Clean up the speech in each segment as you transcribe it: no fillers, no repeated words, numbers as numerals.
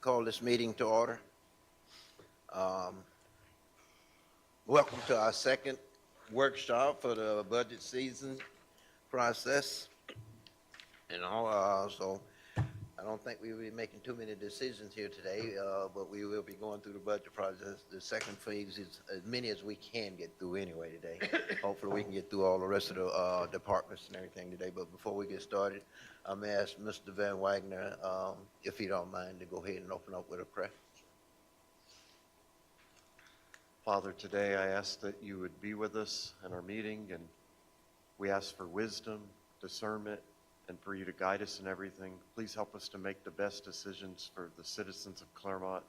call this meeting to order. Welcome to our second workshop for the budget season process. And so I don't think we will be making too many decisions here today, but we will be going through the budget process. The second phase is as many as we can get through anyway today. Hopefully we can get through all the rest of the departments and everything today. But before we get started, I'm going to ask Mr. Van Wagner, if he don't mind, to go ahead and open up with a prayer. Father, today I ask that you would be with us in our meeting, and we ask for wisdom, discernment, and for you to guide us in everything. Please help us to make the best decisions for the citizens of Clermont,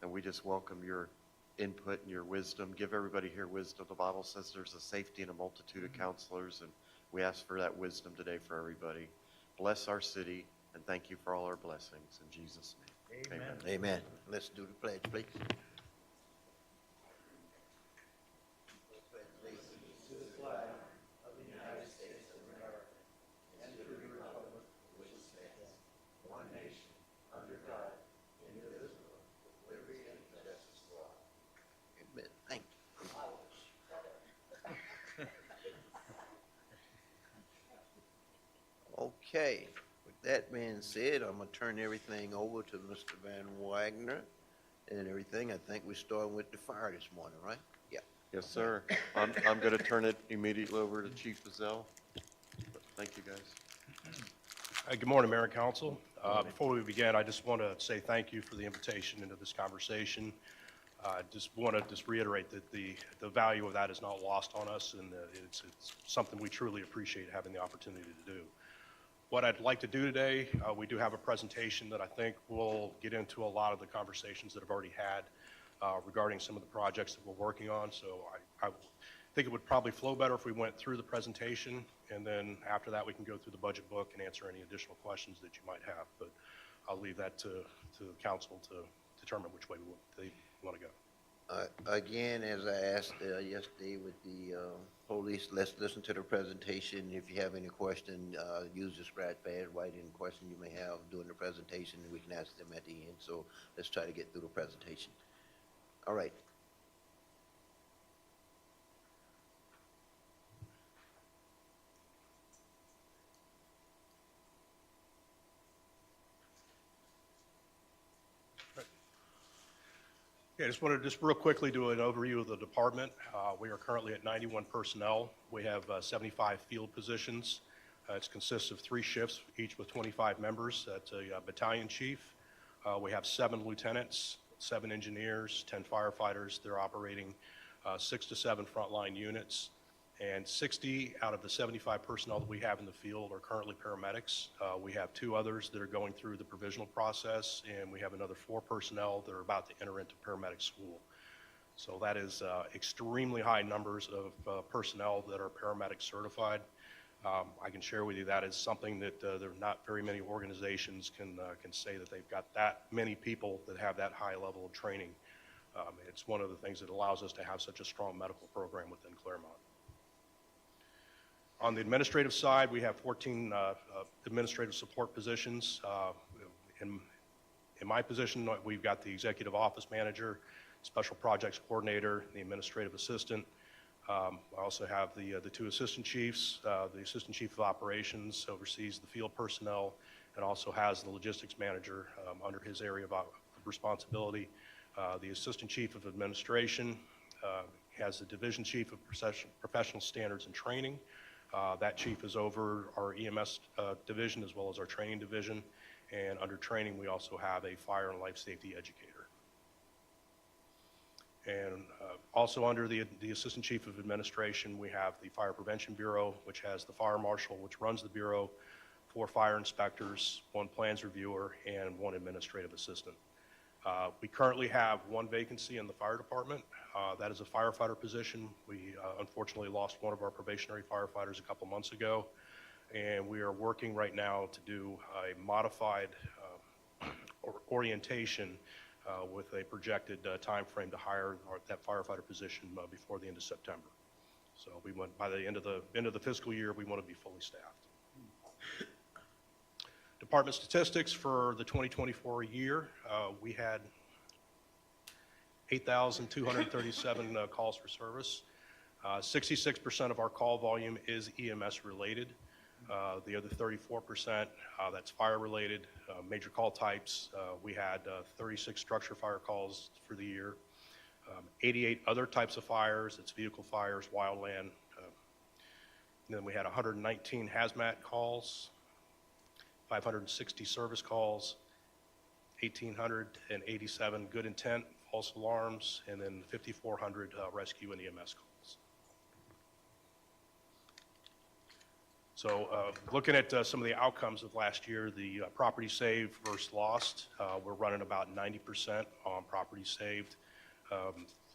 and we just welcome your input and your wisdom. Give everybody here wisdom. The Bible says there's a safety in a multitude of counselors, and we ask for that wisdom today for everybody. Bless our city, and thank you for all our blessings. In Jesus' name, amen. Amen. Let's do the pledge, please. Okay, with that being said, I'm going to turn everything over to Mr. Van Wagner and everything. I think we're starting with the fire this morning, right? Yeah. Yes, sir. I'm going to turn it immediately over to Chief Bazell. Thank you, guys. Good morning, Mayor and Council. Before we begin, I just want to say thank you for the invitation into this conversation. I just want to reiterate that the value of that is not lost on us, and it's something we truly appreciate having the opportunity to do. What I'd like to do today, we do have a presentation that I think will get into a lot of the conversations that I've already had regarding some of the projects that we're working on. So I think it would probably flow better if we went through the presentation, and then after that we can go through the budget book and answer any additional questions that you might have. But I'll leave that to the council to determine which way they want to go. Again, as I asked yesterday with the police, let's listen to the presentation. If you have any question, use the scratch pad, write any question you may have during the presentation, and we can ask them at the end. So let's try to get through the presentation. All right. Yeah, I just wanted to real quickly do an overview of the department. We are currently at 91 personnel. We have 75 field positions. It consists of 3 shifts, each with 25 members. That's a battalion chief. We have 7 lieutenants, 7 engineers, 10 firefighters. They're operating 6 to 7 frontline units. And 60 out of the 75 personnel that we have in the field are currently paramedics. We have 2 others that are going through the provisional process, and we have another 4 personnel that are about to enter into paramedic school. So that is extremely high numbers of personnel that are paramedic certified. I can share with you that is something that there are not very many organizations can say that they've got that many people that have that high level of training. It's one of the things that allows us to have such a strong medical program within Clermont. On the administrative side, we have 14 administrative support positions. In my position, we've got the executive office manager, special projects coordinator, the administrative assistant. I also have the 2 assistant chiefs. The assistant chief of operations oversees the field personnel and also has the logistics manager under his area of responsibility. The assistant chief of administration has the division chief of professional standards and training. That chief is over our EMS division as well as our training division, and under training we also have a fire and life safety educator. And also under the assistant chief of administration, we have the fire prevention bureau, which has the fire marshal, which runs the bureau, 4 fire inspectors, 1 plans reviewer, and 1 administrative assistant. We currently have 1 vacancy in the fire department. That is a firefighter position. We unfortunately lost one of our probationary firefighters a couple months ago, and we are working right now to do a modified orientation with a projected time frame to hire that firefighter position before the end of September. So we want, by the end of the fiscal year, we want to be fully staffed. Department statistics for the 2024 year, we had 8,237 calls for service. 66% of our call volume is EMS related. The other 34%, that's fire related. Major call types, we had 36 structure fire calls for the year. 88 other types of fires, it's vehicle fires, wildland. And then we had 119 hazmat calls, 560 service calls, 1,887 good intent, false alarms, and then 5,400 rescue and EMS calls. So looking at some of the outcomes of last year, the property saved versus lost, we're running about 90% on property saved.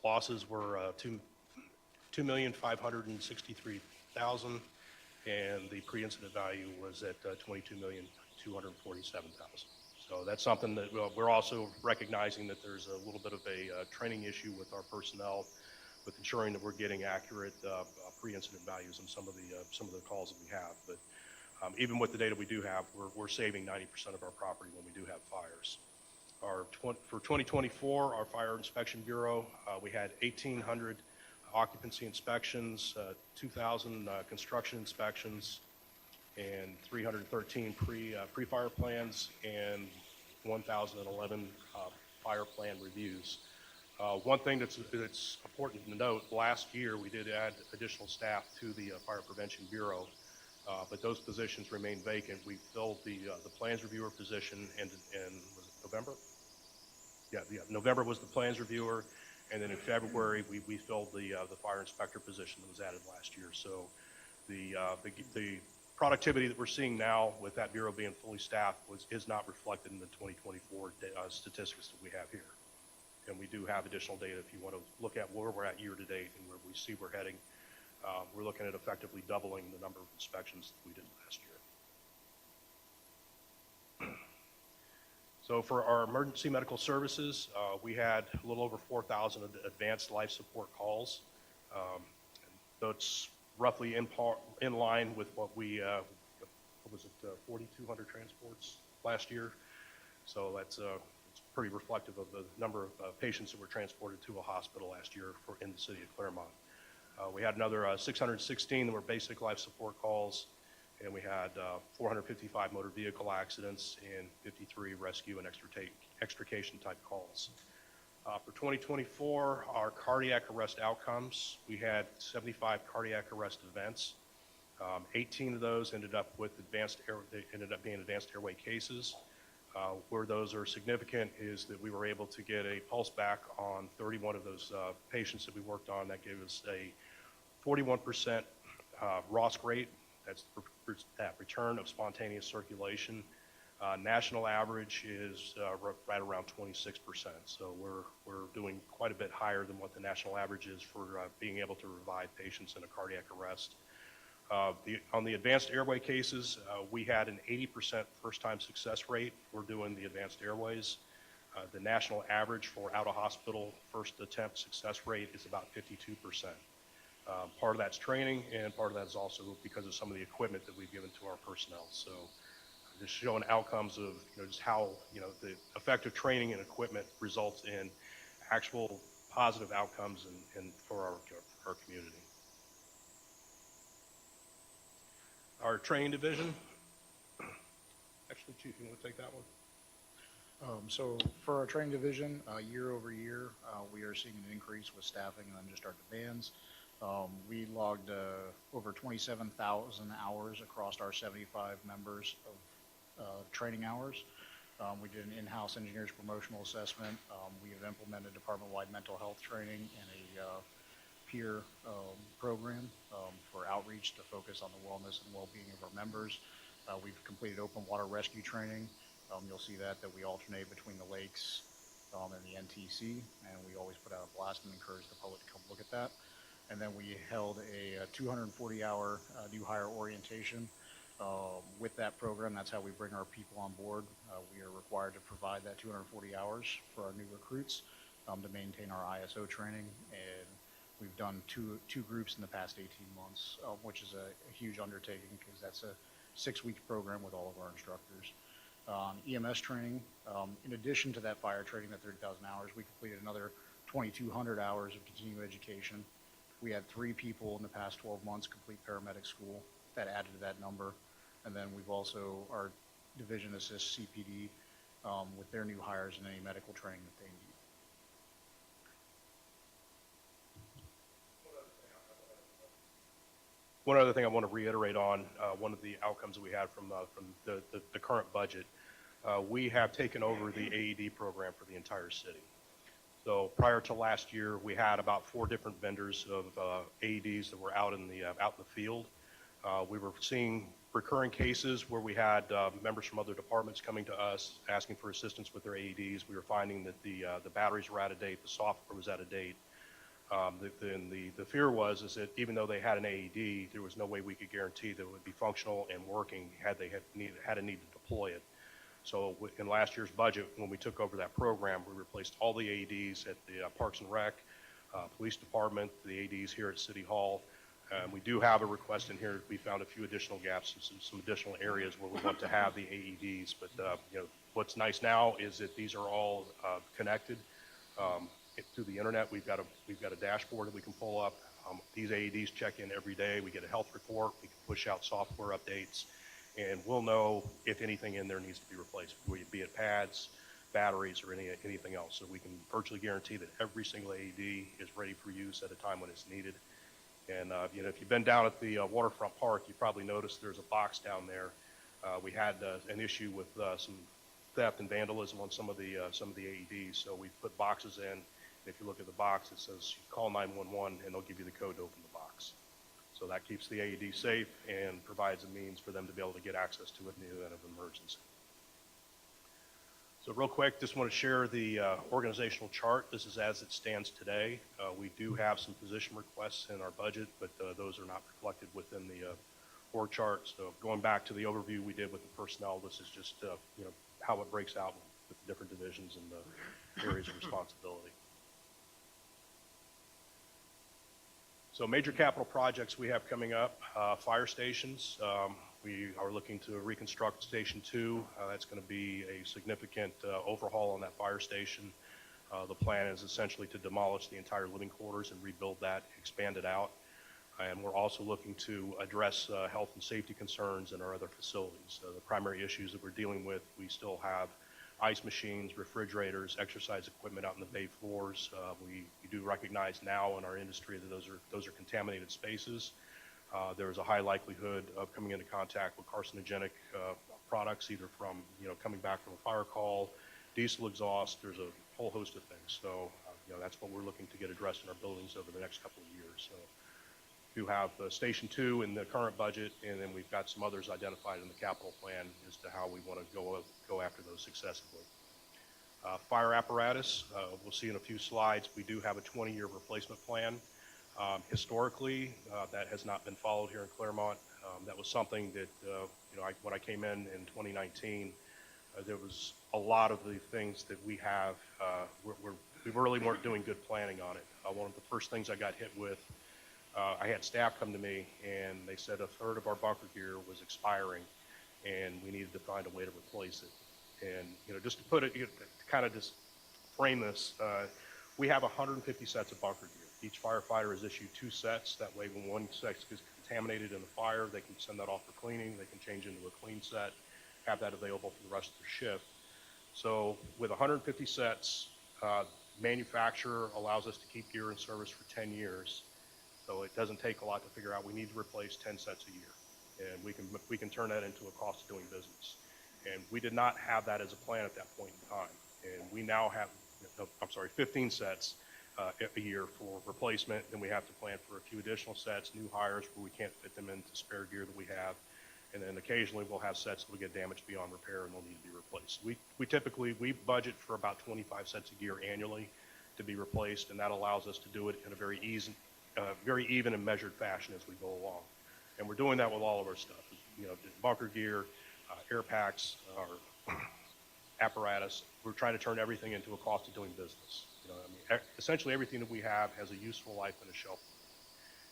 Losses were 2,563,000, and the pre-incident value was at 22,247,000. So that's something that we're also recognizing that there's a little bit of a training issue with our personnel with ensuring that we're getting accurate pre-incident values on some of the calls that we have. But even with the data we do have, we're saving 90% of our property when we do have fires. For 2024, our Fire Inspection Bureau, we had 1,800 occupancy inspections, 2,000 construction inspections, and 313 pre-fire plans, and 1,011 fire plan reviews. One thing that's important to note, last year we did add additional staff to the Fire Prevention Bureau, but those positions remain vacant. We filled the plans reviewer position in was it November? Yeah, November was the plans reviewer, and then in February we filled the fire inspector position that was added last year. So the productivity that we're seeing now with that bureau being fully staffed is not reflected in the 2024 statistics that we have here. And we do have additional data if you want to look at where we're at year to date and where we see we're heading. We're looking at effectively doubling the number of inspections that we did last year. So for our emergency medical services, we had a little over 4,000 advanced life support calls. That's roughly in line with what we, what was it, 4,200 transports last year. So that's it's pretty reflective of the number of patients that were transported to a hospital last year in the city of Clermont. We had another 616 that were basic life support calls, and we had 455 motor vehicle accidents and 53 rescue and extrication type calls. For 2024, our cardiac arrest outcomes, we had 75 cardiac arrest events. 18 of those ended up being advanced airway cases. Where those are significant is that we were able to get a pulse back on 31 of those patients that we worked on. That gave us a 41% ROSC rate. That's that return of spontaneous circulation. National average is right around 26%. So we're doing quite a bit higher than what the national average is for being able to revive patients in a cardiac arrest. On the advanced airway cases, we had an 80% first-time success rate for doing the advanced airways. The national average for out-of-hospital first attempt success rate is about 52%. Part of that's training, and part of that is also because of some of the equipment that we've given to our personnel. So just showing outcomes of just how the effective training and equipment results in actual positive outcomes and for our community. Our training division. Actually, Chief, you want to take that one? So for our training division, year over year, we are seeing an increase with staffing on just our demands. We logged over 27,000 hours across our 75 members of training hours. We did an in-house engineers promotional assessment. We have implemented department-wide mental health training and a peer program for outreach to focus on the wellness and well-being of our members. We've completed open water rescue training. You'll see that we alternate between the lakes and the NTC, and we always put out a blast and encourage the public to come look at that. And then we held a 240-hour new hire orientation. With that program, that's how we bring our people on board. We are required to provide that 240 hours for our new recruits to maintain our ISO training. And we've done two groups in the past 18 months, which is a huge undertaking because that's a 6-week program with all of our instructors. On EMS training, in addition to that fire training, that 30,000 hours, we completed another 2,200 hours of continuing education. We had 3 people in the past 12 months complete paramedic school. That added to that number. And then we've also, our division assists CPD with their new hires and any medical training that they need. One other thing I want to reiterate on, one of the outcomes that we had from the current budget, we have taken over the AED program for the entire city. So prior to last year, we had about 4 different vendors of AEDs that were out in the field. We were seeing recurring cases where we had members from other departments coming to us asking for assistance with their AEDs. We were finding that the batteries were out of date, the software was out of date. The fear was that even though they had an AED, there was no way we could guarantee that it would be functional and working had a need to deploy it. So in last year's budget, when we took over that program, we replaced all the AEDs at the Parks and Rec, Police Department, the AEDs here at City Hall. We do have a request in here. We found a few additional gaps and some additional areas where we want to have the AEDs. But what's nice now is that these are all connected through the internet. We've got a dashboard that we can pull up. These AEDs check in every day. We get a health report. We can push out software updates, and we'll know if anything in there needs to be replaced, be it pads, batteries, or anything else. So we can virtually guarantee that every single AED is ready for use at a time when it's needed. And if you've been down at the waterfront park, you probably noticed there's a box down there. We had an issue with some theft and vandalism on some of the AEDs, so we put boxes in. If you look at the box, it says call 911, and they'll give you the code to open the box. So that keeps the AED safe and provides a means for them to be able to get access to it in the event of emergency. So real quick, just want to share the organizational chart. This is as it stands today. We do have some position requests in our budget, but those are not reflected within the org chart. So going back to the overview we did with the personnel, this is just how it breaks out with the different divisions and the areas of responsibility. So major capital projects we have coming up, fire stations. We are looking to reconstruct Station 2. That's going to be a significant overhaul on that fire station. The plan is essentially to demolish the entire living quarters and rebuild that, expand it out. And we're also looking to address health and safety concerns in our other facilities. The primary issues that we're dealing with, we still have ice machines, refrigerators, exercise equipment out in the bay floors. We do recognize now in our industry that those are contaminated spaces. There is a high likelihood of coming into contact with carcinogenic products, either from coming back from a fire call, diesel exhaust. There's a whole host of things. So that's what we're looking to get addressed in our buildings over the next couple of years. So we do have Station 2 in the current budget, and then we've got some others identified in the capital plan as to how we want to go after those successfully. Fire apparatus, we'll see in a few slides. We do have a 20-year replacement plan. Historically, that has not been followed here in Clermont. That was something that, when I came in 2019, there was a lot of the things that we have, we really weren't doing good planning on it. One of the first things I got hit with, I had staff come to me and they said a third of our bunker gear was expiring and we needed to find a way to replace it. And, just to put it, to kind of just frame this, we have 150 sets of bunker gear. Each firefighter is issued 2 sets. That way, when one set gets contaminated in the fire, they can send that off for cleaning. They can change into a clean set, have that available for the rest of their shift. So with 150 sets, manufacturer allows us to keep gear in service for 10 years. So it doesn't take a lot to figure out we need to replace 10 sets a year. And we can turn that into a cost of doing business. And we did not have that as a plan at that point in time. And we now have, 15 sets a year for replacement. Then we have to plan for a few additional sets, new hires where we can't fit them into spare gear that we have. And then occasionally we'll have sets that will get damaged beyond repair and they'll need to be replaced. We typically budget for about 25 sets of gear annually to be replaced, and that allows us to do it in a very even and measured fashion as we go along. And we're doing that with all of our stuff. Bunker gear, air packs, our apparatus. We're trying to turn everything into a cost of doing business. Essentially everything that we have has a useful life and a shelf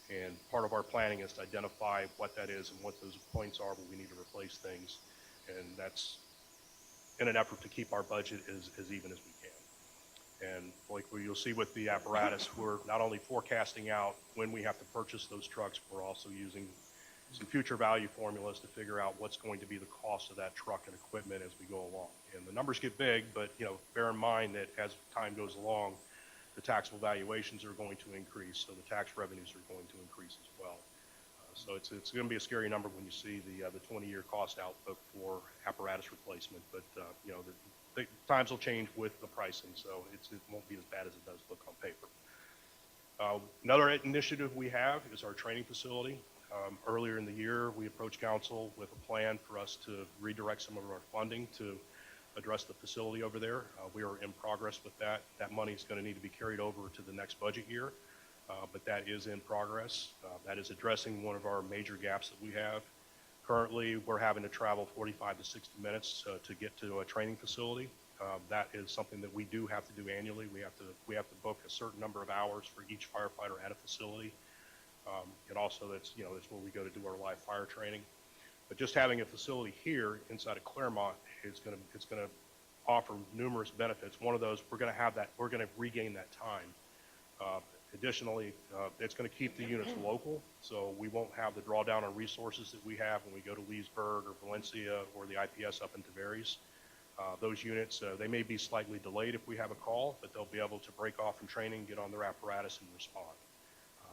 life. And part of our planning is to identify what that is and what those points are where we need to replace things. And that's in an effort to keep our budget as even as we can. And like you'll see with the apparatus, we're not only forecasting out when we have to purchase those trucks, we're also using some future value formulas to figure out what's going to be the cost of that truck and equipment as we go along. And the numbers get big, but bear in mind that as time goes along, the taxable valuations are going to increase, so the tax revenues are going to increase as well. So it's going to be a scary number when you see the 20-year cost outlook for apparatus replacement. But the times will change with the pricing, so it won't be as bad as it does look on paper. Another initiative we have is our training facility. Earlier in the year, we approached council with a plan for us to redirect some of our funding to address the facility over there. We are in progress with that. That money is going to need to be carried over to the next budget year, but that is in progress. That is addressing one of our major gaps that we have. Currently, we're having to travel 45 to 60 minutes to get to a training facility. That is something that we do have to do annually. We have to book a certain number of hours for each firefighter at a facility. And also that's where we go to do our live fire training. But just having a facility here inside of Clermont it's going to offer numerous benefits. One of those, we're going to regain that time. Additionally, it's going to keep the units local, so we won't have the drawdown on resources that we have when we go to Leesburg or Valencia or the IPS up into Tavares. Those units, they may be slightly delayed if we have a call, but they'll be able to break off from training, get on their apparatus, and respond.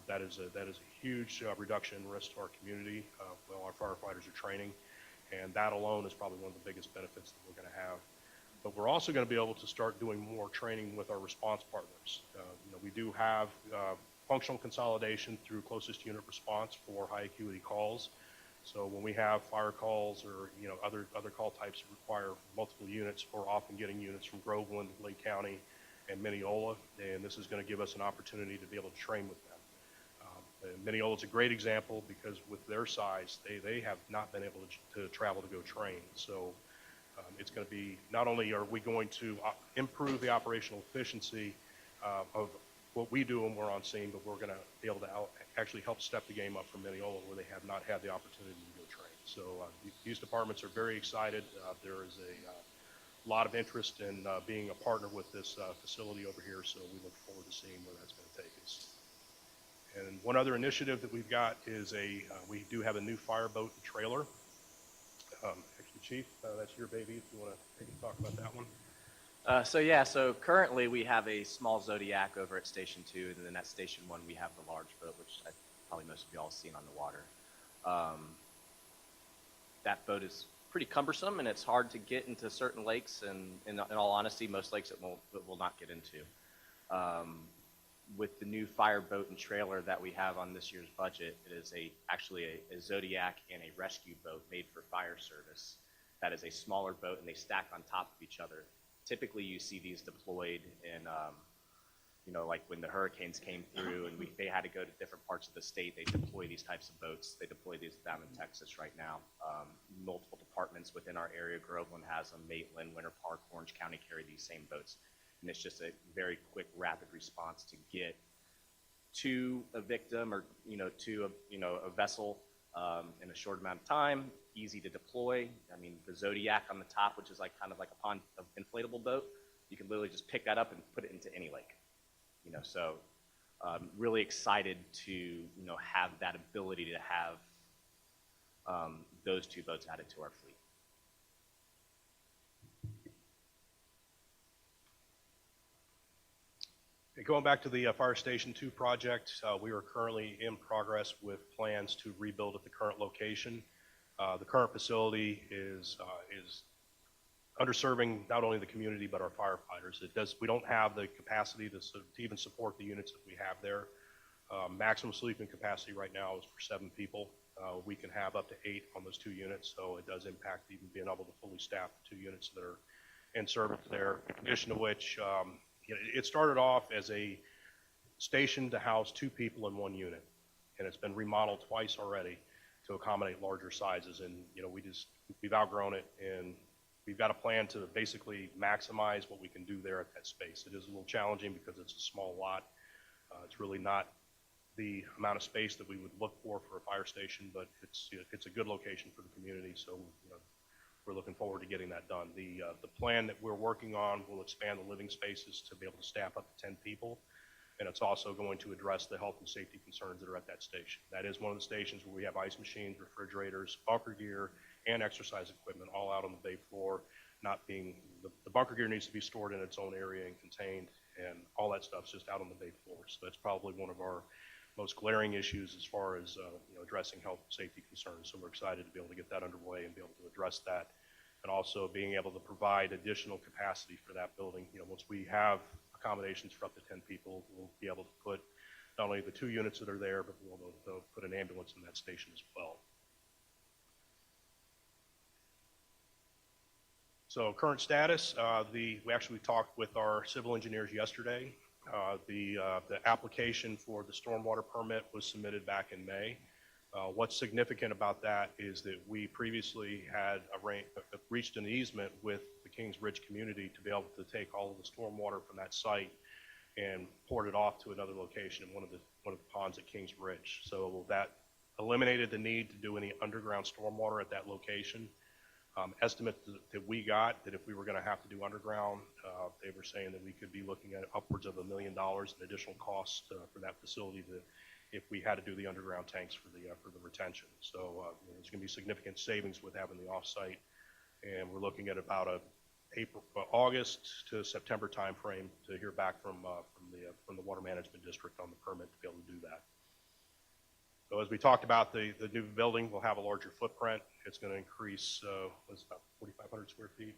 That is a huge reduction in risk to our community while our firefighters are training, and that alone is probably one of the biggest benefits that we're going to have. But we're also going to be able to start doing more training with our response partners. We do have functional consolidation through closest unit response for high acuity calls. So when we have fire calls or other call types that require multiple units, we're often getting units from Groveland, Lake County, and Mineola, and this is going to give us an opportunity to be able to train with them. Mineola is a great example because with their size, they have not been able to travel to go train. So it's going to be, not only are we going to improve the operational efficiency of what we do when we're on scene, but we're going to be able to actually help step the game up for Mineola where they have not had the opportunity to go train. So these departments are very excited. There is a lot of interest in being a partner with this facility over here, so we look forward to seeing where that's going to take us. And one other initiative that we've got is we do have a new Fireboat and trailer. Actually, Chief, that's your baby, if you want to talk about that one. So currently we have a small Zodiac over at Station 2, and then at Station 1 we have the large boat, which probably most of y'all have seen on the water. That boat is pretty cumbersome, and it's hard to get into certain lakes, and in all honesty, most lakes it will not get into. With the new Fireboat and trailer that we have on this year's budget, it is actually a Zodiac and a rescue boat made for fire service. That is a smaller boat, and they stack on top of each other. Typically, you see these deployed in, like when the hurricanes came through and they had to go to different parts of the state, they deploy these types of boats. They deploy these down in Texas right now. Multiple departments within our area, Groveland has them, Maitland, Winter Park, Orange County carry these same boats. And it's just a very quick, rapid response to get to a victim or to a vessel in a short amount of time. Easy to deploy. I mean, the Zodiac on the top, which is kind of like an inflatable boat, you can literally just pick that up and put it into any lake. So really excited to have that ability to have those two boats added to our fleet. Going back to the Fire Station 2 project, we are currently in progress with plans to rebuild at the current location. The current facility is underserving not only the community but our firefighters. We don't have the capacity to even support the units that we have there. Maximum sleeping capacity right now is for 7 people. We can have up to 8 on those 2 units, so it does impact even being able to fully staff the 2 units that are in service there. In addition to which, it started off as a station to house 2 people in 1 unit, and it's been remodeled twice already to accommodate larger sizes. And we've outgrown it, and we've got a plan to basically maximize what we can do there at that space. It is a little challenging because it's a small lot. It's really not the amount of space that we would look for a fire station, but it's a good location for the community. So we're looking forward to getting that done. The plan that we're working on will expand the living spaces to be able to staff up to 10 people. And it's also going to address the health and safety concerns that are at that station. That is one of the stations where we have ice machines, refrigerators, bunker gear, and exercise equipment all out on the bay floor, not being, the bunker gear needs to be stored in its own area and contained, and all that stuff's just out on the bay floor. So that's probably one of our most glaring issues as far as addressing health and safety concerns. So we're excited to be able to get that underway and be able to address that, and also being able to provide additional capacity for that building. Once we have accommodations for up to 10 people, we'll be able to put not only the 2 units that are there, but we'll be able to put an ambulance in that station as well. So current status, we actually talked with our civil engineers yesterday. The application for the stormwater permit was submitted back in May. What's significant about that is that we previously had reached an easement with the Kings Ridge community to be able to take all of the stormwater from that site and port it off to another location in one of the ponds at Kings Ridge. So that eliminated the need to do any underground stormwater at that location. Estimate that we got that if we were going to have to do underground, they were saying that we could be looking at upwards of $1 million in additional costs for that facility if we had to do the underground tanks for the retention. So there's going to be significant savings with having the offsite, and we're looking at about a August to September timeframe to hear back from the Water Management District on the permit to be able to do that. So as we talked about, the new building will have a larger footprint. It's going to increase, what's about 4,500 square feet?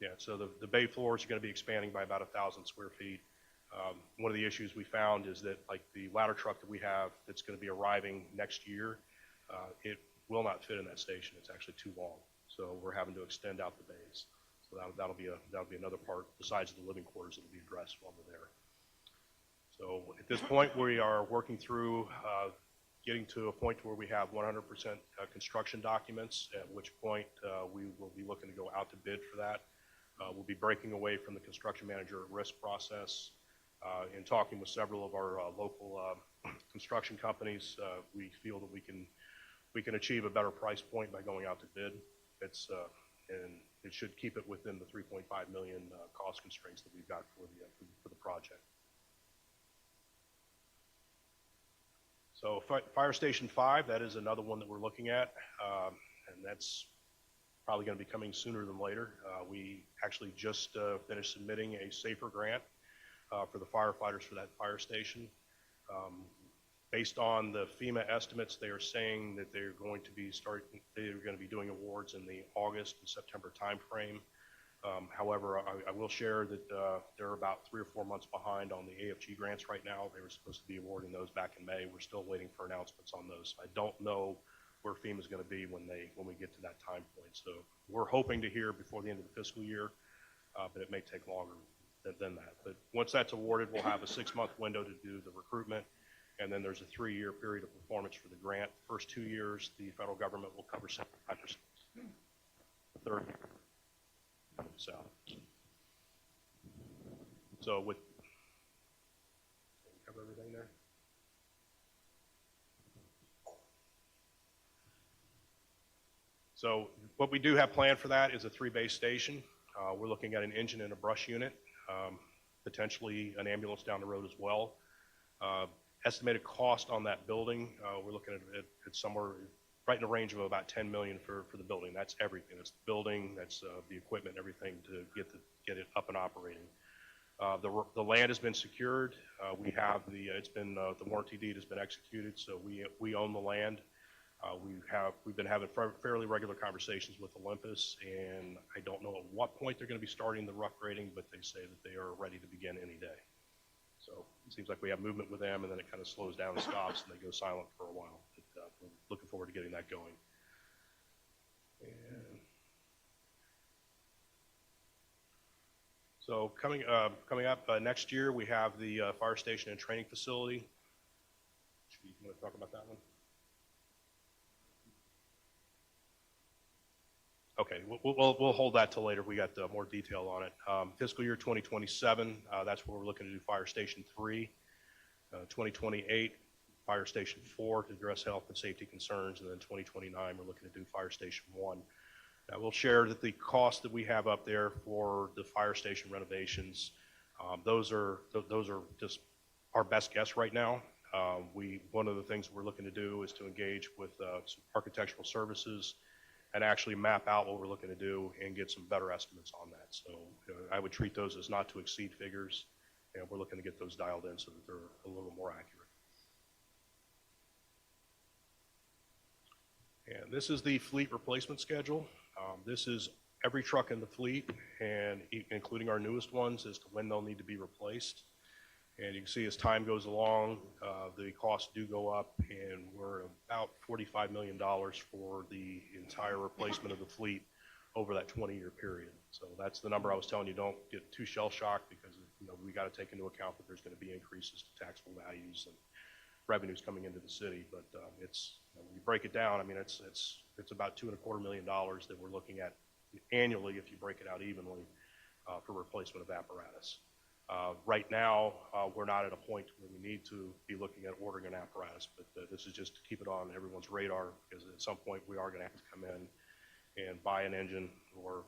Yeah, so the bay floors are going to be expanding by about 1,000 square feet. One of the issues we found is that, like, the ladder truck that we have that's going to be arriving next year, it will not fit in that station. It's actually too long. So we're having to extend out the bays. So that'll be another part besides the living quarters that will be addressed while we're there. So at this point, we are working through getting to a point where we have 100% construction documents, at which point we will be looking to go out to bid for that. We'll be breaking away from the construction manager at risk process. In talking with several of our local construction companies, we feel that we can achieve a better price point by going out to bid. And it should keep it within the $3.5 million cost constraints that we've got for the project. So Fire Station 5, that is another one that we're looking at, and that's probably going to be coming sooner than later. We actually just finished submitting a SAFER grant for the firefighters for that fire station. Based on the FEMA estimates, they are saying that they're going to be doing awards in the August and September timeframe. However, I will share that they're about 3 or 4 months behind on the AFG grants right now. They were supposed to be awarding those back in May. We're still waiting for announcements on those. I don't know where FEMA is going to be when we get to that time point. So we're hoping to hear before the end of the fiscal year, but it may take longer than that. But once that's awarded, we'll have a 6-month window to do the recruitment, and then there's a 3-year period of performance for the grant. The first 2 years, the federal government will cover 75%. The third south. So with, did we cover everything there? So what we do have planned for that is a 3-base station. We're looking at an engine and a brush unit, potentially an ambulance down the road as well. Estimated cost on that building, we're looking at somewhere right in the range of about $10 million for the building. That's everything. It's the building, that's the equipment, everything to get it up and operating. The land has been secured. We have the warranty deed has been executed, so we own the land. We've been having fairly regular conversations with Olympus, and I don't know at what point they're going to be starting the rough grading, but they say that they are ready to begin any day. So it seems like we have movement with them, and then it kind of slows down and stops, and they go silent for a while. But we're looking forward to getting that going. And so coming up next year, we have the fire station and training facility. You want to talk about that one? Okay, we'll hold that till later. We got more detail on it. Fiscal year 2027, that's where we're looking to do Fire Station 3. 2028, Fire Station 4 to address health and safety concerns, and then 2029, we're looking to do Fire Station 1. I will share that the cost that we have up there for the fire station renovations, those are just our best guess right now. One of the things we're looking to do is to engage with some architectural services and actually map out what we're looking to do and get some better estimates on that. So I would treat those as not to exceed figures, and we're looking to get those dialed in so that they're a little more accurate. And this is the fleet replacement schedule. This is every truck in the fleet, and including our newest ones, as to when they'll need to be replaced. And you can see as time goes along, the costs do go up, and we're about $45 million for the entire replacement of the fleet over that 20-year period. So that's the number I was telling you. Don't get too shell-shocked, because we got to take into account that there's going to be increases to taxable values and revenues coming into the city. But it's when you break it down, I mean it's about $2.25 million that we're looking at annually if you break it out evenly for replacement of apparatus. Right now, we're not at a point where we need to be looking at ordering an apparatus, but this is just to keep it on everyone's radar, because at some point we are going to have to come in and buy an engine or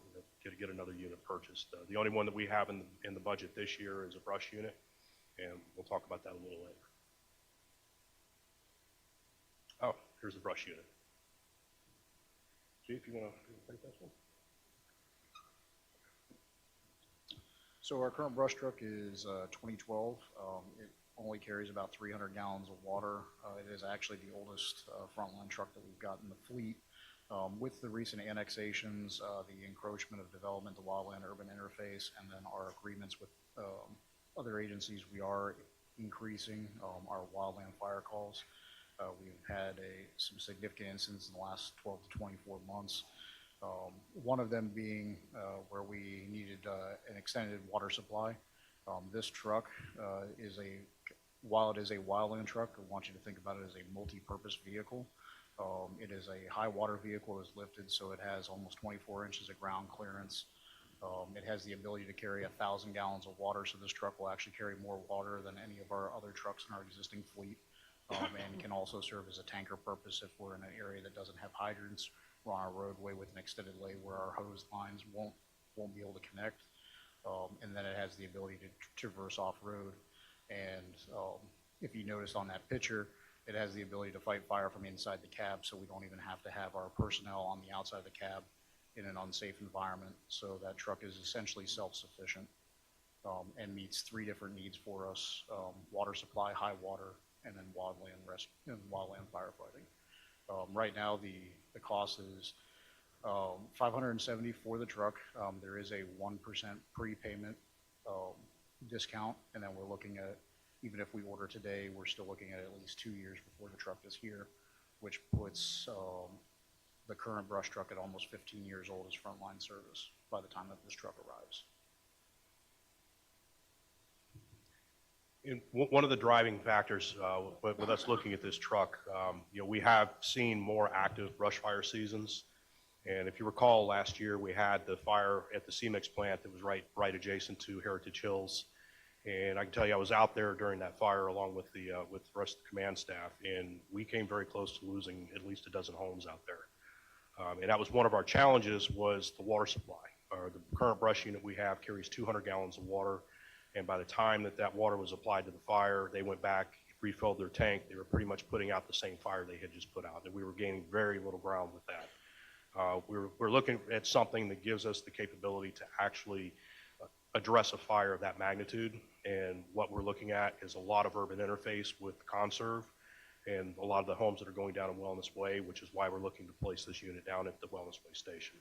get another unit purchased. The only one that we have in the budget this year is a brush unit, and we'll talk about that a little later. Oh, here's the brush unit. Chief, you want to take this one? So our current brush truck is 2012. It only carries about 300 gallons of water. It is actually the oldest frontline truck that we've got in the fleet. With the recent annexations, the encroachment of development, the wildland-urban interface, and then our agreements with other agencies, we are increasing our wildland fire calls. We've had some significant incidents in the last 12 to 24 months. One of them being where we needed an extended water supply. This truck while it is a wildland truck, I want you to think about it as a multi-purpose vehicle. It is a high water vehicle that's lifted, so it has almost 24 inches of ground clearance. It has the ability to carry 1,000 gallons of water, so this truck will actually carry more water than any of our other trucks in our existing fleet, and can also serve as a tanker purpose if we're in an area that doesn't have hydrants. We're on a roadway with an extended lay where our hose lines won't be able to connect, and then it has the ability to traverse off-road. And if you notice on that picture, it has the ability to fight fire from inside the cab, so we don't even have to have our personnel on the outside of the cab in an unsafe environment. So that truck is essentially self-sufficient and meets 3 different needs for us: water supply, high water, and then wildland firefighting. Right now, the cost is $570 for the truck. There is a 1% prepayment discount, and then we're looking at, even if we order today, we're still looking at least 2 years before the truck is here, which puts the current brush truck at almost 15 years old as frontline service by the time that this truck arrives. And one of the driving factors with us looking at this truck, we have seen more active brush fire seasons. And if you recall, last year we had the fire at the CMIX plant that was right adjacent to Heritage Hills. And I can tell you, I was out there during that fire along with the rest of the command staff, and we came very close to losing at least a dozen homes out there. And that was one of our challenges, was the water supply. The current brush unit we have carries 200 gallons of water. And by the time that water was applied to the fire, they went back, refilled their tank. They were pretty much putting out the same fire they had just put out, and we were gaining very little ground with that. We're looking at something that gives us the capability to actually address a fire of that magnitude. And what we're looking at is a lot of urban interface with Conserve and a lot of the homes that are going down in Wellness Way, which is why we're looking to place this unit down at the Wellness Way station.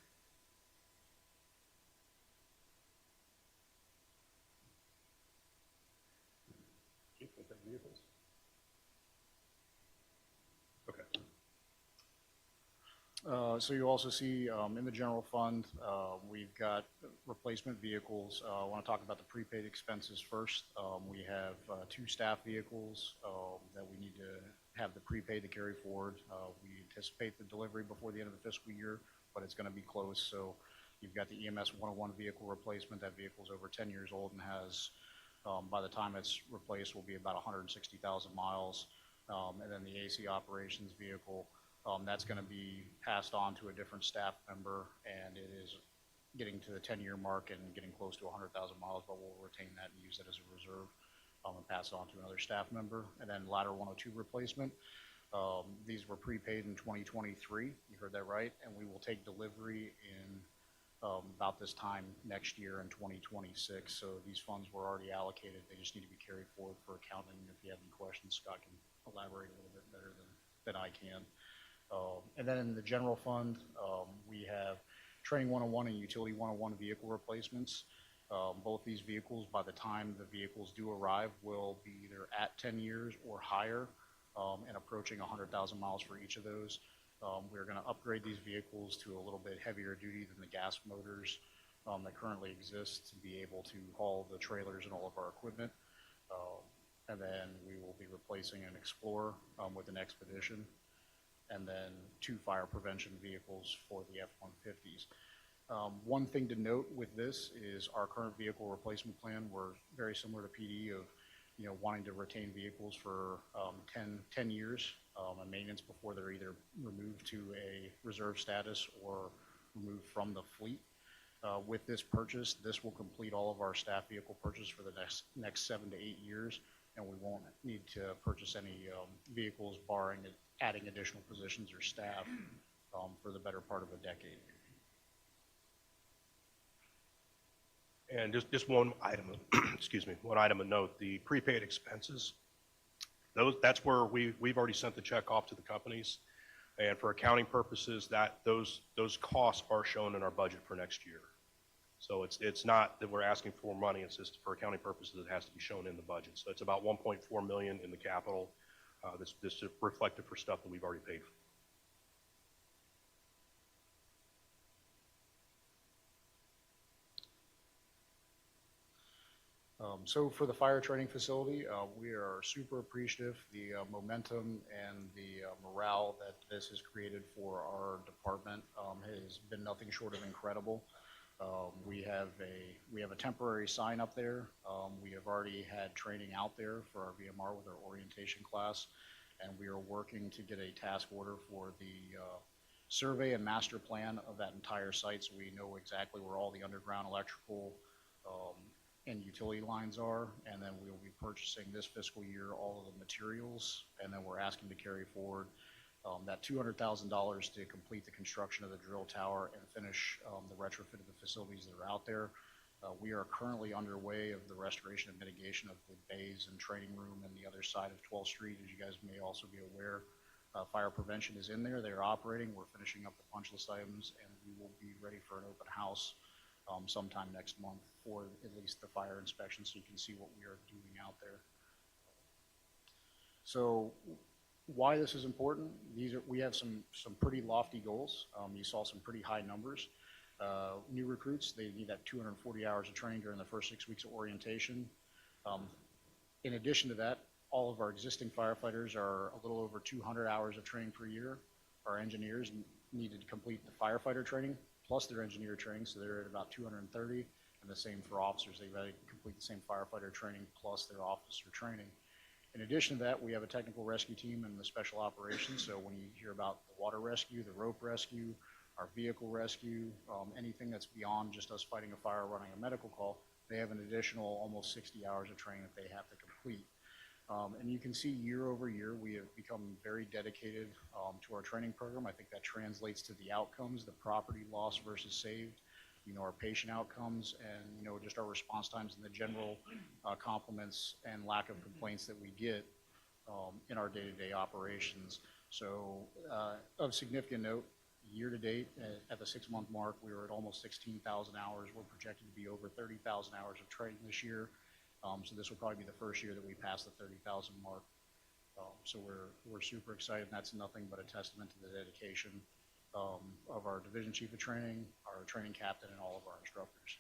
Okay. So you also see in the general fund, we've got replacement vehicles. I want to talk about the prepaid expenses first. We have 2 staff vehicles that we need to have the prepaid to carry forward. We anticipate the delivery before the end of the fiscal year, but it's going to be close. So you've got the EMS 101 vehicle replacement. That vehicle is over 10 years old and has, by the time it's replaced, will be about 160,000 miles. And then the AC operations vehicle, that's going to be passed on to a different staff member, and it is getting to the 10-year mark and getting close to 100,000 miles, but we'll retain that and use it as a reserve and pass it on to another staff member. And then ladder 102 replacement. These were prepaid in 2023. You heard that right. And we will take delivery in about this time next year in 2026. So these funds were already allocated. They just need to be carried forward for accounting. If you have any questions, Scott can elaborate a little bit better than I can. And then in the general fund, we have Training 101 and Utility 101 vehicle replacements. Both these vehicles, by the time the vehicles do arrive, will be either at 10 years or higher and approaching 100,000 miles for each of those. We're going to upgrade these vehicles to a little bit heavier duty than the gas motors that currently exist to be able to haul the trailers and all of our equipment. And then we will be replacing an Explorer with an Expedition, and then 2 fire prevention vehicles for the F-150s. One thing to note with this is our current vehicle replacement plan. We're very similar to PD of, wanting to retain vehicles for 10 years and maintenance before they're either removed to a reserve status or removed from the fleet. With this purchase, this will complete all of our staff vehicle purchase for the next 7 to 8 years, and we won't need to purchase any vehicles barring adding additional positions or staff for the better part of a decade. And just one item, one item of note, the prepaid expenses, that's where we've already sent the check off to the companies. And for accounting purposes, those costs are shown in our budget for next year. So it's not that we're asking for money, it's just for accounting purposes, it has to be shown in the budget. So it's about 1.4 million in the capital that's reflected for stuff that we've already paid for. So for the fire training facility, we are super appreciative. The momentum and the morale that this has created for our department has been nothing short of incredible. We have a temporary sign up there. We have already had training out there for our VMR with our orientation class, and we are working to get a task order for the survey and master plan of that entire site, so we know exactly where all the underground electrical and utility lines are. And then we will be purchasing this fiscal year all of the materials, and then we're asking to carry forward that $200,000 to complete the construction of the drill tower and finish the retrofit of the facilities that are out there. We are currently underway of the restoration and mitigation of the bays and training room and the other side of 12th Street. As you guys may also be aware, fire prevention is in there. They're operating. We're finishing up the punch list items, and we will be ready for an open house sometime next month for at least the fire inspection, so you can see what we are doing out there. So why this is important, we have some pretty lofty goals. You saw some pretty high numbers. New recruits, they need that 240 hours of training during the first 6 weeks of orientation. In addition to that, all of our existing firefighters are a little over 200 hours of training per year. Our engineers needed to complete the firefighter training plus their engineer training, so they're at about 230, and the same for officers. They've got to complete the same firefighter training plus their officer training. In addition to that, we have a technical rescue team and the special operations. So when you hear about the water rescue, the rope rescue, our vehicle rescue, anything that's beyond just us fighting a fire, running a medical call, they have an additional almost 60 hours of training that they have to complete. And you can see year over year, we have become very dedicated to our training program. I think that translates to the outcomes, the property loss versus saved, our patient outcomes, and, just our response times and the general compliments and lack of complaints that we get in our day-to-day operations. So of significant note, year to date, at the 6-month mark, we were at almost 16,000 hours. We're projected to be over 30,000 hours of training this year. So this will probably be the first year that we pass the 30,000 mark. So we're super excited, and that's nothing but a testament to the dedication of our division chief of training, our training captain, and all of our instructors.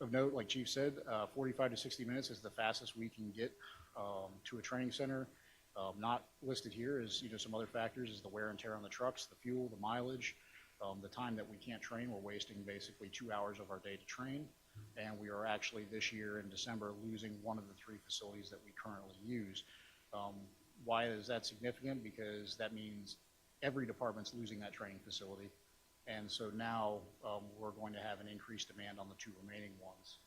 Of note, like Chief said, 45 to 60 minutes is the fastest we can get to a training center. Not listed here is some other factors, is the wear and tear on the trucks, the fuel, the mileage, the time that we can't train. We're wasting basically 2 hours of our day to train. And we are actually this year in December losing one of the 3 facilities that we currently use. Why is that significant? Because that means every department's losing that training facility. And so now we're going to have an increased demand on the 2 remaining ones.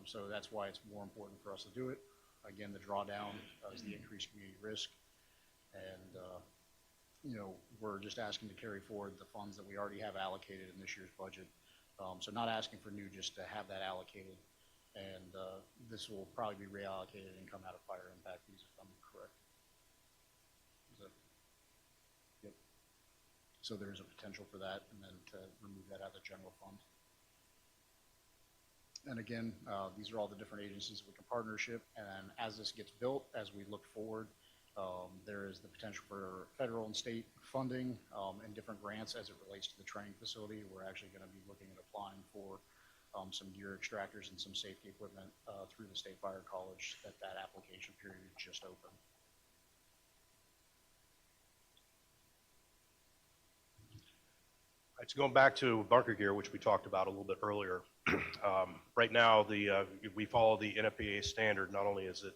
So that's why it's more important for us to do it. Again, the drawdown is the increased community risk. And, we're just asking to carry forward the funds that we already have allocated in this year's budget. So not asking for new, just to have that allocated. And this will probably be reallocated and come out of fire impact fees, if I'm correct. Yep. So there is a potential for that, and then to remove that out of the general fund. And again, these are all the different agencies we can partnership. And as this gets built, as we look forward, there is the potential for federal and state funding and different grants as it relates to the training facility. We're actually going to be looking at applying for some gear extractors and some safety equipment through the State Fire College. That application period just opened. It's going back to bunker gear, which we talked about a little bit earlier. Right now, we follow the NFPA standard. Not only is it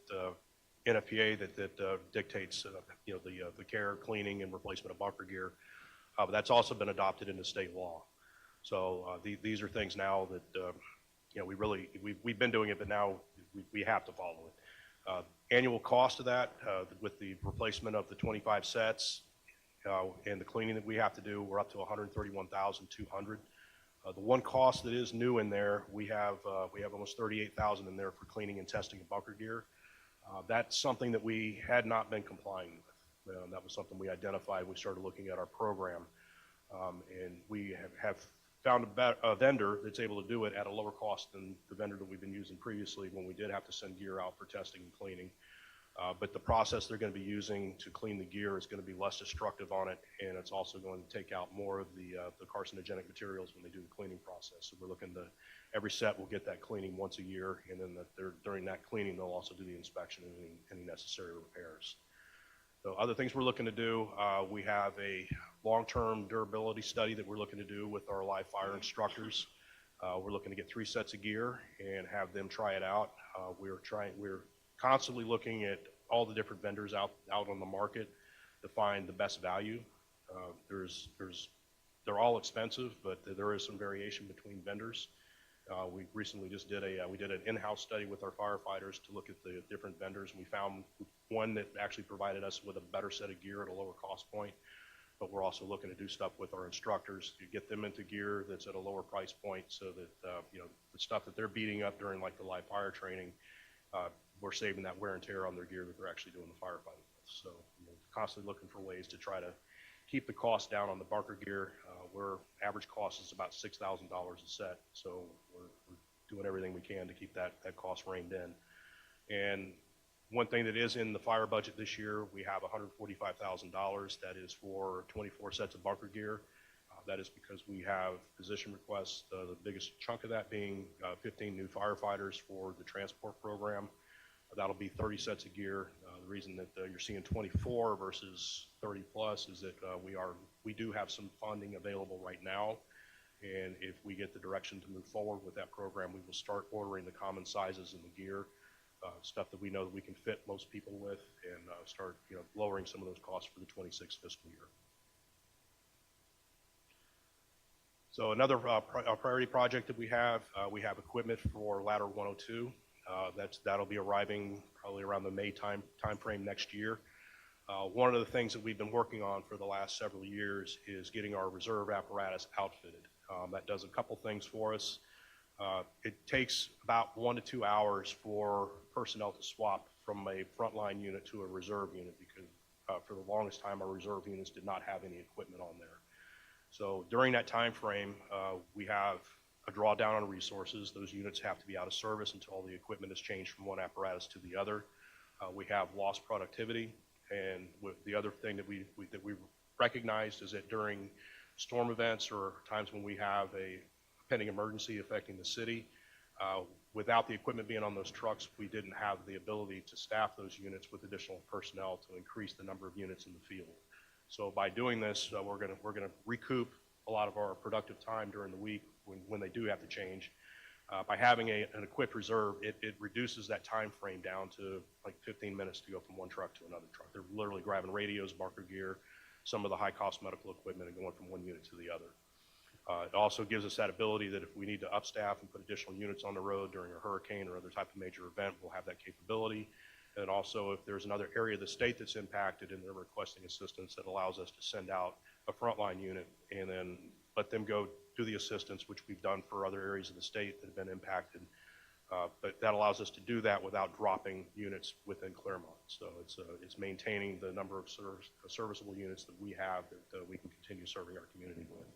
NFPA that dictates the care, cleaning, and replacement of bunker gear, but that's also been adopted into state law. So these are things now that we've been doing it, but now we have to follow it. Annual cost of that with the replacement of the 25 sets. And the cleaning that we have to do, we're up to $131,200. The one cost that is new in there, we have almost $38,000 in there for cleaning and testing of bunker gear. That's something that we had not been complying with. That was something we identified. We started looking at our program, and we have found a vendor that's able to do it at a lower cost than the vendor that we've been using previously when we did have to send gear out for testing and cleaning. But the process they're going to be using to clean the gear is going to be less destructive on it, and it's also going to take out more of the carcinogenic materials when they do the cleaning process. So we're looking to, every set will get that cleaning once a year, and then during that cleaning, they'll also do the inspection and any necessary repairs. So other things we're looking to do, we have a long-term durability study that we're looking to do with our live fire instructors. We're looking to get 3 sets of gear and have them try it out. We're constantly looking at all the different vendors out on the market to find the best value. They're all expensive, but there is some variation between vendors. We recently just did an in-house study with our firefighters to look at the different vendors, and we found one that actually provided us with a better set of gear at a lower cost point. But we're also looking to do stuff with our instructors to get them into gear that's at a lower price point, so that the stuff that they're beating up during like the live fire training, we're saving that wear and tear on their gear that they're actually doing the firefighting with. So constantly looking for ways to try to keep the cost down on the bunker gear. Where average cost is about $6,000 a set. So we're doing everything we can to keep that cost reined in. And one thing that is in the fire budget this year, we have $145,000. That is for 24 sets of bunker gear. That is because we have position requests, the biggest chunk of that being 15 new firefighters for the transport program. That'll be 30 sets of gear. The reason that you're seeing 24 versus 30 plus is that we do have some funding available right now. And if we get the direction to move forward with that program, we will start ordering the common sizes and the gear, stuff that we know that we can fit most people with, and start lowering some of those costs for the 26 fiscal year. So another priority project that we have equipment for Ladder 102. That'll be arriving probably around the May time frame next year. One of the things that we've been working on for the last several years is getting our reserve apparatus outfitted. That does a couple things for us. It takes about 1 to 2 hours for personnel to swap from a frontline unit to a reserve unit, because for the longest time our reserve units did not have any equipment on there. So during that time frame, we have a drawdown on resources. Those units have to be out of service until all the equipment is changed from one apparatus to the other. We have lost productivity, and the other thing that we recognized is that during storm events or times when we have a pending emergency affecting the city, without the equipment being on those trucks, we didn't have the ability to staff those units with additional personnel to increase the number of units in the field. So by doing this, we're going to recoup a lot of our productive time during the week when they do have to change. By having an equipped reserve, it reduces that time frame down to like 15 minutes to go from one truck to another truck. They're literally grabbing radios, marker gear, some of the high-cost medical equipment, and going from one unit to the other. It also gives us that ability that if we need to upstaff and put additional units on the road during a hurricane or other type of major event, we'll have that capability. And also, if there's another area of the state that's impacted and they're requesting assistance, that allows us to send out a frontline unit and then let them go do the assistance, which we've done for other areas of the state that have been impacted. But that allows us to do that without dropping units within Clermont. So it's maintaining the number of serviceable units that we have that we can continue serving our community with.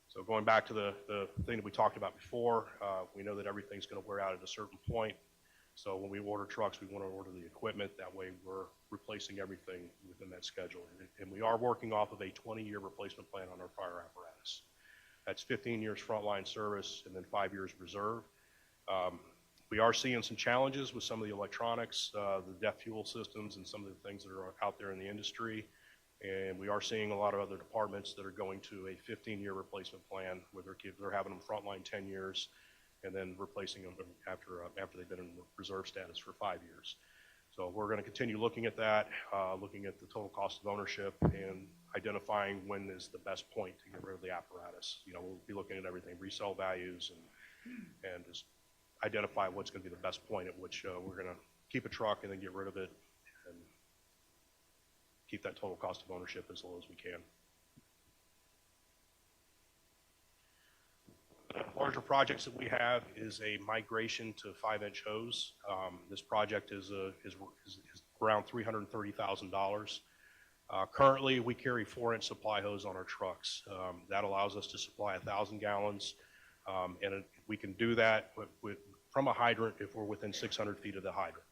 So going back to the thing that we talked about before, we know that everything's going to wear out at a certain point. So when we order trucks, we want to order the equipment. That way we're replacing everything within that schedule. And we are working off of a 20-year replacement plan on our fire apparatus. That's 15 years frontline service and then 5 years reserve. We are seeing some challenges with some of the electronics, the DEF fuel systems, and some of the things that are out there in the industry. And we are seeing a lot of other departments that are going to a 15-year replacement plan where they're having them frontline 10 years and then replacing them after they've been in reserve status for 5 years. So we're going to continue looking at that, looking at the total cost of ownership and identifying when is the best point to get rid of the apparatus. You know, we'll be looking at everything, resale values, and just identify what's going to be the best point at which we're going to keep a truck and then get rid of it and keep that total cost of ownership as low as we can. Larger projects that we have is a migration to 5-inch hose. This project is around $330,000. Currently, we carry 4-inch supply hose on our trucks. That allows us to supply 1,000 gallons, and we can do that from a hydrant if we're within 600 feet of the hydrant.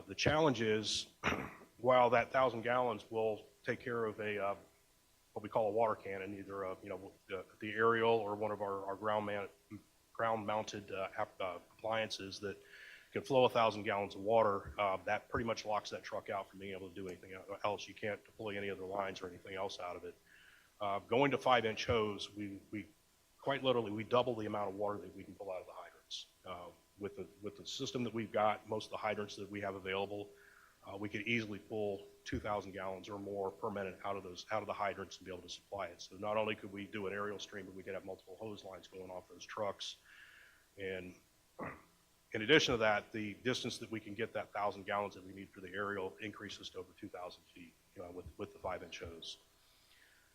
The challenge is, while that 1,000 gallons will take care of what we call a water cannon, either the aerial or one of our ground-mounted appliances that can flow 1,000 gallons of water, that pretty much locks that truck out from being able to do anything else. You can't deploy any other lines or anything else out of it. Going to 5-inch hose, we quite literally, we double the amount of water that we can pull out of the hydrants. With the system that we've got, most of the hydrants that we have available, we could easily pull 2,000 gallons or more per minute out of the hydrants and be able to supply it. So not only could we do an aerial stream, but we could have multiple hose lines going off those trucks. And in addition to that, the distance that we can get that 1,000 gallons that we need for the aerial increases to over 2,000 feet with the 5-inch hose.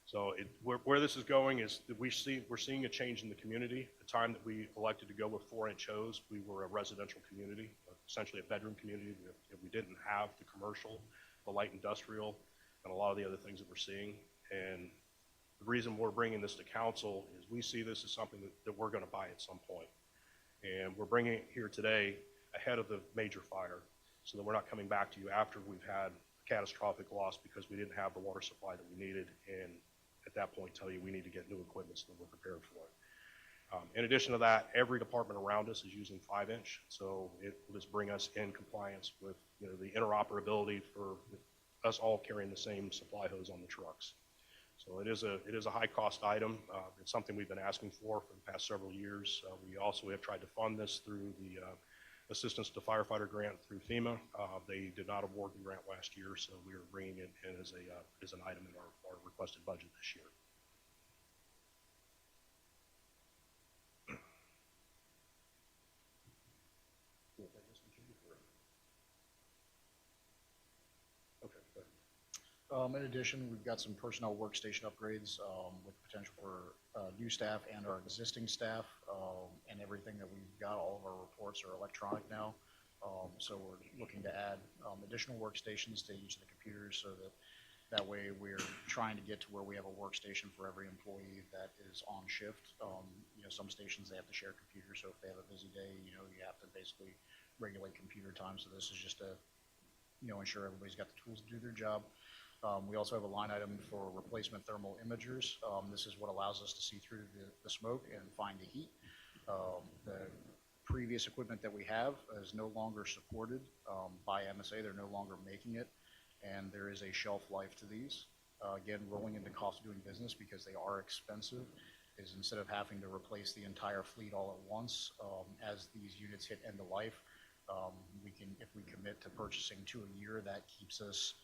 So where this is going is that we're seeing a change in the community. The time that we elected to go with 4-inch hose, we were a residential community, essentially a bedroom community. We didn't have the commercial, the light industrial, and a lot of the other things that we're seeing. And the reason we're bringing this to council is we see this as something that we're going to buy at some point. And we're bringing it here today ahead of the major fire so that we're not coming back to you after we've had a catastrophic loss because we didn't have the water supply that we needed, and at that point tell you we need to get new equipment so that we're prepared for it. In addition to that, every department around us is using 5-inch, so it will just bring us in compliance with the interoperability for us all carrying the same supply hose on the trucks. So it is a high cost item. It's something we've been asking for the past several years. We also have tried to fund this through the Assistance to Firefighter grant through FEMA. They did not award the grant last year, so we are bringing it in as an item in our requested budget this year. In addition, we've got some personnel workstation upgrades with potential for new staff and our existing staff, and everything that we've got, all of our reports are electronic now. So we're looking to add additional workstations to each of the computers so that way we're trying to get to where we have a workstation for every employee that is on shift. Some stations, they have to share computers, so if they have a busy day, you have to basically regulate computer time. So this is just to ensure everybody's got the tools to do their job. We also have a line item for replacement thermal imagers. This is what allows us to see through the smoke and find the heat. The previous equipment that we have is no longer supported by MSA. They're no longer making it, and there is a shelf life to these. Again, rolling into cost of doing business because they are expensive. is instead of having to replace the entire fleet all at once, as these units hit end of life, if we commit to purchasing 2 a year, that keeps us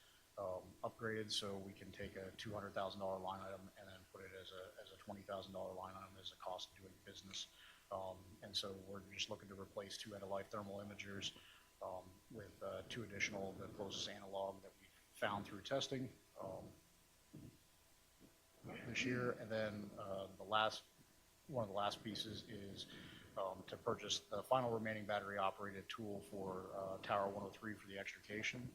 upgraded, so we can take a $200,000 line item and then put it as a $20,000 line item as a cost of doing business. And so we're just looking to replace 2 end-of-life thermal imagers with 2 additional, the closest analog that we found through testing this year. And then one of the last pieces is to purchase the final remaining battery-operated tool for Tower 103 for the extrication.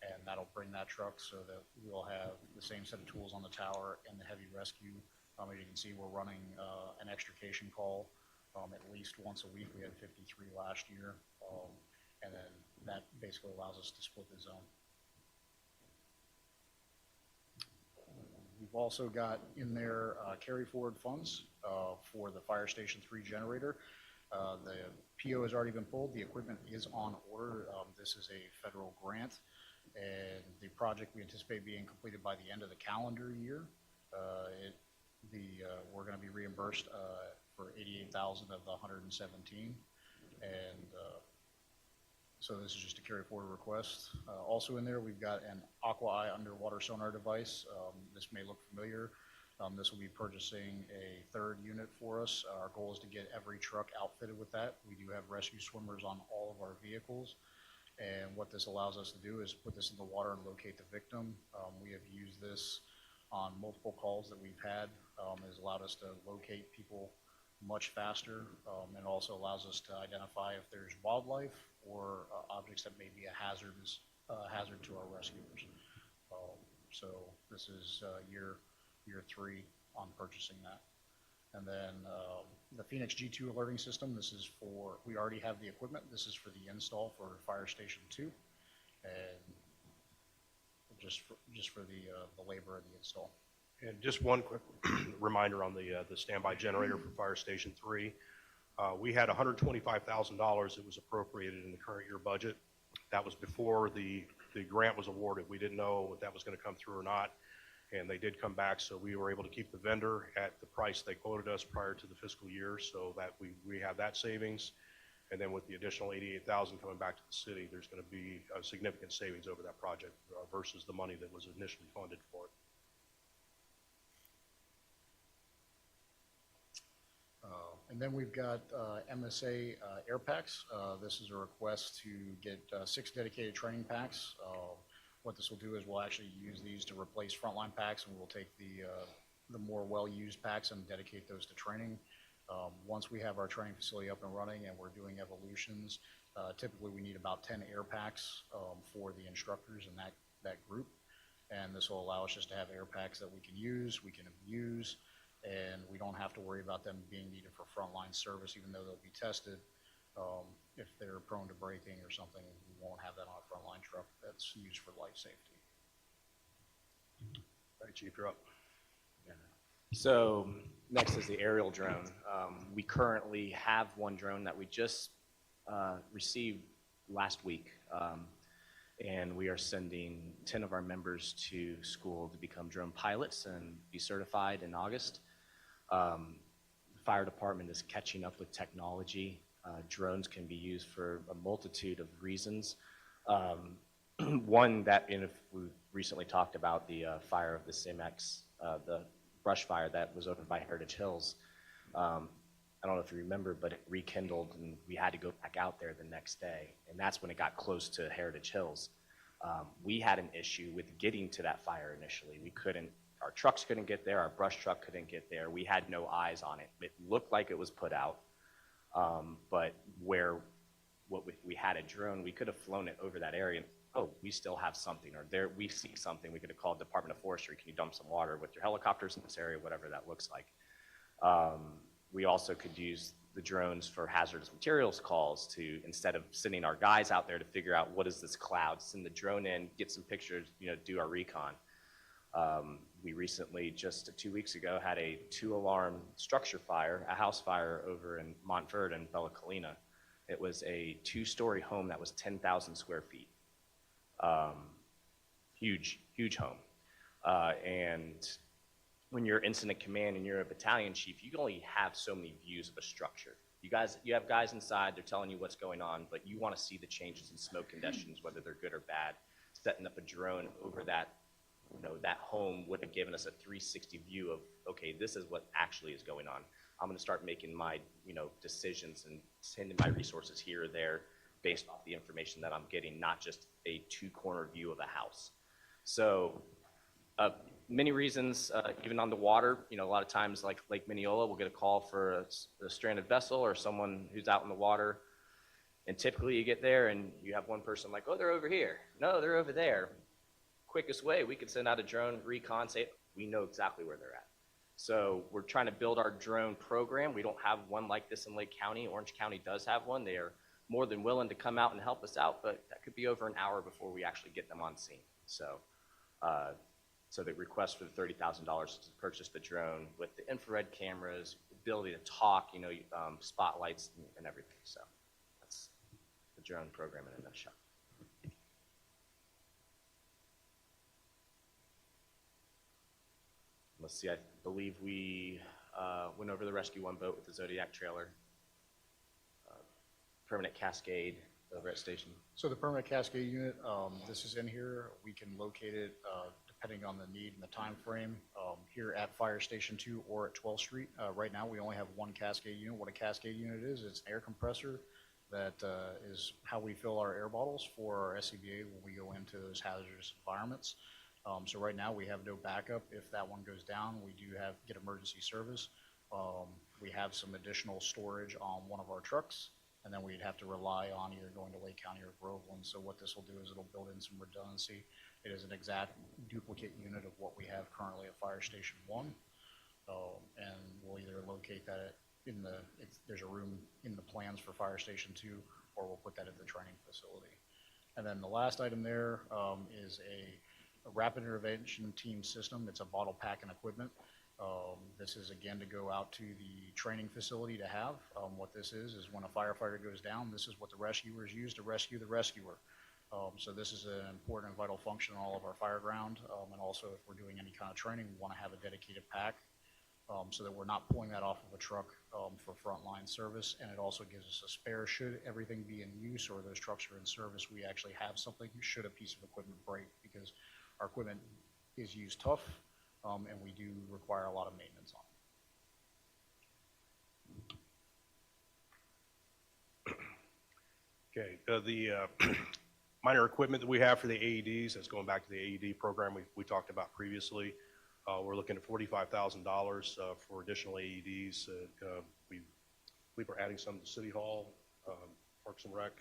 And that'll bring that truck so that we'll have the same set of tools on the tower and the heavy rescue. As you can see, we're running an extrication call at least once a week. We had 53 last year. And then that basically allows us to split the zone. We've also got in there carry forward funds for the Fire Station 3 generator. The PO has already been pulled. The equipment is on order. This is a federal grant, and the project we anticipate being completed by the end of the calendar year. We're going to be reimbursed for $88,000 of the $117,000, and so this is just a carry forward request. Also in there, we've got an Aqua Eye underwater sonar device. This may look familiar. This will be purchasing a 3rd unit for us. Our goal is to get every truck outfitted with that. We do have rescue swimmers on all of our vehicles, and what this allows us to do is put this in the water and locate the victim. We have used this on multiple calls that we've had. It has allowed us to locate people much faster, and also allows us to identify if there's wildlife or objects that may be a hazard to our rescuers. So this is year 3 on purchasing that. And then the Phoenix G2 alerting system, we already have the equipment. This is for the install for Fire Station 2, and just for the labor of the install. And just one quick reminder on the standby generator for Fire Station 3. We had $125,000 that was appropriated in the current year budget. That was before the grant was awarded. We didn't know if that was going to come through or not, and they did come back, so we were able to keep the vendor at the price they quoted us prior to the fiscal year, so that we have that savings. And then with the additional $88,000 coming back to the city, there's going to be a significant savings over that project versus the money that was initially funded for it. And then we've got MSA air packs. This is a request to get 6 dedicated training packs. What this will do is we'll actually use these to replace frontline packs, and we'll take the more well-used packs and dedicate those to training. Once we have our training facility up and running and we're doing evolutions, typically we need about 10 air packs for the instructors in that group. And this will allow us just to have air packs that we can use, we can abuse, and we don't have to worry about them being needed for frontline service, even though they'll be tested. If they're prone to breaking or something, we won't have that on a frontline truck that's used for life safety. All right, Chief, you're up. So next is the aerial drone. We currently have one drone that we just received last week, and we are sending 10 of our members to school to become drone pilots and be certified in August. The fire department is catching up with technology. Drones can be used for a multitude of reasons. One that, and if we recently talked about the fire of the Simex, the brush fire that was over by Heritage Hills. I don't know if you remember, but it rekindled and we had to go back out there the next day. And that's when it got close to Heritage Hills. We had an issue with getting to that fire initially. Our trucks couldn't get there, our brush truck couldn't get there. We had no eyes on it. It looked like it was put out, but we had a drone, we could have flown it over that area and, oh, we still have something, or there we see something. We could have called Department of Forestry, can you dump some water with your helicopters in this area, whatever that looks like. We also could use the drones for hazardous materials calls to, instead of sending our guys out there to figure out what is this cloud, send the drone in, get some pictures, do our recon. We recently, just 2 weeks ago, had a 2-alarm structure fire, a house fire over in Montverde and Bella Colina. It was a 2-story home that was 10,000 square feet. Huge home. And when you're incident command and you're a battalion chief, you can only have so many views of a structure. You have guys inside, they're telling you what's going on, but you want to see the changes in smoke conditions, whether they're good or bad. Setting up a drone over that, that home would have given us a 360 view of, okay, this is what actually is going on. I'm going to start making my, decisions and sending my resources here or there based off the information that I'm getting, not just a two-corner view of a house. So many reasons, even on the water, a lot of times like Lake Mineola, we'll get a call for a stranded vessel or someone who's out in the water. And typically you get there and you have one person like, oh, they're over here. No, they're over there. Quickest way, we could send out a drone, recon, say, we know exactly where they're at. So we're trying to build our drone program. We don't have one like this in Lake County. Orange County does have one. They are more than willing to come out and help us out, but that could be over an hour before we actually get them on scene. So the request for the $30,000 is to purchase the drone with the infrared cameras, ability to talk, spotlights and everything. So that's the drone program in a nutshell. Let's see, I believe we went over the Rescue 1 boat with the Zodiac trailer. Permanent Cascade over at station. So the permanent cascade unit, this is in here. We can locate it depending on the need and the time frame here at Fire Station 2 or at 12th Street. Right now, we only have one cascade unit. What a cascade unit is, it's an air compressor that is how we fill our air bottles for our SCBA when we go into those hazardous environments. So right now, we have no backup. If that one goes down, we do get emergency service. We have some additional storage on one of our trucks, and then we'd have to rely on either going to Lake County or Groveland. So what this will do is it'll build in some redundancy. It is an exact duplicate unit of what we have currently at Fire Station 1. And we'll either locate that there's a room in the plans for Fire Station 2, or we'll put that at the training facility. And then the last item there is a rapid intervention team system. It's a bottle pack and equipment. This is again to go out to the training facility to have. What this is when a firefighter goes down, this is what the rescuers use to rescue the rescuer. So this is an important and vital function in all of our fire ground. And also if we're doing any kind of training, we want to have a dedicated pack so that we're not pulling that off of a truck for frontline service. And it also gives us a spare should everything be in use or those trucks are in service. We actually have something should a piece of equipment break, because our equipment is used tough, and we do require a lot of maintenance on it. Okay, the minor equipment that we have for the AEDs, that's going back to the AED program we talked about previously. We're looking at $45,000 for additional AEDs. We we're adding some to City Hall, Parks and Rec,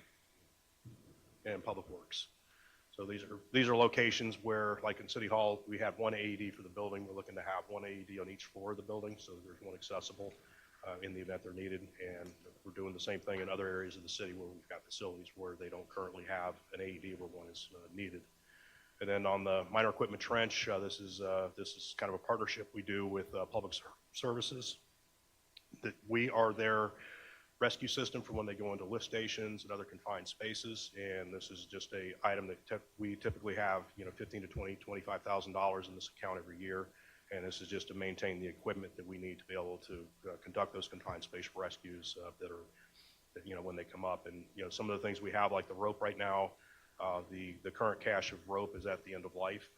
and Public Works. So these are locations where, like in City Hall, we have one AED for the building. We're looking to have one AED on each floor of the building, so there's one accessible in the event they're needed. And we're doing the same thing in other areas of the city where we've got facilities where they don't currently have an AED where one is needed. And then on the minor equipment trench, this is kind of a partnership we do with Public Services. That we are their rescue system for when they go into lift stations and other confined spaces. And this is just a item that we typically have, $15,000 to $25,000 in this account every year. And this is just to maintain the equipment that we need to be able to conduct those confined space rescues that when they come up. And some of the things we have, like the rope right now, the current cache of rope is at the end of life.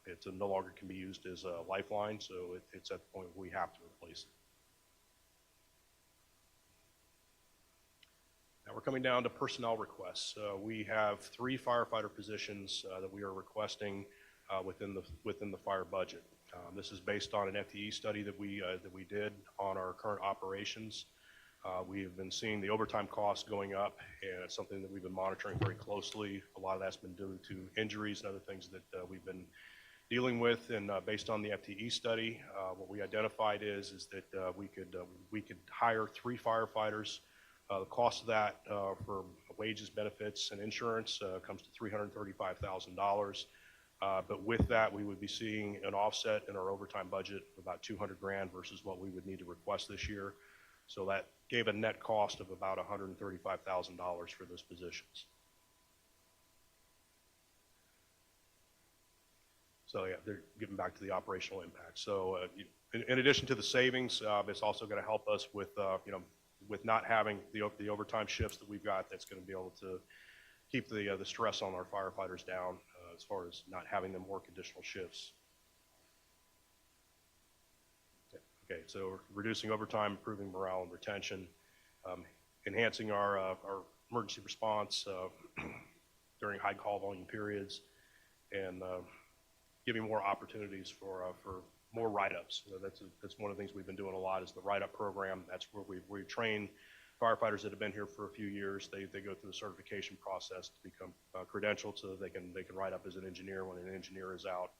It no longer can be used as a lifeline, so it's at the point where we have to replace it. Now we're coming down to personnel requests. We have 3 firefighter positions that we are requesting within the fire budget. This is based on an FTE study that we did on our current operations. We have been seeing the overtime costs going up, and it's something that we've been monitoring very closely. A lot of that's been due to injuries and other things that we've been dealing with. And based on the FTE study, what we identified is that we could hire 3 firefighters. The cost of that for wages, benefits, and insurance comes to $335,000. But with that, we would be seeing an offset in our overtime budget of about $200,000 versus what we would need to request this year. So that gave a net cost of about $135,000 for those positions. So yeah, they're giving back to the operational impact. So in addition to the savings, it's also going to help us with, with not having the overtime shifts that we've got. That's going to be able to keep the stress on our firefighters down as far as not having them work additional shifts. Okay, so reducing overtime, improving morale and retention, enhancing our emergency response during high call volume periods, and giving more opportunities for more write-ups. That's one of the things we've been doing a lot is the write-up program. That's where we train firefighters that have been here for a few years. They go through the certification process to become credentialed so that they can write up as an engineer when an engineer is out.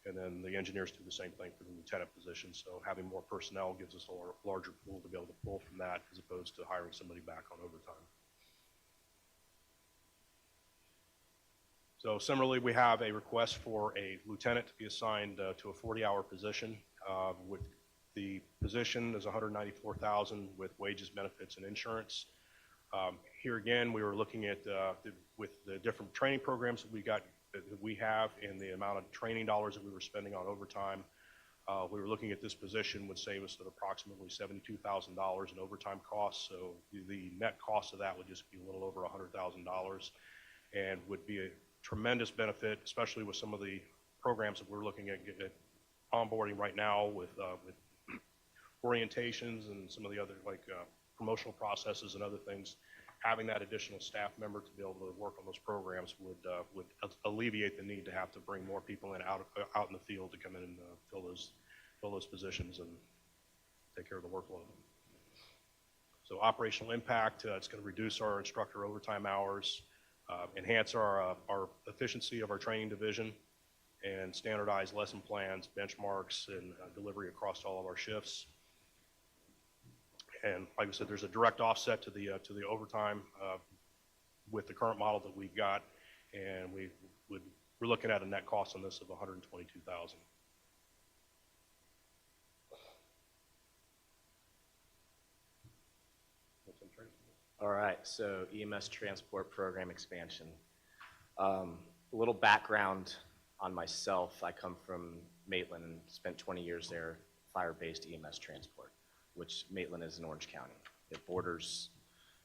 And then the engineers do the same thing for the lieutenant position. So having more personnel gives us a larger pool to be able to pull from that as opposed to hiring somebody back on overtime. So similarly, we have a request for a lieutenant to be assigned to a 40-hour position. With the position is $194,000 with wages, benefits, and insurance. Here again, we were looking at with the different training programs that we have and the amount of training dollars that we were spending on overtime. We were looking at this position would save us at approximately $72,000 in overtime costs. So the net cost of that would just be a little over $100,000 and would be a tremendous benefit, especially with some of the programs that we're looking at onboarding right now with orientations and some of the other promotional processes and other things. Having that additional staff member to be able to work on those programs would alleviate the need to have to bring more people in out in the field to come in and fill those positions and take care of the workload. So operational impact, it's going to reduce our instructor overtime hours, enhance our efficiency of our training division, and standardize lesson plans, benchmarks, and delivery across all of our shifts. And like I said, there's a direct offset to the overtime with the current model that we've got, and we're looking at a net cost on this of $122,000. All right, so EMS transport program expansion. A little background on myself. I come from Maitland and spent 20 years there, fire-based EMS transport, which Maitland is in Orange County. It borders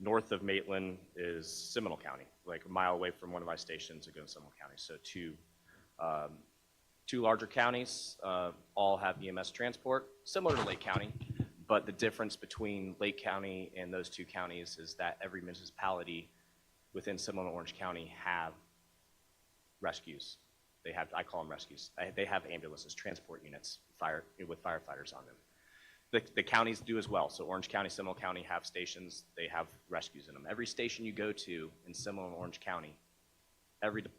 north of Maitland is Seminole County, like a mile away from one of my stations to go to Seminole County. So two larger counties all have EMS transport, similar to Lake County. But the difference between Lake County and those two counties is that every municipality within Seminole and Orange County have rescues. I call them rescues. They have ambulances, transport units, with firefighters on them. The counties do as well. So Orange County, Seminole County have stations. They have rescues in them. Every station you go to in Seminole and Orange County,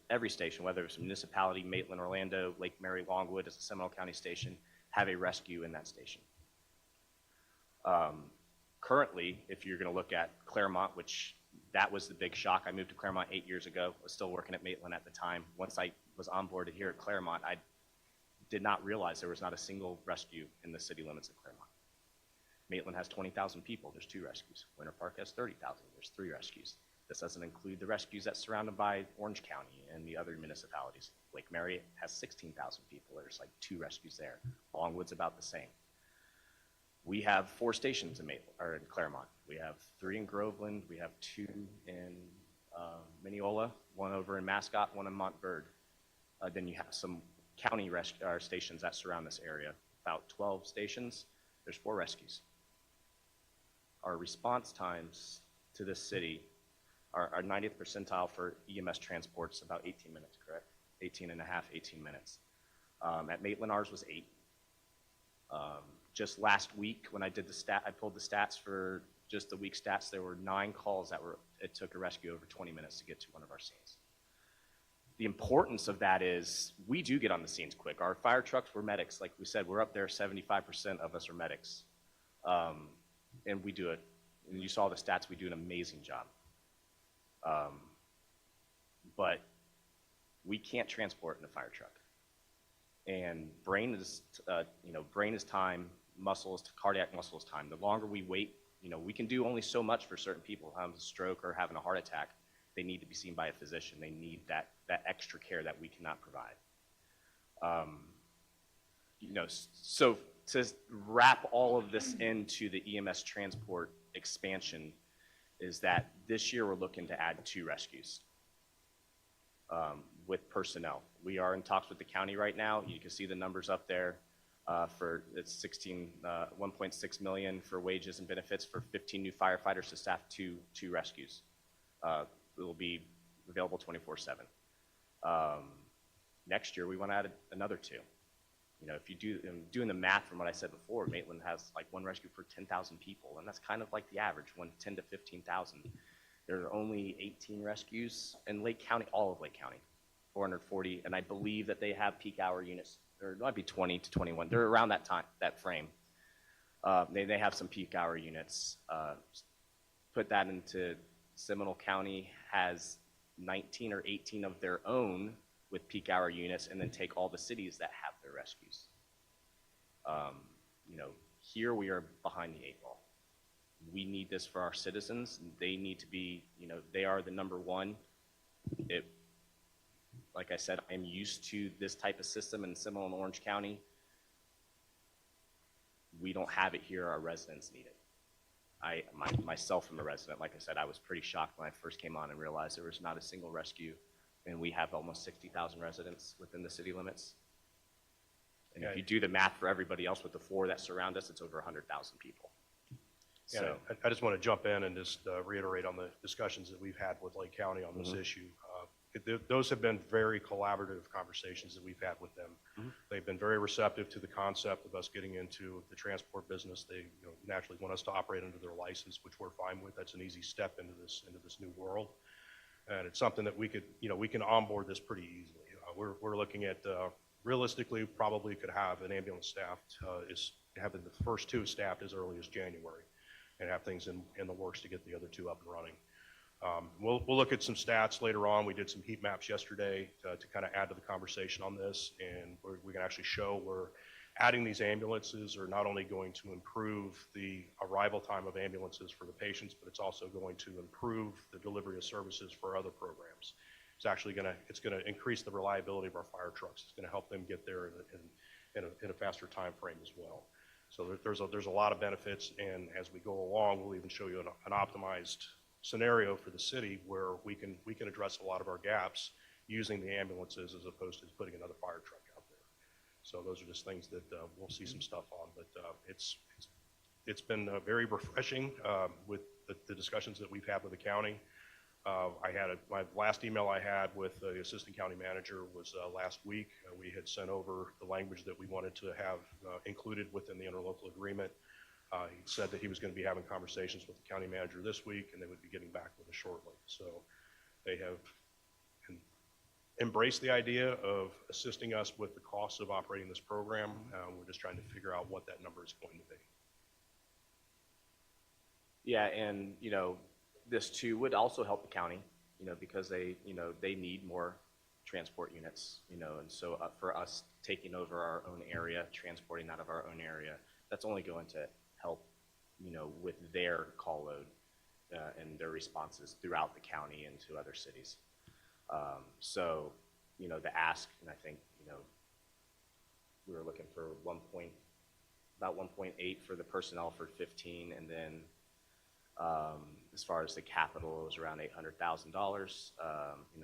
every station, whether it's a municipality, Maitland, Orlando, Lake Mary, Longwood, as a Seminole County station, have a rescue in that station. Currently, if you're going to look at Clermont, which that was the big shock. I moved to Clermont 8 years ago. I was still working at Maitland at the time. Once I was onboarded here at Clermont, I did not realize there was not a single rescue in the city limits of Clermont. Maitland has 20,000 people. There's 2 rescues. Winter Park has 30,000. There's 3 rescues. This doesn't include the rescues that's surrounded by Orange County and the other municipalities. Lake Mary has 16,000 people. There's like 2 rescues there. Longwood's about the same. We have 4 stations in Clermont. We have 3 in Groveland. We have 2 in Mineola, 1 over in Mascot, 1 in Montverde. Then you have some county stations that surround this area. About 12 stations. There's 4 rescues. Our response times to this city, our 90th percentile for EMS transports about 18 minutes, correct? 18 and a half, 18 minutes. At Maitland, ours was 8. Just last week, when I did I pulled the stats for just the week stats. There were 9 calls it took a rescue over 20 minutes to get to one of our scenes. The importance of that is we do get on the scenes quick. Our fire trucks, we're medics. Like we said, we're up there, 75% of us are medics. And we do it. And you saw the stats, we do an amazing job. But we can't transport in a fire truck. And brain is time, cardiac muscle is time. The longer we wait, we can do only so much for certain people. Having a stroke or having a heart attack, they need to be seen by a physician. They need that extra care that we cannot provide. So to wrap all of this into the EMS transport expansion is that this year we're looking to add 2 rescues with personnel. We are in talks with the county right now. You can see the numbers up there. It's 1.6 million for wages and benefits for 15 new firefighters to staff two rescues. It will be available 24/7. Next year we want to add another 2. If you doing the math from what I said before, Maitland has like 1 rescue for 10,000 people, and that's kind of like the average, 10 to 15,000. There are only 18 rescues in Lake County, all of Lake County, 440, and I believe that they have peak hour units. There might be 20 to 21. They're around that frame. They have some peak hour units. Put that into Seminole County has 19 or 18 of their own with peak hour units, and then take all the cities that have their rescues. Here we are behind the 8 ball. We need this for our citizens. They need to be, they are the number one. Like I said, I'm used to this type of system in Seminole and Orange County. We don't have it here. Our residents need it. Myself am a resident. Like I said, I was pretty shocked when I first came on and realized there was not a single rescue, and we have almost 60,000 residents within the city limits. And if you do the math for everybody else with the 4 that surround us, it's over 100,000 people. So I just want to jump in and just reiterate on the discussions that we've had with Lake County on this issue. Those have been very collaborative conversations that we've had with them. They've been very receptive to the concept of us getting into the transport business. They naturally want us to operate under their license, which we're fine with. That's an easy step into this new world, and it's something that we can onboard this pretty easily. We're looking at realistically probably could have an ambulance staffed having the first 2 staffed as early as January, and have things in the works to get the other 2 up and running. We'll look at some stats later on. We did some heat maps yesterday to kind of add to the conversation on this, and we can actually show where adding these ambulances are not only going to improve the arrival time of ambulances for the patients, but it's also going to improve the delivery of services for other programs. It's actually going to increase the reliability of our fire trucks. It's going to help them get there in a faster time frame as well. So there's a lot of benefits, and as we go along, we'll even show you an optimized scenario for the city where we can address a lot of our gaps using the ambulances as opposed to putting another fire truck out there. So those are just things that we'll see some stuff on, but it's been very refreshing with the discussions that we've had with the county. My last email I had with the assistant county manager was last week. We had sent over the language that we wanted to have included within the interlocal agreement. He said that he was going to be having conversations with the county manager this week, and they would be getting back with us shortly. So they have embraced the idea of assisting us with the costs of operating this program. We're just trying to figure out what that number is going to be. Yeah, and this too would also help the county, because they need more transport units, and so for us taking over our own area, transporting out of our own area, that's only going to help, with their call load and their responses throughout the county and to other cities. So, the ask, and I think, we were looking for about 1.8 for the personnel for 15, and then as far as the capital, it was around $800,000.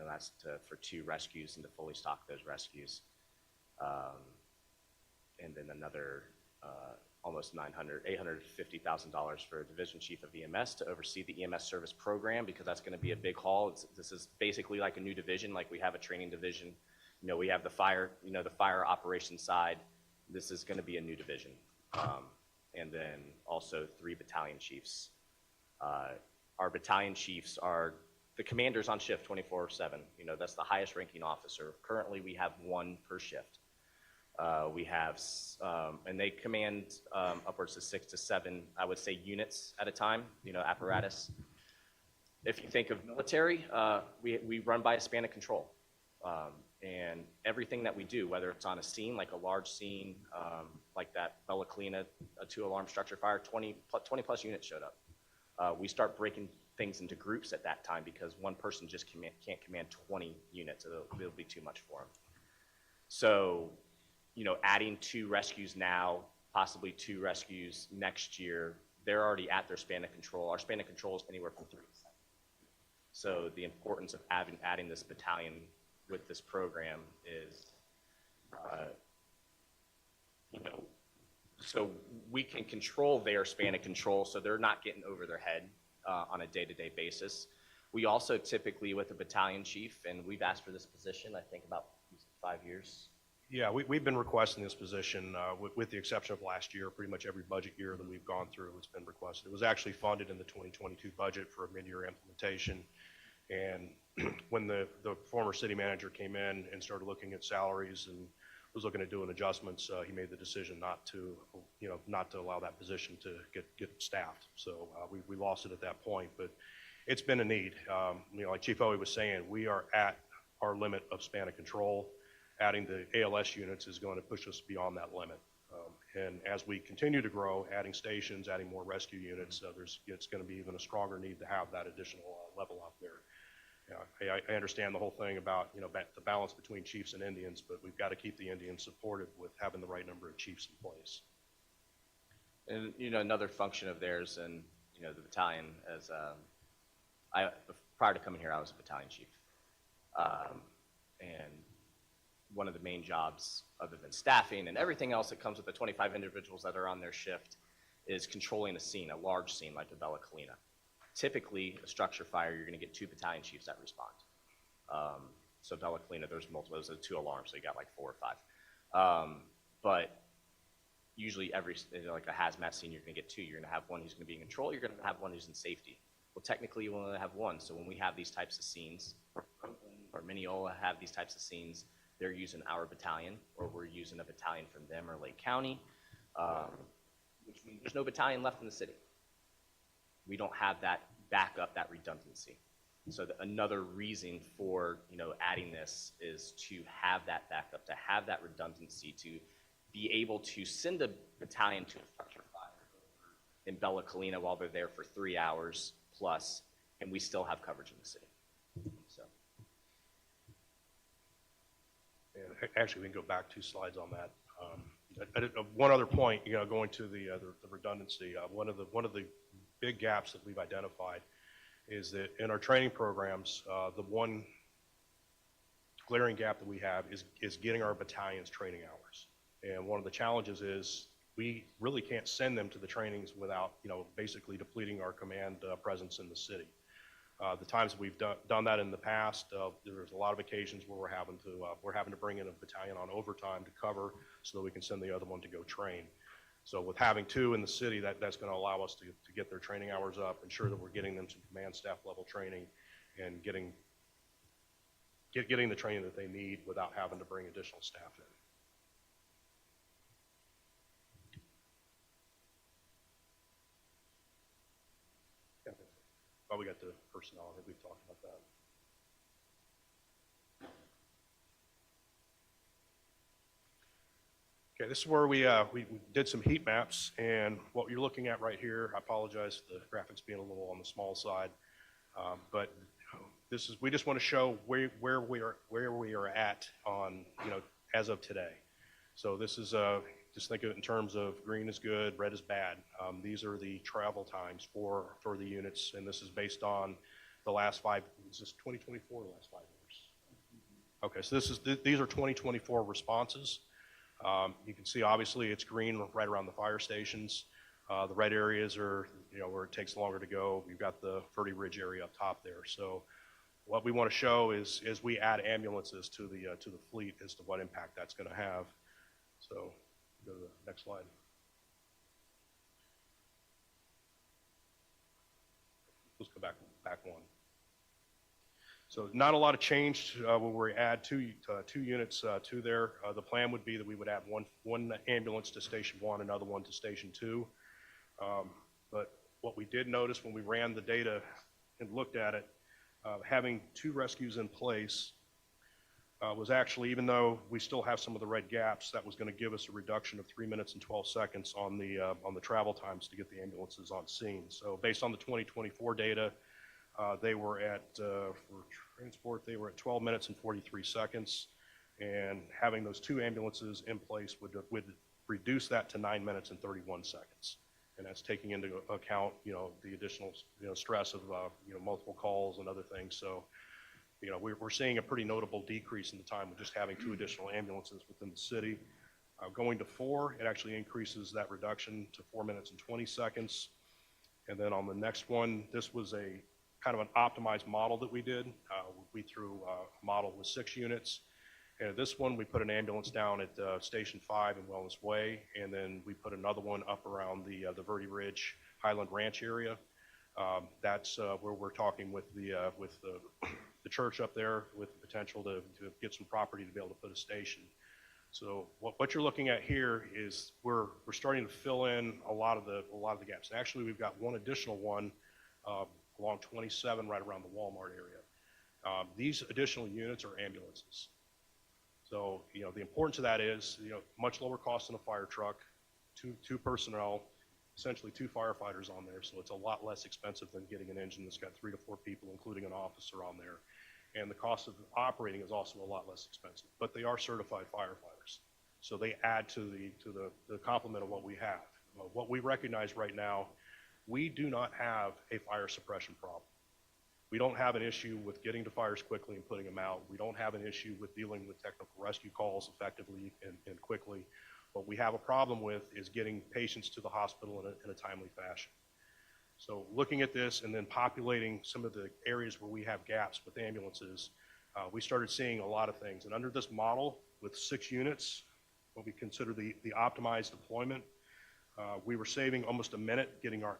That's for 2 rescues and to fully stock those rescues. And then another almost $850,000 for a division chief of EMS to oversee the EMS service program, because that's going to be a big haul. This is basically like a new division, like we have a training division. We have the fire operations side. This is going to be a new division. And then also 3 battalion chiefs. Our battalion chiefs are the commanders on shift 24/7. That's the highest ranking officer. Currently, we have 1 per shift. We have, and they command upwards of 6 to 7, I would say, units at a time, apparatus. If you think of military, we run by a span of control. And everything that we do, whether it's on a scene, like a large scene, like that Bella Colina, a 2-alarm structure fire, 20 plus units showed up. We start breaking things into groups at that time because one person just can't command 20 units. It'll be too much for them. So, adding 2 rescues now, possibly 2 rescues next year, they're already at their span of control. Our span of control is anywhere from 3 to 7. So the importance of adding this battalion with this program is, so we can control their span of control so they're not getting over their head on a day-to-day basis. We also typically, with a battalion chief, and we've asked for this position, I think about 5 years. Yeah, we've been requesting this position, with the exception of last year. Pretty much every budget year that we've gone through, it's been requested. It was actually funded in the 2022 budget for a mid-year implementation. And when the former city manager came in and started looking at salaries and was looking at doing adjustments, he made the decision not to allow that position to get staffed. So we lost it at that point, but it's been a need. Like Chief Owie was saying, we are at our limit of span of control. Adding the ALS units is going to push us beyond that limit. And as we continue to grow, adding stations, adding more rescue units, it's going to be even a stronger need to have that additional level out there. I understand the whole thing about the balance between chiefs and Indians, but we've got to keep the Indians supported with having the right number of chiefs in place. And another function of theirs, and the battalion, as prior to coming here, I was a battalion chief, and one of the main jobs, other than staffing and everything else that comes with the 25 individuals that are on their shift, is controlling a scene, a large scene like a Bella Colina. Typically, a structure fire, you're going to get 2 battalion chiefs that respond. So Bella Colina, there's multiple, those are 2 alarms, so you got like 4 or 5. But usually like a hazmat scene, you're going to get 2. You're going to have one who's going to be in control, you're going to have one who's in safety. Well, technically, you only have 1. So when we have these types of scenes, or Mineola have these types of scenes, they're using our battalion, or we're using a battalion from them or Lake County, which means there's no battalion left in the city. We don't have that backup, that redundancy. So another reason for adding this is to have that backup, to have that redundancy, to be able to send a battalion to a structure fire in Bella Colina while they're there for 3 hours plus, and we still have coverage in the city. So. And actually, we can go back 2 slides on that. One other point, going to the redundancy. One of the big gaps that we've identified is that in our training programs, the one glaring gap that we have is getting our battalions training hours. And one of the challenges is we really can't send them to the trainings without basically depleting our command presence in the city. The times that we've done that in the past, there's a lot of occasions where we're having to bring in a battalion on overtime to cover so that we can send the other one to go train. So with having 2 in the city, that's going to allow us to get their training hours up, ensure that we're getting them some command staff level training, and getting the training that they need without having to bring additional staff in. Well, we got the personnel. I think we've talked about that. Okay, this is where we did some heat maps, and what you're looking at right here, I apologize for the graphics being a little on the small side, but we just want to show where we are at on as of today. So this is just think of it in terms of green is good, red is bad. These are the travel times for the units, and this is based on the last 5. Is this 2024? The last 5 years. Okay, so these are 2024 responses. You can see obviously it's green right around the fire stations. The red areas are where it takes longer to go. We've got the Ferdy Ridge area up top there. So what we want to show is as we add ambulances to the fleet as to what impact that's going to have. So go to the next slide. Let's go back 1. So not a lot of change when we add 2 units to there. The plan would be that we would add one ambulance to Station 1, another one to Station 2. But what we did notice when we ran the data and looked at it, having 2 rescues in place was actually, even though we still have some of the red gaps, that was going to give us a reduction of 3 minutes and 12 seconds on the travel times to get the ambulances on scene. So based on the 2024 data, they were at, for transport, they were at 12 minutes and 43 seconds. And having those 2 ambulances in place would reduce that to 9 minutes and 31 seconds. And that's taking into account, the additional, stress of, multiple calls and other things. So, we're seeing a pretty notable decrease in the time with just having 2 additional ambulances within the city. Going to 4, it actually increases that reduction to 4 minutes and 20 seconds. And then on the next one, this was a kind of an optimized model that we did. We threw a model with 6 units. And this one, we put an ambulance down at Station 5 in Wellness Way, and then we put another one up around the Verde Ridge Highland Ranch area. That's where we're talking with the church up there, with the potential to get some property to be able to put a station. So what you're looking at here is we're starting to fill in a lot of the gaps. Actually, we've got one additional one along 27 right around the Walmart area. These additional units are ambulances. So, the importance of that is, much lower cost than a fire truck, two personnel, essentially 2 firefighters on there. So it's a lot less expensive than getting an engine that's got 3 to 4 people, including an officer on there. And the cost of operating is also a lot less expensive, but they are certified firefighters. So they add to the complement of what we have. What we recognize right now, we do not have a fire suppression problem. We don't have an issue with getting to fires quickly and putting them out. We don't have an issue with dealing with technical rescue calls effectively and quickly. What we have a problem with is getting patients to the hospital in a timely fashion. So looking at this and then populating some of the areas where we have gaps with ambulances, we started seeing a lot of things. And under this model with 6 units, what we consider the optimized deployment, we were saving almost a minute getting our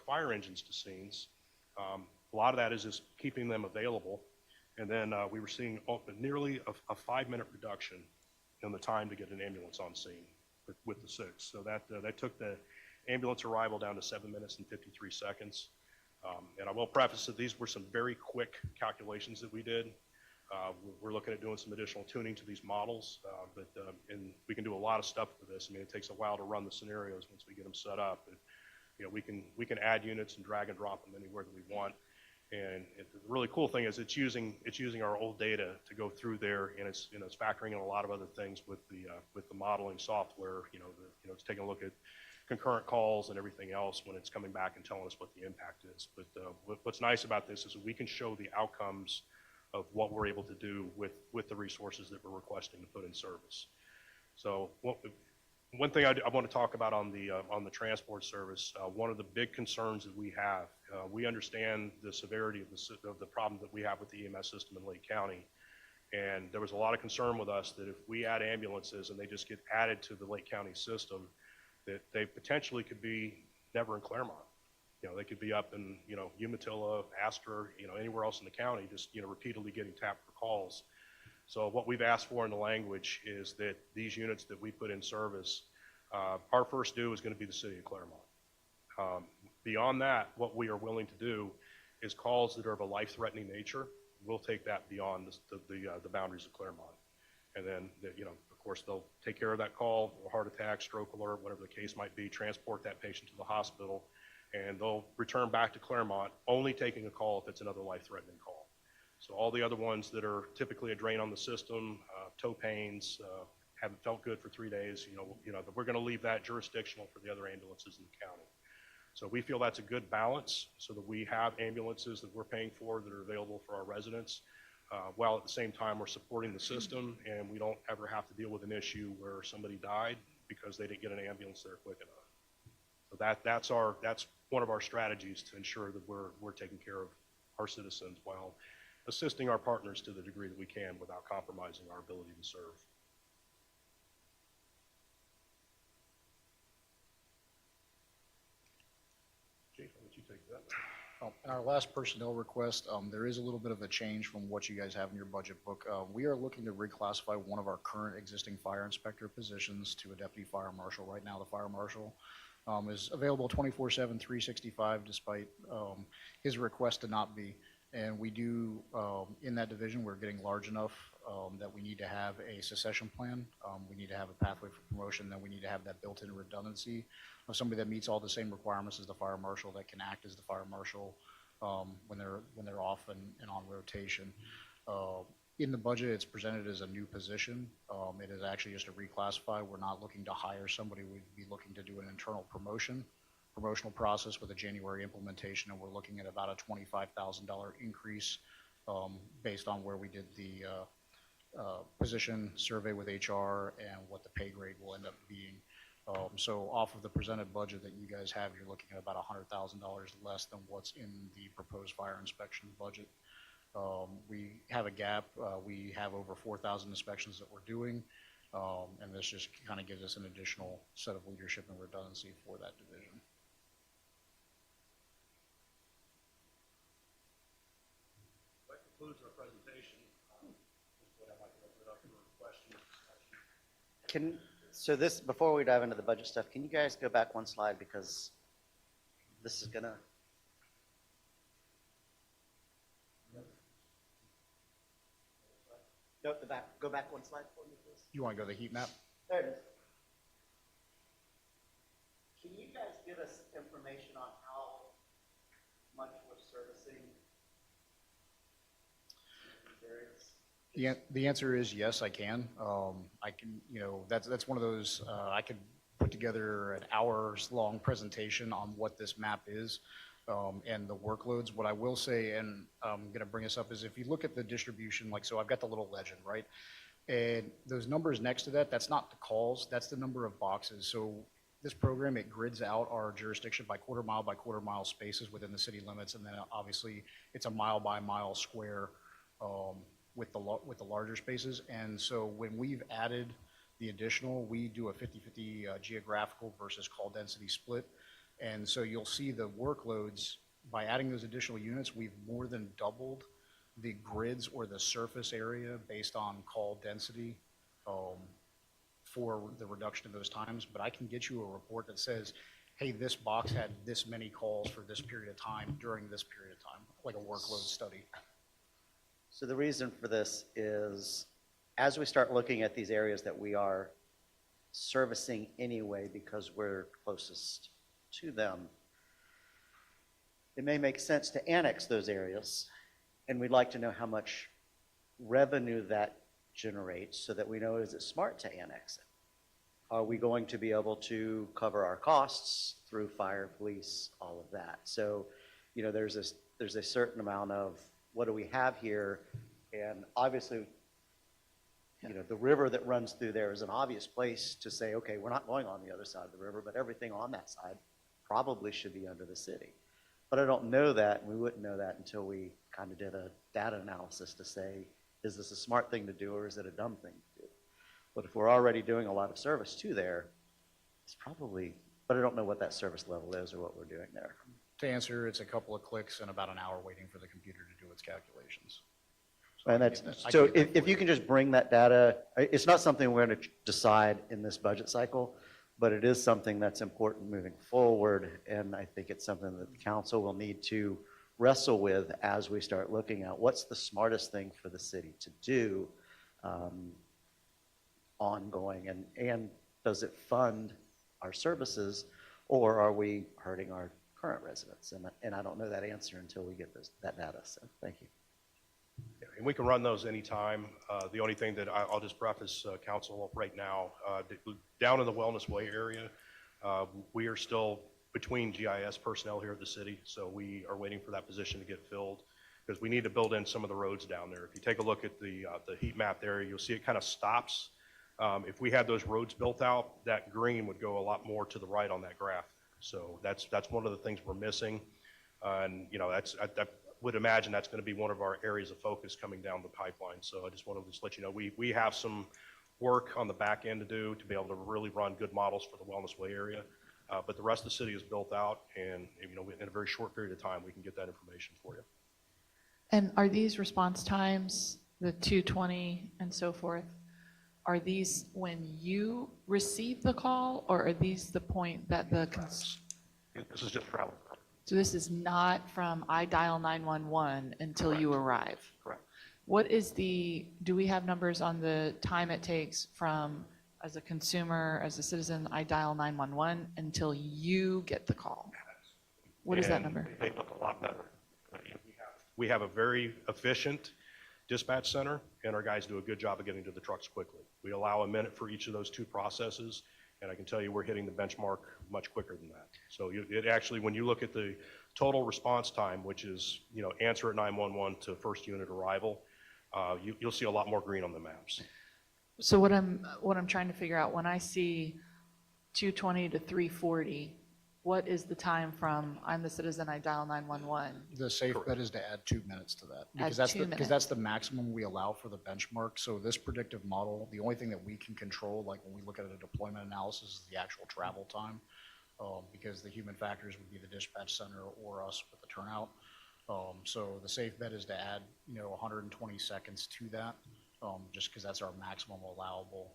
fire engines to scenes. A lot of that is just keeping them available. And then we were seeing nearly a 5-minute reduction in the time to get an ambulance on scene with the 6. So that took the ambulance arrival down to 7 minutes and 53 seconds. And I will preface that these were some very quick calculations that we did. We're looking at doing some additional tuning to these models, and we can do a lot of stuff with this. I mean, it takes a while to run the scenarios once we get them set up. But, we can add units and drag and drop them anywhere that we want. And the really cool thing is it's using our old data to go through there, and it's factoring in a lot of other things with the modeling software. It's taking a look at concurrent calls and everything else when it's coming back and telling us what the impact is. But what's nice about this is that we can show the outcomes of what we're able to do with the resources that we're requesting to put in service. So one thing I want to talk about on the transport service, one of the big concerns that we have, we understand the severity of the problem that we have with the EMS system in Lake County. And there was a lot of concern with us that if we add ambulances and they just get added to the Lake County system, that they potentially could be never in Clermont. They could be up in, Umatilla, Astor, anywhere else in the county, just, repeatedly getting tapped for calls. So what we've asked for in the language is that these units that we put in service, our first due is going to be the city of Clermont. Beyond that, what we are willing to do is calls that are of a life-threatening nature. We'll take that beyond the boundaries of Clermont. And then, of course, they'll take care of that call, heart attack, stroke alert, whatever the case might be, transport that patient to the hospital, and they'll return back to Clermont, only taking a call if it's another life-threatening call. So all the other ones that are typically a drain on the system, toe pains, haven't felt good for 3 days, we're going to leave that jurisdictional for the other ambulances in the county. So we feel that's a good balance so that we have ambulances that we're paying for that are available for our residents, while at the same time we're supporting the system and we don't ever have to deal with an issue where somebody died because they didn't get an ambulance there quick enough. So that's one of our strategies to ensure that we're taking care of our citizens while assisting our partners to the degree that we can without compromising our ability to serve. Chief, why don't you take that? In our last personnel request, there is a little bit of a change from what you guys have in your budget book. We are looking to reclassify one of our current existing fire inspector positions to a deputy fire marshal. Right now, the fire marshal is available 24/7, 365, despite his request to not be. And we do, in that division, we're getting large enough that we need to have a succession plan. We need to have a pathway for promotion. Then we need to have that built-in redundancy of somebody that meets all the same requirements as the fire marshal, that can act as the fire marshal when they're off and on rotation. In the budget, it's presented as a new position. It is actually just a reclassify. We're not looking to hire somebody. We'd be looking to do an internal promotional process with a January implementation, and we're looking at about a $25,000 increase based on where we did the position survey with HR and what the pay grade will end up being. So off of the presented budget that you guys have, you're looking at about $100,000 less than what's in the proposed fire inspection budget. We have a gap. We have over 4,000 inspections that we're doing, and this just kind of gives us an additional set of leadership and redundancy for that division. That concludes our presentation. I'd like to open it up for questions. So this, before we dive into the budget stuff, can you guys go back one slide, because this is gonna. No, go back one slide for me, please. You want to go to the heat map? There it is. Can you guys give us information on how much we're servicing these areas? The answer is yes, I can. I can, that's one of those, I could put together an hours-long presentation on what this map is and the workloads. What I will say, and I'm going to bring this up, is if you look at the distribution, like, so I've got the little legend, right? And those numbers next to that, that's not the calls, that's the number of boxes. So this program, it grids out our jurisdiction by quarter mile spaces within the city limits, and then obviously it's a mile by mile square with the larger spaces. And so when we've added the additional, we do a 50-50 geographical versus call density split. And so you'll see the workloads, by adding those additional units, we've more than doubled the grids or the surface area based on call density for the reduction of those times. But I can get you a report that says, hey, this box had this many calls for this period of time during this period of time, like a workload study. So the reason for this is, as we start looking at these areas that we are servicing anyway because we're closest to them, it may make sense to annex those areas, and we'd like to know how much revenue that generates so that we know, is it smart to annex it? Are we going to be able to cover our costs through fire, police, all of that? So, there's a certain amount of, what do we have here? And obviously, the river that runs through there is an obvious place to say, okay, we're not going on the other side of the river, but everything on that side probably should be under the city. But I don't know that, and we wouldn't know that until we kind of did a data analysis to say, is this a smart thing to do or is it a dumb thing to do? But if we're already doing a lot of service to there, it's probably, but I don't know what that service level is or what we're doing there. To answer, it's a couple of clicks and about an hour waiting for the computer to do its calculations. And that's, so if you can just bring that data, it's not something we're going to decide in this budget cycle, but it is something that's important moving forward. And I think it's something that the council will need to wrestle with as we start looking at what's the smartest thing for the city to do ongoing, and does it fund our services, or are we hurting our current residents? And I don't know that answer until we get that data, so thank you. Yeah, and we can run those anytime. The only thing that I'll just preface council right now, down in the Wellness Way area, we are still between GIS personnel here at the city, so we are waiting for that position to get filled because we need to build in some of the roads down there. If you take a look at the heat map there, you'll see it kind of stops. If we had those roads built out, that green would go a lot more to the right on that graph. So that's one of the things we're missing, and I would imagine that's going to be one of our areas of focus coming down the pipeline. So I just wanted to just let you know we have some work on the back end to do to be able to really run good models for the Wellness Way area. But the rest of the city is built out, and in a very short period of time, we can get that information for you. And are these response times, the 220 and so forth, are these when you receive the call, or are these the point that This is just travel. so this is not from I dial 911 until Correct. you arrive? Correct. What is do we have numbers on the time it takes from, as a consumer, as a citizen, I dial 911 until you get the call? What is that And number? They look a lot better. We have a very efficient dispatch center, and our guys do a good job of getting to the trucks quickly. We allow a minute for each of those two processes, and I can tell you we're hitting the benchmark much quicker than that. So it actually, when you look at the total response time, which is, answer at 911 to first unit arrival, you'll see a lot more green on the maps. So what I'm trying to figure out, when I see 220 to 340, what is the time from I'm the citizen, I dial 911? The safe bet is to add 2 minutes to that, because that's 2 the, minutes. because that's the maximum we allow for the benchmark. So this predictive model, the only thing that we can control, like when we look at a deployment analysis, is the actual travel time, because the human factors would be the dispatch center or us with the turnout. So the safe bet is to add, 120 seconds to that, just because that's our maximum allowable.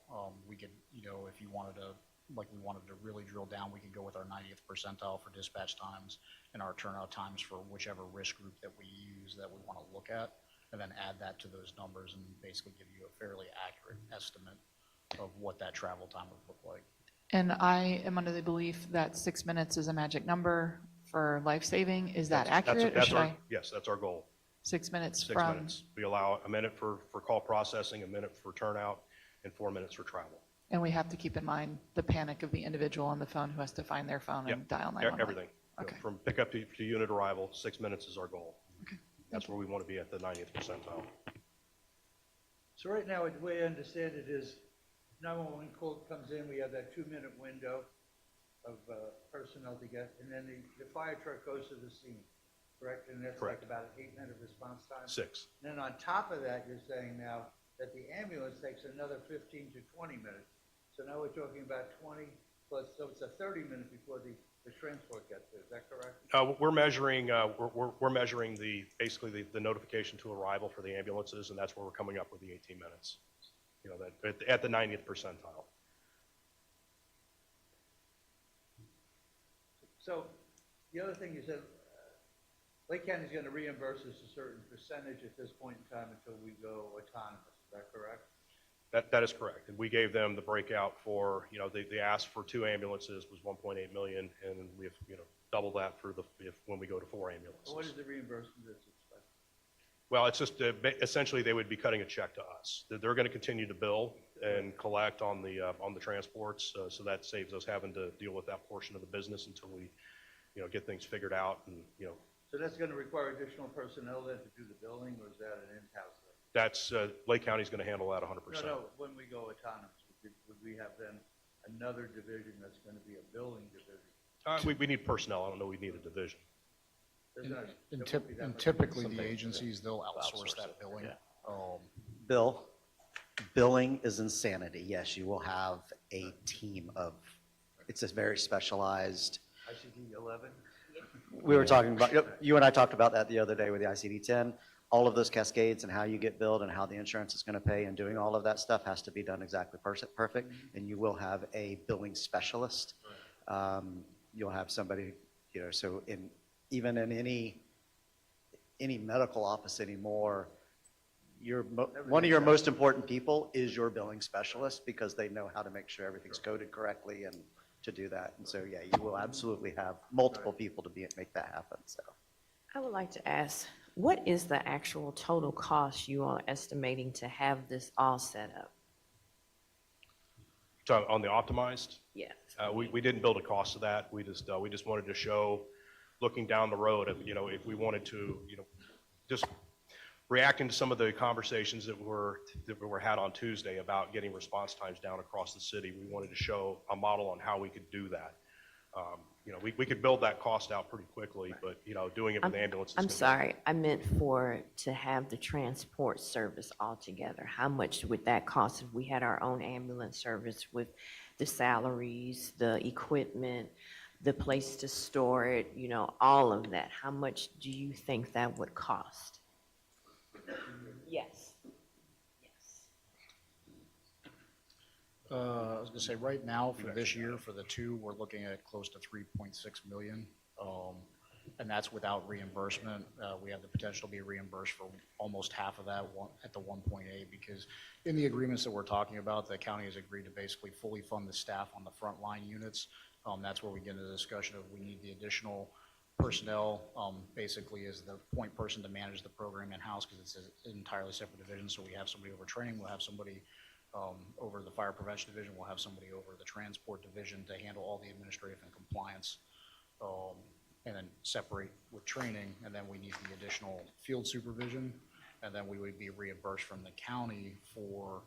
We could, if you wanted to, like we wanted to really drill down, we could go with our 90th percentile for dispatch times and our turnout times for whichever risk group that we use that we want to look at, and then add that to those numbers and basically give you a fairly accurate estimate of what that travel time would look like. And I am under the belief that 6 minutes is a magic number for life-saving. Is that accurate, or should I? Yes, that's our goal. 6 minutes 6 from? minutes. We allow a minute for call processing, a minute for turnout, and 4 minutes for travel. And we have to keep in mind the panic of the individual on the phone who has to find their phone and dial 911. Everything. Okay. From pickup to unit arrival, 6 minutes is our goal. Okay. That's where we want to be at the 90th percentile. So right now, the way I understand it is, 911 call comes in, we have that 2-minute window of personnel to get, and then the fire truck goes to the scene, correct? And that's Correct. like about an 8-minute response time? 6. And then on top of that, you're saying now that the ambulance takes another 15 to 20 minutes. So now we're talking about 20 plus, so it's a 30 minute before the transport gets there, is that correct? We're measuring, we're measuring basically the notification to arrival for the ambulances, and that's where we're coming up with the 18 minutes. That at the 90th percentile. So the other thing you said, Lake County's going to reimburse us a certain percentage at this point in time until we go autonomous, is that correct? That is correct. And we gave them the breakout for, they asked for 2 ambulances was 1.8 million, and we've, double that for when we go to 4 ambulances. So what is the reimbursement that's expected? Well, it's just essentially they would be cutting a check to us. They're going to continue to bill and collect on the transports, so that saves us having to deal with that portion of the business until we, get things figured out and, So that's going to require additional personnel then to do the billing, or is that an in-house thing? That's, Lake County's going to handle that 100%. No, when we go autonomous, would we have then another division that's going to be a billing division? We need personnel. I don't know we need a division. There's not- And there won't be that much- typically, the agencies, they'll outsource that billing. Bill, billing is insanity. Yes, you will have a team of, it's a very specialized. ICD 11? We were talking about, you and I talked about that the other day with the ICD-10. All of those cascades and how you get billed and how the insurance is going to pay and doing all of that stuff has to be done exactly perfect. And you will have a billing specialist. You'll have somebody, so even in any medical office anymore, one of your most important people is your billing specialist, because they know how to make sure everything's coded correctly and to do that. And so, yeah, you will absolutely have multiple people to make that happen, so. I would like to ask, what is the actual total cost you are estimating to have this all set up? So on the optimized, Yes. we didn't build a cost of that. We just wanted to show, looking down the road, if we wanted to, just reacting to some of the conversations that were had on Tuesday about getting response times down across the city, we wanted to show a model on how we could do that. We could build that cost out pretty quickly, but, doing it with ambulances. I'm sorry, I meant to have the transport service altogether. How much would that cost if we had our own ambulance service with the salaries, the equipment, the place to store it, all of that? How much do you think that would cost? Yes. Yes. I was gonna say, right now, for this year, for the 2, we're looking at close to 3.6 million. And that's without reimbursement. We have the potential to be reimbursed for almost half of that at the 1.8, because in the agreements that we're talking about, the county has agreed to basically fully fund the staff on the frontline units. That's where we get into the discussion of we need the additional personnel basically is the point person to manage the program in-house because it's an entirely separate division. So we have somebody over training, we'll have somebody over the fire prevention division, we'll have somebody over the transport division to handle all the administrative and compliance, and then separate with training, and then we need the additional field supervision, and then we would be reimbursed from the county for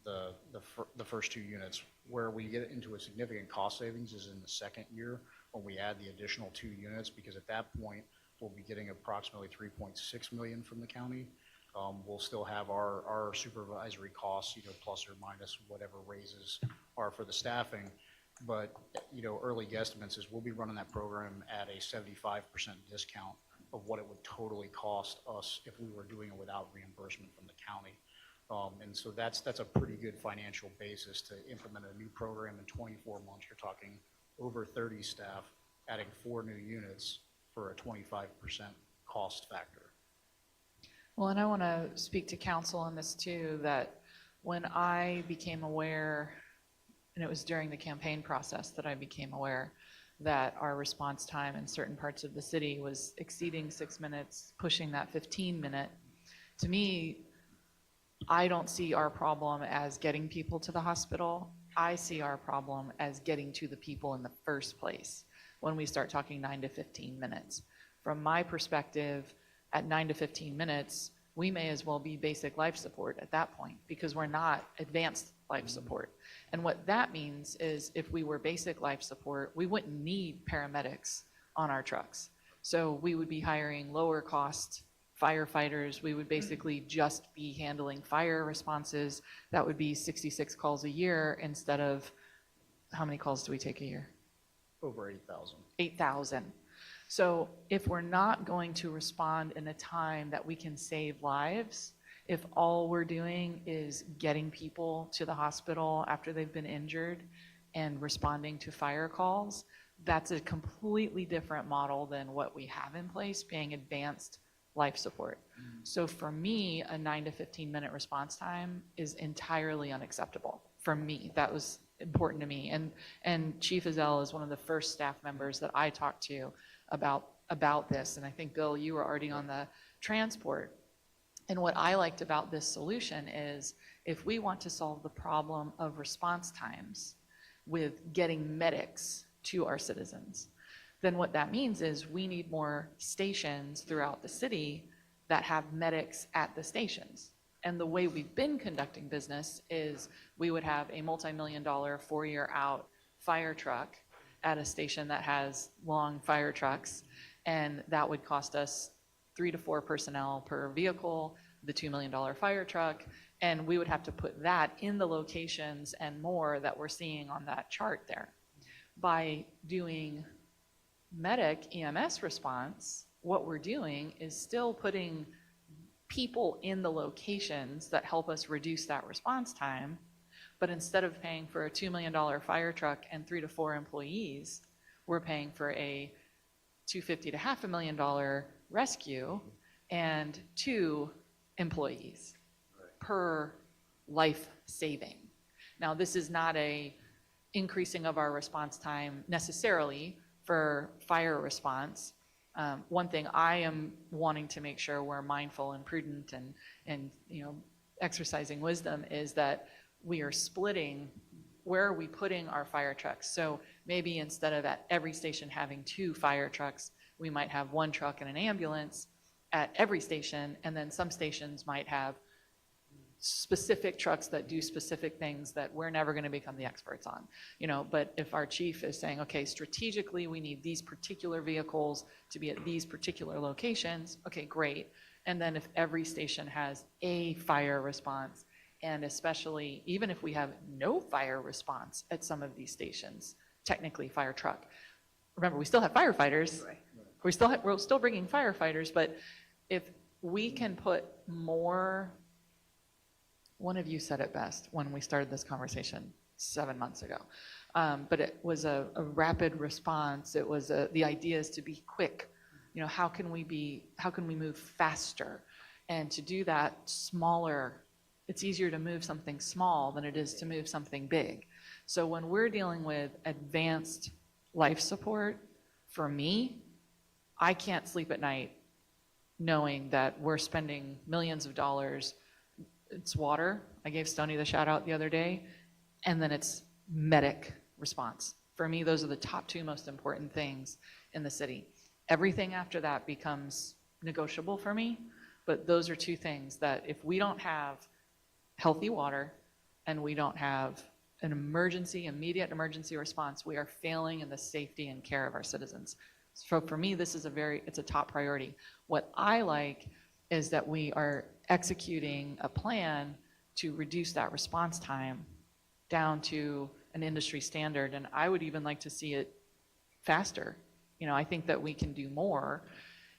the first 2 units. Where we get into a significant cost savings is in the second year when we add the additional 2 units, because at that point, we'll be getting approximately $3.6 million from the county. We'll still have our supervisory costs, plus or minus whatever raises are for the staffing. But, early guesstimates is we'll be running that program at a 75% discount of what it would totally cost us if we were doing it without reimbursement from the county. And so that's a pretty good financial basis to implement a new program in 24 months. You're talking over 30 staff, adding 4 new units for a 25% cost factor. Well, and I want to speak to council on this too, that when I became aware, and it was during the campaign process that I became aware that our response time in certain parts of the city was exceeding 6 minutes, pushing that 15-minute. To me, I don't see our problem as getting people to the hospital. I see our problem as getting to the people in the first place when we start talking 9 to 15 minutes. From my perspective, at 9 to 15 minutes, we may as well be basic life support at that point because we're not advanced life support. And what that means is if we were basic life support, we wouldn't need paramedics on our trucks. So we would be hiring lower cost firefighters. We would basically just be handling fire responses. That would be 66 calls a year instead of, how many calls do we take a year? Over 8,000. 8,000. So if we're not going to respond in a time that we can save lives, if all we're doing is getting people to the hospital after they've been injured and responding to fire calls, that's a completely different model than what we have in place, being advanced life support. So for me, a 9 to 15-minute response time is entirely unacceptable. For me, that was important to me. And Chief Azell is one of the first staff members that I talked to about this. And I think, Bill, you were already on the transport. And what I liked about this solution is if we want to solve the problem of response times with getting medics to our citizens, then what that means is we need more stations throughout the city that have medics at the stations. And the way we've been conducting business is we would have a multi-million-dollar 4-year out fire truck at a station that has long fire trucks, and that would cost us 3 to 4 personnel per vehicle, the $2 million fire truck, and we would have to put that in the locations and more that we're seeing on that chart there. By doing medic EMS response, what we're doing is still putting people in the locations that help us reduce that response time, but instead of paying for a $2 million fire truck and 3 to 4 employees, we're paying for a $250,000 to $500,000 rescue and 2 employees per life saving. Now, this is not a increasing of our response time necessarily for fire response. One thing I am wanting to make sure we're mindful and prudent and exercising wisdom is that we are splitting where are we putting our fire trucks. So maybe instead of at every station having 2 fire trucks, we might have 1 truck and an ambulance at every station, and then some stations might have specific trucks that do specific things that we're never going to become the experts on. But if our chief is saying, okay, strategically we need these particular vehicles to be at these particular locations, okay, great. And then if every station has a fire response, and especially even if we have no fire response at some of these stations, technically fire truck. Remember, we still have firefighters. Right. We're still bringing firefighters, but if we can put more, one of you said it best when we started this conversation 7 months ago, but it was a rapid response. It was the idea is to be quick. How can we move faster? And to do that smaller, it's easier to move something small than it is to move something big. So when we're dealing with advanced life support, for me, I can't sleep at night knowing that we're spending millions of dollars. It's water. I gave Stoney the shout out the other day. And then it's medic response. For me, those are the top two most important things in the city. Everything after that becomes negotiable for me, but those are two things that if we don't have healthy water and we don't have an immediate emergency response, we are failing in the safety and care of our citizens. So for me, this is it's a top priority. What I like is that we are executing a plan to reduce that response time down to an industry standard, and I would even like to see it faster. I think that we can do more,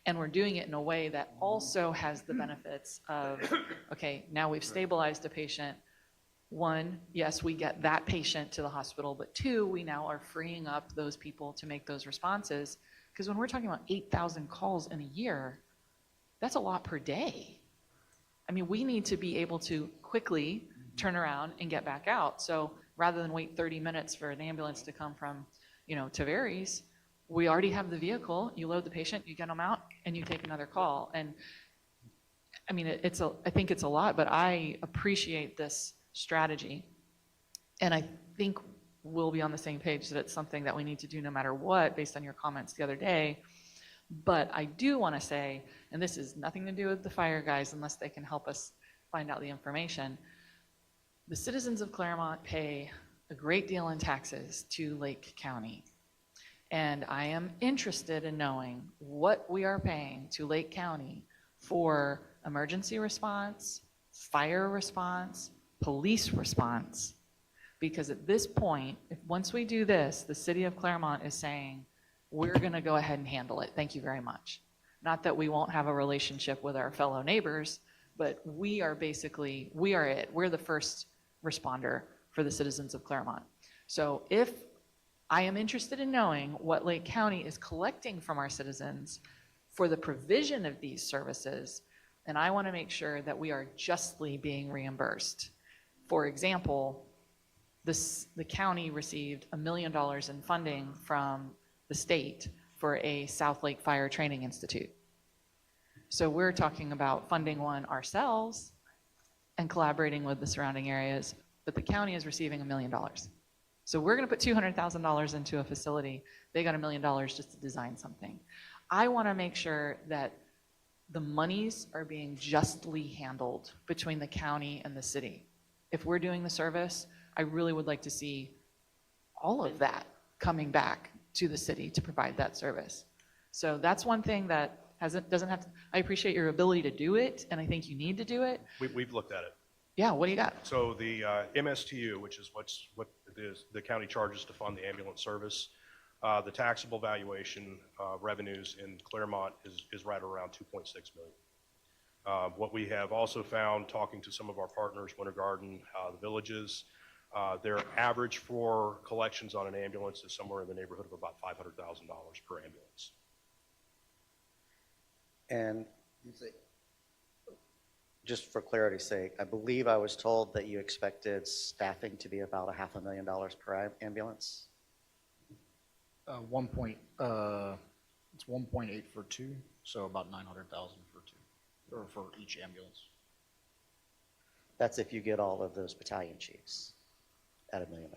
and we're doing it in a way that also has the benefits of, okay, now we've stabilized a patient. One, yes, we get that patient to the hospital, but two, we now are freeing up those people to make those responses. Because when we're talking about 8,000 calls in a year, that's a lot per day. I mean, we need to be able to quickly turn around and get back out. So rather than wait 30 minutes for an ambulance to come from, Tavares, we already have the vehicle. You load the patient, you get them out, and you take another call. And I mean, I think it's a lot, but I appreciate this strategy. And I think we'll be on the same page that it's something that we need to do no matter what, based on your comments the other day. But I do want to say, and this has nothing to do with the fire guys unless they can help us find out the information, the citizens of Clermont pay a great deal in taxes to Lake County. And I am interested in knowing what we are paying to Lake County for emergency response, fire response, police response. Because at this point, once we do this, the city of Clermont is saying, we're going to go ahead and handle it. Thank you very much. Not that we won't have a relationship with our fellow neighbors, but we are it. We're the first responder for the citizens of Clermont. So if I am interested in knowing what Lake County is collecting from our citizens for the provision of these services, and I want to make sure that we are justly being reimbursed. For example, the county received $1 million in funding from the state for a South Lake Fire Training Institute. So we're talking about funding one ourselves and collaborating with the surrounding areas, but the county is receiving $1 million. So we're going to put $200,000 into a facility. They got $1 million just to design something. I want to make sure that the monies are being justly handled between the county and the city. If we're doing the service, I really would like to see all of that coming back to the city to provide that service. So that's one thing that doesn't have to, I appreciate your ability to do it, and I think you need to do it. We've looked at it. Yeah, what do you got? So the MSTU, which is what the county charges to fund the ambulance service, the taxable valuation revenues in Clermont is right around $2.6 million. What we have also found, talking to some of our partners, Winter Garden, the villages, their average for collections on an ambulance is somewhere in the neighborhood of about $500,000 per ambulance. And You say, just for clarity's sake, I believe I was told that you expected staffing to be about $500,000 per ambulance. It's 1.8 for two, so about 900,000 for two, or for each ambulance. That's if you get all of those battalion chiefs at $1 million.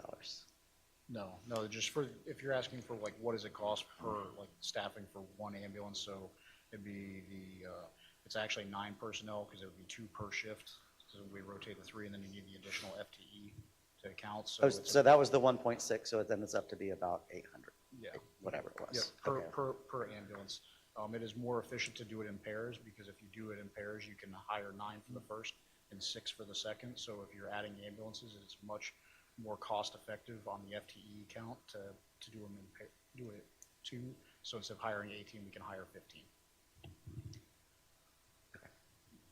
No, just for, if you're asking for like, what does it cost per, like, staffing for one ambulance, so it'd be it's actually 9 personnel, because it would be 2 per shift, so we rotate the 3, and then you need the additional FTE to account, so. Oh, it's so that was the 1.6, so then it's up to be about 800, Yeah. whatever it Yeah, was. per, Okay. per ambulance. It is more efficient to do it in pairs, because if you do it in pairs, you can hire 9 for the first and 6 for the second. So if you're adding ambulances, it's much more cost effective on the FTE count to do them do it 2. So instead of hiring 18, we can hire 15.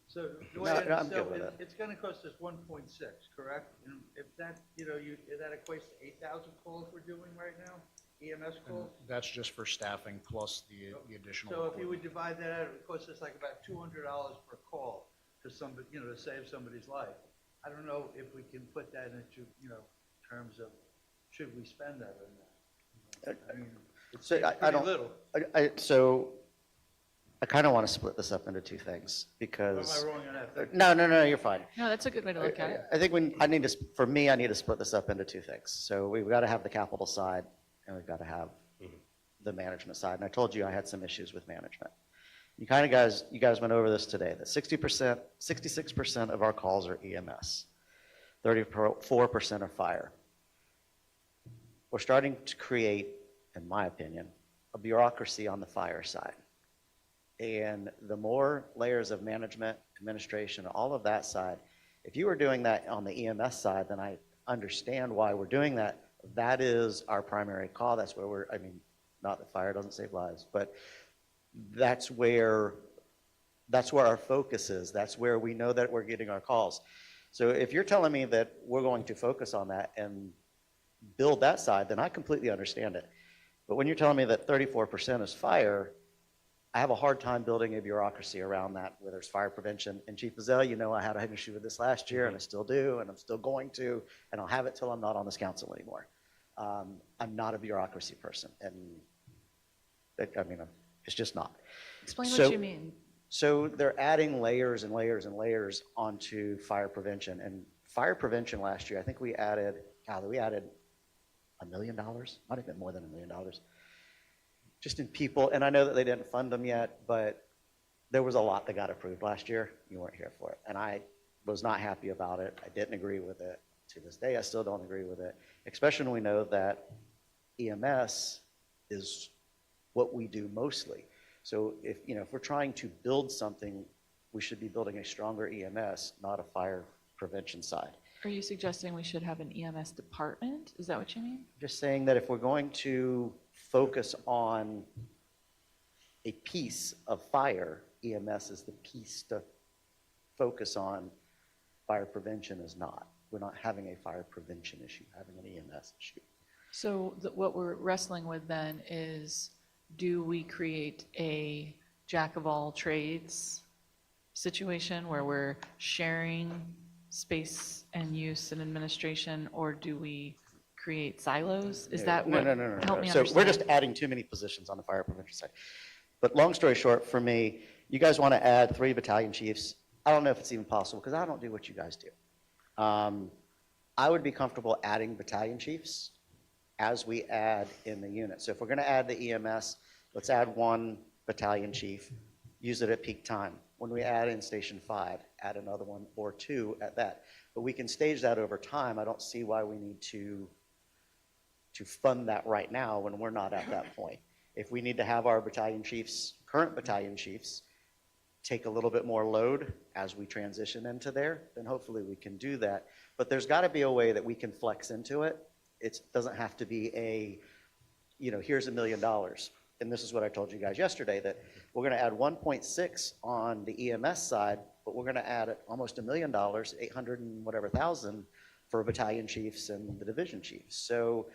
So the way No, I'm so good with it. it's gonna cost us 1.6, correct? And if that, that equates to 8,000 calls we're doing right now, EMS And calls? that's just for staffing plus the additional. So if you would equipment. divide that out, it would cost us like about $200 per call to somebody, to save somebody's life. I don't know if we can put that into, terms of, should we spend that or not? I mean, it's So I pretty don't- little. So I kind of want to split this up into two things Am because, I wrong on that? Thank you. no, you're fine. No, that's a good way to look at it. I think I need to, for me, I need to split this up into two things. So we've got to have the capital side and we've got to have the management side. And I told you I had some issues with management. You guys went over this today, that 60%, 66% of our calls are EMS, 34% are fire. We're starting to create, in my opinion, a bureaucracy on the fire side. And the more layers of management, administration, all of that side, if you were doing that on the EMS side, then I understand why we're doing that. That is our primary call. That's where not that fire doesn't save lives, but that's where our focus is. That's where we know that we're getting our calls. So if you're telling me that we're going to focus on that and build that side, then I completely understand it. But when you're telling me that 34% is fire, I have a hard time building a bureaucracy around that, whether it's fire prevention. And Chief Bazell, you know I had an issue with this last year, and I still do, and I'm still going to, and I'll have it till I'm not on this council anymore. I'm not a bureaucracy person, and it's just not. Explain So- what you mean. So they're adding layers and layers and layers onto fire prevention. And fire prevention last year, I think we added $1 million, might have been more than $1 million, just in people. And I know that they didn't fund them yet, but there was a lot that got approved last year. You weren't here for it. And I was not happy about it. I didn't agree with it. To this day, I still don't agree with it, especially when we know that EMS is what we do mostly. So if we're trying to build something, we should be building a stronger EMS, not a fire prevention side. Are you suggesting we should have an EMS department? Is that what you mean? Just saying that if we're going to focus on a piece of fire, EMS is the piece to focus on. Fire prevention is not. We're not having a fire prevention issue, having an EMS issue. So what we're wrestling with then is, do we create a jack of all trades situation where we're sharing space and use and administration, or do we create silos? Is that what? No. Help me So understand. we're just adding too many positions on the fire prevention side. But long story short, for me, you guys want to add 3 battalion chiefs. I don't know if it's even possible because I don't do what you guys do. I would be comfortable adding battalion chiefs as we add in the unit. So if we're going to add the EMS, let's add 1 battalion chief, use it at peak time. When we add in Station 5, add another 1 or 2 at that. But we can stage that over time. I don't see why we need to fund that right now when we're not at that point. If we need to have our battalion chiefs, current battalion chiefs, take a little bit more load as we transition into there, then hopefully we can do that. But there's got to be a way that we can flex into it. It doesn't have to be here's $1 million. And this is what I told you guys yesterday, that we're going to add 1.6 on the EMS side, but we're going to add almost $1 million, 800 and whatever thousand, for battalion chiefs and the division chiefs. So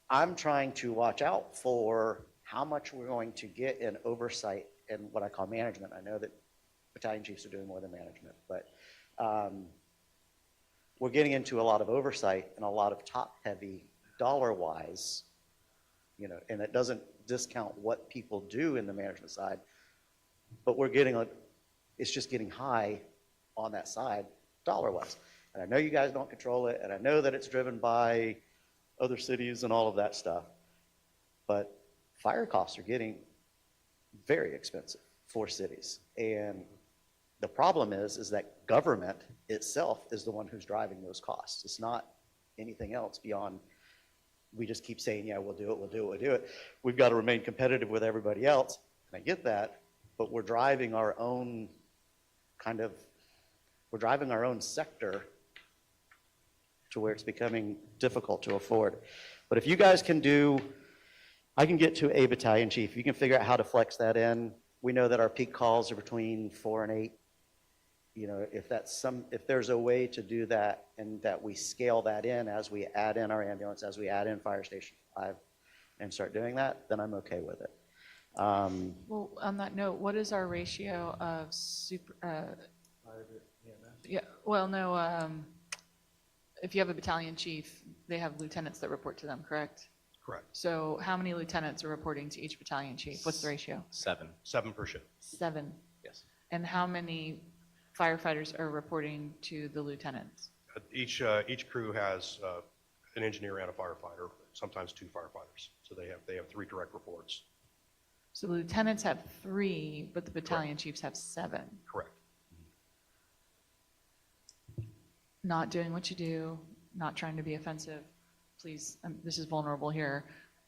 I'm trying to watch out for how much we're going to get in oversight and what I call management. I know that battalion chiefs are doing more than management, but we're getting into a lot of oversight and a lot of top-heavy dollar-wise, and it doesn't discount what people do in the management side, but it's just getting high on that side dollar-wise. And I know you guys don't control it, and I know that it's driven by other cities and all of that stuff, but fire costs are getting very expensive for cities. And the problem is that government itself is the one who's driving those costs. It's not anything else beyond, we just keep saying, yeah, we'll do it. We've got to remain competitive with everybody else, and I get that, but we're driving our own sector to where it's becoming difficult to afford. But if you guys can I can get to a battalion chief. You can figure out how to flex that in. We know that our peak calls are between 4 and 8. If there's a way to do that and that we scale that in as we add in our ambulance, as we add in Fire Station 5 and start doing that, then I'm okay with it. Well, on that note, what is our ratio of if you have a battalion chief, they have lieutenants that report to them, correct? Correct. So how many lieutenants are reporting to each battalion chief? What's the ratio? 7, 7 per shift. 7. yes. And how many firefighters are reporting to the lieutenants? Each crew has an engineer and a firefighter, sometimes 2 firefighters. So they have 3 direct reports. So the lieutenants have 3, but the battalion chiefs have 7. Correct. Not doing what you do, not trying to be offensive. Please, this is vulnerable here.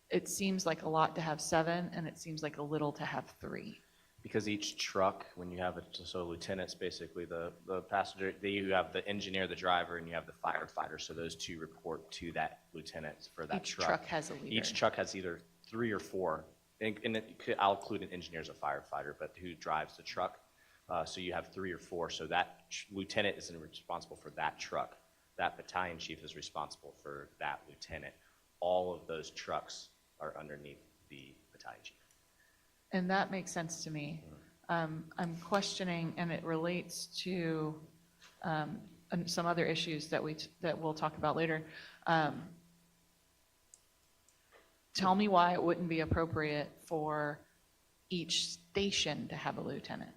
It seems like a lot to have 7, and it seems like a little to have 3. Because each truck, when you have it, so lieutenants, basically the passenger, you have the engineer, the driver, and you have the firefighter. So those 2 report to that lieutenant for that Each truck. truck has a leader. Each truck has either 3 or 4. And I'll include an engineer as a firefighter, but who drives the truck. So you have 3 or 4. So that lieutenant is responsible for that truck. That battalion chief is responsible for that lieutenant. All of those trucks are underneath the battalion chief. And that makes sense to me. I'm questioning, and it relates to some other issues that we'll talk about later. Tell me why it wouldn't be appropriate for each station to have a lieutenant.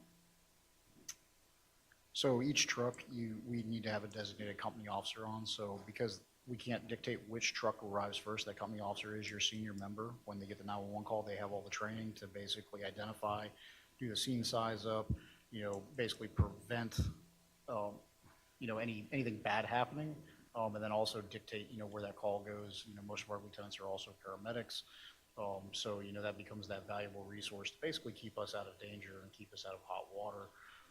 So each truck, we need to have a designated company officer on, so because we can't dictate which truck arrives first, that company officer is your senior member. When they get the 911 call, they have all the training to basically identify, do the scene size up, basically prevent, anything bad happening, and then also dictate, where that call goes. Most of our lieutenants are also paramedics, so, that becomes that valuable resource to basically keep us out of danger and keep us out of hot water.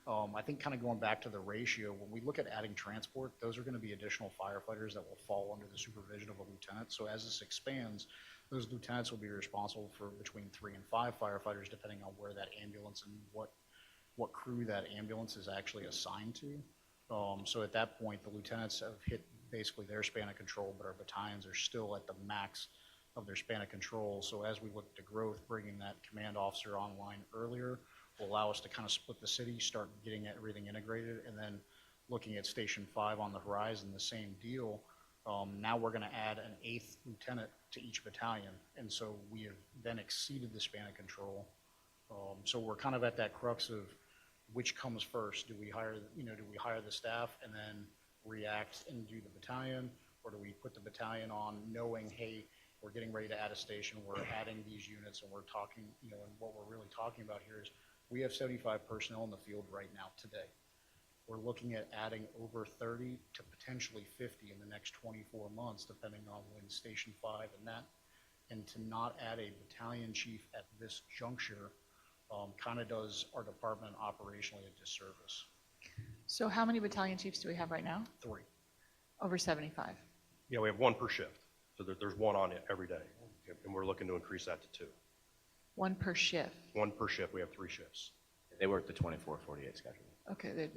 I think kind of going back to the ratio, when we look at adding transport, those are going to be additional firefighters that will fall under the supervision of a lieutenant. So as this expands, those lieutenants will be responsible for between 3 and 5 firefighters, depending on where that ambulance and what crew that ambulance is actually assigned to. So at that point, the lieutenants have hit basically their span of control, but our battalions are still at the max of their span of control. So as we look to growth, bringing that command officer online earlier will allow us to kind of split the city, start getting everything integrated, and then looking at Station 5 on the horizon, the same deal. Now we're going to add an 8th lieutenant to each battalion, and so we have then exceeded the span of control. So we're kind of at that crux of which comes first. Do we hire the staff and then react and do the battalion, or do we put the battalion on knowing, hey, we're getting ready to add a station, we're adding these units, and we're talking, and what we're really talking about here is we have 75 personnel in the field right now today. We're looking at adding over 30 to potentially 50 in the next 24 months, depending on when Station 5 and to not add a battalion chief at this juncture kind of does our department operationally a disservice. So how many battalion chiefs do we have right now? 3. Over 75. Yeah, we have 1 per shift. So there's 1 on it every day. And we're looking to increase that to 2. 1 per shift. 1 per shift. We have 3 shifts. They work the 24-48 schedule. Okay, okay.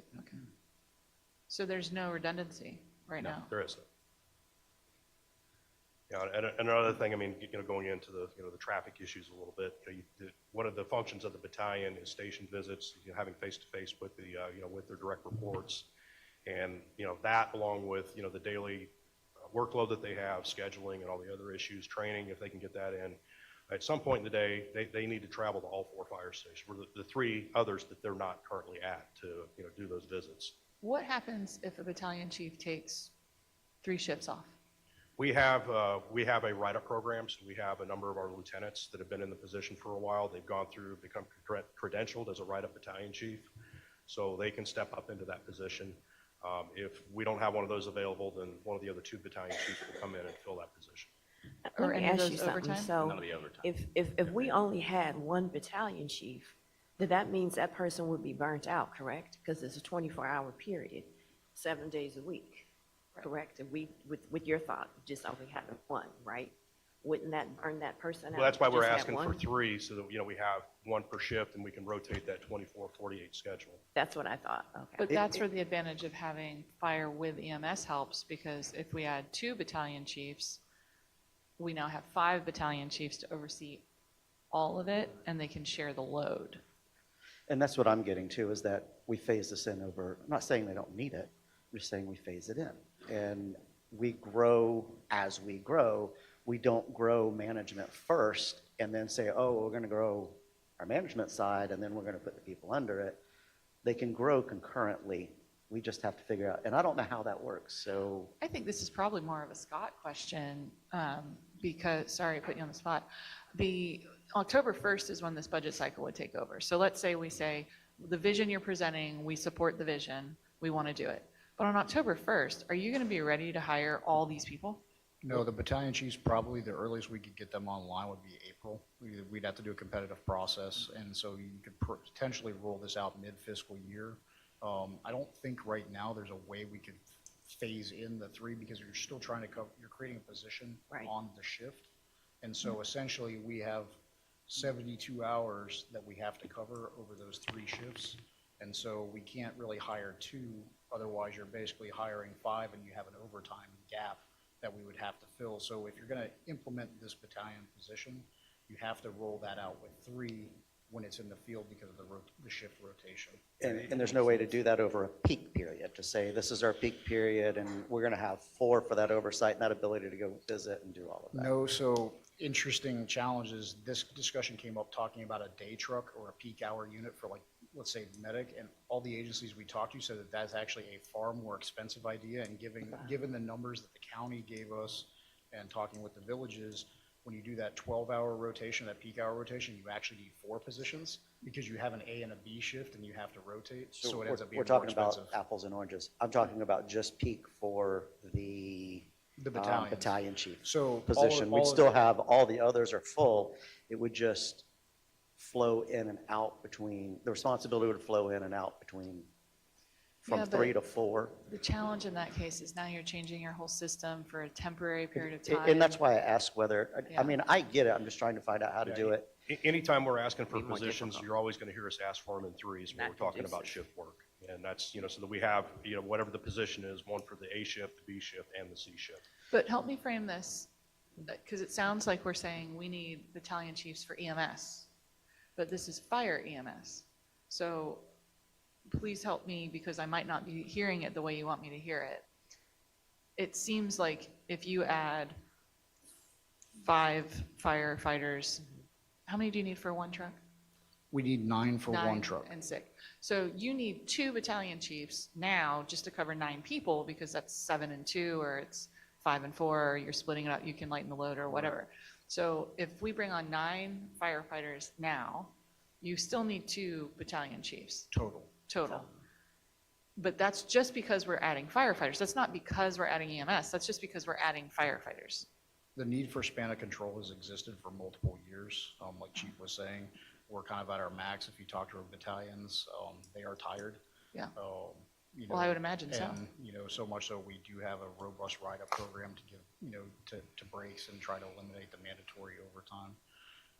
So there's no redundancy right now? There isn't. Yeah, and another thing, going into the traffic issues a little bit, one of the functions of the battalion is station visits, having face-to-face with with their direct reports. And, that along with, the daily workload that they have, scheduling and all the other issues, training, if they can get that in. At some point in the day, they need to travel to all 4 fire stations, or the 3 others that they're not currently at to, do those visits. What happens if a battalion chief takes 3 shifts off? We have a write-up program, so we have a number of our lieutenants that have been in the position for a while. They've gone through, become credentialed as a write-up battalion chief, so they can step up into that position. If we don't have one of those available, then one of the other 2 battalion chiefs will come in and fill that position. Or Let me any of ask you those something. overtime? So That'll be overtime. if we only had 1 battalion chief, then that means that person would be burnt out, correct? Because it's a 24-hour period, 7 days a week, correct? And with your thought, just only having 1, right? Wouldn't that burn that person out? Well, that's why to we're just have asking for 1? 3, so that, we have 1 per shift and we can rotate that 24-48 schedule. That's what I thought, okay. But that's where the advantage of having fire with EMS helps, because if we add 2 battalion chiefs, we now have 5 battalion chiefs to oversee all of it, and they can share the load. And that's what I'm getting to, is that we phase this in over, I'm not saying they don't need it, I'm just saying we phase it in. And we grow as we grow, we don't grow management first and then say, oh, we're going to grow our management side and then we're going to put the people under it. They can grow concurrently. We just have to figure out, and I don't know how that works, so. I think this is probably more of a Scott question, because, sorry, I put you on the spot. The October 1st is when this budget cycle would take over. So let's say we say, the vision you're presenting, we support the vision, we want to do it. But on October 1st, are you going to be ready to hire all these people? No, the battalion chiefs, probably the earliest we could get them online would be April. We'd have to do a competitive process, and so you could potentially roll this out mid-fiscal year. I don't think right now there's a way we could phase in the 3 because you're still trying to cover, you're creating a position Right. on the shift. And so essentially we have 72 hours that we have to cover over those 3 shifts. And so we can't really hire 2, otherwise you're basically hiring 5 and you have an overtime gap that we would have to fill. So if you're going to implement this battalion position, you have to roll that out with 3 when it's in the field because of the shift rotation. And there's no way to do that over a peak period, to say this is our peak period and we're going to have 4 for that oversight and that ability to go visit and do all of that. No, so interesting challenges. This discussion came up talking about a day truck or a peak hour unit for, like, let's say medic, and all the agencies we talked to said that that's actually a far more expensive idea, and given the numbers that the county gave us and talking with the villages, when you do that 12-hour rotation, that peak hour rotation, you actually need 4 positions because you have an A and a B shift and you have to rotate, so it ends up being We're more talking expensive. about apples and oranges. I'm talking about just peak for the battalions. battalion chief So position. We'd still have, all the others are full. It would just flow in and out between, the responsibility would flow in and out between, from Yeah, but 3 to 4. The challenge in that case is now you're changing your whole system for a temporary period of time. And that's why I asked whether, Yeah. I mean, I get it. I'm just trying to find out how to do it. Anytime we're asking for Be more positions, difficult. you're always going to hear us ask for them in 3s when Not we're talking about conducive. shift work. And that's, so that we have, whatever the position is, one for the A shift, the B shift, and the C shift. But help me frame this, because it sounds like we're saying we need battalion chiefs for EMS, but this is fire EMS. So please help me, because I might not be hearing it the way you want me to hear it. It seems like if you add 5 firefighters, how many do you need for 1 truck? We need 9 for 1 9 truck. and 6. So you need 2 battalion chiefs now just to cover 9 people, because that's 7 and 2, or it's 5 and 4, or you're splitting it up, you can lighten the load or whatever. So if we bring on 9 firefighters now, you still need 2 battalion chiefs total. But that's just because we're adding firefighters. That's not because we're adding EMS. That's just because we're adding firefighters. The need for span of control has existed for multiple years. Like Chief was saying, we're kind of at our max. If you talk to our battalions, they are tired. Yeah. You Well, I would imagine so. And, so much so we do have a robust write-up program to give, to breaks and try to eliminate the mandatory overtime.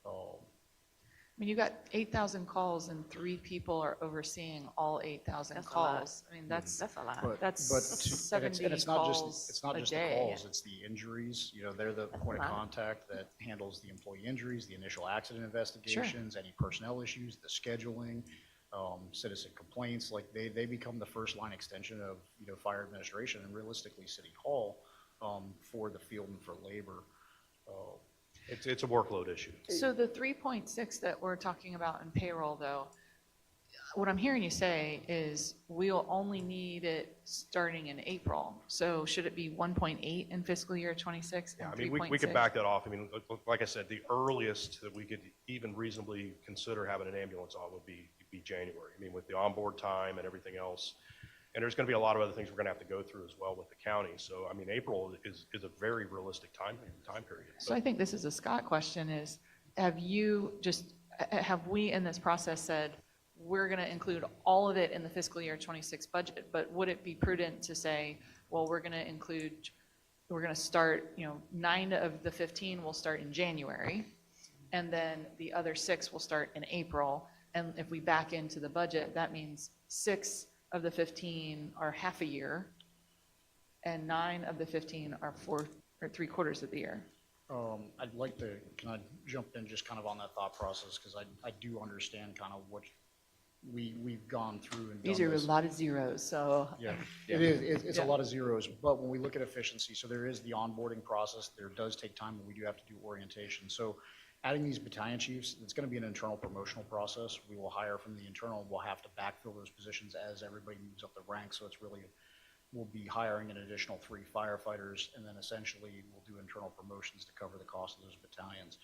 I mean, you got 8,000 calls and 3 people are overseeing all 8,000 That's a lot. calls. I mean, that's That's a lot. But That's and 70 it's not calls just, it's not a just day. the calls, it's the injuries. They're the That's a point of lot. contact that handles the employee injuries, the initial accident investigations, any personnel issues, the scheduling, citizen complaints. Like they become the first line extension of, fire administration and realistically City Hall, for the field and for labor. It's a workload issue. So the 3.6 that we're talking about in payroll, though, what I'm hearing you say is we'll only need it starting in April. So should it be 1.8 in fiscal year 26 Yeah, and I mean, 3.6? we could back that off. I mean, like I said, the earliest that we could even reasonably consider having an ambulance on would be January. I mean, with the onboard time and everything else. And there's going to be a lot of other things we're going to have to go through as well with the county. So, I mean, April is a very realistic time period. So I think this is a Scott question is, have we in this process said, we're going to include all of it in the fiscal year 26 budget, but would it be prudent to say, well, we're going to start, 9 of the 15 will start in January, and then the other 6 will start in April. And if we back into the budget, that means 6 of the 15 are half a year, and 9 of the 15 are 3/4 of the year. I'd like to, can I jump in just kind of on that thought process? Because I do understand kind of we've gone through and done These are a this. lot of zeros, so. Yeah, it is, it's a Yeah. lot of zeros, but when we look at efficiency, so there is the onboarding process, there does take time, and we do have to do orientation. So adding these battalion chiefs, it's gonna be an internal promotional process. We will hire from the internal, we'll have to backfill those positions as everybody moves up the ranks, so it's really, we'll be hiring an additional 3 firefighters, and then essentially we'll do internal promotions to cover the cost of those battalions.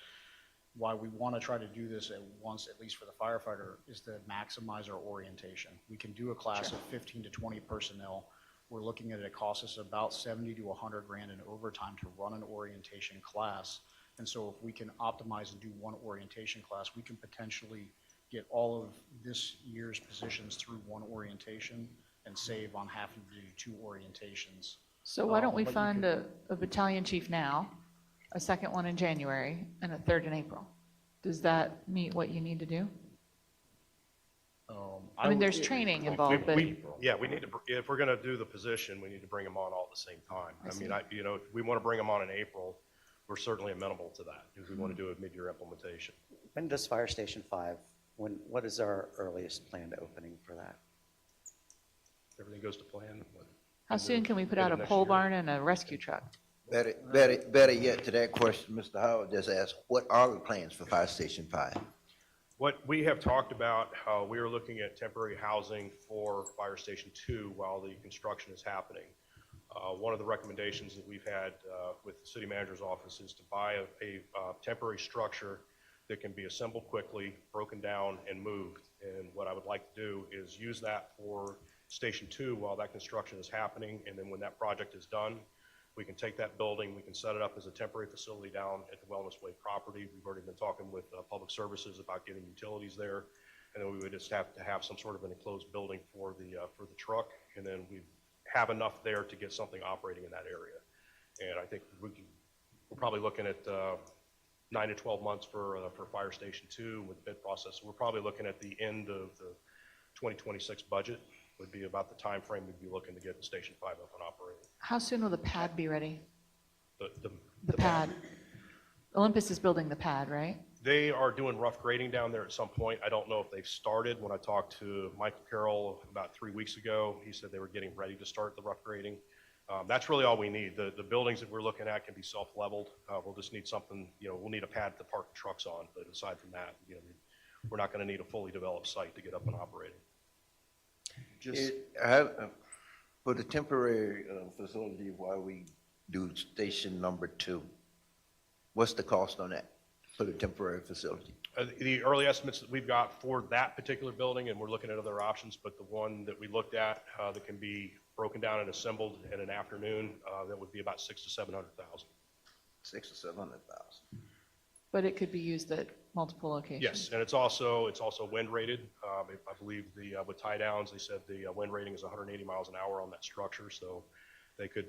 Why we want to try to do this at once, at least for the firefighter, is to maximize our orientation. We can do a class of 15 to 20 personnel. We're looking at it costs us about 70 to 100 grand in overtime to run an orientation class. And so if we can optimize and do one orientation class, we can potentially get all of this year's positions through one orientation and save on having to do 2 orientations. So why don't we But you fund could- a battalion chief now, a second one in January, and a third in April? Does that meet what you need to do? I mean, there's training involved, but, Yeah, we need to, if we're gonna do the position, we need to bring them on all at the same time. I mean, if we wanna bring them on in April, we're certainly amenable to that, if we wanna do a mid-year implementation. When does Fire Station 5, what is our earliest planned opening for that? Everything goes to plan. how soon can we put out a Next pole year. barn and a rescue truck? Better yet to that question, Mr. Howard just asked, what are the plans for Fire Station 5? What we have talked about, we are looking at temporary housing for Fire Station 2 while the construction is happening. One of the recommendations that we've had with the city manager's office is to buy a temporary structure that can be assembled quickly, broken down, and moved. And what I would like to do is use that for Station 2 while that construction is happening, and then when that project is done, we can take that building, we can set it up as a temporary facility down at the Wellness Way property. We've already been talking with Public Services about getting utilities there, and then we would just have to have some sort of an enclosed building for the truck, and then we have enough there to get something operating in that area. And I think we're probably looking at 9 to 12 months for Fire Station 2 with the bid process. We're probably looking at the end of the 2026 budget would be about the time frame we'd be looking to get Station 5 up and operating. How soon will the pad be ready? The The pad? Olympus is building the pad, right? They are doing rough grading down there at some point. I don't know if they've started. When I talked to Michael Carroll about 3 weeks ago, he said they were getting ready to start the rough grading. That's really all we need. The buildings that we're looking at can be self-leveled. We'll just need something, we'll need a pad to park the trucks on. But aside from that, we're not going to need a fully developed site to get up and operating. For the temporary facility while we do Station number 2, what's the cost on that for the temporary facility? The early estimates that we've got for that particular building, and we're looking at other options, but the one that we looked at that can be broken down and assembled in an afternoon, that would be about $600,000 to $700,000. 600,000 or 700,000. But it could be used at multiple locations? Yes, and it's also wind rated. I believe with tie downs, they said the wind rating is 180 miles an hour on that structure, so they could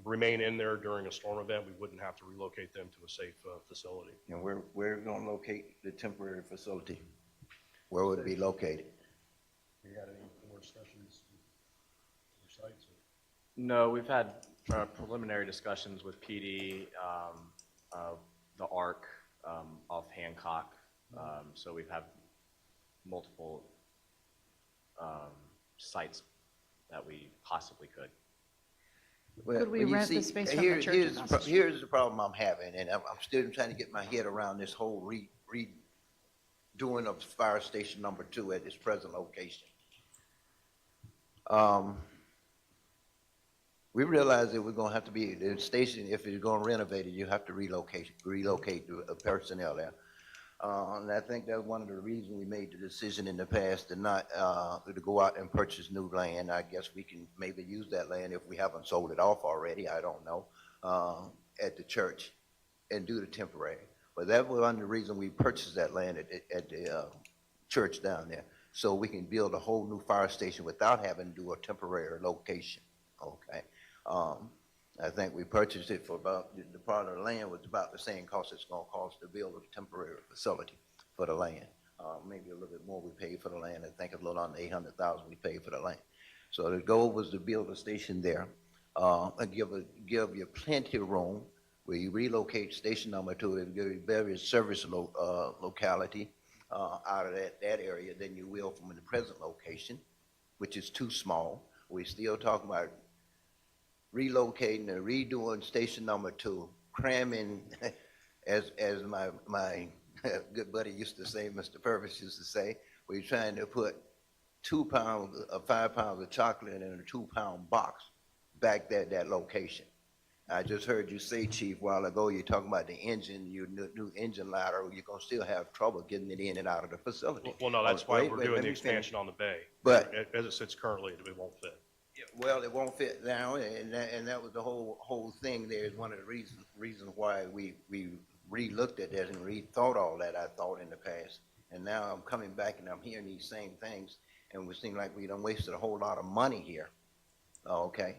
remain in there during a storm event. We wouldn't have to relocate them to a safe facility. And where are we going to locate the temporary facility? Where would it be located? We had any more discussions with other sites? No, we've had preliminary discussions with PD, the ARC off Hancock. So we've had multiple sites that we possibly could. Well, Could we you rent the see, space from the church here's across the the street? here's the problem I'm having, and I'm still trying to get my head around this whole redoing of Fire Station number 2 at its present location. We realize that we're gonna have to be, the station, if you're gonna renovate it, you have to relocate the personnel there. And I think that's one of the reasons we made the decision in the past to not, to go out and purchase new land. I guess we can maybe use that land if we haven't sold it off already, I don't know, at the church and do the temporary. But that was one of the reason we purchased that land at the church down there. So we can build a whole new fire station without having to do a temporary location, okay? I think we purchased it for about, the part of the land was about the same cost it's gonna cost to build a temporary facility for the land. Maybe a little bit more we paid for the land. I think a little under 800,000 we paid for the land. So the goal was to build a station there, and give you plenty of room where you relocate station number 2 and give you various service locality, out of that area than you will from the present location, which is too small. We still talking about relocating and redoing station number 2, cramming, as my good buddy used to say, Mr. Purvis used to say, we're trying to put 5 pounds of chocolate in a 2-pound box back at that location. I just heard you say, Chief, a while ago, you're talking about the engine, your new engine ladder, you're gonna still have trouble getting it in and out of the facility. Well, no, that's why Wait, we're wait, doing let the me expansion finish. on the bay. But- As it sits currently, it won't fit. Well, it won't fit down, and that was the whole thing there is one of the reasons why we re-looked at that and rethought all that, I thought, in the past. And now I'm coming back and I'm hearing these same things, and it seems like we done wasted a whole lot of money here, okay?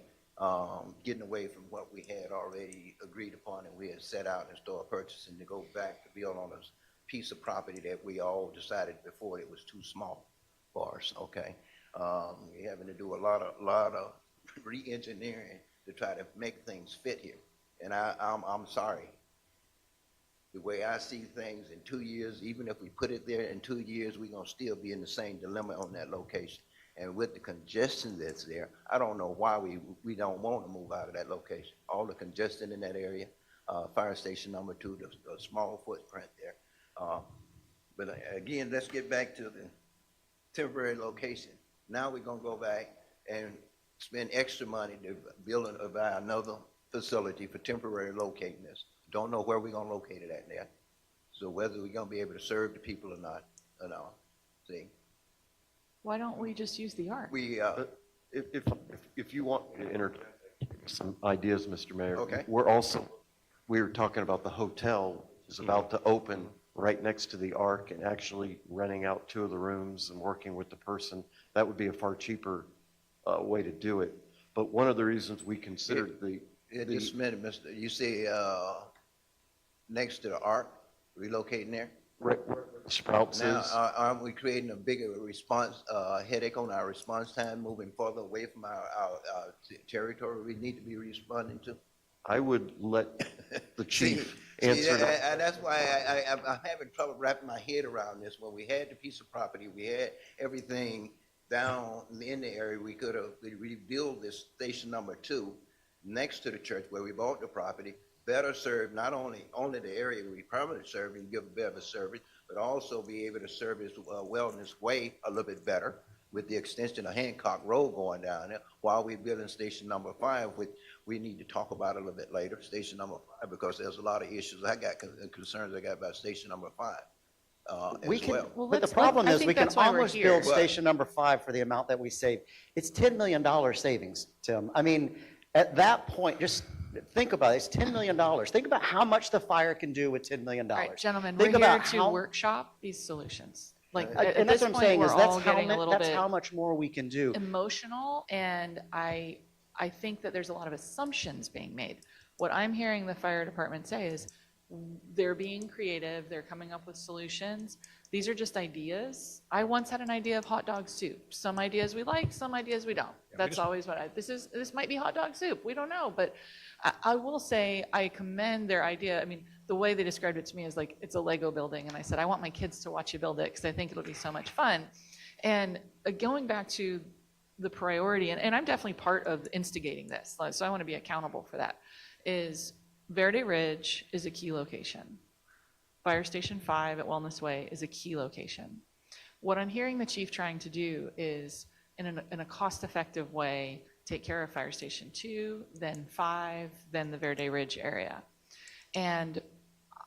Getting away from what we had already agreed upon and we had set out and started purchasing to go back to build on this piece of property that we all decided before it was too small for us, okay? We're having to do a lot of re-engineering to try to make things fit here. And I'm sorry. The way I see things in 2 years, even if we put it there in 2 years, we're gonna still be in the same dilemma on that location. And with the congestion that's there, I don't know why we don't want to move out of that location. All the congestion in that area, fire station number 2, the small footprint there. But again, let's get back to the temporary location. Now we're gonna go back and spend extra money to build and buy another facility for temporary locating this. Don't know where we're gonna locate it at there. So whether we're gonna be able to serve the people or not, see. Why don't we just use the ARC? We, If you want to interject some ideas, Mr. Mayor. Okay. We were talking about the hotel is about to open right next to the Ark and actually renting out 2 of the rooms and working with the person. That would be a far cheaper way to do it. But one of the reasons we considered just a minute, Mr. You say, next to the Ark, relocating there? where Sprouts Now, is. aren't we creating a bigger response, headache on our response time, moving further away from our territory we need to be responding to? I would let the chief See, answer that. and that's why I'm having trouble wrapping my head around this. When we had the piece of property, we had everything down in the area, we could have rebuilt this station number 2 next to the church where we bought the property, better serve not only the area we permanently serve and give better service, but also be able to service Wellness Way a little bit better with the extension of Hancock Road going down there while we're building station number 5, which we need to talk about a little bit later, station number 5, because there's a lot of issues I got, concerns I got about station number 5 We as can, well. but the problem I is think we can that's why we're almost here. build But- station number 5 for the amount that we save. It's $10 million savings, Tim. I mean, at that point, just think about it. It's $10 million. Think about how much the fire can do with $10 million. All right, gentlemen, Think we're here about to how- workshop these solutions. Like, And at that's this what I'm point, saying we're is all getting a little that's bit how much more we can do. emotional, and I think that there's a lot of assumptions being made. What I'm hearing the fire department say is they're being creative, they're coming up with solutions. These are just ideas. I once had an idea of hot dog soup. Some ideas we like, some ideas we don't. That's always what this might be hot dog soup, we don't know. But I will say I commend their idea. I mean, the way they described it to me is like, it's a Lego building. And I said, I want my kids to watch you build it because I think it'll be so much fun. And going back to the priority, and I'm definitely part of instigating this, so I want to be accountable for that, is Verde Ridge is a key location. Fire Station 5 at Wellness Way is a key location. What I'm hearing the chief trying to do is, in a cost-effective way, take care of Fire Station 2, then 5, then the Verde Ridge area. And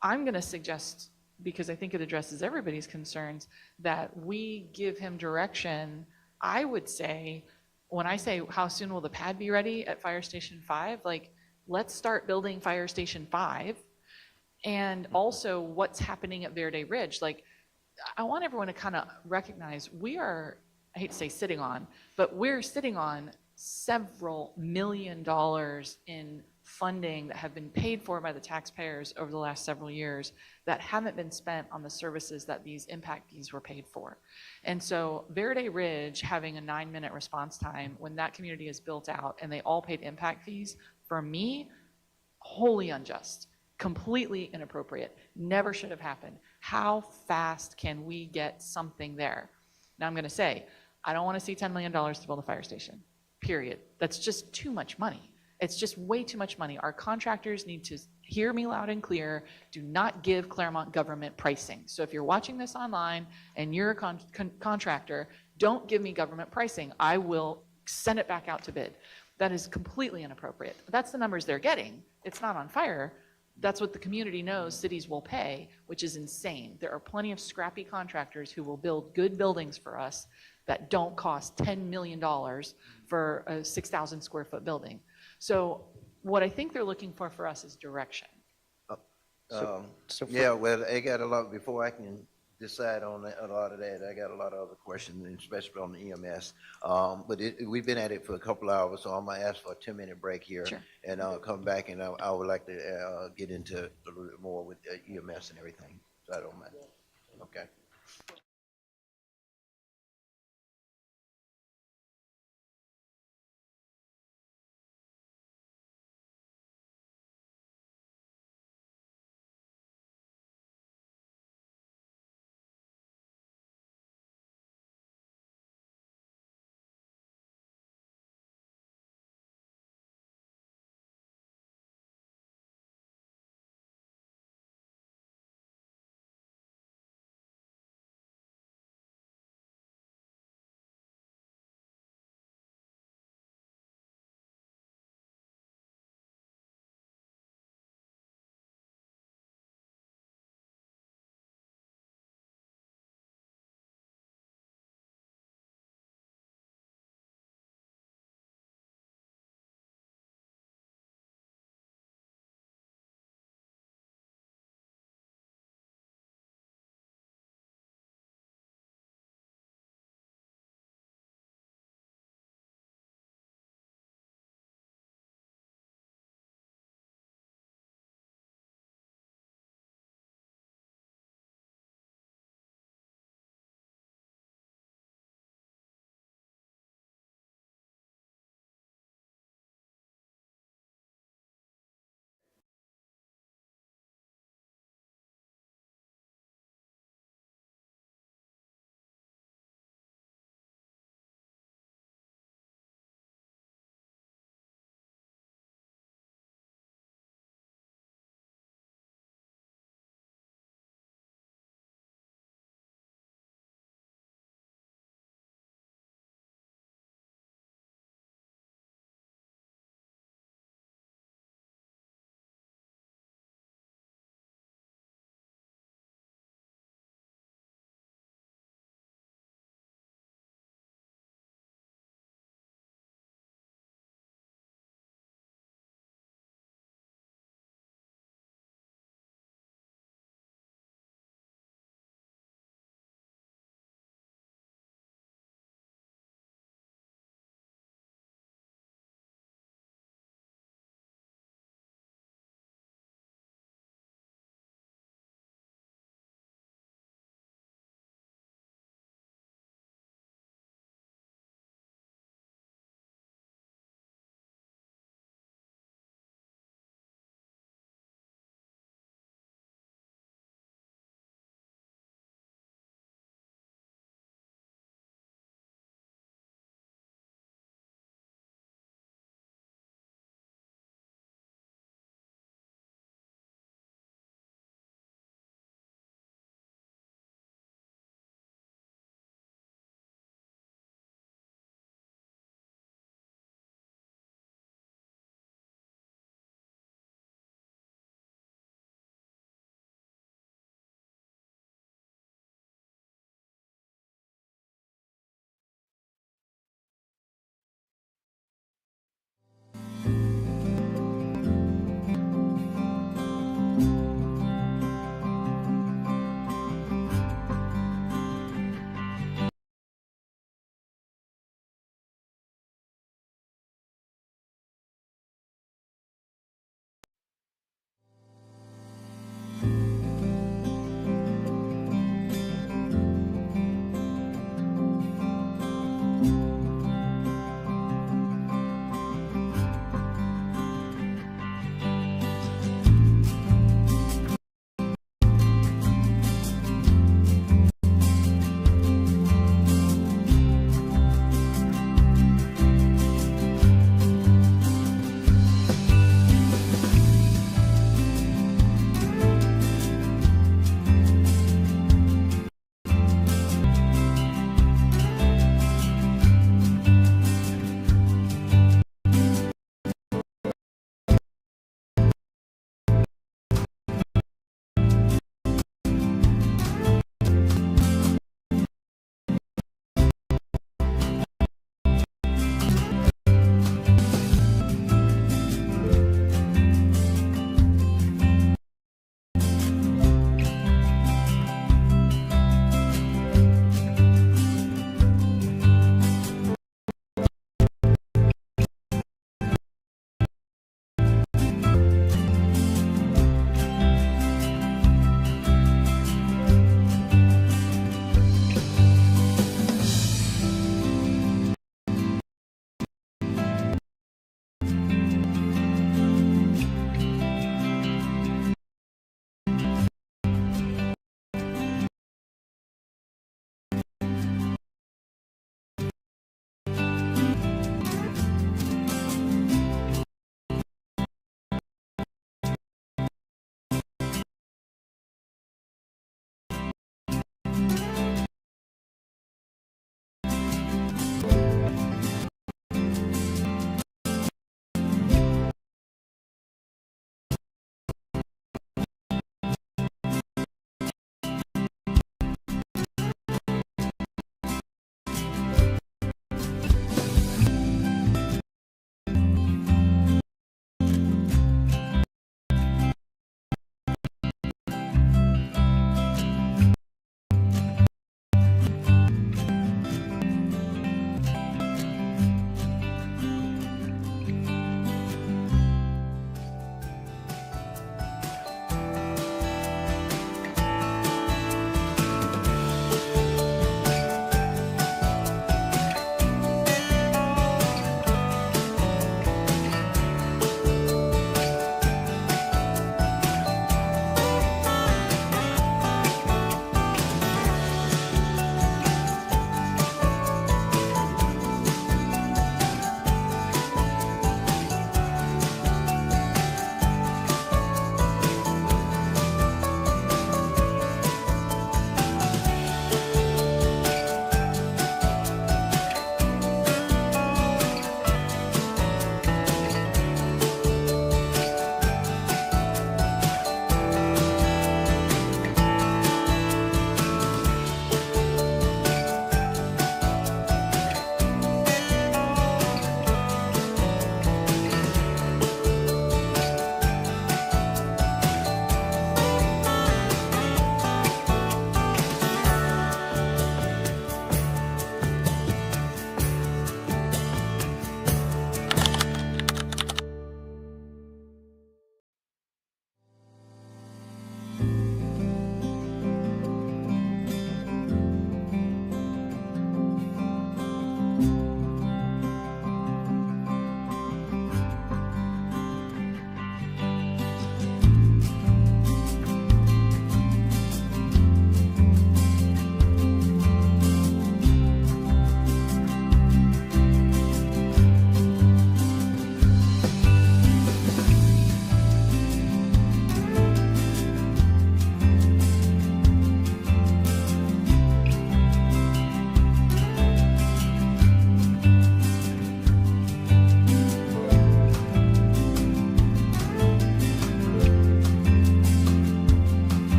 I'm going to suggest, because I think it addresses everybody's concerns, that we give him direction. I would say, when I say how soon will the pad be ready at Fire Station 5, like, let's start building Fire Station 5, and also what's happening at Verde Ridge. Like, I want everyone to kind of recognize we are, I hate to say sitting on, but we're sitting on several $1 million in funding that have been paid for by the taxpayers over the last several years that haven't been spent on the services that these impact fees were paid for. And so Verde Ridge having a 9-minute response time when that community is built out and they all paid impact fees, for me, wholly unjust. Completely inappropriate. Never should have happened. How fast can we get something there? Now I'm going to say, I don't want to see $10 million to build a fire station, period. That's just too much money. It's just way too much money. Our contractors need to hear me loud and clear. Do not give Clermont government pricing. So if you're watching this online and you're a contractor, don't give me government pricing. I will send it back out to bid. That is completely inappropriate. That's the numbers they're getting. It's not on fire. That's what the community knows cities will pay, which is insane. There are plenty of scrappy contractors who will build good buildings for us that don't cost $10 million for a 6,000 square foot building. So what I think they're looking for us is direction. So for- Yeah, well, I got a lot, before I can decide on a lot of that, I got a lot of other questions, especially on the EMS. But we've been at it for a couple hours, so I'm gonna ask for a 10-minute break here. Sure. And I'll come back and I would like to get into a little bit more with EMS and everything, so I don't mind. Okay.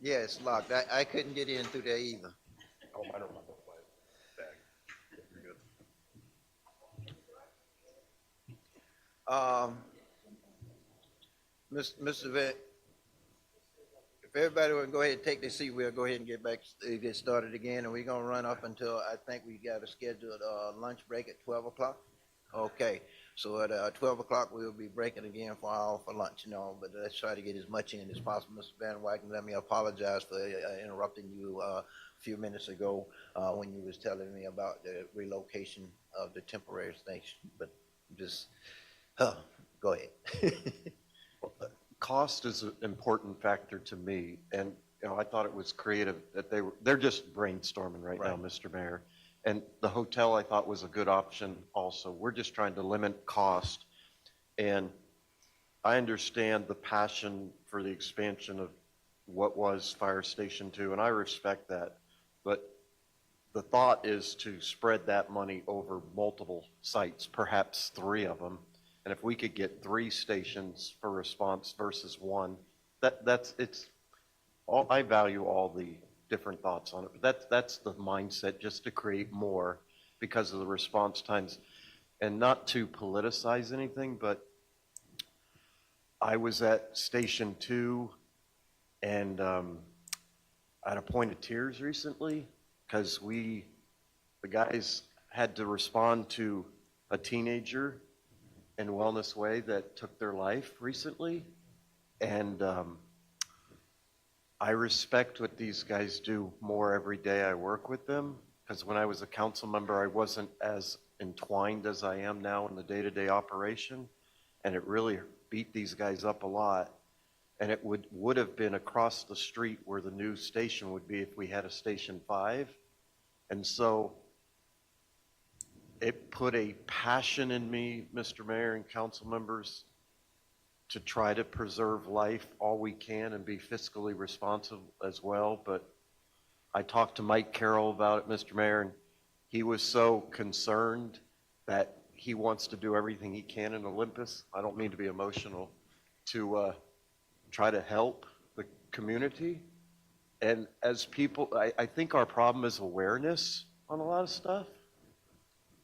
Yeah, it's locked. I couldn't get in through there either. Oh, mine are in my bag. You're good. Mr. Vet, if everybody would go ahead and take their seat, we'll go ahead and get started again, and we're gonna run up until, I think we got a scheduled, lunch break at 12 o'clock. Okay, so at, 12 o'clock, we'll be breaking again for lunch, but let's try to get as much in as possible. Mr. Van Wyken, let me apologize for interrupting you, a few minutes ago, when you was telling me about the relocation of the temporary station, but just, go ahead. Cost is an important factor to me, and, I thought it was creative that they're just brainstorming right now, Right. Mr. Mayor. And the hotel I thought was a good option also. We're just trying to limit cost. And I understand the passion for the expansion of what was Fire Station 2, and I respect that. But the thought is to spread that money over multiple sites, perhaps 3 of them. And if we could get 3 stations for response versus 1, I value all the different thoughts on it. But that's the mindset, just to create more because of the response times. And not to politicize anything, but I was at Station 2 and at a point of tears recently because the guys had to respond to a teenager in Wellness Way that took their life recently. And I respect what these guys do more every day I work with them, because when I was a council member, I wasn't as entwined as I am now in the day-to-day operation, and it really beat these guys up a lot. And it would have been across the street where the new station would be if we had a Station 5. And so it put a passion in me, Mr. Mayor and council members, to try to preserve life all we can and be fiscally responsible as well. But I talked to Mike Carroll about it, Mr. Mayor, and he was so concerned that he wants to do everything he can in Olympus. I don't mean to be emotional, to try to help the community. And as people, I think our problem is awareness on a lot of stuff.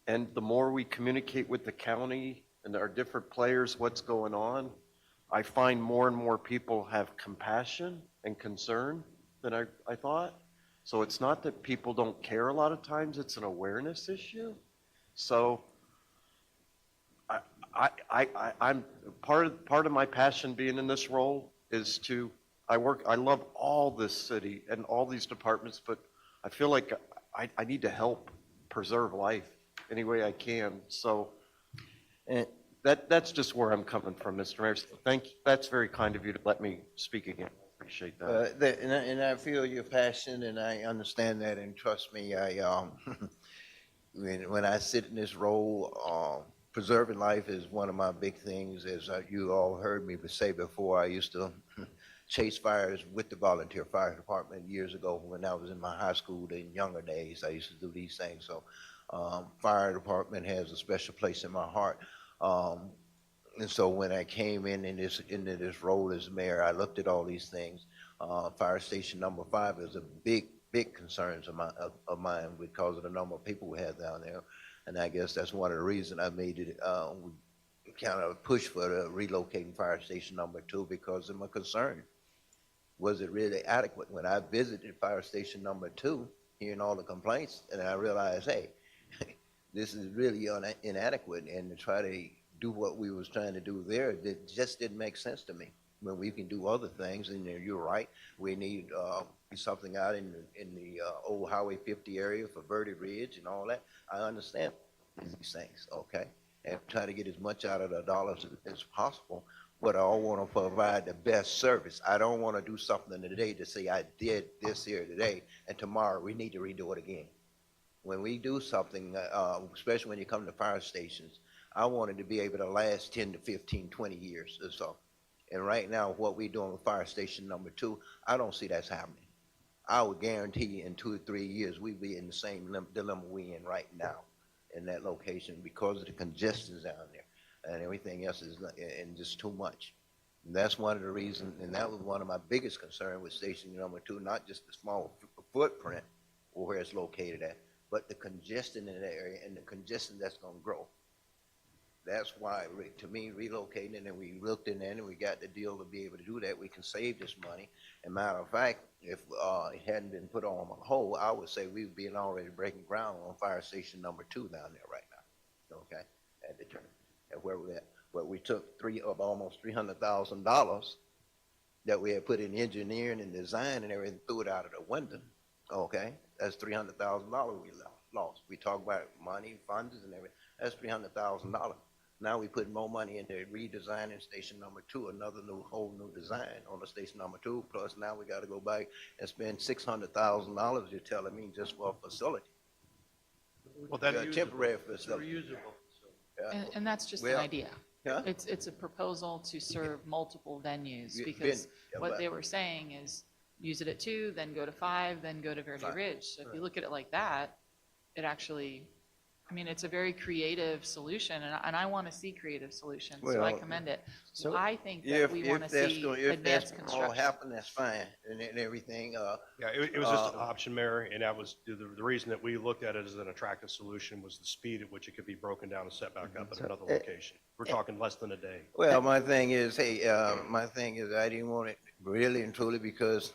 And the more we communicate with the county and our different players what's going on, I find more and more people have compassion and concern than I thought. So it's not that people don't care a lot of times, it's an awareness issue. So I'm part of my passion being in this role is I love all this city and all these departments, but I feel like I need to help preserve life any way I can. So that's just where I'm coming from, Mr. Mayor. Thank you. That's very kind of you to let me speak again. Appreciate that. And I feel your passion, and I understand that, and trust me, when I sit in this role, preserving life is one of my big things. As you all heard me say before, I used to chase fires with the volunteer fire department years ago when I was in my high school in younger days. I used to do these things. So fire department has a special place in my heart. And so when I came into this role as mayor, I looked at all these things. Fire station number 5 is a big concern of mine because of the number of people we have down there. And I guess that's one of the reasons I made it, kind of push for the relocating fire station number 2 because of my concern. Was it really adequate? When I visited fire station number 2, hearing all the complaints, and I realized, hey, this is really inadequate, and to try to do what we was trying to do there, it just didn't make sense to me. When we can do other things, and you're right, we need something out in the old Highway 50 area for Verde Ridge and all that. I understand these things, okay? And try to get as much out of the dollars as possible, but I want to provide the best service. I don't want to do something today to say I did this here today, and tomorrow we need to redo it again. When we do something, especially when you come to fire stations, I want it to be able to last 10 to 15, 20 years or so. And right now, what we're doing with fire station number 2, I don't see that's happening. I would guarantee you in 2 or 3 years, we'll be in the same dilemma we're in right now in that location because of the congestions down there and everything else is and just too much. And that's one of the reasons, and that was one of my biggest concerns with station number 2, not just the small footprint or where it's located at, but the congestion in that area and the congestion that's gonna grow. That's why, to me, relocating, and we looked in there and we got the deal to be able to do that, we can save this money. And matter of fact, if it hadn't been put on hold, I would say we'd be already breaking ground on fire station number 2 down there right now. Okay, at the turn, at where we're at. But we took almost $300,000 that we had put in engineering and design and everything, threw it out of the window. Okay, that's $300,000 we lost. We talk about money, funds, and everything. That's $300,000. Now we put more money into redesigning station number 2, another whole new design on the station number 2. Plus now we got to go back and spend $600,000. You're telling me just for a facility, Well, that, a temporary It's facility. reusable, so. Yeah. And that's just an Well, idea. huh? It's a proposal to serve multiple venues, Yeah, because yeah, what but- they were saying is use it at 2, then go to 5, then go to Verde Fine. Ridge. So if you look at it like that, it actually, I mean, it's a very creative solution, and I want to see creative solutions, so I Well, commend it. so I think that If we want to that's see going, if advanced that's all construction. happen, that's fine, and everything. yeah, it was just an option, Mayor, and that was, the reason that we looked at it as an attractive solution was the speed at which it could be broken down and set back up at another location. We're talking less than a day. Well, my thing is, hey, my thing is, I didn't want it really and truly because,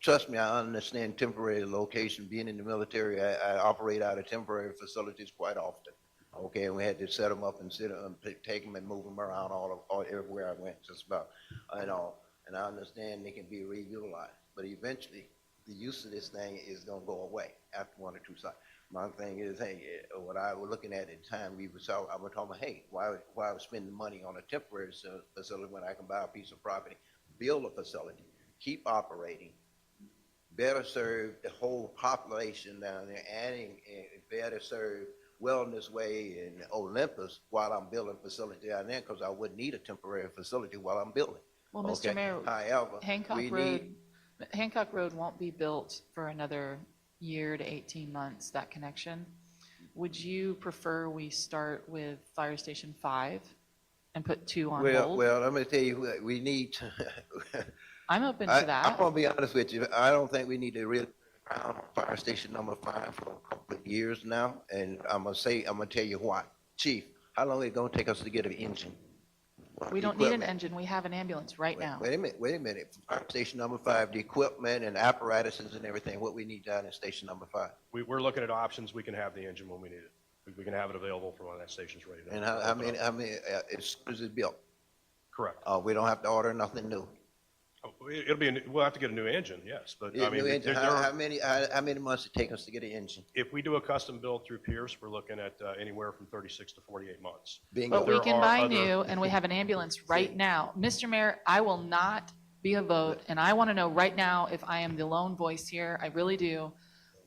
trust me, I understand temporary location. Being in the military, I operate out of temporary facilities quite often. Okay, and we had to set them up and take them and move them around all everywhere I went, just about, and all. And I understand they can be reutilized, but eventually, the use of this thing is gonna go away after 1 or 2 cycles. My thing is, hey, what I was looking at the time, I was talking about, hey, why I was spending money on a temporary facility when I can buy a piece of property, build a facility, keep operating, better serve the whole population down there, adding better serve Wellness Way and Olympus while I'm building a facility down there, because I wouldn't need a temporary facility while I'm building. Well, Mr. Okay? Mayor, However, Hancock Road won't be built for another year to 18 months, that connection. Would you prefer we start with Fire Station 5 and put 2 on hold? Well, I'm gonna tell you, what we need to. I'm open to I'm that. gonna be honest with you. I don't think we need to really ground on fire station number 5 for a couple of years now, and I'm gonna tell you why. Chief, how long is it gonna take us to get an engine? We don't need an Equipment. engine, we have an ambulance right now. Wait a minute. Fire station number 5, the equipment and apparatuses and everything, what we need down in station number 5. We're looking at options. We can have the engine when we need it. We can have it available for when that station's ready. to And open up. how many, as soon as it's built, Correct. we don't have to order nothing new. It'll be, we'll have to get a new engine, yes, but I mean, New engine, there how are, many months it take us to get an engine? if we do a custom build through Pierce, we're looking at anywhere from 36 to 48 months. Bingo. But we there can are buy other- new, and we have an ambulance right now. Mr. Mayor, I will not be a vote, and I want to know right now if I am the lone voice here. I really do.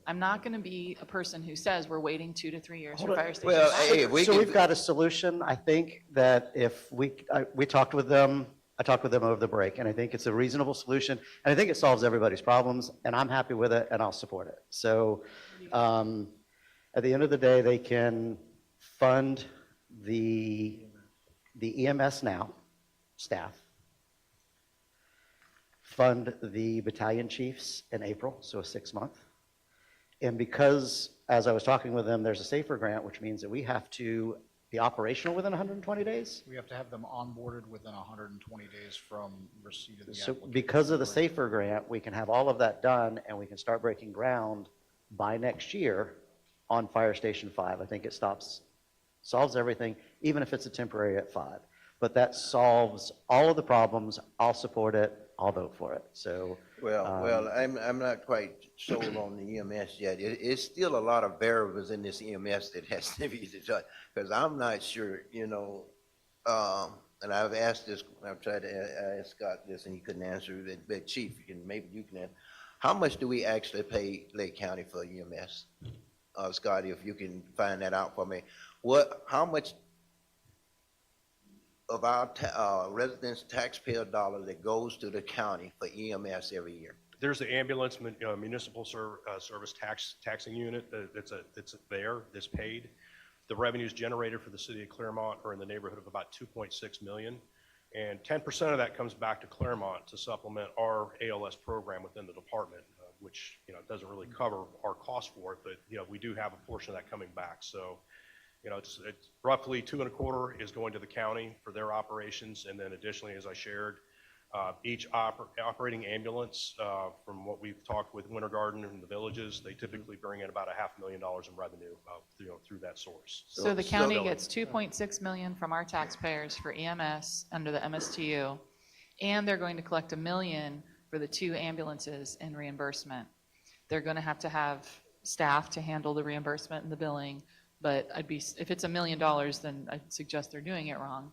I'm not going to be a person who says we're waiting 2 to 3 years for Hold on. Fire Station Well, 5. hey, we So can- we've got a solution. I think that if we talked with them, I talked with them over the break, and I think it's a reasonable solution, and I think it solves everybody's problems, and I'm happy with it, and I'll support it. So at the end of the day, they can fund the EMS now staff, fund the battalion chiefs in April, so a 6-month. And because, as I was talking with them, there's a SAFER grant, which means that we have to be operational within 120 days. We have to have them onboarded within 120 days from receipt of the So application. because of the SAFER grant, we can have all of that done, and we can start breaking ground by next year on Fire Station 5. I think it solves everything, even if it's a temporary at 5. But that solves all of the problems. I'll support it. I'll vote for it. So. Well, I'm not quite sold on the EMS yet. It's still a lot of variables in this EMS that has to be decided, because I'm not sure, and I've asked this, I've tried to ask Scott this, and he couldn't answer it, but Chief, maybe you can answer. How much do we actually pay Lake County for EMS? Scott, if you can find that out for me. How much of our residents' taxpayer dollar that goes to the county for EMS every year? There's the ambulance municipal service taxing unit that's paid. The revenues generated for the city of Clermont are in the neighborhood of about 2.6 million. And 10% of that comes back to Clermont to supplement our ALS program within the department, which, doesn't really cover our cost for it, but, we do have a portion of that coming back. So, it's roughly 2.25 is going to the county for their operations. And then additionally, as I shared, each operating ambulance, from what we've talked with Winter Garden and the villages, they typically bring in about $500,000 in revenue, through that source. So the county gets 2.6 million from our taxpayers for EMS under the MSTU, and they're going to collect $1 million for the 2 ambulances in reimbursement. They're going to have staff to handle the reimbursement and the billing, but if it's $1 million, then I'd suggest they're doing it wrong.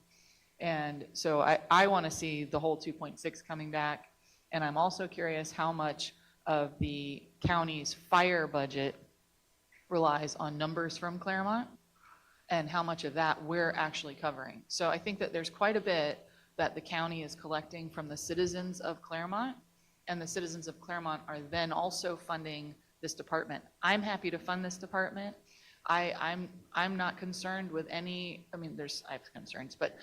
And so I want to see the whole 2.6 coming back. And I'm also curious how much of the county's fire budget relies on numbers from Clermont and how much of that we're actually covering. So I think that there's quite a bit that the county is collecting from the citizens of Clermont, and the citizens of Clermont are then also funding this department. I'm happy to fund this department. I'm not concerned with any, I have concerns, but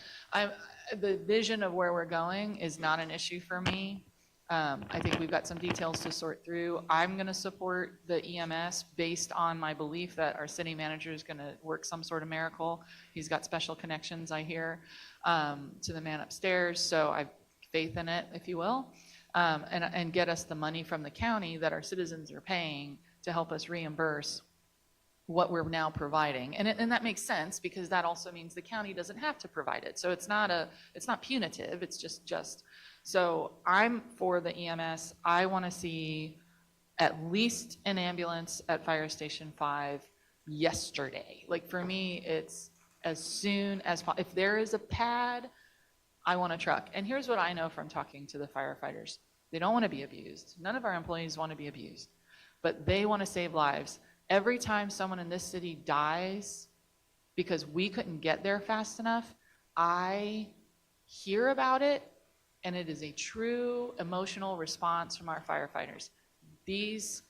the vision of where we're going is not an issue for me. I think we've got some details to sort through. I'm going to support the EMS based on my belief that our city manager is going to work some sort of miracle. He's got special connections, I hear, to the man upstairs. So I have faith in it, if you will, and get us the money from the county that our citizens are paying to help us reimburse what we're now providing. And that makes sense because that also means the county doesn't have to provide it. So it's not punitive, it's just. So I'm for the EMS. I want to see at least an ambulance at Fire Station 5 yesterday. Like for me, it's as soon as possible. If there is a pad, I want a truck. And here's what I know from talking to the firefighters. They don't want to be abused. None of our employees want to be abused, but they want to save lives. Every time someone in this city dies because we couldn't get there fast enough, I hear about it, and it is a true emotional response from our firefighters. These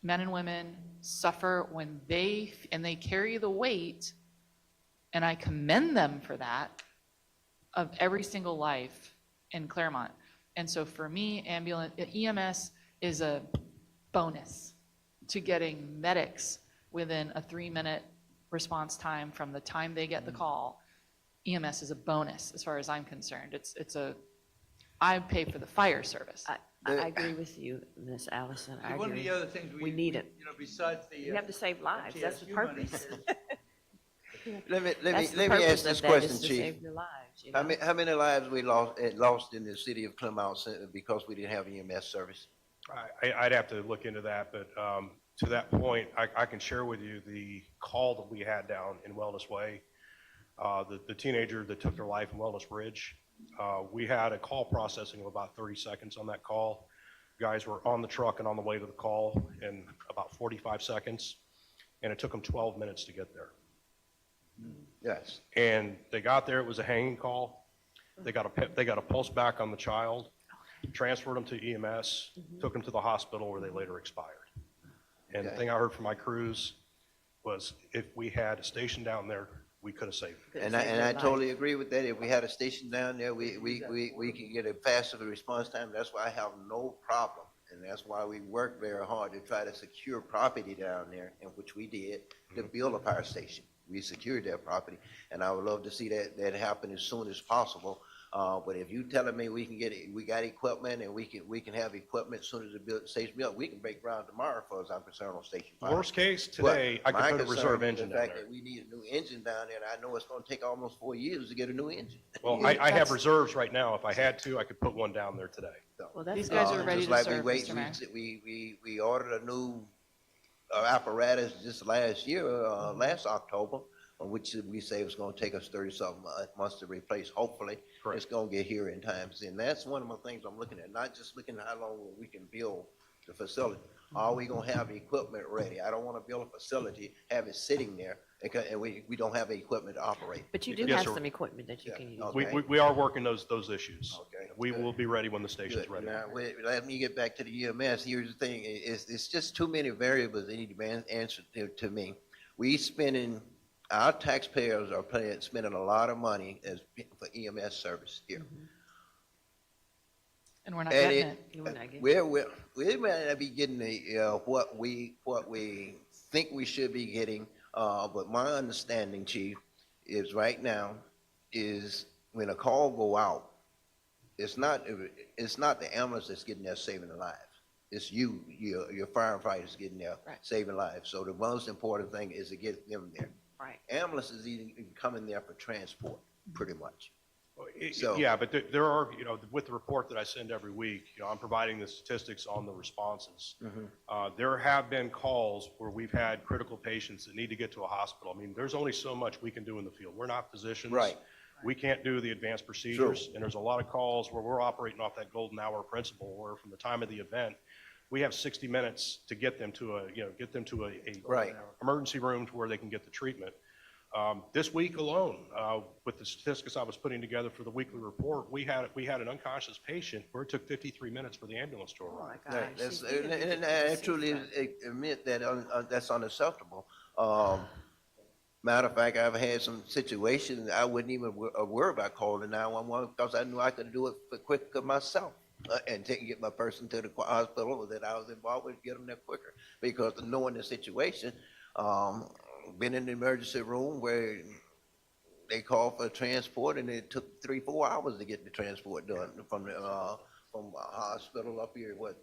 men and women suffer when they carry the weight, and I commend them for that, of every single life in Clermont. And so for me, EMS is a bonus to getting medics within a 3-minute response time from the time they get the call. EMS is a bonus as far as I'm concerned. I pay for the fire service. I agree with you, Ms. Allison. I One of the agree. other things We need it. Besides the. We have to save lives. That's the MTSU money purpose. is- Let me That's the ask purpose this of that, question, is to Chief. save your lives, you know? How many lives we lost in the city of Clermont because we didn't have EMS service? I'd have to look into that, but to that point, I can share with you the call that we had down in Wellness Way, the teenager that took their life in Wellness Ridge. We had a call processing of about 30 seconds on that call. Guys were on the truck and on the way to the call in about 45 seconds, and it took them 12 minutes to get there. Yes. And they got there, it was a hanging call. They got a pulse back on the child, transferred them to EMS, took them to the hospital where they later expired. And the Okay. thing I heard from my crews was if we had a station down there, we could have saved them. And I totally agree with that. If we had a station down there, we could get a faster response time. That's why I have no problem. And that's why we work very hard to try to secure property down there, and which we did, to build a fire station. We secured that property, and I would love to see that happen as soon as possible. But if you telling me we can get it, we got equipment, and we can have equipment as soon as the station built, we can break ground tomorrow, as far as I'm concerned, on Station 5. Worst case, today, I But could my put a concern reserve is engine the down fact there. that we need a new engine down there, and I know it's gonna take almost 4 years to get a new engine. Well, I have reserves right now. If I had to, I could put one down there today. Well, that's These guys good. are ready Just to like serve, Mr. Mayor. we ordered a new apparatus just last year, last October, which we say was gonna take us 30-something months to replace. Hopefully, Correct. it's gonna get here in time. And that's one of the things I'm looking at, not just looking at how long we can build the facility. Are we gonna have equipment ready? I don't wanna build a facility, have it sitting there, and we don't have the equipment to operate. But you do Yes, have sir. some equipment that you Yeah, can use. okay. We are working those issues. Okay, We good. will be ready when the station's Good. ready. Now, let me get back to the EMS. Here's the thing, it's just too many variables that need to be answered to me. We spending our taxpayers are spending a lot of money for EMS service here. And we're not And getting it. We're not getting we may not be getting the, what we think we should be getting, but my understanding, Chief, is right now, is when a call go out, it's not the ambulance that's getting there saving the lives. It's your firefighters getting there Right. saving lives. So the most important thing is to get them there. Right. Ambulance is even coming there for transport, pretty much. So- Yeah, but there are, with the report that I send every week, I'm providing the statistics on the responses. There have been calls where we've had critical patients that need to get to a hospital. I mean, there's only so much we can do in the field. We're not physicians. Right. We can't do the advanced procedures. And there's a lot of calls where we're operating off that golden hour principle, where from the time of the event, we have 60 minutes to get them to a Right. emergency room to where they can get the treatment. This week alone, with the statistics I was putting together for the weekly report, we had an unconscious patient where it took 53 minutes for the ambulance to Oh, my arrive. gosh. Right, that's, See, and I truly admit that that's unacceptable. Matter of fact, I've had some situations I wouldn't even worry about calling 911 because I knew I could do it quicker myself and get my person to the hospital that I was involved with, get them there quicker. Because knowing the situation, been in the emergency room where they called for transport and it took 3-4 hours to get the transport done from a hospital up here, One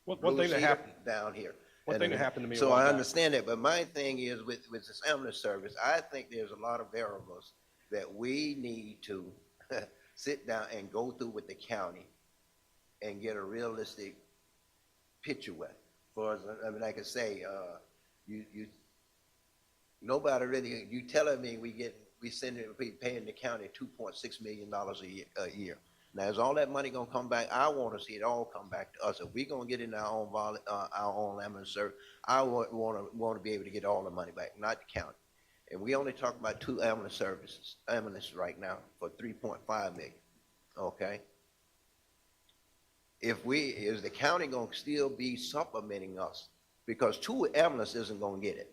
Blue thing that Cedar happened, down here. one thing that happened to me a So while I back. understand that, but my thing is with this ambulance service, I think there's a lot of variables that we need to sit down and go through with the county and get a realistic picture with. For as, I mean, like I say, nobody really, you telling me we paying the county $2.6 million a year. Now, is all that money gonna come back? I want to see it all come back to us. If we gonna get in our own ambulance service, I want to be able to get all the money back, not the county. And we only talk about 2 ambulance right now for 3.5 million. Okay. Is the county gonna still be supplementing us? Because 2 ambulances isn't gonna get it.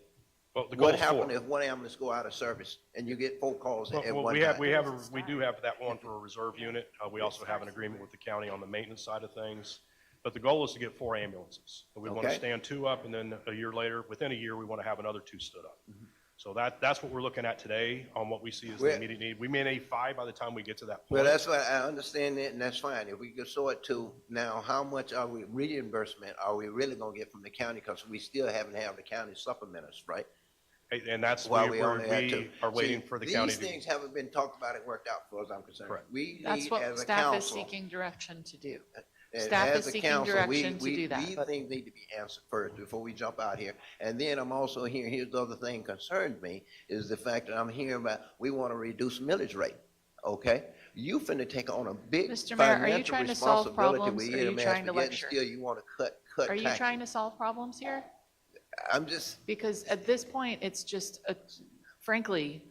Well, the What goal's happens 4. if one ambulance go out of service and you get 4 calls at Well, one we time? do have that one for a reserve unit. We also have an agreement with the county on the maintenance side of things. But the goal is to get 4 ambulances. And we want to Okay. stand 2 up, and then a year later, within a year, we want to have another 2 stood up. Mm-hmm. So that's what we're looking at today on what we see as the Well- immediate need. We may need 5 by the time we get to that Well, point. that's why I understand that, and that's fine. If we could sort to now, how much are we reimbursement are we really gonna get from the county? Because we still haven't had the county supplement us, right? And that's While where we we only had 2. are waiting See, for the county These to. things haven't been talked about and worked out for as I'm concerned. Correct. We That's need what as a staff is council. seeking direction to do. And Staff as is a seeking council, direction to do that. These things need to be answered first before we jump out here. And then I'm also here's the other thing concerns me, is the fact that I'm hearing about, we want to reduce millage rate, okay? You finna take on a big Mr. Mayor, are you financial trying to solve responsibility problems, with or are you EMS, trying to but yet lecture? still you want to cut Are you taxes. trying to solve problems here? I'm just, Because at this point, it's just, frankly,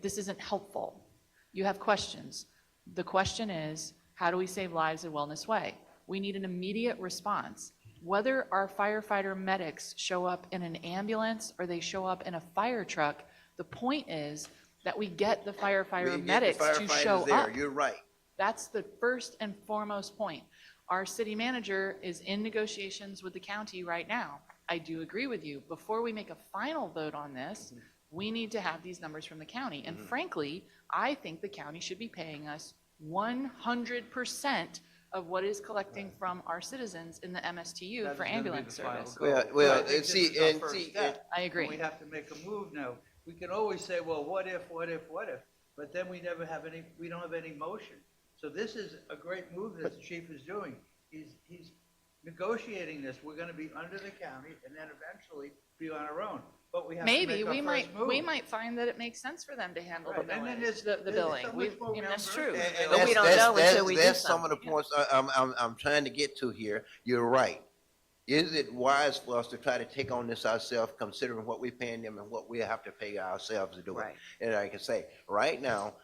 this isn't helpful. You have questions. The question is, how do we save lives in a wellness way? We need an immediate response. Whether our firefighter medics show up in an ambulance or they show up in a fire truck, the point is that we get the we firefighter get the medics to show firefighters there, up. you're right. That's the first and foremost point. Our city manager is in negotiations with the county right now. I do agree with you. Before we make a final vote on this, we need to have these numbers from the county. And frankly, I think the county should be paying us 100% of what is collecting from our citizens in the MSTU That for is gonna be ambulance the final service. goal. Well, But I think and this see, is our and first see, step. I agree. We have to make a move now. We can always say, well, what if, but then we never have any, we don't have any motion. So this is a great move that the chief is doing. He's negotiating this. We're gonna be under the county and then eventually be on our own. But we have to Maybe, make our first move. we might find that it makes sense for them to handle the Right, and then millage, there's the billing. so We- much more That's reimbursement. true. And But we don't know until we do That's some of the something. points I'm trying to get to here. You're right. is it wise for us to try to take on this ourselves, considering what we're paying them and what we have to pay ourselves to do it? Right. And I can say, right now,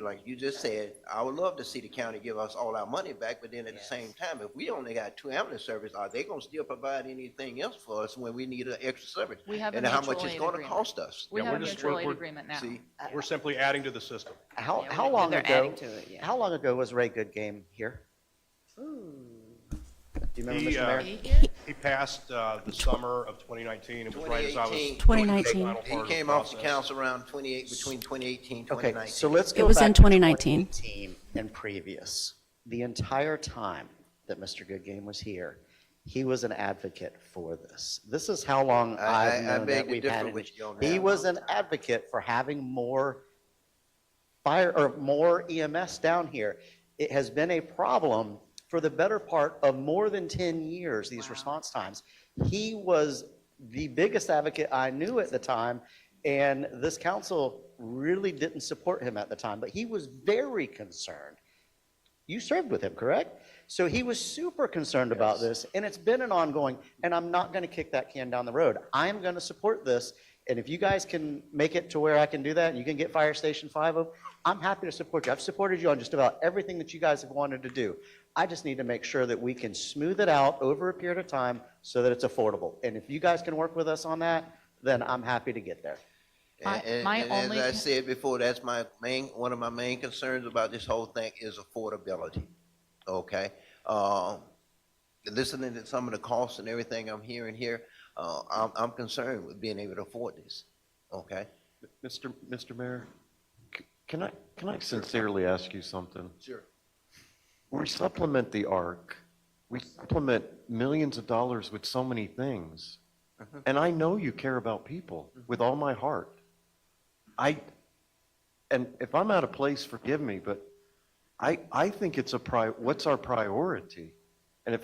like you just said, I would love to see the county give us all our money back, but then at the same time, if we only got 2 ambulance services, are they gonna still provide anything else for us when we need an extra service? We have a And how mutual much it's aid gonna agreement. cost us? We Yeah, have a we're just- mutual aid we're- agreement now. See, We're simply adding to the system. How, Yeah, how long they're ago? adding to it, yeah. How long ago was Ray Goodgame here? Do you remember, He, Mr. Mayor? He passed the summer of 2019. It was right as I was. 2018. doing the final He part of came the off the process. council around between 2018 and Okay, 2019. so let's It go was back in to 2019. 2018 and previous. The entire time that Mr. Goodgame was here, he was an advocate for this. This is how long I I've known beg that to we've differ had it. with you on He that. was an advocate for having more more EMS down here. It has been a problem for the better part of more than 10 years, these response times. He was the biggest advocate I knew at the time, and this council really didn't support him at the time, but he was very concerned. You served with him, correct? So he was super concerned about this, and it's been an ongoing, and I'm not going to kick that can down the road. I'm going to support this, and if you guys can make it to where I can do that, and you can get Fire Station 5 up, I'm happy to support you. I've supported you on just about everything that you guys have wanted to do. I just need to make sure that we can smooth it out over a period of time so that it's affordable. And if you guys can work with us on that, then I'm happy to get there. My And only as I con- said before, that's one of my main concerns about this whole thing is affordability, okay? Listening to some of the costs and everything I'm hearing here, I'm concerned with being able to afford this, okay? Mr. Mayor, can I sincerely ask you something? Sure. We supplement the ARC. We supplement millions of dollars with so many things. And I know you care about people with all my heart. And if I'm out of place, forgive me, but I think it's what's our priority? And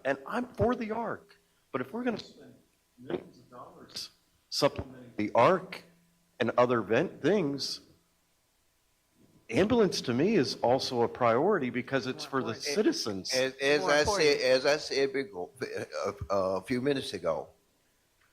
and I'm for the ARC, but if we're going to spend millions of dollars supplementing the ARC and other things, ambulance to me is also a priority because it's for the citizens. As I said a few minutes ago,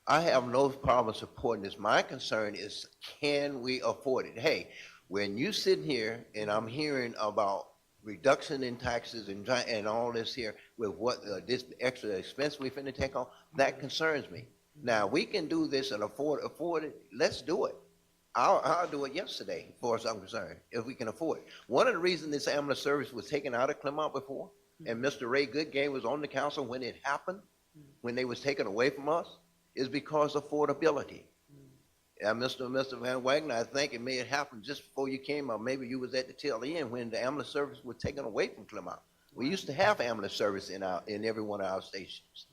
I have no problem supporting this. My concern is, can we afford it? Hey, when you sitting here and I'm hearing about reduction in taxes and all this here with what this extra expense we finna take on, that concerns me. Now, we can do this and afford it. Let's do it. I'll do it yesterday, as far as I'm concerned, if we can afford it. One of the reasons this ambulance service was taken out of Clermont before, and Mr. Ray Goodgame was on the council when it happened, when they was taken away from us, is because of affordability. And Mr. Van Wagner, I think it may have happened just before you came, or maybe you was at the tail end when the ambulance service was taken away from Clermont. We used to have ambulance service in every one of our stations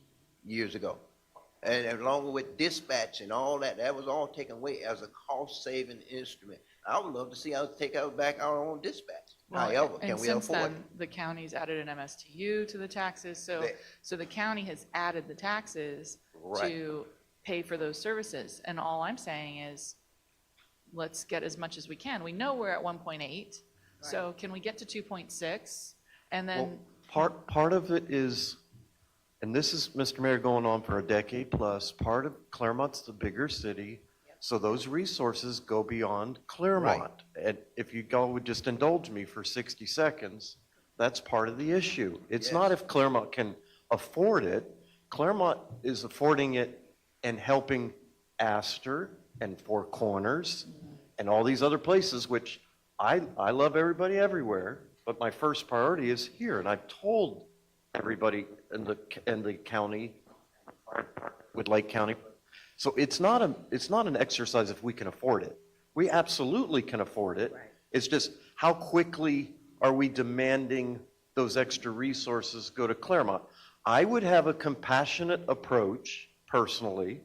years ago. And along with dispatch and all that, that was all taken away as a cost-saving instrument. I would love to see us take back our own dispatch. However, and can we since afford it? then, the county's added an MSTU to the taxes, so the county has added the taxes Right. to pay for those services. And all I'm saying is, let's get as much as we can. We know we're at 1.8, so can we get to 2.6? And then, Part of it is, and this is, Mr. Mayor, going on for a decade plus, part of Clermont's the bigger city, so those resources go beyond Clermont. And if you would just indulge me for 60 seconds, that's part of the issue. It's not if Clermont can afford it. Clermont is affording it and helping Astor and Four Corners and all these other places, which I love everybody everywhere, but my first priority is here. And I've told everybody in the county, with Lake County. So it's not an exercise if we can afford it. We absolutely can afford it. Right. It's just how quickly are we demanding those extra resources go to Clermont? I would have a compassionate approach personally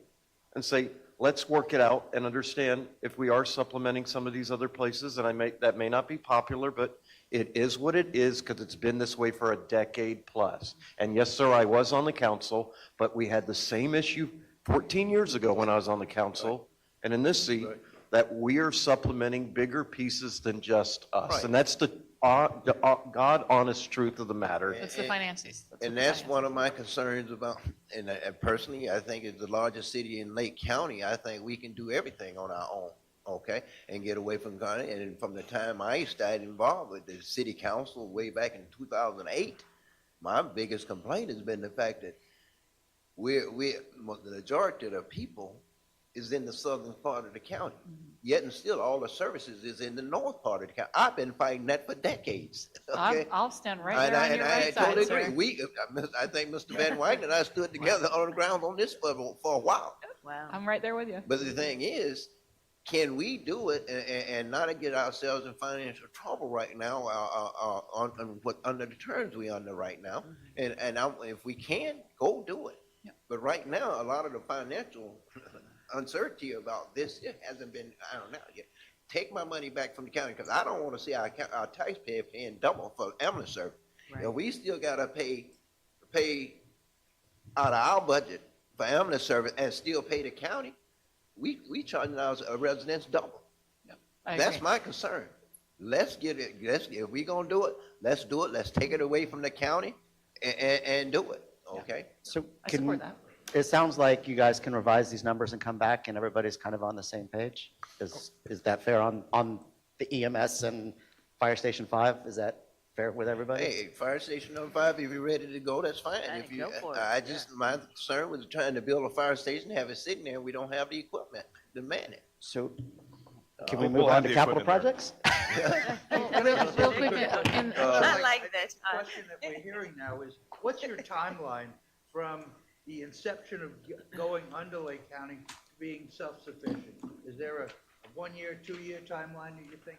and say, let's work it out and understand if we are supplementing some of these other places, and that may not be popular, but it is what it is because it's been this way for a decade plus. And yes, sir, I was on the council, but we had the same issue 14 years ago when I was on the council and in this seat, that we are supplementing bigger pieces than just us. Right. And that's God honest truth of the matter. That's the finances. what And the that's one finances of my concerns about, and personally, I think it's the largest city in Lake County. I think we can do everything on our own, okay? And get away from county. And from the time I started involved with the city council way back in 2008, my biggest complaint has been the fact that the majority of the people is in the southern part of the county. Yet and still, all the services is in the north part of the county. I've been fighting that for decades, okay? I'll stand right there on your right side, totally agree. sir. I think Mr. Van Wyk and I stood together on the ground on this for a while. Wow. I'm right there with you. But the thing is, can we do it and not get ourselves in financial trouble right now under the terms we under right now? If we can, go do it. Yep. But right now, a lot of the financial uncertainty about this, it hasn't been, I don't know yet. Take my money back from the county, because I don't want to see our taxpayer paying double for ambulance service. Right. And we still gotta pay out of our budget for ambulance service and still pay the county. We charging our residents double. I That's agree. my concern. Let's get it, if we gonna do it, let's do it. Let's take it away from the county and do it, okay? So I support that. it sounds like you guys can revise these numbers and come back and everybody's kind of on the same page? Is that fair on the EMS and Fire Station 5? Is that fair with everybody? Hey, Fire Station number 5, if you're ready to go, that's fine. Hey, If you, go for it. my concern was trying to build a fire station, have it sitting there, we don't have the equipment to man it. So can we We'll move have on to the capital equipment there. projects? Real quick, and I like that. The question that we're hearing now is, what's your timeline from the inception of going under Lake County to being self-sufficient? Is there a 1-year, 2-year timeline, do you think?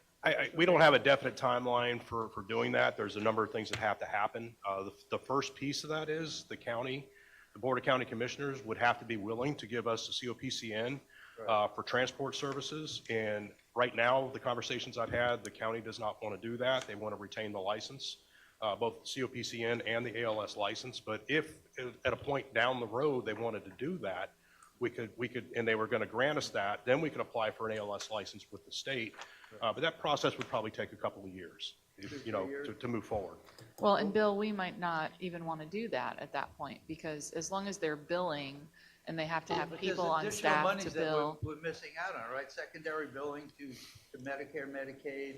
We don't have a definite timeline for doing that. There's a number of things that have to happen. The first piece of that is the Board of County Commissioners would have to be willing to give us a COPCN for transport services. And right now, the conversations I've had, the county does not want to do that. They want to retain the license, both the COPCN and the ALS license. But if at a point down the road they wanted to do that, we could, and they were going to grant us that, then we could apply for an ALS license with the state. But that process would probably take a couple of years, to move forward. well, and Bill, we might not even want to do that at that point, because as long as they're billing and they have to have But there's people on additional staff monies to that bill. We're missing out on, right? Secondary billing to Medicare, Medicaid,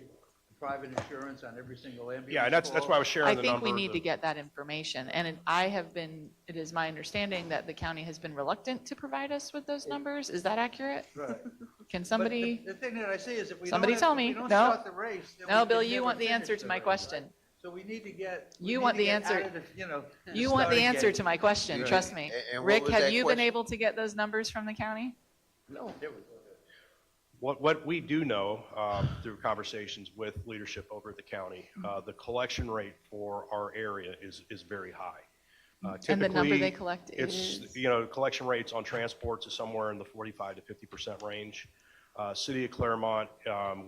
private insurance on every single ambulance. Yeah, and that's why I was sharing I the think numbers. we need to get that information, and it is my understanding that the county has been reluctant to provide us with those numbers. Is that accurate? Right. Can But somebody, the thing that I see is if we somebody don't tell have- me. if we don't No. start the race, then no, we Bill, can you never want the finish answer to my race, question. right? So we need to get. You we want need the to get answer. out of the, You want the starting answer gate. to my question, Right. trust me. And what Rick, was have that you been question? able to get those numbers from the county? No. What we do know through conversations with leadership over at the county, the collection rate for our area is very high. And the number Typically, they collect it's, is? collection rates on transports is somewhere in the 45 to 50% range. City of Clermont,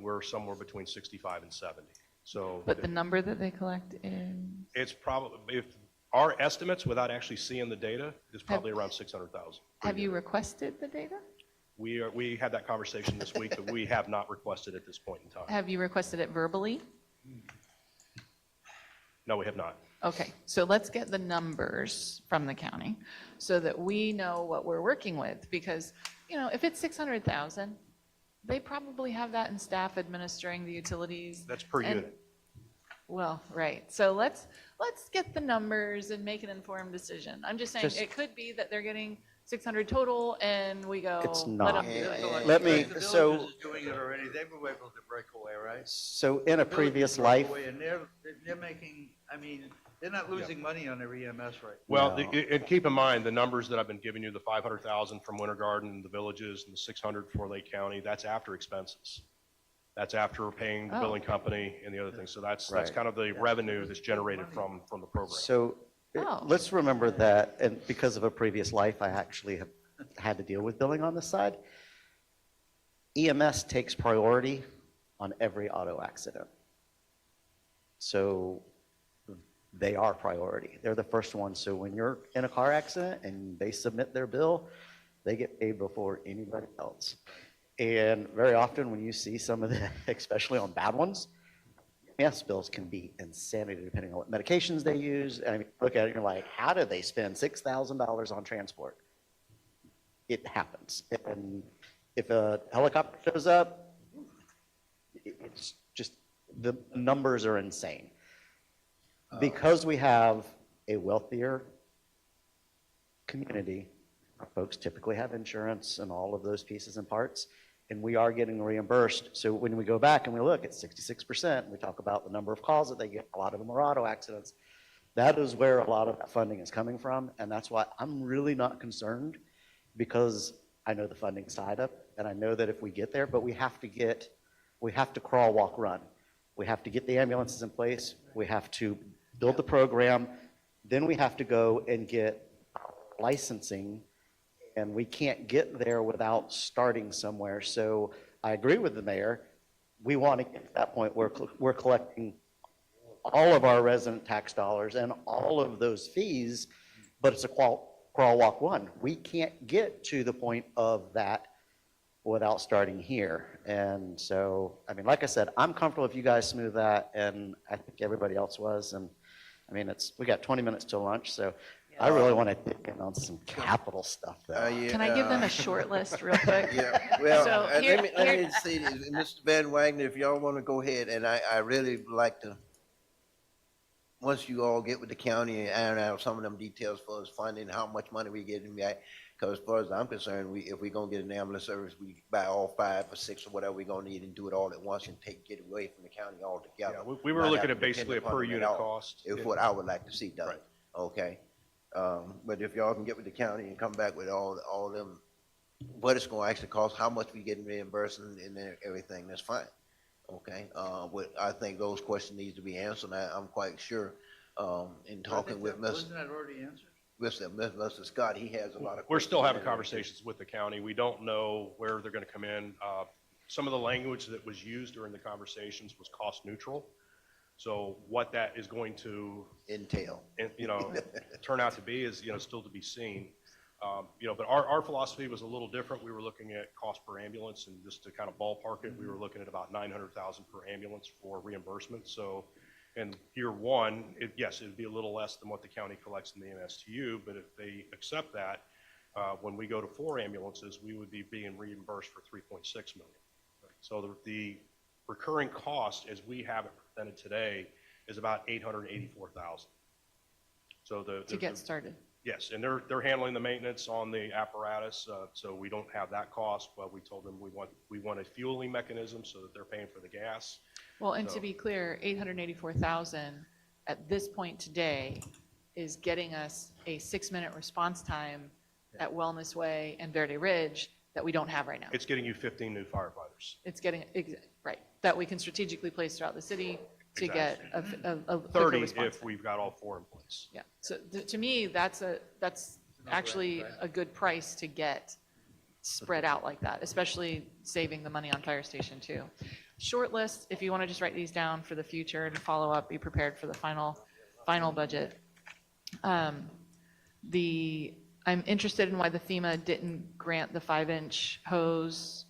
we're somewhere between 65 and 70. So But the number that they collect is? it's probably, if our estimates without actually seeing the data is probably around 600,000. Have you requested the data? We had that conversation this week, but we have not requested at this point in time. Have you requested it verbally? No, we have not. Okay, so let's get the numbers from the county so that we know what we're working with, because, if it's 600,000, they probably have that in staff administering the utilities. That's per And- unit. Well, right, so let's get the numbers and make an informed decision. I'm just saying, Just- it could be that they're getting 600 total, and we go, It's let not. them do it. Let me- The so- Villagers is doing it already, they were able to break away, right? So in a Villagers previous broke life, away, And they're making, they're not losing money on their EMS right now. Well, No. and keep in mind, the numbers that I've been giving you, the 500,000 from Winter Garden and the villages, and the 600 for Lake County, that's after expenses. That's after paying the Oh. billing company and the other things. So that's Right. kind of the revenue that's generated from the program. so Oh. let's remember that, and because of a previous life, I actually have had to deal with billing on this side. EMS takes priority on every auto accident. So they are priority. They're the first ones. So when you're in a car accident and they submit their bill, they get paid before anybody else. And very often when you see some of the, especially on bad ones, EMS bills can be insanity depending on what medications they use. I mean, look at it, you're like, how do they spend $6,000 on transport? It happens. And if a helicopter shows up, it's just, the numbers are insane. Because we have a wealthier community, folks typically have insurance and all of those pieces and parts, and we are getting reimbursed. So when we go back and we look at 66%, we talk about the number of calls that they get, a lot of them are auto accidents. That is where a lot of that funding is coming from, and that's why I'm really not concerned, because I know the funding side up, and I know that if we get there, but we have to crawl, walk, run. We have to get the ambulances in place, we have to build the program, then we have to go and get licensing, and we can't get there without starting somewhere. So I agree with the mayor. We want to get to that point where we're collecting all of our resident tax dollars and all of those fees, but it's a crawl, walk, run. We can't get to the point of that without starting here. And so, I mean, like I said, I'm comfortable if you guys smooth that, and I think everybody else was. And I mean, we got 20 minutes till lunch, so I really want to dig in on some capital stuff though. Can I give them a short list real quick? Yeah, well, So let here- me see, Mr. Van Wagner, if y'all want to go ahead, and I really like to, once you all get with the county and iron out some of them details for us, finding how much money we getting back, because as far as I'm concerned, if we're gonna get an ambulance service, we buy all 5 or 6 or whatever we're gonna need and do it all at once and get away from the county altogether. Yeah, we were Not looking having at to basically a depend upon per them at unit all, cost. is what I would like to see done, Right. okay? But if y'all can get with the county and come back with all them, what it's gonna actually cost, how much we getting reimbursed and everything, that's fine, okay? But I think those questions needs to be answered, I'm quite sure, in talking with Wasn't that already answered? Mr. Scott, he has a lot of. We're still questions having in there. conversations with the county. We don't know where they're going to come in. Some of the language that was used during the conversations was cost neutral. So what that is going to, Entail. turn out to be is, still to be seen. But our philosophy was a little different. We were looking at cost per ambulance, and just to kind of ballpark it, we were looking at about $900,000 per ambulance for reimbursement. So in year one, yes, it'd be a little less than what the county collects in the MSTU, but if they accept that, when we go to 4 ambulances, we would be being reimbursed for $3.6 million. So the recurring cost, as we have it presented today, is about $884,000. So To get started. Yes, and they're handling the maintenance on the apparatus, so we don't have that cost, but we told them we want a fueling mechanism so that they're paying for the gas. Well, and to So- be clear, 884,000 at this point today is getting us a 6-minute response time at Wellness Way and Verde Ridge that we don't have right now. It's getting you 15 new firefighters. It's getting, right, that we can strategically place throughout the city to get a quicker 30 response if time. we've got all 4 in place. Yeah, so to me, that's actually a good price to get spread out like that, especially saving the money on Fire Station 2. Short list, if you want to just write these down for the future and follow up, be prepared for the final budget. I'm interested in why the FEMA didn't grant the 5-inch hose,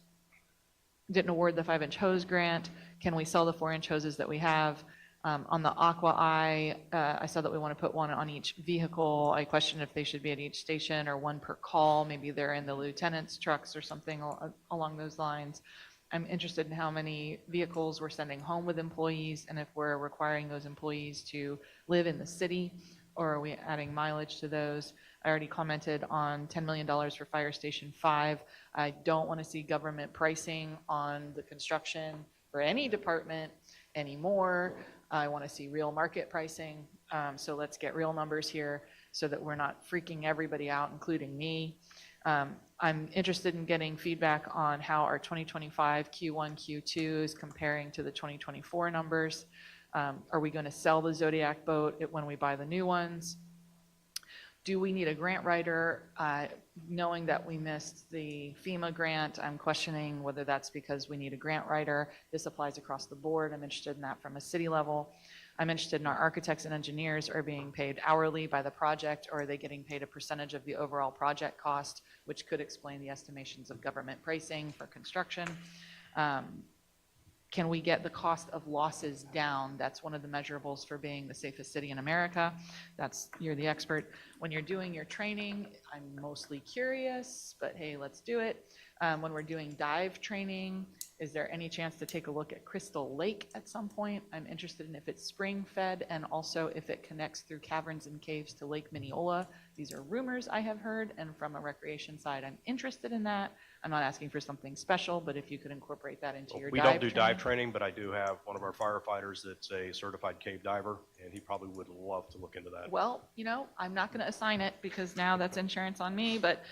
didn't award the 5-inch hose grant. Can we sell the 4-inch hoses that we have? On the Aqua Eye, I saw that we want to put one on each vehicle. I question if they should be at each station or one per call. Maybe they're in the lieutenant's trucks or something along those lines. I'm interested in how many vehicles we're sending home with employees and if we're requiring those employees to live in the city, or are we adding mileage to those? I already commented on $10 million for Fire Station 5. I don't want to see government pricing on the construction for any department anymore. I want to see real market pricing. So let's get real numbers here so that we're not freaking everybody out, including me. I'm interested in getting feedback on how our 2025 Q1, Q2 is comparing to the 2024 numbers. Are we going to sell the Zodiac boat when we buy the new ones? Do we need a grant writer? Knowing that we missed the FEMA grant, I'm questioning whether that's because we need a grant writer. This applies across the board. I'm interested in that from a city level. I'm interested in our architects and engineers are being paid hourly by the project, or are they getting paid a percentage of the overall project cost, which could explain the estimations of government pricing for construction. can we get the cost of losses down? That's one of the measurables for being the safest city in America. You're the expert. When you're doing your training, I'm mostly curious, but hey, let's do it. When we're doing dive training, is there any chance to take a look at Crystal Lake at some point? I'm interested in if it's spring fed and also if it connects through caverns and caves to Lake Mineola. These are rumors I have heard, and from a recreation side, I'm interested in that. I'm not asking for something special, but if you could incorporate that into your We don't do dive training, but I do have one of our firefighters that's a certified cave diver, and he probably would love to look into that. Well, I'm not going to assign it because now that's insurance on me, but,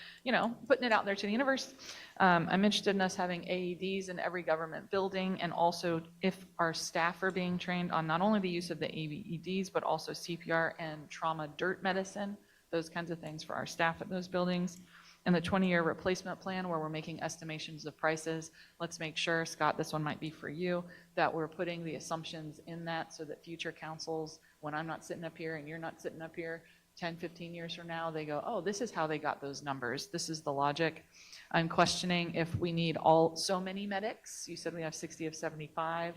putting it out there to the universe. I'm interested in us having AEDs in every government building, and also if our staff are being trained on not only the use of the AEDs, but also CPR and trauma dirt medicine, those kinds of things for our staff at those buildings. And the 20-year replacement plan where we're making estimations of prices, let's make sure, Scott, this one might be for you, that we're putting the assumptions in that so that future councils, when I'm not sitting up here and you're not sitting up here, 10, 15 years from now, they go, oh, this is how they got those numbers. This is the logic. I'm questioning if we need so many medics. You said we have 60 of 75.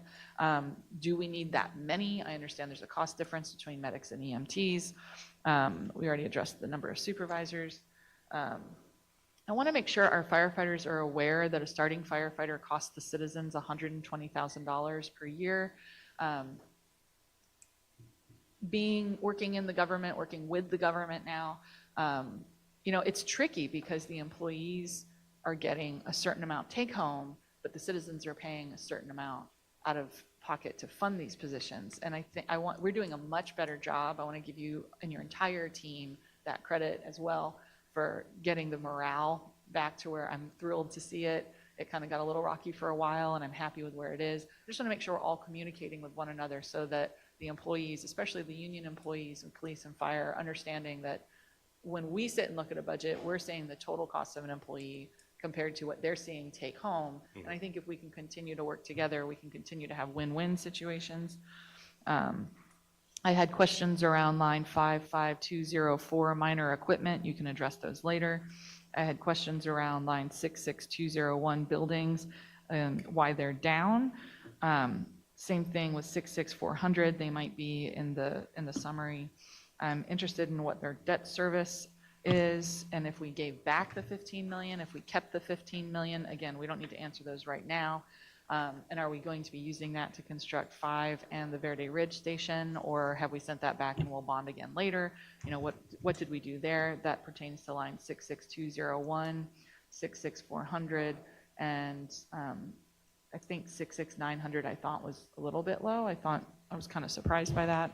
Do we need that many? I understand there's a cost difference between medics and EMTs. We already addressed the number of supervisors. I want to make sure our firefighters are aware that a starting firefighter costs the citizens $120,000 per year. Working in the government, working with the government now, it's tricky because the employees are getting a certain amount take home, but the citizens are paying a certain amount out of pocket to fund these positions. And I think we're doing a much better job. I want to give you and your entire team that credit as well for getting the morale back to where I'm thrilled to see it. It kind of got a little rocky for a while, and I'm happy with where it is. I just want to make sure we're all communicating with one another so that the employees, especially the union employees and police and fire, understanding that when we sit and look at a budget, we're saying the total cost of an employee compared to what they're seeing take home. And I think if we can continue to work together, we can continue to have win-win situations. I had questions around line 55204, minor equipment. You can address those later. I had questions around line 66201, buildings, and why they're down. Same thing with 66400. They might be in the summary. I'm interested in what their debt service is, and if we gave back the 15 million, if we kept the 15 million. Again, we don't need to answer those right now. And are we going to be using that to construct 5 and the Verde Ridge station, or have we sent that back and we'll bond again later? What did we do there? That pertains to line 66201, 66400, and I think 66900 I thought was a little bit low. I was kind of surprised by that.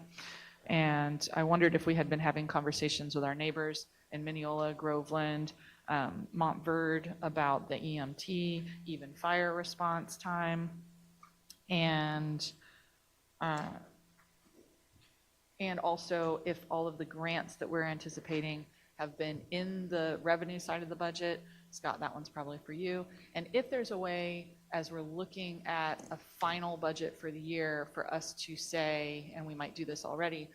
And I wondered if we had been having conversations with our neighbors in Mineola, Groveland, Montverde about the EMT, even fire response time, and also if all of the grants that we're anticipating have been in the revenue side of the budget. Scott, that one's probably for you. And if there's a way, as we're looking at a final budget for the year, for us to say, and we might do this already,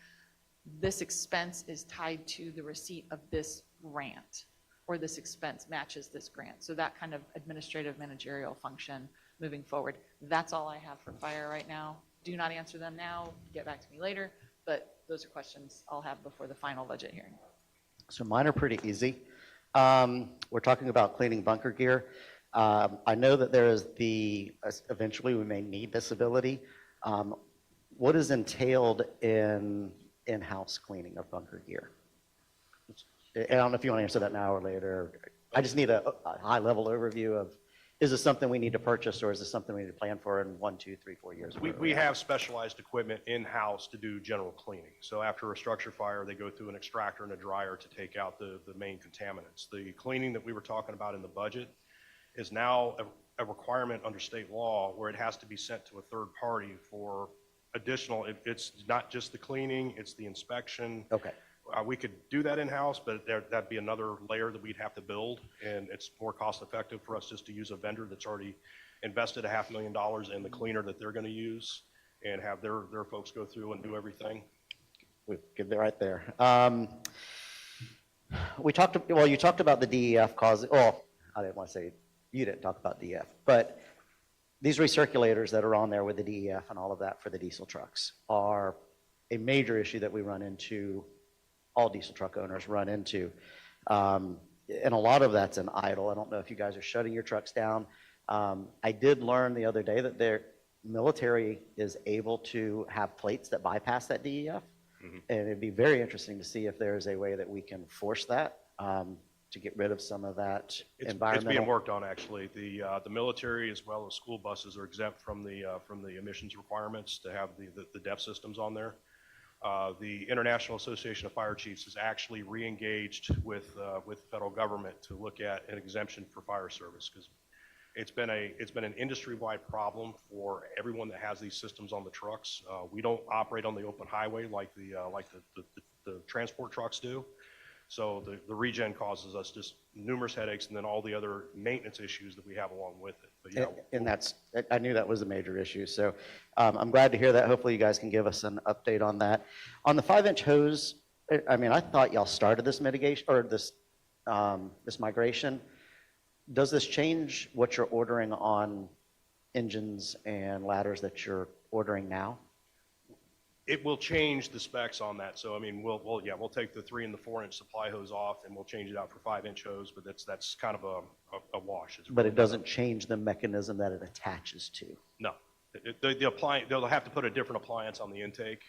this expense is tied to the receipt of this grant, or this expense matches this grant. So that kind of administrative managerial function moving forward. That's all I have for fire right now. Do not answer them now, get back to me later, but those are questions I'll have before the final budget hearing. So mine are pretty easy. We're talking about cleaning bunker gear. I know that there is eventually we may need this ability. What is entailed in in-house cleaning of bunker gear? I don't know if you want to answer that now or later. I just need a high-level overview of, is this something we need to purchase, or is this something we need to plan for in 1, 2, 3, 4 years? We have specialized equipment in-house to do general cleaning. So after a structure fire, they go through an extractor and a dryer to take out the main contaminants. The cleaning that we were talking about in the budget is now a requirement under state law where it has to be sent to a third party for additional, it's not just the cleaning, it's the inspection. Okay. We could do that in-house, but that'd be another layer that we'd have to build, and it's more cost-effective for us just to use a vendor that's already invested $500,000 in the cleaner that they're going to use, and have their folks go through and do everything. Good, right there. You talked about the DEF causing. Well, I didn't want to say you didn't talk about DEF, but these recirculators that are on there with the DEF and all of that for the diesel trucks are a major issue that we run into, all diesel truck owners run into. And a lot of that's in idle. I don't know if you guys are shutting your trucks down. I did learn the other day that their military is able to have plates that bypass that DEF. And it'd be very interesting to see if there's a way that we can force that to get rid of some of that It's environmental. being worked on, actually. The military as well as school buses are exempt from the emissions requirements to have the DEF systems on there. The International Association of Fire Chiefs is actually re-engaged with the federal government to look at an exemption for fire service, because it's been an industry-wide problem for everyone that has these systems on the trucks. We don't operate on the open highway like the transport trucks do. So the regen causes us just numerous headaches, and then all the other maintenance issues that we have along with it. But yeah, And that's, I knew that was a major issue. So I'm glad to hear that. Hopefully you guys can give us an update on that. On the 5-inch hose, I mean, I thought y'all started this mitigation or this migration. Does this change what you're ordering on engines and ladders that you're ordering now? it will change the specs on that. So I mean, we'll take the 3 and the 4-inch supply hose off, and we'll change it out for 5-inch hose. But that's kind of a wash. It's But really it doesn't change the mechanism that it attaches to. No, the appliance, they'll have to put a different appliance on the intake,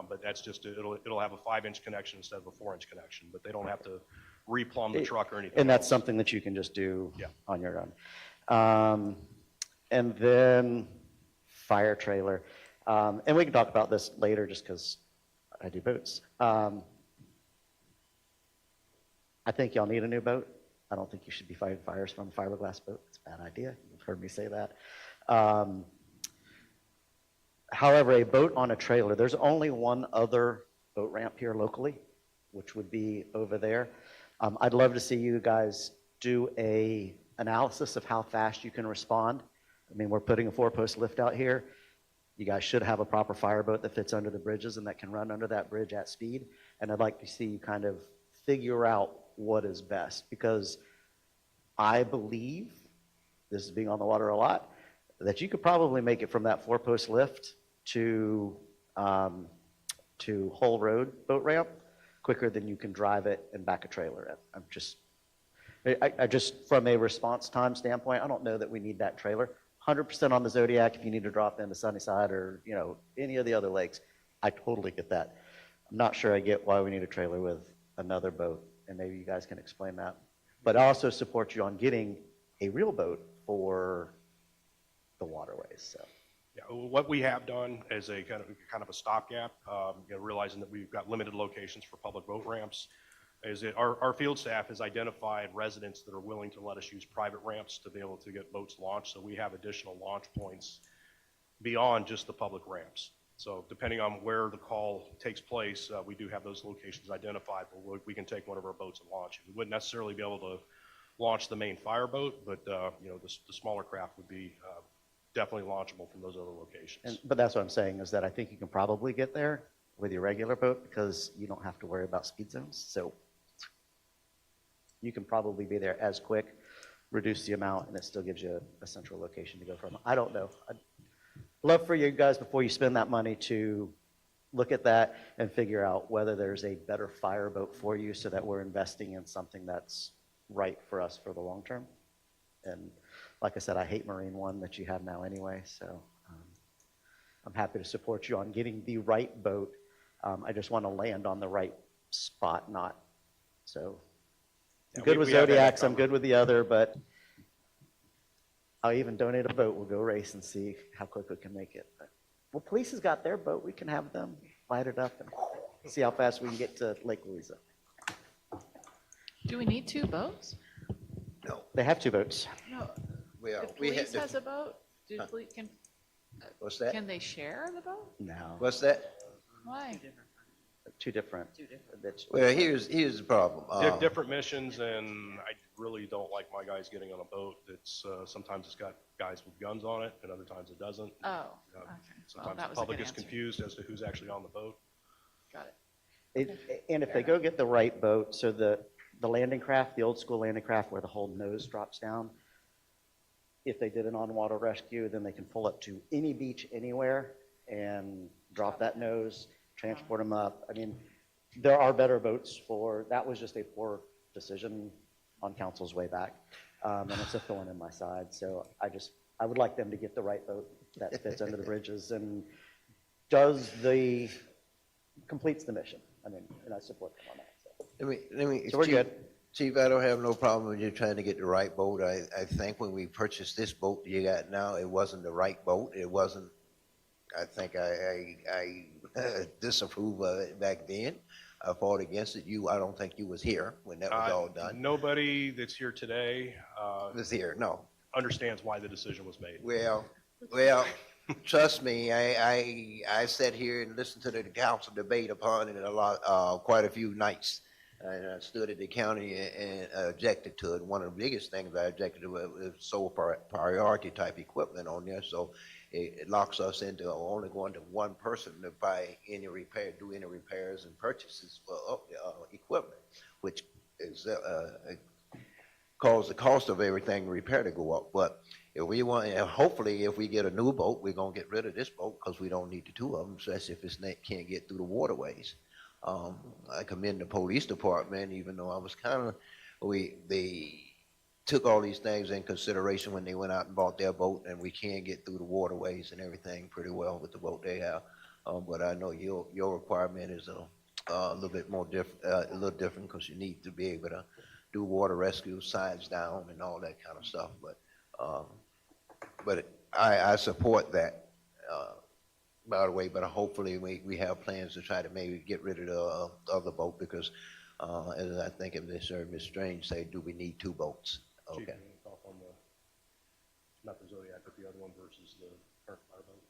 but that's just, it'll have a 5-inch connection instead of a 4-inch connection, but they don't have to replumb the truck or anything. And that's else. something that you can just do Yeah. on your own. And then fire trailer. And we can talk about this later just because I do boats. I think y'all need a new boat. I don't think you should be fighting fires from a fiberglass boat. It's a bad idea. You've heard me say that. However, a boat on a trailer, there's only one other boat ramp here locally, which would be over there. I'd love to see you guys do a analysis of how fast you can respond. I mean, we're putting a 4-post lift out here. You guys should have a proper fireboat that fits under the bridges and that can run under that bridge at speed. And I'd like to see you kind of figure out what is best, because I believe, this is being on the water a lot, that you could probably make it from that 4-post lift to Whole Road boat ramp quicker than you can drive it and back a trailer in. I just, from a response time standpoint, I don't know that we need that trailer. 100% on the Zodiac if you need to drop into Sunnyside or, you know, any of the other lakes. I totally get that. I'm not sure I get why we need a trailer with another boat, and maybe you guys can explain that. But I also support you on getting a real boat for the waterways, so. Yeah, what we have done as a kind of a stopgap, realizing that we've got limited locations for public boat ramps, is that our field staff has identified residents that are willing to let us use private ramps to be able to get boats launched. So we have additional launch points beyond just the public ramps. So depending on where the call takes place, we do have those locations identified where we can take one of our boats and launch it. We wouldn't necessarily be able to launch the main fireboat, but the smaller craft would be definitely launchable from those other locations. But that's what I'm saying, is that I think you can probably get there with your regular boat because you don't have to worry about speed zones. So you can probably be there as quick, reduce the amount, and it still gives you a central location to go from. I don't know. I'd love for you guys, before you spend that money, to look at that and figure out whether there's a better fireboat for you so that we're investing in something that's right for us for the long term. And like I said, I hate Marine One that you have now anyway, so I'm happy to support you on getting the right boat. I just want to land on the right spot, not so. I'm good with we have that Zodiacs, I'm covered. good with the other, but I'll even donate a boat. We'll go race and see how quick we can make it. But, well, police has got their boat. We can have them light it up and see how fast we can get to Lake Louisa. Do we need 2 boats? No, They have 2 boats. No. well, If we had, police has a boat, what's that? can they share the boat? No, What's that? Why? 2 different. That's- Well, here's the problem. Different missions, and I really don't like my guys getting on a boat. It's sometimes it's got guys with guns on it, and other times it doesn't. Oh, Uh, okay. Well, Sometimes that the was a public good is answer. confused as to who's actually on the boat. Got it. And if they go get the right boat, so the landing craft, the old school landing craft where the whole nose drops down, if they did an on-water rescue, then they can pull up to any beach anywhere and drop that nose, transport them up. I mean, there are better boats for, that was just a poor decision on council's way back. And it's a thorn in my side. So I would like them to get the right boat that fits under the bridges and completes the mission. I mean, and I support them on that. So. So we're good. Chief, I don't have no problem with you trying to get the right boat. I think when we purchased this boat you got now, it wasn't the right boat. It wasn't, I think I disapproved of it back then. I fought against it. I don't think you was here when that was all done. Nobody that's here today Was here, no. understands why the decision was made. Well, trust me, I sat here and listened to the council debate upon it quite a few nights. And I stood at the county and objected to it. One of the biggest things I objected to was sole priority type equipment on there. So it locks us into only going to one person to buy any repair, do any repairs and purchases for equipment, which is cause the cost of everything repair to go up. But if we want, hopefully, if we get a new boat, we're gonna get rid of this boat because we don't need the two of them, especially if can't get through the waterways. I commend the police department, even though I was they took all these things in consideration when they went out and bought their boat, and we can get through the waterways and everything pretty well with the boat they have. But I know your requirement is a little bit more a little different because you need to be able to do water rescue, sides down, and all that kind of stuff. But I support that. By the way, but hopefully we have plans to try to maybe get rid of the other boat because, as I think if Ms. Strange say, do we need two boats? Chief, Okay. any thoughts on not the Zodiac, but the other one versus the current fireboat?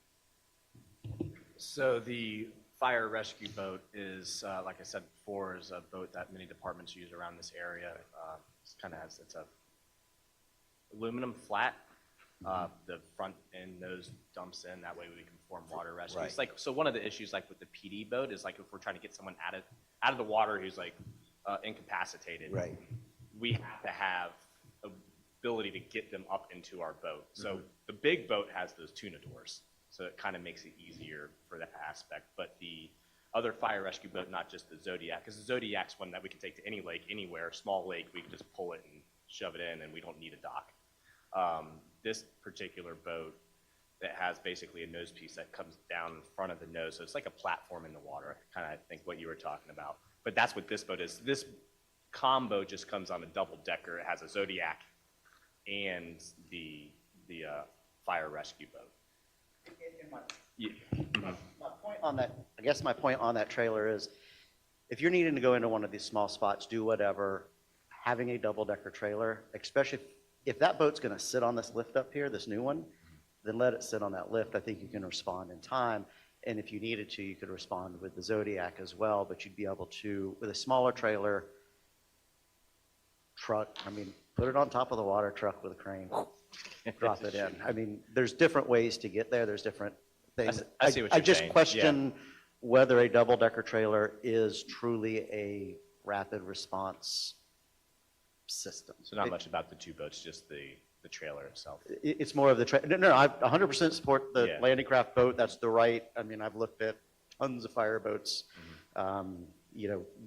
So the fire rescue boat is, like I said before, is a boat that many departments use around this area. It's a aluminum flat. The front end nose dumps in, that way we can perform water rescues. Right. So one of the issues like with the PD boat is like if we're trying to get someone out of the water who's like incapacitated, Right. we have to have ability to get them up into our boat. So the big boat has those tuna doors, so it kind of makes it easier for that aspect. But the other fire rescue boat, not just the Zodiac, because the Zodiac's one that we can take to any lake, anywhere, small lake, we can just pull it and shove it in and we don't need a dock. This particular boat that has basically a nose piece that comes down in front of the nose, so it's like a platform in the water, kind of I think what you were talking about. But that's what this boat is. This combo just comes on a double decker. It has a Zodiac and the fire rescue boat. My point on that, I guess my point on that trailer is, if you're needing to go into one of these small spots, do whatever, having a double-decker trailer, especially if that boat's gonna sit on this lift up here, this new one, then let it sit on that lift. I think you can respond in time. And if you needed to, you could respond with the Zodiac as well, but you'd be able to, with a smaller trailer, put it on top of the water truck with a crane, drop it in. I mean, there's different ways to get there. There's different things. I see what I you're just saying. question whether a double-decker trailer is truly a rapid response system. So not much about the two boats, just the trailer itself. It's more of the, no, I 100% support the Yeah. landing craft boat. That's the right, I mean, I've looked at tons of fireboats.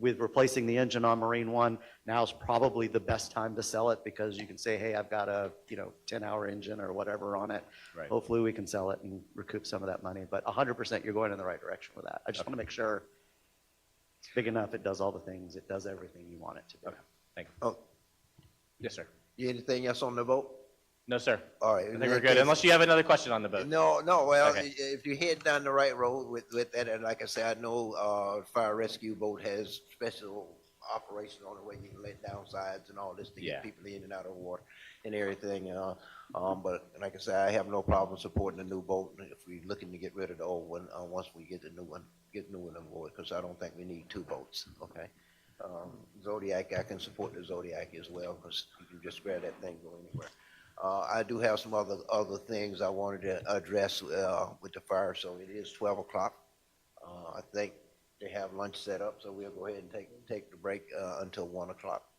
With replacing the engine on Marine One, now's probably the best time to sell it because you can say, hey, I've got a, 10-hour engine or whatever on it. Right. Hopefully we can sell it and recoup some of that money. But 100% you're going in the right direction with that. I just want to make sure it's big enough, it does all the things, it does everything you want it to do. Okay, thank you. Oh, Yes, sir. anything else on the boat? No, sir. All right. I think we're good, unless you have another question on the boat. No, well, Okay. if you head down the right road with that, and like I said, I know fire rescue boat has special operation on the way you can let down sides and all this to Yeah. get people in and out of water and everything. But like I said, I have no problem supporting the new boat if we're looking to get rid of the old one once we get the new one on board, because I don't think we need two boats, okay? Zodiac, I can support the Zodiac as well, because you can just grab that thing, go anywhere. I do have some other things I wanted to address with the fire, so it is 12 o'clock. I think they have lunch set up, so we'll go ahead and take the break until 1 o'clock.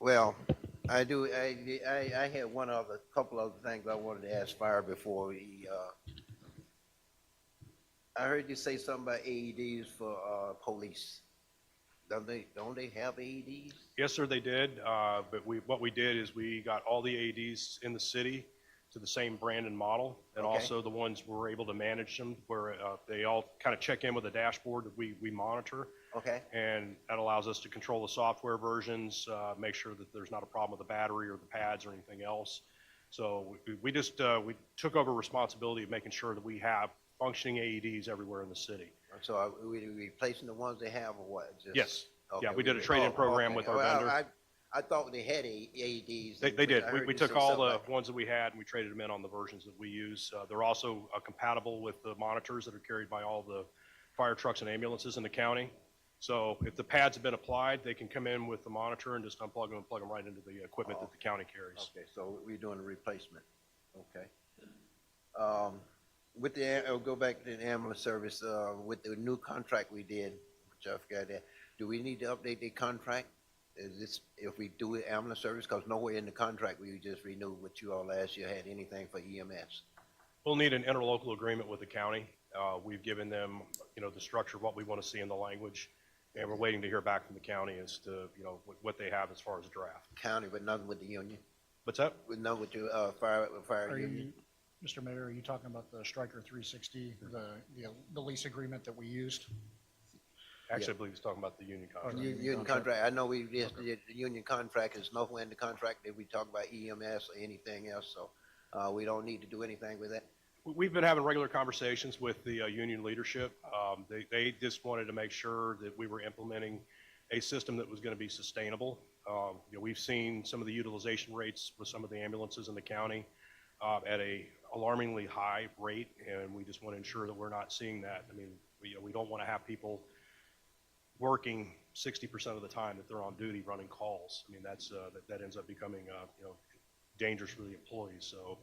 Well, I do, I had couple other things I wanted to ask Fire before I heard you say something about AEDs for, police. Don't they have AEDs? Yes, sir, they did. But what we did is we got all the AEDs in the city to the same brand and model, and Okay. also the ones we're able to manage them, where they all kind of check in with a dashboard that we monitor. Okay, And that allows us to control the software versions, make sure that there's not a problem with the battery or the pads or anything else. So we just, we took over responsibility of making sure that we have functioning AEDs everywhere in the city. so are we replacing the ones they have or what? Just- Yes. Okay, Yeah, we did a trade-in program okay. with our Well, vendor. I thought they had AEDs. They did. I We heard we you took say all something the like that. ones that we had and we traded them in on the versions that we use. They're also compatible with the monitors that are carried by all the fire trucks and ambulances in the county. So if the pads have been applied, they can come in with the monitor and just unplug them and plug them right into the equipment that the county carries. Okay, so we're doing a replacement, okay. With I'll go back to the ambulance service, with the new contract we did, which I forgot that, do we need to update the contract? Is this, if we do it ambulance service, because nowhere in the contract we just renewed with you all last year had anything for EMS. We'll need an interlocal agreement with the county. We've given them, the structure of what we want to see in the language, and we're waiting to hear back from the county as to, what they have as far as a draft. County, but nothing with the union, What's that? with nothing with your, fire Are union. you, Mr. Mayor, are you talking about the Stryker 360, the lease agreement that we used? Actually, I believe he's talking about the union contract. Union contract, I know we just did, the union contract is nowhere in the contract that we talk about EMS or anything else, so, we don't need to do anything with that. We've been having regular conversations with the union leadership. They just wanted to make sure that we were implementing a system that was going to be sustainable. We've seen some of the utilization rates with some of the ambulances in the county at a alarmingly high rate, and we just want to ensure that we're not seeing that. I mean, we don't want to have people working 60% of the time that they're on duty running calls. I mean, that ends up becoming dangerous for the employees. So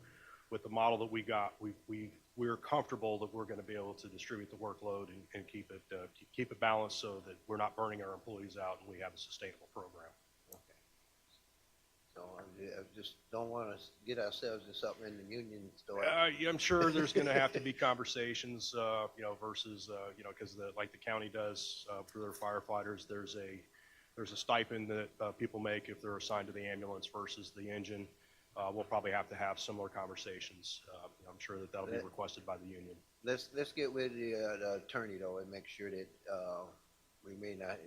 with the model that we got, we're comfortable that we're going to be able to distribute the workload and keep it balanced so that we're not burning our employees out and we have a sustainable program. So I just don't want to get ourselves in something in the union store. Yeah, I'm sure there's going to have to be conversations, versus, because like the county does for their firefighters, there's a stipend that people make if they're assigned to the ambulance versus the engine. We'll probably have to have similar conversations. I'm sure that'll be requested by the union. Let's get with the attorney though and make sure that we may not,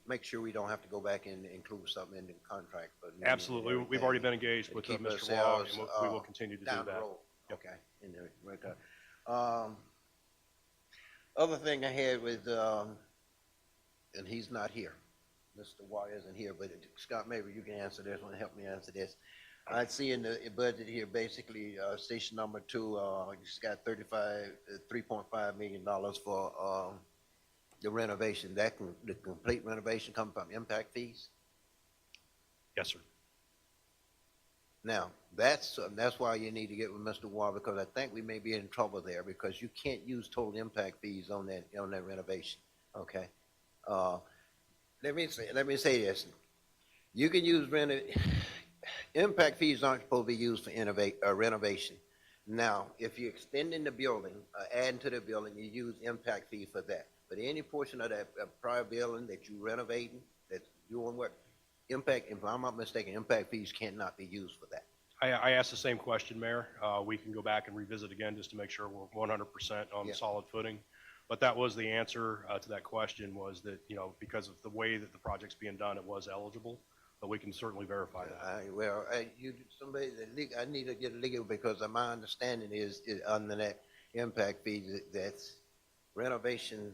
make sure we don't have to go back and include something in the contract. But Absolutely. We've already been engaged with keep Mr. Waugh, ourselves, and we will continue to do down the that. road. Okay. In the record. Other thing I had was, and he's not here. Mr. Waugh isn't here, but Scott, maybe you can answer this one, help me answer this. I see in the budget here, basically, station number 2, it's got $3.5 million for, the renovation. The complete renovation come from impact fees? Yes, sir. Now, that's why you need to get with Mr. Waugh, because I think we may be in trouble there, because you can't use total impact fees on that renovation, okay? Let me say this. You can use impact fees aren't supposed to be used for renovation. Now, if you're extending the building, adding to the building, you use impact fee for that. But any portion of that prior building that you're renovating, that's doing work, impact, if I'm not mistaken, impact fees cannot be used for that. I asked the same question, Mayor. We can go back and revisit again just to make sure we're 100% on solid footing. But that was the answer to that question, was that, because of the way that the project's being done, it was eligible. But we can certainly verify that. I need to get legal, because my understanding is under that impact fee, that's renovation,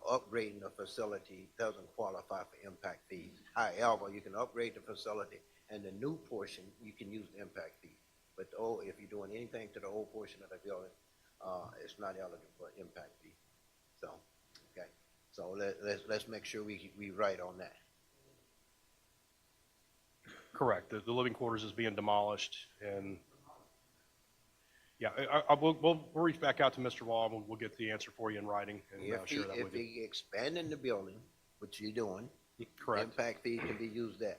upgrading the facility doesn't qualify for impact fees. However, you can upgrade the facility, and the new portion, you can use the impact fee. But if you're doing anything to the old portion of the building, it's not eligible for impact fee. So, okay. So let's make sure we right on that. Correct. The living quarters is being demolished, and yeah, we'll reach back out to Mr. Waugh, and we'll get the answer for you in writing and share that If with you. he expanding the building, which you're doing, Correct. impact fee can be used there.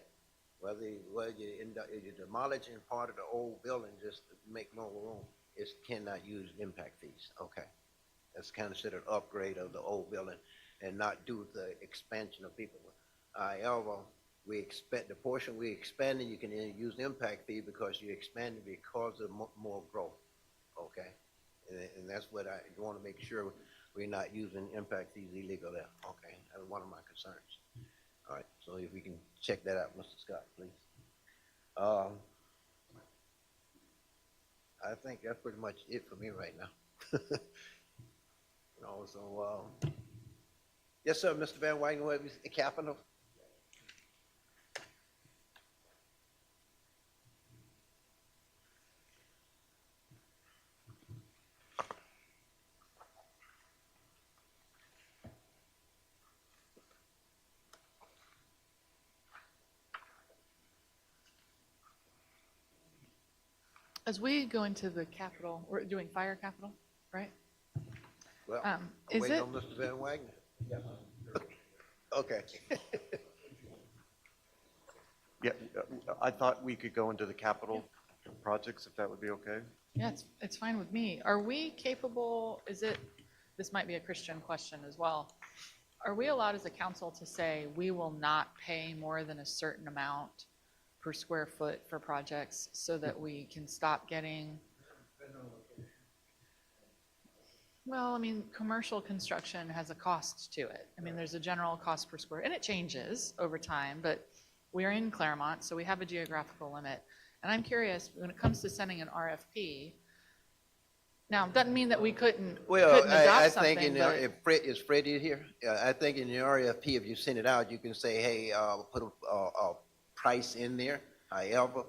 whether you're demolishing part of the old building just to make more room, it cannot use impact fees, okay? That's considered upgrade of the old building and not do the expansion of people. However, we expect, the portion we expanding, you can use the impact fee because you expanded because of more growth, okay? And that's what I want to make sure we're not using impact fees illegal there, okay? That's one of my concerns. All right, so if we can check that out, Mr. Scott, please. I think that's pretty much it for me right now. You know, so, yes, sir, Mr. Van Wagner, what is the capital? As we go into the capital, we're doing fire capital, right? Well, I'm Is waiting it, on Mr. Van Wagner. Okay. Yeah, I thought we could go into the capital projects, if that would be okay. yeah, it's fine with me. Are we capable, this might be a Christian question as well. Are we allowed as a council to say we will not pay more than a certain amount per square foot for projects so that we can stop getting? Well, I mean, commercial construction has a cost to it. I mean, there's a general cost per square, and it changes over time, but we're in Clermont, so we have a geographical limit. And I'm curious, when it comes to sending an RFP, now, it doesn't mean that we couldn't Well, I adopt think something, if but Is Freddie here? I think in the RFP, if you send it out, you can say, hey, put a price in there. However,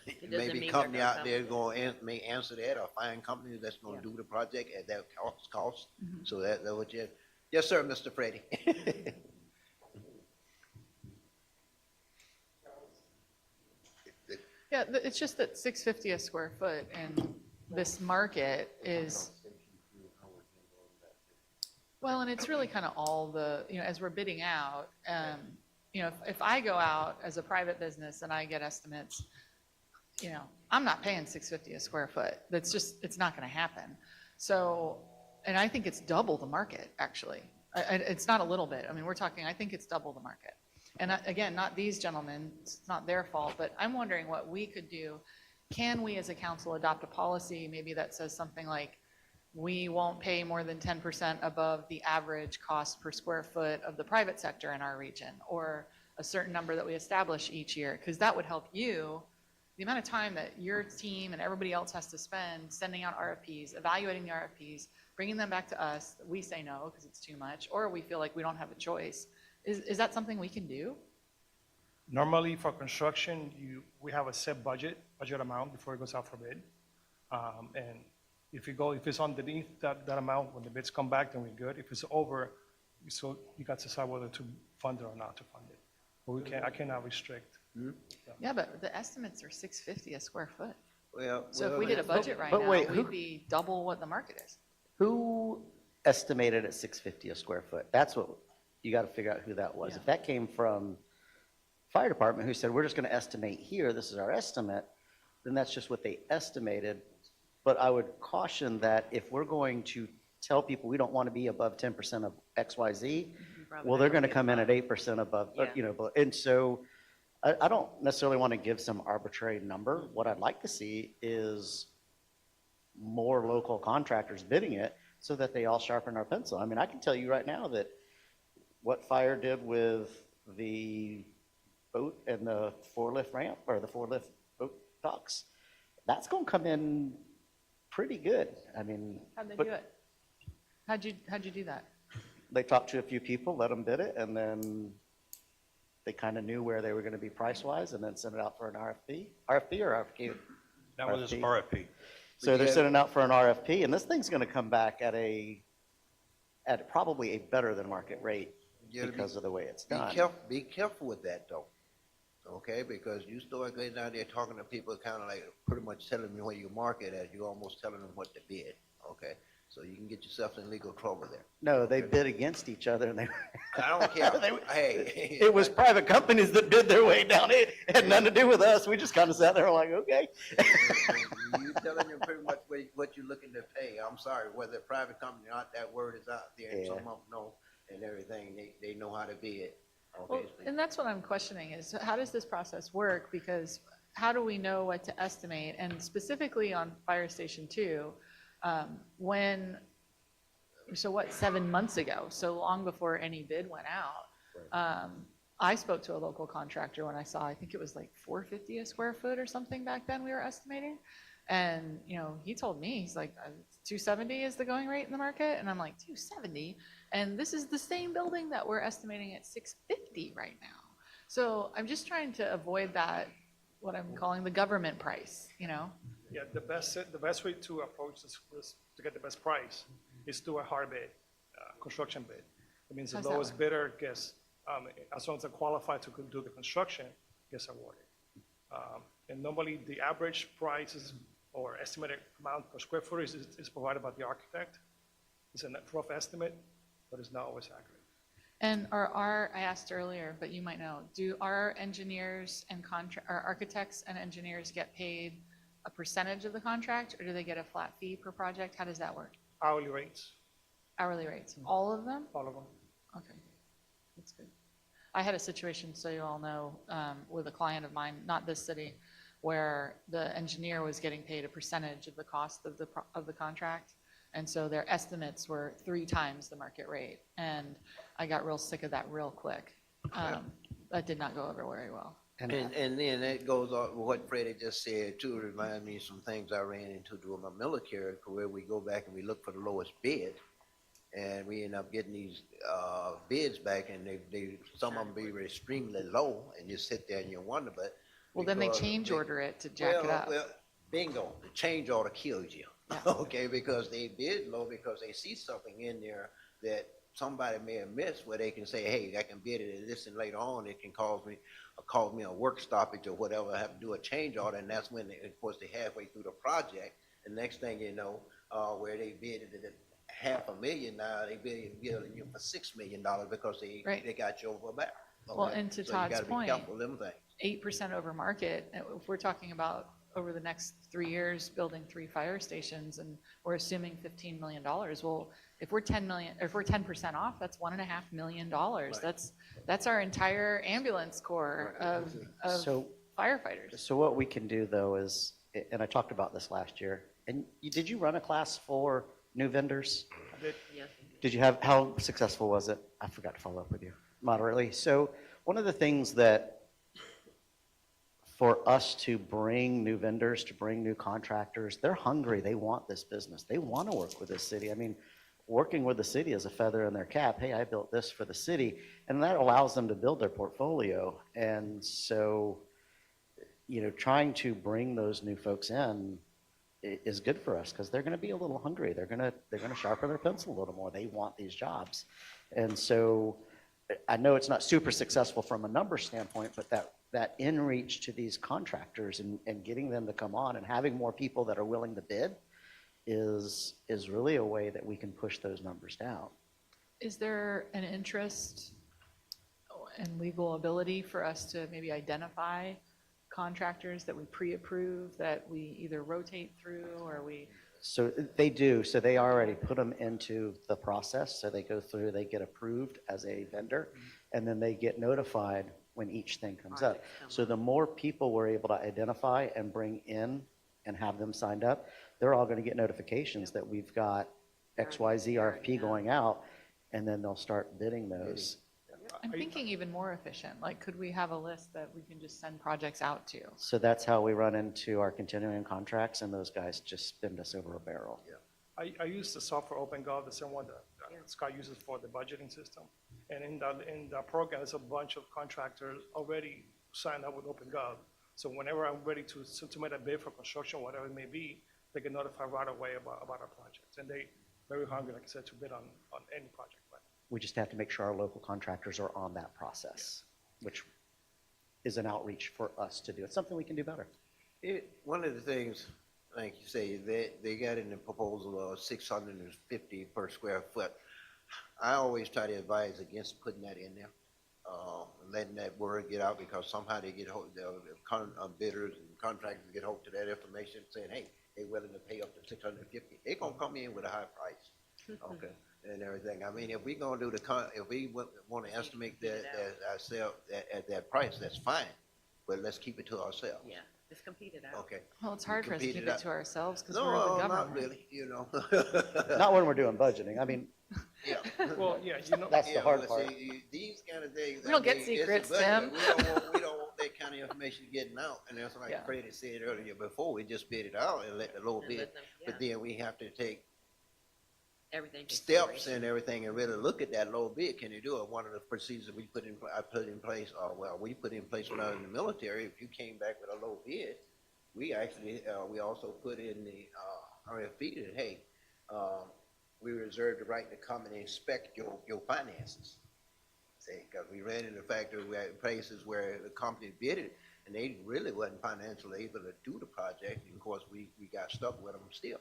doesn't maybe mean company they're out gonna there may answer that, or find company that's gonna do the project at that cost. So that's what you, yes, sir, Mr. Freddie. yeah, it's just that 650 a square foot and this market is, well, and it's really kind of all the, as we're bidding out, if I go out as a private business and I get estimates, I'm not paying 650 a square foot. That's just, it's not going to happen. So, and I think it's double the market, actually. It's not a little bit. I mean, we're talking, I think it's double the market. And again, not these gentlemen, it's not their fault, but I'm wondering what we could do. Can we as a council adopt a policy maybe that says something like, we won't pay more than 10% above the average cost per square foot of the private sector in our region, or a certain number that we establish each year? Because that would help you. The amount of time that your team and everybody else has to spend sending out RFPs, evaluating the RFPs, bringing them back to us, we say no because it's too much, or we feel like we don't have a choice. Is that something we can do? Normally for construction, we have a set budget amount before it goes out for bid. And if it's underneath that amount, when the bids come back, then we're good. If it's over, so you got to decide whether to fund it or not to fund it. But I cannot restrict. Yeah, but the estimates are 650 a square foot. Well, So if we did a budget right but now, wait, we'd be double what the market is. Who estimated at 650 a square foot? That's what, you got to figure out who that was. Yeah. If that came from fire department who said, we're just going to estimate here, this is our estimate, then that's just what they estimated. But I would caution that if we're going to tell people we don't want to be above 10% of XYZ, well, they're going to come in at 8% above, Yeah. and so I don't necessarily want to give some arbitrary number. What I'd like to see is more local contractors bidding it so that they all sharpen our pencil. I mean, I can tell you right now that what fire did with the boat and the four-lift ramp, or the four-lift boat docks, that's going to come in pretty good. I mean, How'd they but do it? How'd you do that? they talked to a few people, let them bid it, and then they kind of knew where they were going to be price-wise, and then sent it out for an RFP. RFP or RFQ? That one is RFP. RFP. So they're sending out for an RFP, and this thing's going to come back at probably a better than market rate Yeah, because of the way it's done. Be careful with that though, okay? Because you start going down there talking to people, kind of like pretty much telling them where you market at, you're almost telling them what to bid, okay? So you can get yourself in legal trouble there. No, they bid against each other and they, I don't care. They- Hey. it was private companies that bid their way down. It had nothing to do with us. We just kind of sat there like, okay. You telling them pretty much what you're looking to pay. I'm sorry, whether private company or not, that word is out there, and Yeah. some of them know and everything, they know how to bid. Well, Obviously. and that's what I'm questioning is how does this process work? Because how do we know what to estimate? And specifically on Fire Station 2, so what, 7 months ago, so long before any bid went out, I spoke to a local contractor when I saw, I think it was like $450 a square foot or something back then we were estimating. And, he told me, he's like, $270 is the going rate in the market. And I'm like, $270? And this is the same building that we're estimating at $650 right now. So I'm just trying to avoid that, what I'm calling the government price, Yeah, the best way to approach this to get the best price is do a hard bid, construction bid. It means the How's that lowest work? bidder gets, as long as they're qualified to do the construction, gets awarded. And normally the average price is, or estimated amount per square foot is provided by the architect. It's a rough estimate, but it's not always accurate. And I asked earlier, but you might know, do our engineers and our architects and engineers get paid a percentage of the contract, or do they get a flat fee per project? How does that work? Hourly rates, Hourly rates, all of them? all of them. Okay, that's good. I had a situation, so you all know, with a client of mine, not this city, where the engineer was getting paid a percentage of the cost of the contract. And so their estimates were 3 times the market rate. And I got real sick of that real quick. That did not go over very well. And then that goes on with what Freddie just said too. It reminded me of some things I ran into during my military career. We go back and we look for the lowest bid, and we end up getting these bids back, and some of them be extremely low, and you sit there and you wonder, but Well, then they because change order it to jack it up. Well, bingo, the change order kills you. Yeah. Okay, because they bid low because they see something in there that somebody may have missed where they can say, hey, I can bid it at this, and later on it can cause me a work stoppage or whatever. I have to do a change order, and that's when, of course, they're halfway through the project. And next thing you know, where they bid it at $500,000, now they bid you for $6 million because they got you over a barrel. Well, and to So Todd's you gotta point, be careful of them things. 8% over market, if we're talking about over the next 3 years, building 3 fire stations, and we're assuming $15 million, well, if we're 10% off, that's $1.5 million. That's our entire ambulance corps of So- firefighters. So what we can do though is, and I talked about this last year, and did you run a class for new vendors? I did. Did you have, how successful was it? I forgot to follow up with you. Moderately. So one of the things that for us to bring new vendors, to bring new contractors, they're hungry. They want this business. They want to work with this city. I mean, working with the city is a feather in their cap. Hey, I built this for the city. And that allows them to build their portfolio. And so, trying to bring those new folks in is good for us because they're going to be a little hungry. They're going to sharpen their pencil a little more. They want these jobs. And so I know it's not super successful from a number standpoint, but that in reach to these contractors and getting them to come on and having more people that are willing to bid is really a way that we can push those numbers down. Is there an interest and legal ability for us to maybe identify contractors that we pre-approve, that we either rotate through, or we? So they do. So they already put them into the process. So they go through, they get approved as a vendor, and then they get notified when each thing comes up. So the more people we're able to identify and bring in and have them signed up, they're all going to get notifications that we've got XYZ RFP going out, and then they'll start bidding those. I'm thinking even more efficient, like could we have a list that we can just send projects out to? So that's how we run into our continuing contracts, and those guys just spend us over a barrel. I use the software OpenGov, the same one that Scott uses for the budgeting system. And in the program, there's a bunch of contractors already signed up with OpenGov. So whenever I'm ready to submit a bid for construction, whatever it may be, they get notified right away about our projects. And they very hungry, like I said, to bid on any project. But We just have to make sure our local contractors are on that process, which is an outreach for us to do. It's something we can do better. One of the things like you say, they got in the proposal of 650 per square foot. I always try to advise against putting that in there, letting that word get out, because somehow they get hold, bidders and contractors get hold to that information, saying, hey, they're willing to pay up to 650. They're gonna come in with a high price, okay, and everything. I mean, if we gonna do if we want to estimate that ourselves at that price, that's fine, but let's keep it to ourselves. Yeah, let's compete it out. Okay. Well, it's hard for us to Compete keep it it out. to ourselves because we're the No, government. not really, you know. Not when we're doing budgeting. I mean, Yeah. Well, yeah, you know, that's the Yeah, hard but part. see, these kind of things. We don't get it's a secrets, budget. Tim. We don't want that kind of information getting out, and that's like Yeah. Freddie said earlier before, we just bid it out and let the low And bid. let them- But yeah. then we have to take Everything. into steps consideration. and everything and really look at that low bid. Can you do it? One of the procedures we put in, I put in place, we put in place when I was in the military, if you came back with a low bid, we actually, we also put in the, RFP that, hey, we reserve the right to come and inspect your finances. Say, because we ran into the fact that we had places where the company bid it, and they really wasn't financially able to do the project, and of course, we got stuck with them still,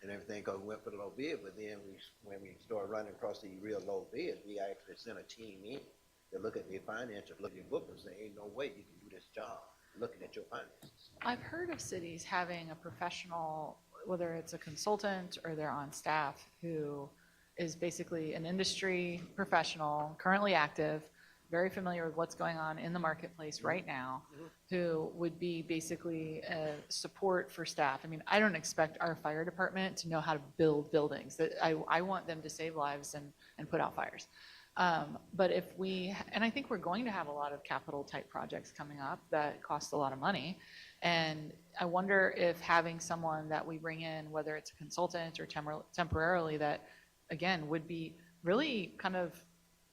and everything, because we went for the low bid, but then when we started running across the real low bids, we actually sent a team in to look at their finances, look at your book, and say, ain't no way you can do this job, looking at your finances. I've heard of cities having a professional, whether it's a consultant or they're on staff, who is basically an industry professional, currently active, very familiar with what's going on in the marketplace right now, who would be basically a support for staff. I mean, I don't expect our fire department to know how to build buildings. I want them to save lives and put out fires. But if and I think we're going to have a lot of capital type projects coming up that cost a lot of money. And I wonder if having someone that we bring in, whether it's a consultant or temporarily, that again would be really kind of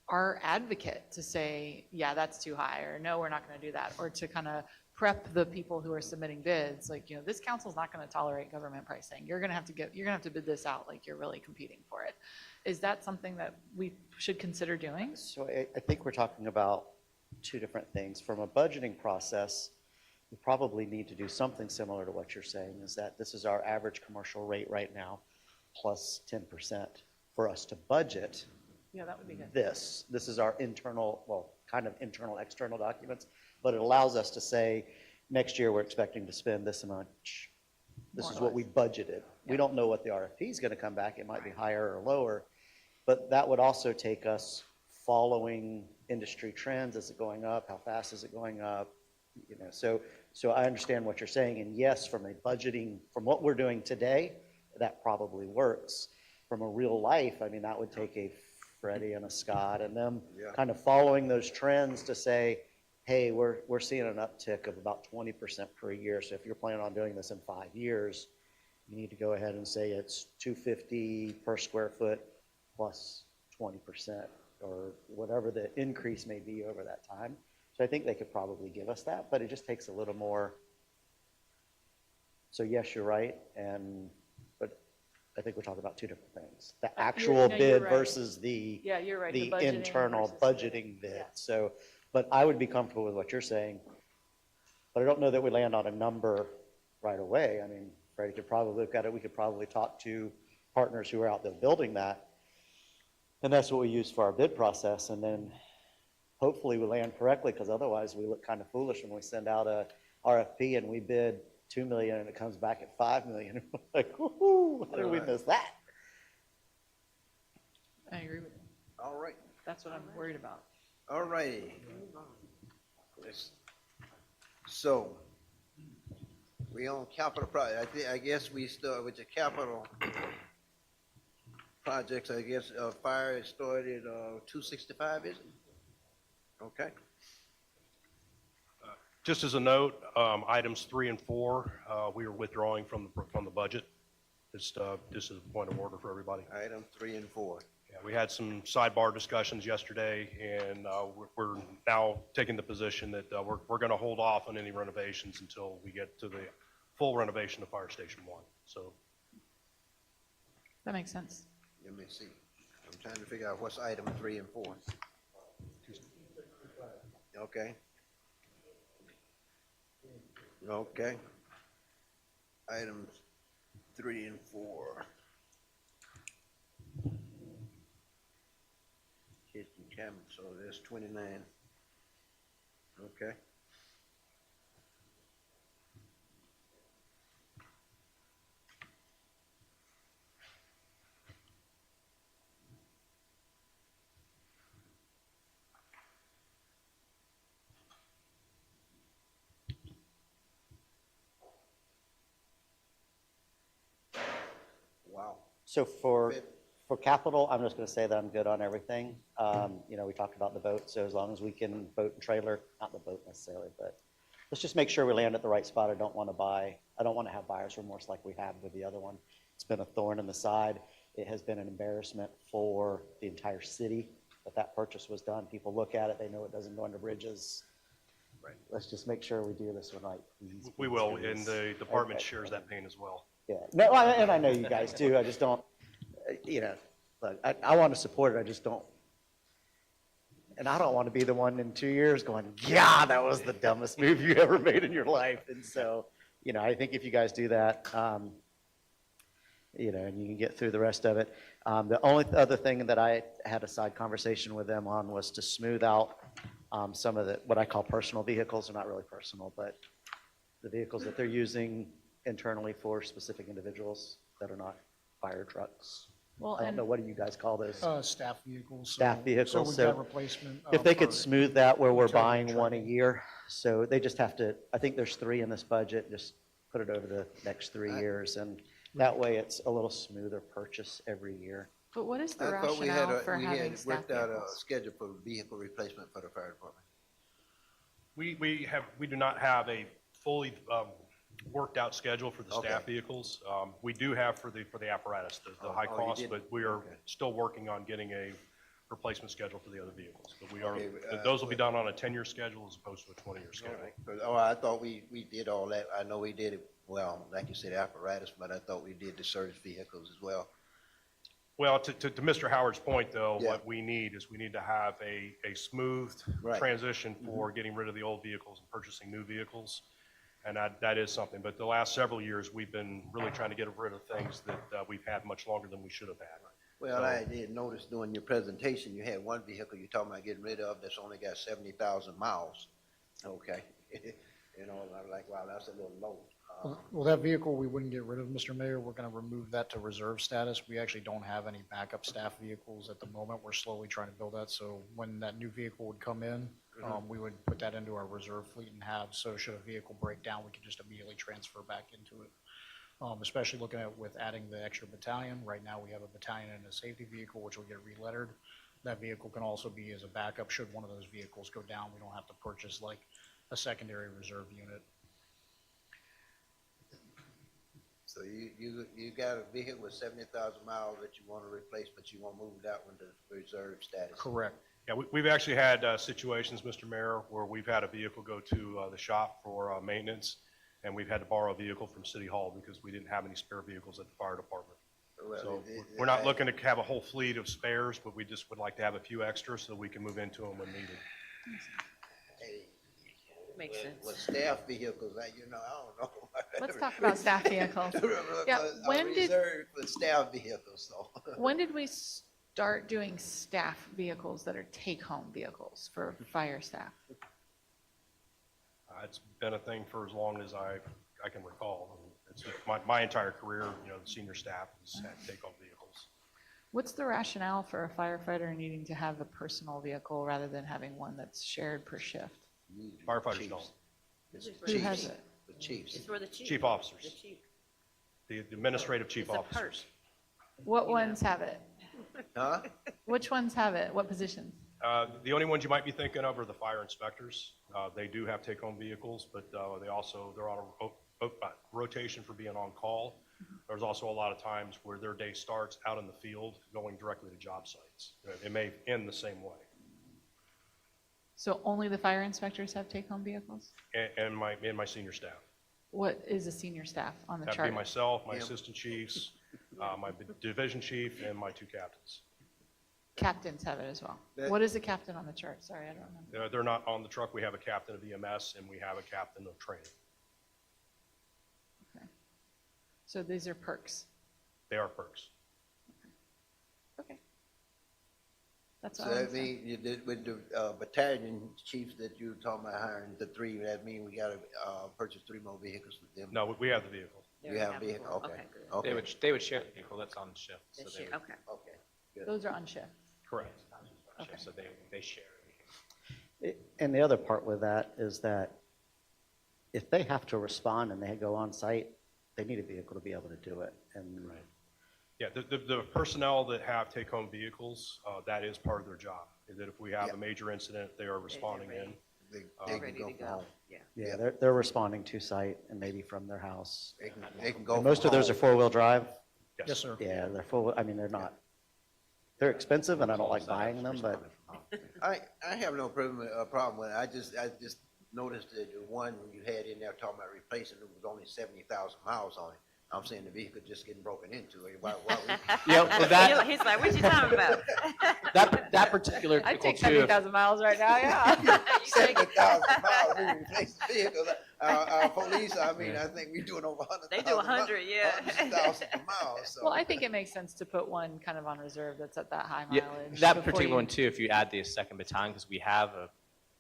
our advocate to say, yeah, that's too high, or no, we're not going to do that, or to kind of prep the people who are submitting bids, like, you know, this council's not going to tolerate government pricing. You're going to have to bid this out like you're really competing for it. Is that something that we should consider doing? So I think we're talking about two different things. From a budgeting process, we probably need to do something similar to what you're saying, is that this is our average commercial rate right now, plus 10% for us to budget Yeah, that would be good. this. This is our internal, well, kind of internal, external documents, but it allows us to say, next year, we're expecting to spend this much. This More is or what we budgeted. We don't know what the RFP is going to come back. It might be higher or lower, but that would also take us following industry trends. Is it going up? How fast is it going up? You know, so I understand what you're saying, and yes, from a budgeting, from what we're doing today, that probably works. From a real life, I mean, that would take a Freddie and a Scott and them Yeah. kind of following those trends to say, hey, we're seeing an uptick of about 20% per year. So if you're planning on doing this in 5 years, you need to go ahead and say it's $250 per square foot plus 20%, or whatever the increase may be over that time. So I think they could probably give us that, but it just takes a little more. So yes, you're right, but I think we're talking about two different things. The actual you're bid right. versus the Yeah, you're right. the budgeting internal versus budgeting bid. Yeah. So, but I would be comfortable with what you're saying, but I don't know that we land on a number right away. I mean, Freddie could probably look at it. We could probably talk to partners who are out there building that. And that's what we use for our bid process. And then hopefully we land correctly, because otherwise we look kind of foolish when we send out a RFP and we bid 2 million and it comes back at 5 million. We're like, woohoo, how did we miss that? I agree with you. All right, That's what I'm worried about. all righty. So, we on capital project. I guess we start with the capital projects. I guess, fire started, 265, is it? Okay. Just as a note, items 3 and 4, we are withdrawing from the budget. Just as a point of order for everybody. Item 3 and 4. Yeah, we had some sidebar discussions yesterday, and we're now taking the position that we're going to hold off on any renovations until we get to the full renovation of Fire Station 1. So That makes sense. Let me see. I'm trying to figure out what's item 3 and 4. Okay. Okay. Items 3 and 4. Kitchen cabinet, so there's 29. Okay. Wow. So for capital, I'm just gonna say that I'm good on everything. You know, we talked about the boat, so as long as we can boat and trailer, not the boat necessarily, but let's just make sure we land at the right spot. I don't want to have buyer's remorse like we had with the other one. It's been a thorn in the side. It has been an embarrassment for the entire city that purchase was done. People look at it, they know it doesn't go under bridges. Right. Let's just make sure we do this one right, please. We please, will, please. and the department Okay. shares that pain as well. Yeah, no, and I know you guys do, I just don't, you know, look, I want to support it, I just don't, and I don't want to be the one in 2 years going, yeah, that was the dumbest move you ever made in your life, and so, you know, I think if you guys do that, you know, and you can get through the rest of it. The only other thing that I had a side conversation with them on was to smooth out some of the, what I call personal vehicles, they're not really personal, but the vehicles that they're using internally for specific individuals that are not fire trucks. Well, I don't and know, what do you guys call those? Staff vehicles. Staff vehicles, we've so got replacement. If they for could smooth that where we're utility buying one a training. year, so they just have to, I think there's 3 in this budget, just put it over the next 3 I- years, and that way it's a little smoother purchase every year. but what is the I thought we had rationale for having had staff worked out a vehicles? schedule for vehicle replacement for the fire department. We do not have a fully worked out schedule for the staff Okay. vehicles. We do have for the apparatus, the high Oh, you cost, did? but we are Okay. still working on getting a replacement schedule for the other vehicles. But we are, Okay, those will be done on a 10-year schedule as opposed to a 20-year All schedule. right. 'Cause, oh, I thought we did all that. I know we did it, well, like you said, apparatus, but I thought we did the service vehicles as well. Well, to Mr. Howard's point, though, Yeah. what we need is we need to have a smooth Right. transition for getting rid of the old vehicles and purchasing new vehicles. And that is something. But the last several years, we've been really trying to get rid of things that we've had much longer than we should have had. Well, So- I did notice during your presentation, you had one vehicle you're talking about getting rid of that's only got 70,000 miles. Okay. You know, and I'm like, wow, that's a little low. Well, that vehicle, we wouldn't get rid of, Mr. Mayor. We're going to remove that to reserve status. We actually don't have any backup staff vehicles at the moment. We're slowly trying to build that. So when that new vehicle would come in, we would put that into our reserve fleet and have, so should a vehicle break down, we could just immediately transfer back into it. Especially looking at with adding the extra battalion. Right now, we have a battalion and a safety vehicle, which will get relettered. That vehicle can also be as a backup. Should one of those vehicles go down, we don't have to purchase like a secondary reserve unit. So you got a vehicle with 70,000 miles that you want to replace, but you want to move that one to reserve status. Correct. Yeah, we've actually had situations, Mr. Mayor, where we've had a vehicle go to the shop for maintenance, and we've had to borrow a vehicle from City Hall because we didn't have any spare vehicles at the fire department. Well, So we're not looking to have a whole fleet of spares, but we just would like to have a few extras so we can move into them when needed. Hey, Makes sense. with staff vehicles, I don't know. Let's talk about staff vehicles. Yeah, when did- Reserved for staff vehicles, so. When did we start doing staff vehicles that are take-home vehicles for fire staff? It's been a thing for as long as I can recall. It's my entire career, the senior staff has had take-home vehicles. What's the rationale for a firefighter needing to have a personal vehicle rather than having one that's shared per shift? Firefighters Chiefs. don't. It's Who Who chiefs. has it? The chiefs. It's for the chief. Chief officers. The chief. The administrative chief It's a officers. perk. What ones have it? Huh? Which ones have it? What positions? The only ones you might be thinking of are the fire inspectors. They do have take-home vehicles, but they're on a rotation for being on call. There's also a lot of times where their day starts out in the field, going directly to job sites. It may end the same way. So only the fire inspectors have take-home vehicles? And my senior staff. What is a senior staff on the That'd chart? be myself, my Yeah. assistant chiefs, my division chief, and my 2 captains. Captains have it as well. That- What is a captain on the chart? Sorry, I don't remember. They're not on the truck. We have a captain of EMS and we have a captain of training. So these are perks. They are perks. Okay. That's So all I'm that saying. mean you did with the battalion chiefs that you were talking about hiring the 3, that mean we gotta purchase 3 more vehicles with them? No, we have the vehicle. You have a vehicle, okay. Okay, good. Okay, They would share the vehicle, that's on shift. They So share- they would, Okay. okay, good. Those are on shift. Correct. Okay. so they share. And the other part with that is that if they have to respond and they go on site, they need a vehicle to be able to do it. And Yeah, the personnel that have take-home vehicles, that is part of their job. Is that if we have Yeah. a major incident, they are responding ready. in. They They're can ready go to from go. home. Yeah. yeah, they're responding to site and maybe from their house. They can go And from most of those are home. four-wheel drive. Yes, sir. Yeah, they're full, I mean, they're not, they're expensive and I don't like buying them, but I have no problem with it. I just noticed that the one you had in there talking about replacing, it was only 70,000 miles on it. I'm saying the vehicle just getting broken into. Why Yeah, well, that, He's like, what you talking about? that particular I'd vehicle take too, 70,000 miles right now, yeah. You take- 70,000 miles, we replace the vehicle. Our police, I mean, I think we're doing over 100,000. They do 100, yeah. 100,000 miles, so. Well, I think it makes sense to put one kind of on reserve that's at that high Yeah, mileage. that before particular you- one too, if you add the 2nd battalion, because we have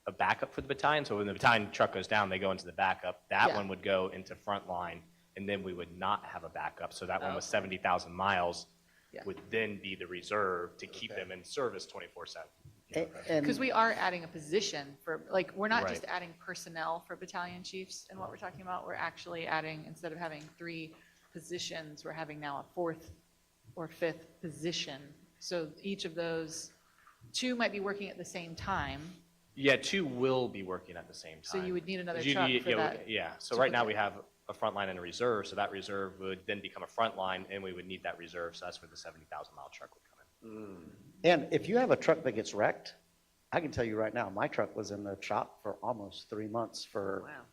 a backup for the battalion, so when the battalion truck goes down, they go into the backup. That Yeah. one would go into frontline, and then we would not have a backup. So that one with Okay. 70,000 miles Yeah. would then be the reserve to keep Okay. them in service 24/7. and Because we are adding a position for, like, we're not just Right. adding personnel for battalion chiefs and what we're talking about. We're actually adding, instead of having 3 positions, we're having now a 4th or 5th position. So each of those, 2 might be working at the same time. Yeah, 2 will be working at the same time. So you would need another You truck need- for yeah, that. Yeah, so to right put now that- we have a frontline and a reserve, so that reserve would then become a frontline, and we would need that reserve, so that's where the 70,000 mile truck would come in. And if you have a truck that gets wrecked, I can tell you right now, my truck was in the shop for almost 3 months for Wow.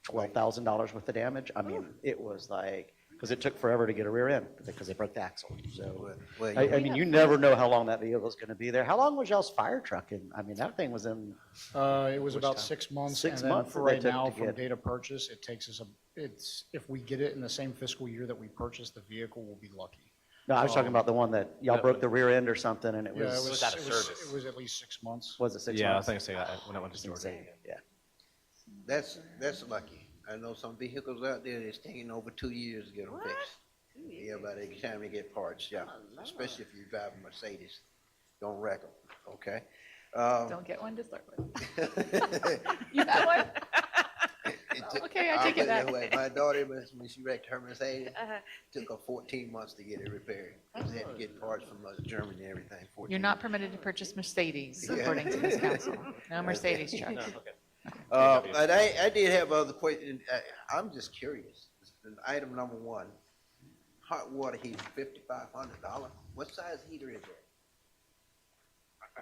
$12,000 worth of damage. I mean, it was like, because it took forever to get a rear end because they broke the axle. So, Well, I mean, you never know how long that vehicle's going to be there. How long was y'all's fire truck in? I mean, that thing was in, It was Which about time? 6 months. 6 and then months for that they right took now, to from get- date of purchase, it takes us, if we get it in the same fiscal year that we purchased the vehicle, we'll be lucky. no, I was talking about the one that y'all That broke one. the rear end or something and it Yeah, was, it was, out of it was, service. it was at least 6 months. was it 6 Yeah, I months? was going to say that when I went to It's Jordan. insane, yeah. That's lucky. I know some vehicles out there, it's taking over 2 years to get them What? fixed. Yeah, by the time they get parts, yeah, especially if you drive a Mercedes, don't wreck them, okay? Don't get one to start with. You got one? Okay, I take it I'll put back. way. My daughter, when she wrecked her Mercedes, Uh-huh. took her 14 months to get it repaired. She had to get parts from Germany and everything. 14 You're not permitted to purchase Mercedes, Yeah. according to this council. No Mercedes truck. No, okay. But I did have other questions. I'm just curious. Item number 1, hot water heater, $5,500. What size heater is that?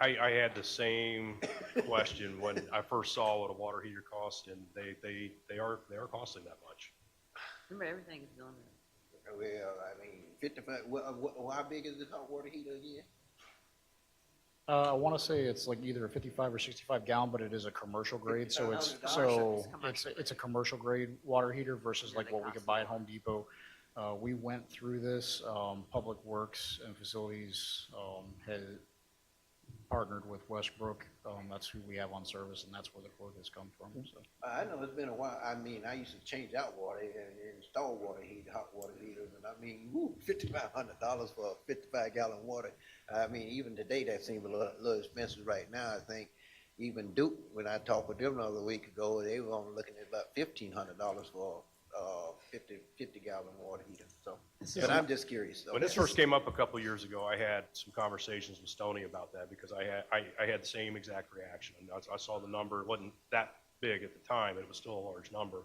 I had the same question when I first saw what a water heater cost, and they are costing that much. Remember, everything is going up. Well, I mean, 55, how big is this hot water heater again? I want to say it's like either a 55 or 65 gallon, but it is a commercial grade, so it's a commercial grade water heater versus like what we could buy at Home Depot. We went through this, Public Works and Facilities had partnered with Westbrook. That's who we have on service, and that's where the quote has come from, so. I know it's been a while. I mean, I used to change out water and install water heater, hot water heaters, and I mean, $5,500 for a 55-gallon water. I mean, even today, that seems a little expensive right now. I think even Duke, when I talked with them another week ago, they were only looking at about $1,500 for a 50-gallon water heater. So, but I'm just curious, though. When this first came up a couple of years ago, I had some conversations with Stoney about that because I had the same exact reaction. And I saw the number, it wasn't that big at the time, but it was still a large number.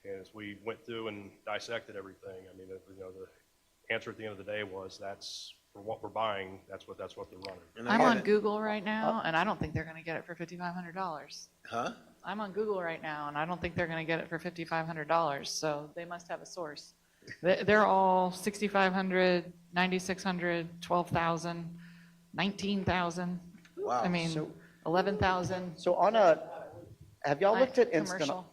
And as we went through and dissected everything, I mean, the answer at the end of the day was that's for what we're buying, that's what they're running. And I I'm on had- Google right now, and I don't think they're going to get it for $5,500. Huh? I'm on Google right now, and I don't think they're going to get it for $5,500, so they must have a source. They're all $6,500, $9,600, $12,000, $19,000. Wow. I mean, So- $11,000. So have y'all looked at Commercial.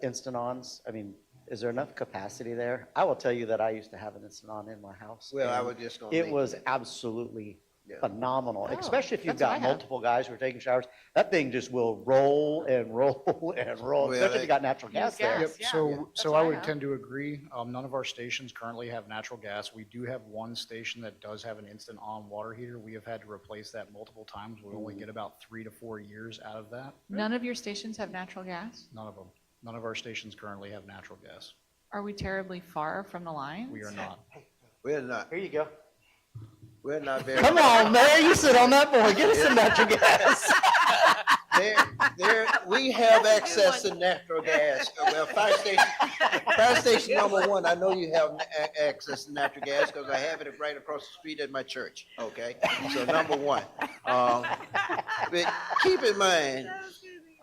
Instant-Ons? I mean, Is there enough capacity there? I will tell you that I used to have an incident in my house. Well, I and was just gonna It make was that. absolutely Yeah. phenomenal, Oh, especially if you've that's what I got have. multiple guys who are taking showers. That thing just will roll and roll and roll, Well, especially if you got natural Use gas there. gas. Yep, Yeah, so, that's so what I I would have. tend to agree. None of our stations currently have natural gas. We do have one station that does have an instant on water heater. We have had to replace that multiple times. We only get about 3 to 4 years out of that. None of your stations have natural gas? None of them. None of our stations currently have natural gas. Are we terribly far from the lines? We are not. We're not, Here you go. we're not very. Come on, Mayor, you sit on that board. Get us some natural gas. We have access to natural gas. Well, fire station number one, I know you have access to natural gas because I have it right across the street at my church, okay? So number one. But keep in mind,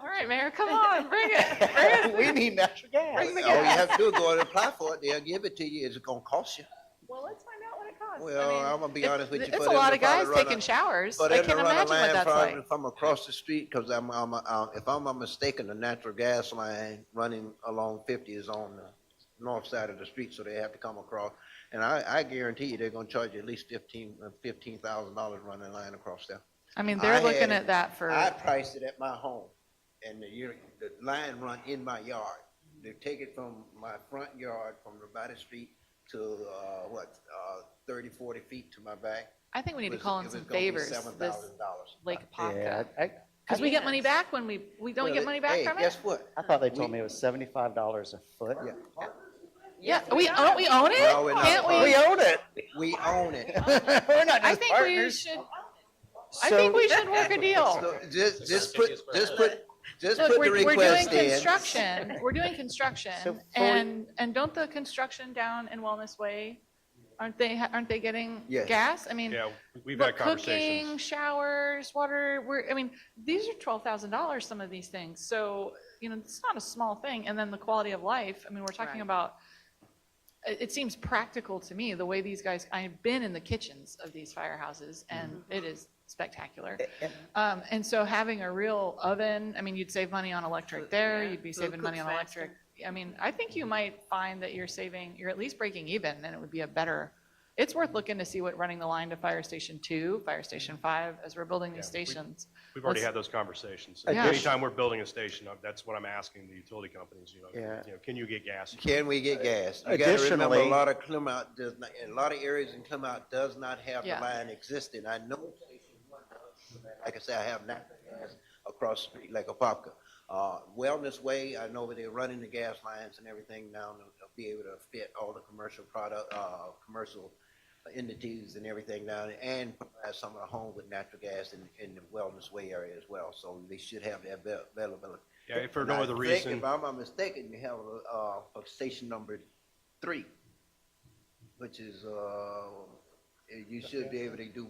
All right, Mayor, come on, bring it. We need natural gas. Bring the all you gas. have to do is go and apply for it. They'll give it to you. Is it gonna cost you? Well, let's find out what it costs. Well, I'm gonna be honest with you. It's for a them lot to of guys probably run taking a- showers. But I then to can't run a imagine what line that's like. from across the street, because if I'm not mistaken, the natural gas line running along 50 is on the north side of the street, so they have to come across. And I guarantee you, they're gonna charge you at least $15,000 running a line across there. I mean, I they're had looking it- at that for, I priced it at my home, and the line run in my yard. They take it from my front yard, from the by the street to, 30, 40 feet to my back. I think we need to Was- call it in some was gonna be favors, this $7,000. Lake Yeah, Apopka. Because we get money Yes. back when we don't Well, get money back hey, from it? guess what? I thought they told me it was $75 a foot. Yeah. Yeah, don't we own it? No, we're not Can't partners. we? own it. We own it. We're not I just think we partners. should, I think we should work a deal. So just put Look, the we're doing request in. construction, we're doing construction, So for- and don't the construction down in Wellness Way, aren't they getting Yes. gas? I mean, Yeah, we've but had cooking, conversations. showers, water, I mean, these are $12,000, some of these things. So, it's not a small thing. And then the quality of life, I mean, we're talking Right. about, it seems practical to me, the way these guys, I've been in the kitchens of these firehouses, and it is spectacular. And so having a real oven, I mean, you'd save money on electric there, Yeah, you'd be it'll saving money cook on electric. I mean, I think you might find that you're at least breaking even, and it would be it's worth looking to see what running the line to Fire Station 2, Fire Station 5, as we're building these Yeah, stations. We've already let's- had those conversations. Yeah. Anytime we're building a station, that's what I'm asking the utility companies, Yeah. Can you get gas? Can we get gas? You gotta remember, Additionally- a lot of Clermont does not, in a lot of areas in Clermont does not have the Yeah. line existing. I know Station 1 does. Like I said, I have natural gas across the street, like a Apopka. Wellness Way, I know where they're running the gas lines and everything now, to be able to fit all the commercial commercial entities and everything down there, and provide some of the homes with natural gas in the Wellness Way area as well. So they should have that availability. Yeah, if for And no I other think, reason, if I'm not mistaken, you have a station number 3, which is, you should be able to do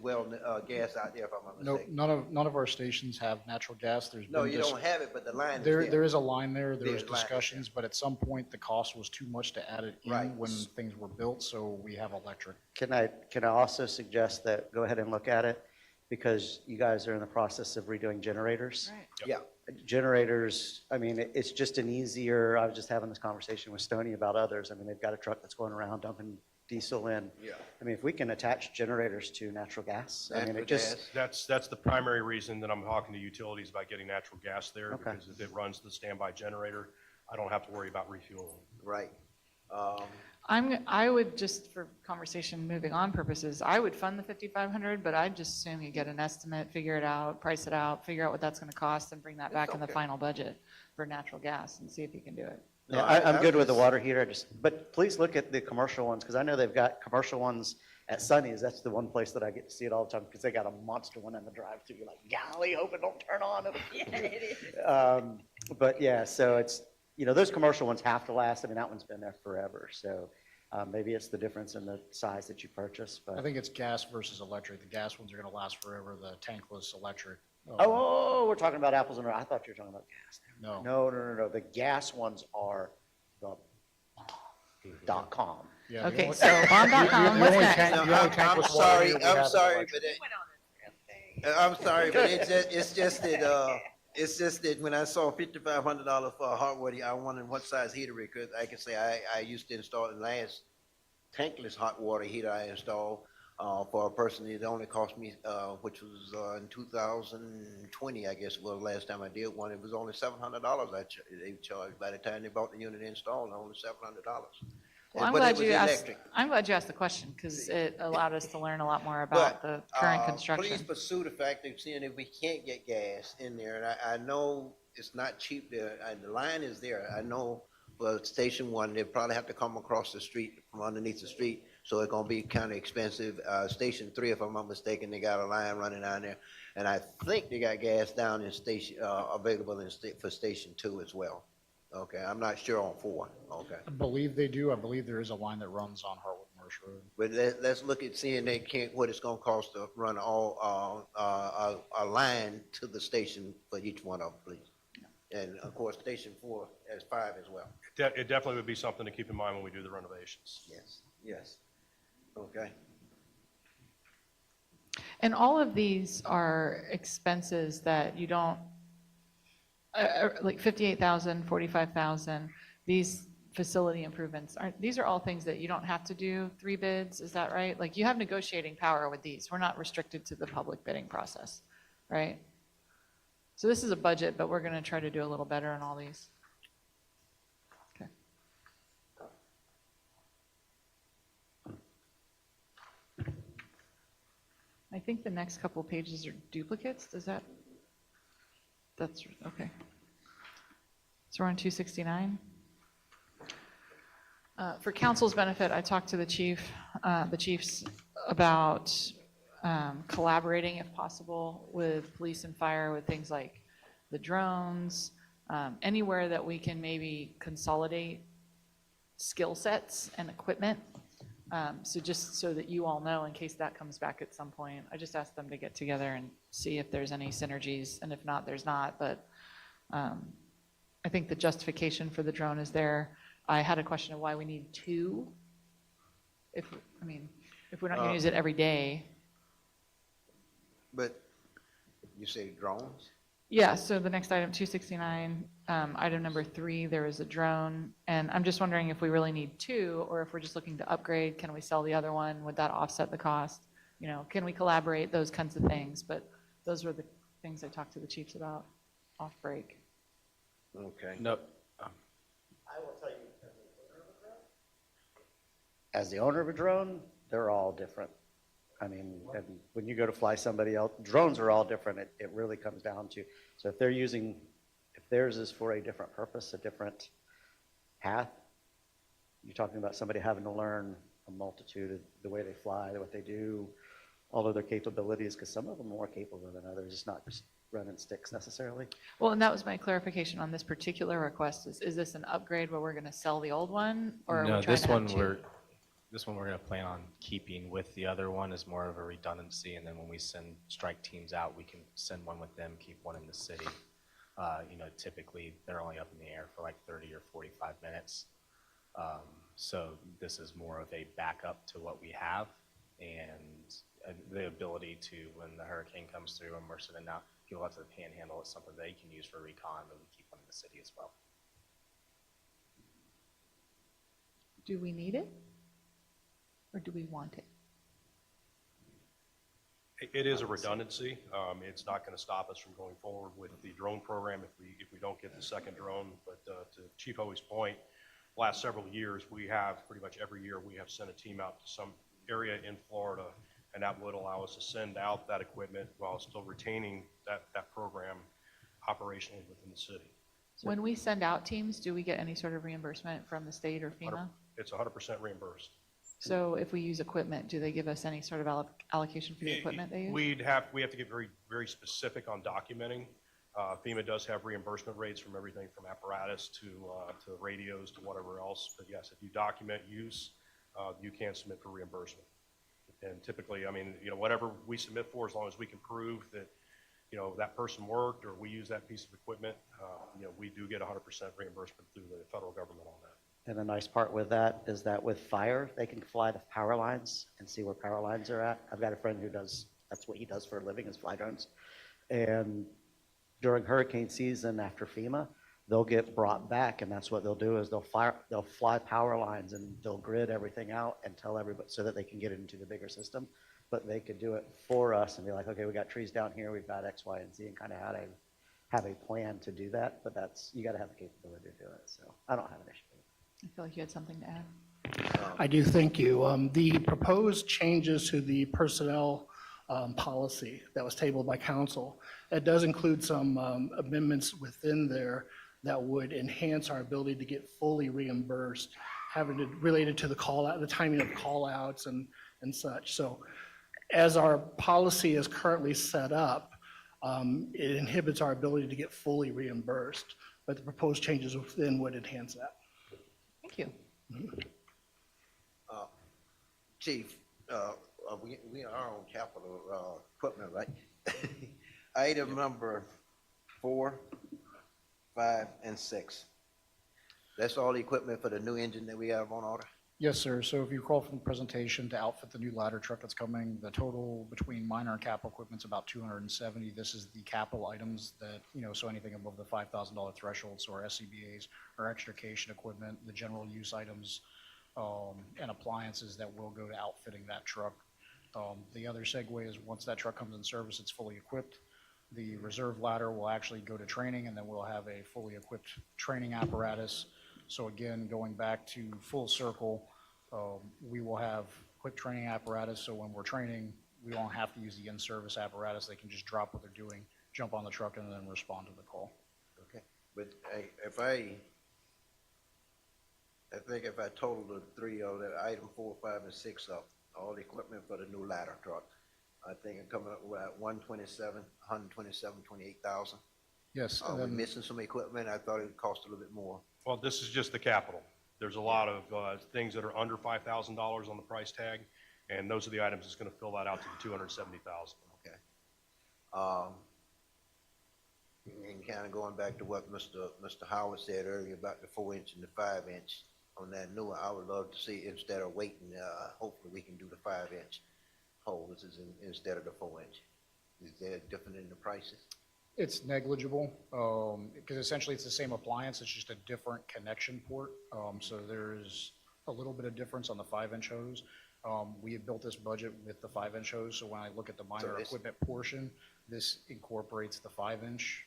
gas out there, if I'm not No, mistaken. none of our stations have natural gas. There's No, been you don't have it, but the line is There there. is a line there. There was There's a line, discussions, but at some point, the cost was too much to add it Right. in when things were built, so we have electric. Can I also suggest that, go ahead and look at it, because you guys are in the process of redoing generators. Right. Yeah, Generators, I mean, it's just I was just having this conversation with Stoney about others. I mean, they've got a truck that's going around dumping diesel in. yeah. I mean, if we can attach generators to natural gas, I mean, Natural it just, gas. that's the primary reason that I'm talking to utilities about getting natural gas there, Okay. because if it runs the standby generator, I don't have to worry about refueling. Right. I would just, for conversation moving on purposes, I would fund the 5,500, but I'd just assume you get an estimate, figure it out, price it out, figure out what that's going to cost, and bring that back in the okay. final budget for natural gas and see if you can do it. yeah, I'm good with the water heater, but please look at the commercial ones, because I know they've got commercial ones at Sunny's. That's the one place that I get to see it all the time, because they got a monster one in the drive-thru. You're like, golly, hope it don't turn on. Yeah, it is. But yeah, so it's, those commercial ones have to last. I mean, that one's been there forever. So maybe it's the difference in the size that you purchase, but. I think it's gas versus electric. The gas ones are gonna last forever, the tankless electric. Oh, we're talking about apples and oranges. I thought you were talking about gas. No. No. The gas ones are the .com. Yeah, the Okay, only- so bomb.com, what's only next? tank- the only tankless water heater we have is electric. I'm sorry, but Went on it. I'm sorry, but it's just that, It's just that when I saw $5,500 for a hot water, I wondered what size heater, because I can say I used to install the last tankless hot water heater I installed, for a person. It only cost me, which was, in 2020, I guess was the last time I did one. It was only $700 they charged. By the time they bought the unit installed, only $700. Well, I'm But it glad was you asked, electric. I'm glad you asked the question, because it allowed us to learn a lot more about the current Please construction. pursue the fact of seeing if we can't get gas in there, and I know it's not cheap there, the line is there, I know for Station One, they probably have to come across the street, from underneath the street, so it's gonna be kinda expensive. Station Three, if I'm not mistaken, they got a line running down there, and I think they got gas down in station, available for Station Two as well. Okay, I'm not sure on Four, okay. I believe they do. I believe there is a line that runs on Hartwood Marsh Road. But let's look at seeing they can't, what it's gonna cost to run a line to the station for each one of them, please. And of course, Station Four has 5 as well. It definitely would be something to keep in mind when we do the renovations. Yes, yes. Okay. And all of these are expenses that you don't, like 58,000, 45,000, these facility improvements aren't, these are all things that you don't have to do 3 bids, is that right? Like you have negotiating power with these. We're not restricted to the public bidding process, right? So this is a budget, but we're going to try to do a little better on all these. Okay. I think the next couple pages are duplicates. Does that? That's okay. So we're on 269. For council's benefit, I talked to the chiefs about collaborating, if possible, with police and fire with things like the drones, anywhere that we can maybe consolidate skill sets and equipment. So just so that you all know, in case that comes back at some point, I just asked them to get together and see if there's any synergies, and if not, there's not. But I think the justification for the drone is there. I had a question of why we need 2. If we're not going to use it every day. But you say drones? Yeah, so the next item, 269, item number 3, there is a drone. And I'm just wondering if we really need 2, or if we're just looking to upgrade, can we sell the other one? Would that offset the cost? You know, can we collaborate, those kinds of things? But those were the things I talked to the chiefs about off break. Okay. No, I will tell you, as the owner of a drone, they're all different. I mean, and when you go to fly somebody else, drones are all different. It really comes down to, so if theirs is for a different purpose, a different path, you're talking about somebody having to learn a multitude of the way they fly, what they do, all of their capabilities, because some of them are more capable than others. It's not just running sticks necessarily. Well, and that was my clarification on this particular request. Is this an upgrade where we're going to sell the old one? Or are we no, trying this to have one 2? this one we're going to plan on keeping with the other one as more of a redundancy, and then when we send strike teams out, we can send one with them, keep one in the city. You know, typically they're only up in the air for like 30 or 45 minutes. So this is more of a backup to what we have, and the ability to, when the hurricane comes through and we're sending out people out to the panhandle, it's something they can use for recon, but we keep one in the city as well. Do we need it? Or do we want it? It is a redundancy. It's not going to stop us from going forward with the drone program if we don't get the second drone. But to Chief Hoey's point, last several years, we have pretty much every year we have sent a team out to some area in Florida, and that would allow us to send out that equipment while still retaining that program operationally within the city. When we send out teams, do we get any sort of reimbursement from the state or FEMA? It's 100% reimbursed. So if we use equipment, do they give us any sort of allocation for the equipment they use? We have to get very, very specific on documenting. FEMA does have reimbursement rates from everything from apparatus to radios to whatever else. But yes, if you document use, you can submit for reimbursement. And typically, I mean, you know, whatever we submit for, as long as we can prove that, you know, that person worked or we use that piece of equipment, you know, we do get 100% reimbursement through the federal government on that. And the nice part with that is that with fire, they can fly the power lines and see where power lines are at. I've got a friend who that's what he does for a living, is fly drones. And during hurricane season after FEMA, they'll get brought back, and that's what they'll do is they'll fly power lines and they'll grid everything out and tell everybody so that they can get it into the bigger system. But they could do it for us and be like, okay, we got trees down here, we've got X, Y, and Z, and kind of how to have a plan to do that. But that's, you got to have the capability to do it. So I don't have an issue with it. I feel like you had something to add. I do, thank you. The proposed changes to the personnel policy that was tabled by council, it does include some amendments within there that would enhance our ability to get fully reimbursed, related to the call out, the timing of call outs and such. So as our policy is currently set up, it inhibits our ability to get fully reimbursed, but the proposed changes within would enhance that. Thank you. Chief, we are on capital equipment, right? Item number 4, 5, and 6. That's all the equipment for the new engine that we have on order? Yes, sir. So if you recall from the presentation, to outfit the new ladder truck that's coming, the total between minor and capital equipment's about 270. This is the capital items that, so anything above the $5,000 threshold, so our SCBAs, our extrication equipment, the general use items, and appliances that will go to outfitting that truck. The other segue is once that truck comes in service, it's fully equipped. The reserve ladder will actually go to training, and then we'll have a fully equipped training apparatus. So again, going back to full circle, we will have quick training apparatus. So when we're training, we won't have to use the in-service apparatus. They can just drop what they're doing, jump on the truck, and then respond to the call. Okay, but I think if I total the three of that, item 4, 5, and 6 up, all the equipment for the new ladder truck, I think I'm coming up with 127, 28,000. Yes. Are and we then- missing some equipment? I thought it would cost a little bit more. Well, this is just the capital. There's a lot of things that are under $5,000 on the price tag, and those are the items that's going to fill that out to the $270,000. Okay. And kind of going back to what Mr. Howard said earlier about the 4-inch and the 5-inch on that new one, I would love to see, instead of waiting, hopefully we can do the 5-inch holes instead of the 4-inch. Is there different in the prices? It's negligible, because essentially it's the same appliance, it's just a different connection port. So there's a little bit of difference on the 5-inch hose. We had built this budget with the 5-inch hose, so when I look at the minor equipment portion, this incorporates the 5-inch,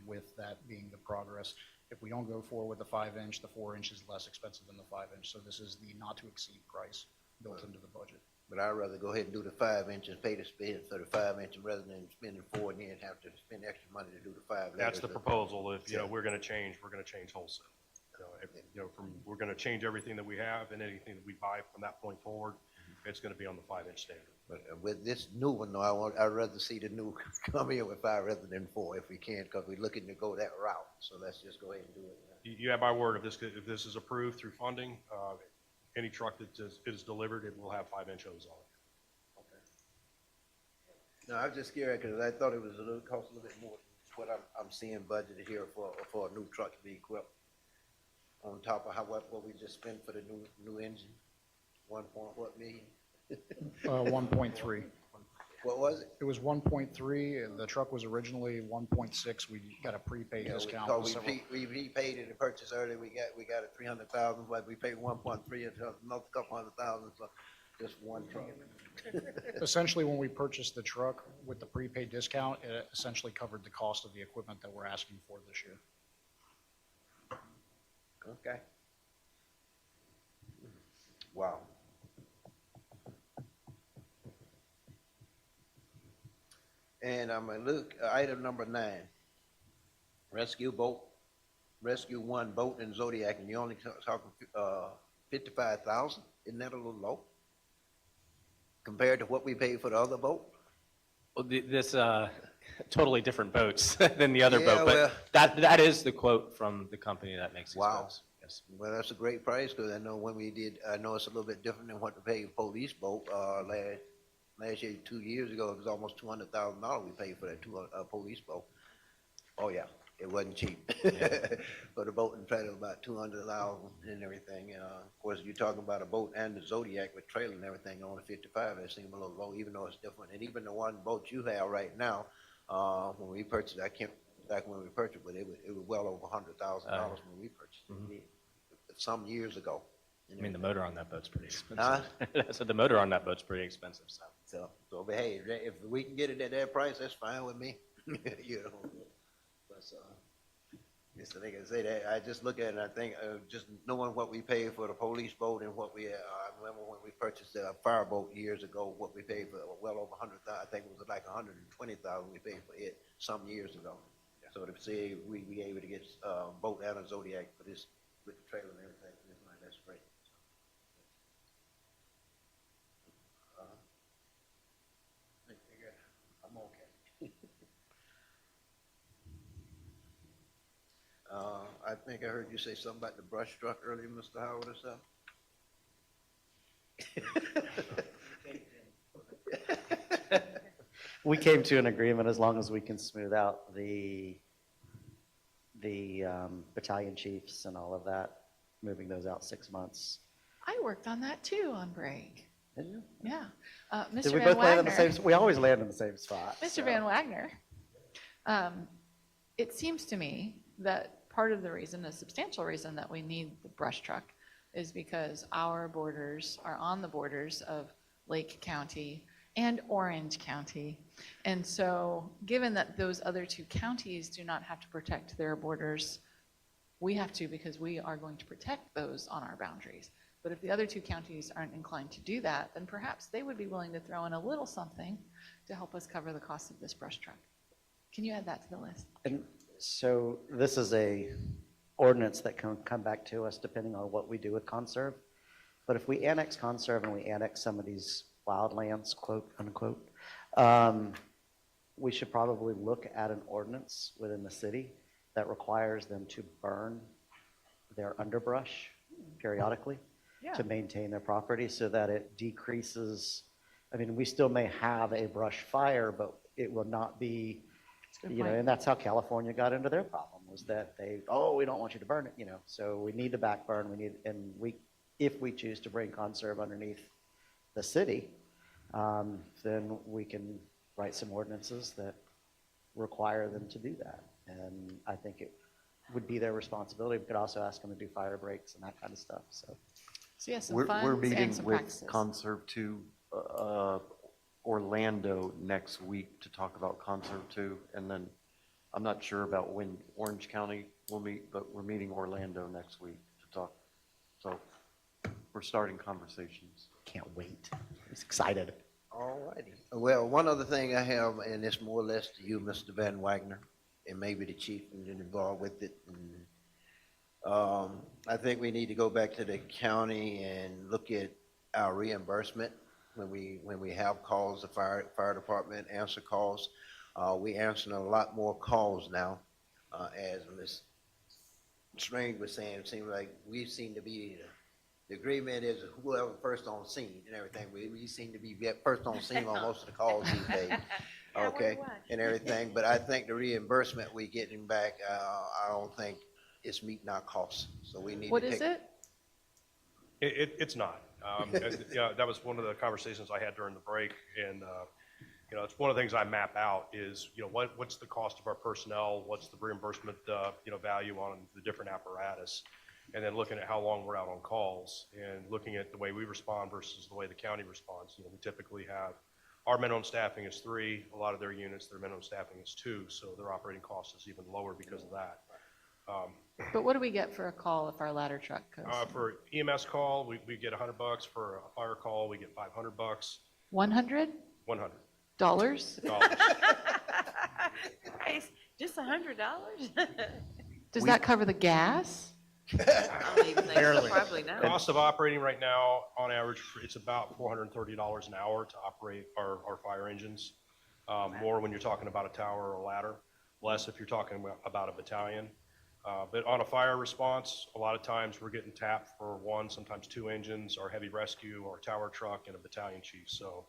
with that being the progress. If we don't go forward with the 5-inch, the 4-inch is less expensive than the 5-inch. So this is the not to exceed price built into the budget. But I'd rather go ahead and do the 5-inch and pay to spend for the 5-inch rather than spending 4 and then have to spend extra money to do the 5. That's the later. proposal. If, we're going to change wholesale. We're going to change everything that we have, and anything that we buy from that point forward, it's going to be on the 5-inch standard. But with this new one, though, I'd rather see the new come in with 5 rather than 4 if we can, because we're looking to go that route. So let's just go ahead and do it. You have my word, if this is approved through funding, any truck that is delivered, it will have 5-inch hose on it. No, I was just curious because I thought it was cost a little bit more than what I'm seeing budgeted here for a new truck to be equipped. On top of what we just spent for the new engine, 1 point what million? 1.3. What was it? It was 1.3, and the truck was originally 1.6. We got a prepaid discount. Because we repaid it in purchase earlier. We got it 300,000, but we paid 1.3, another couple $100,000 for just one truck. Essentially, when we purchased the truck with the prepaid discount, it essentially covered the cost of the equipment that we're asking for this year. Okay. Wow. And I'm gonna look, item number 9. Rescue 1 boat in Zodiac, and you're only talking 55,000? Isn't that a little low? Compared to what we paid for the other boat? Well, this totally different boats than the other Yeah, boat, well- but that is the quote from the company that makes these Wow. boats. Yes. Well, that's a great price, because I know when we did, I know it's a little bit different than what to pay for police boat, last year, 2 years ago, it was almost $200,000 we paid for that police boat. Oh, yeah, it wasn't cheap. For the boat and trailer, about $200,000 and everything. Of course, you're talking about a boat and the Zodiac with trailer and everything, only 55, that seemed a little low, even though it's different. And even the one boat you have right now, when we purchased, I back when we purchased, but it was well over $100,000 when we purchased it. Some years ago. I mean, the motor on that boat's pretty expensive. Huh? So the motor on that boat's pretty expensive, so. So, but hey, if we can get it at that price, that's fine with me. You know, but, just like I say that, I just look at it and I think, just knowing what we paid for the police boat and what we, I remember when we purchased the Fireboat years ago, what we paid for, well over 100,000, I think it was like 120,000 we paid for it some years ago. So to see we be able to get, boat and a Zodiac for this, with the trailer and everything, that's great. I figure I'm okay. I think I heard you say something about the brush truck earlier, Mr. Howard, or something? We came to an agreement as long as we can smooth out the battalion chiefs and all of that, moving those out 6 months. I worked on that too on break. Did you? Yeah. Did Mr. we Van both land in the Wagner, same, we always land in the same spot. Mr. so. Van Wagner, it seems to me that part of the reason, a substantial reason that we need the brush truck is because our borders are on the borders of Lake County and Orange County. And so given that those other two counties do not have to protect their borders, we have to because we are going to protect those on our boundaries. But if the other two counties aren't inclined to do that, then perhaps they would be willing to throw in a little something to help us cover the cost of this brush truck. Can you add that to the list? And so this is a ordinance that can come back to us depending on what we do with conserve. But if we annex conserve and we annex some of these wildlands, quote unquote, we should probably look at an ordinance within the city that requires them to burn their underbrush periodically to maintain their property so that it decreases. I mean, we still may have a brush fire, but it will not be, you know, and that's how California got into their problem, was that they, oh, we don't want you to burn it, you know. So we need to back burn, if we choose to bring conserve underneath the city, then we can write some ordinances that require them to do that. And I think it would be their responsibility. We could also ask them to do fire breaks and that kind of stuff, so. So yes, some We're funds meeting and some with practices. Conserve 2, Orlando next week to talk about Conserve 2. And then I'm not sure about when Orange County will meet, but we're meeting Orlando next week to talk. So we're starting conversations. Can't wait. I'm excited. All righty. Well, one other thing I have, and it's more or less to you, Mr. Van Wagner, and maybe the chief and involved with it. And, I think we need to go back to the county and look at our reimbursement when we have calls. The fire department answer calls. We answering a lot more calls now, as Ms. Strange was saying. It seems like we seem to be. The agreement is whoever first on scene and everything. We seem to be first on scene on most of the calls these days. Okay, and everything. But I think the reimbursement we getting back, I don't think it's meeting our costs. So we need What to is take. It's not. Yeah, that was one of the conversations I had during the break, and you know, it's one of the things I map out is, you know, what's the cost of our personnel, what's the reimbursement, you know, value on the different apparatus, and then looking at how long we're out on calls and looking at the way we respond versus the way the county responds. You know, we typically have our minimum staffing is 3. A lot of their units, their minimum staffing is 2, so their operating cost is even lower because of that. But what do we get for a call if our ladder truck goes? For EMS call, we get $100. For a fire call, we get $500. $100? $100. Dollars? Christ, just $100? Does that cover the gas? I don't even think so, probably not. Cost of operating right now, on average, it's about $430 an hour to operate our fire engines. More when you're talking about a tower or a ladder, less if you're talking about a battalion. But on a fire response, a lot of times we're getting tapped for 1, sometimes 2 engines, our heavy rescue, our tower truck, and a battalion chief. So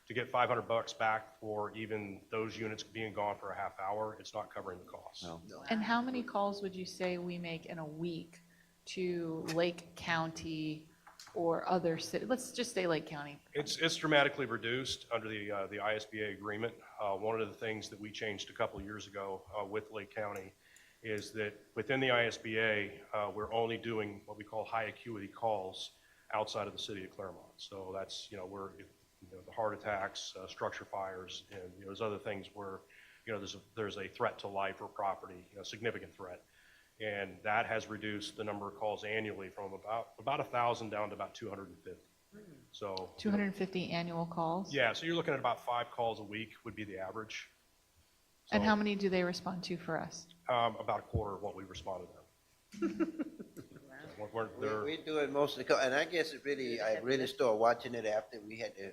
to get $500 back for even those units being gone for a half hour, it's not covering the cost. No. And how many calls would you say we make in a week to Lake County or other city, let's just say Lake County. It's dramatically reduced under the ISBA agreement. One of the things that we changed a couple of years ago with Lake County is that within the ISBA, we're only doing what we call high acuity calls outside of the city of Clermont. So that's, the heart attacks, structure fires, and there's other things where, there's a threat to life or property, significant threat. And that has reduced the number of calls annually from about 1,000 down to about 250. So 250 annual calls? yeah, so you're looking at about 5 calls a week would be the average. And So, how many do they respond to for us? about a quarter of what we responded to. So We do it mostly, and I guess I really started watching it after we had to,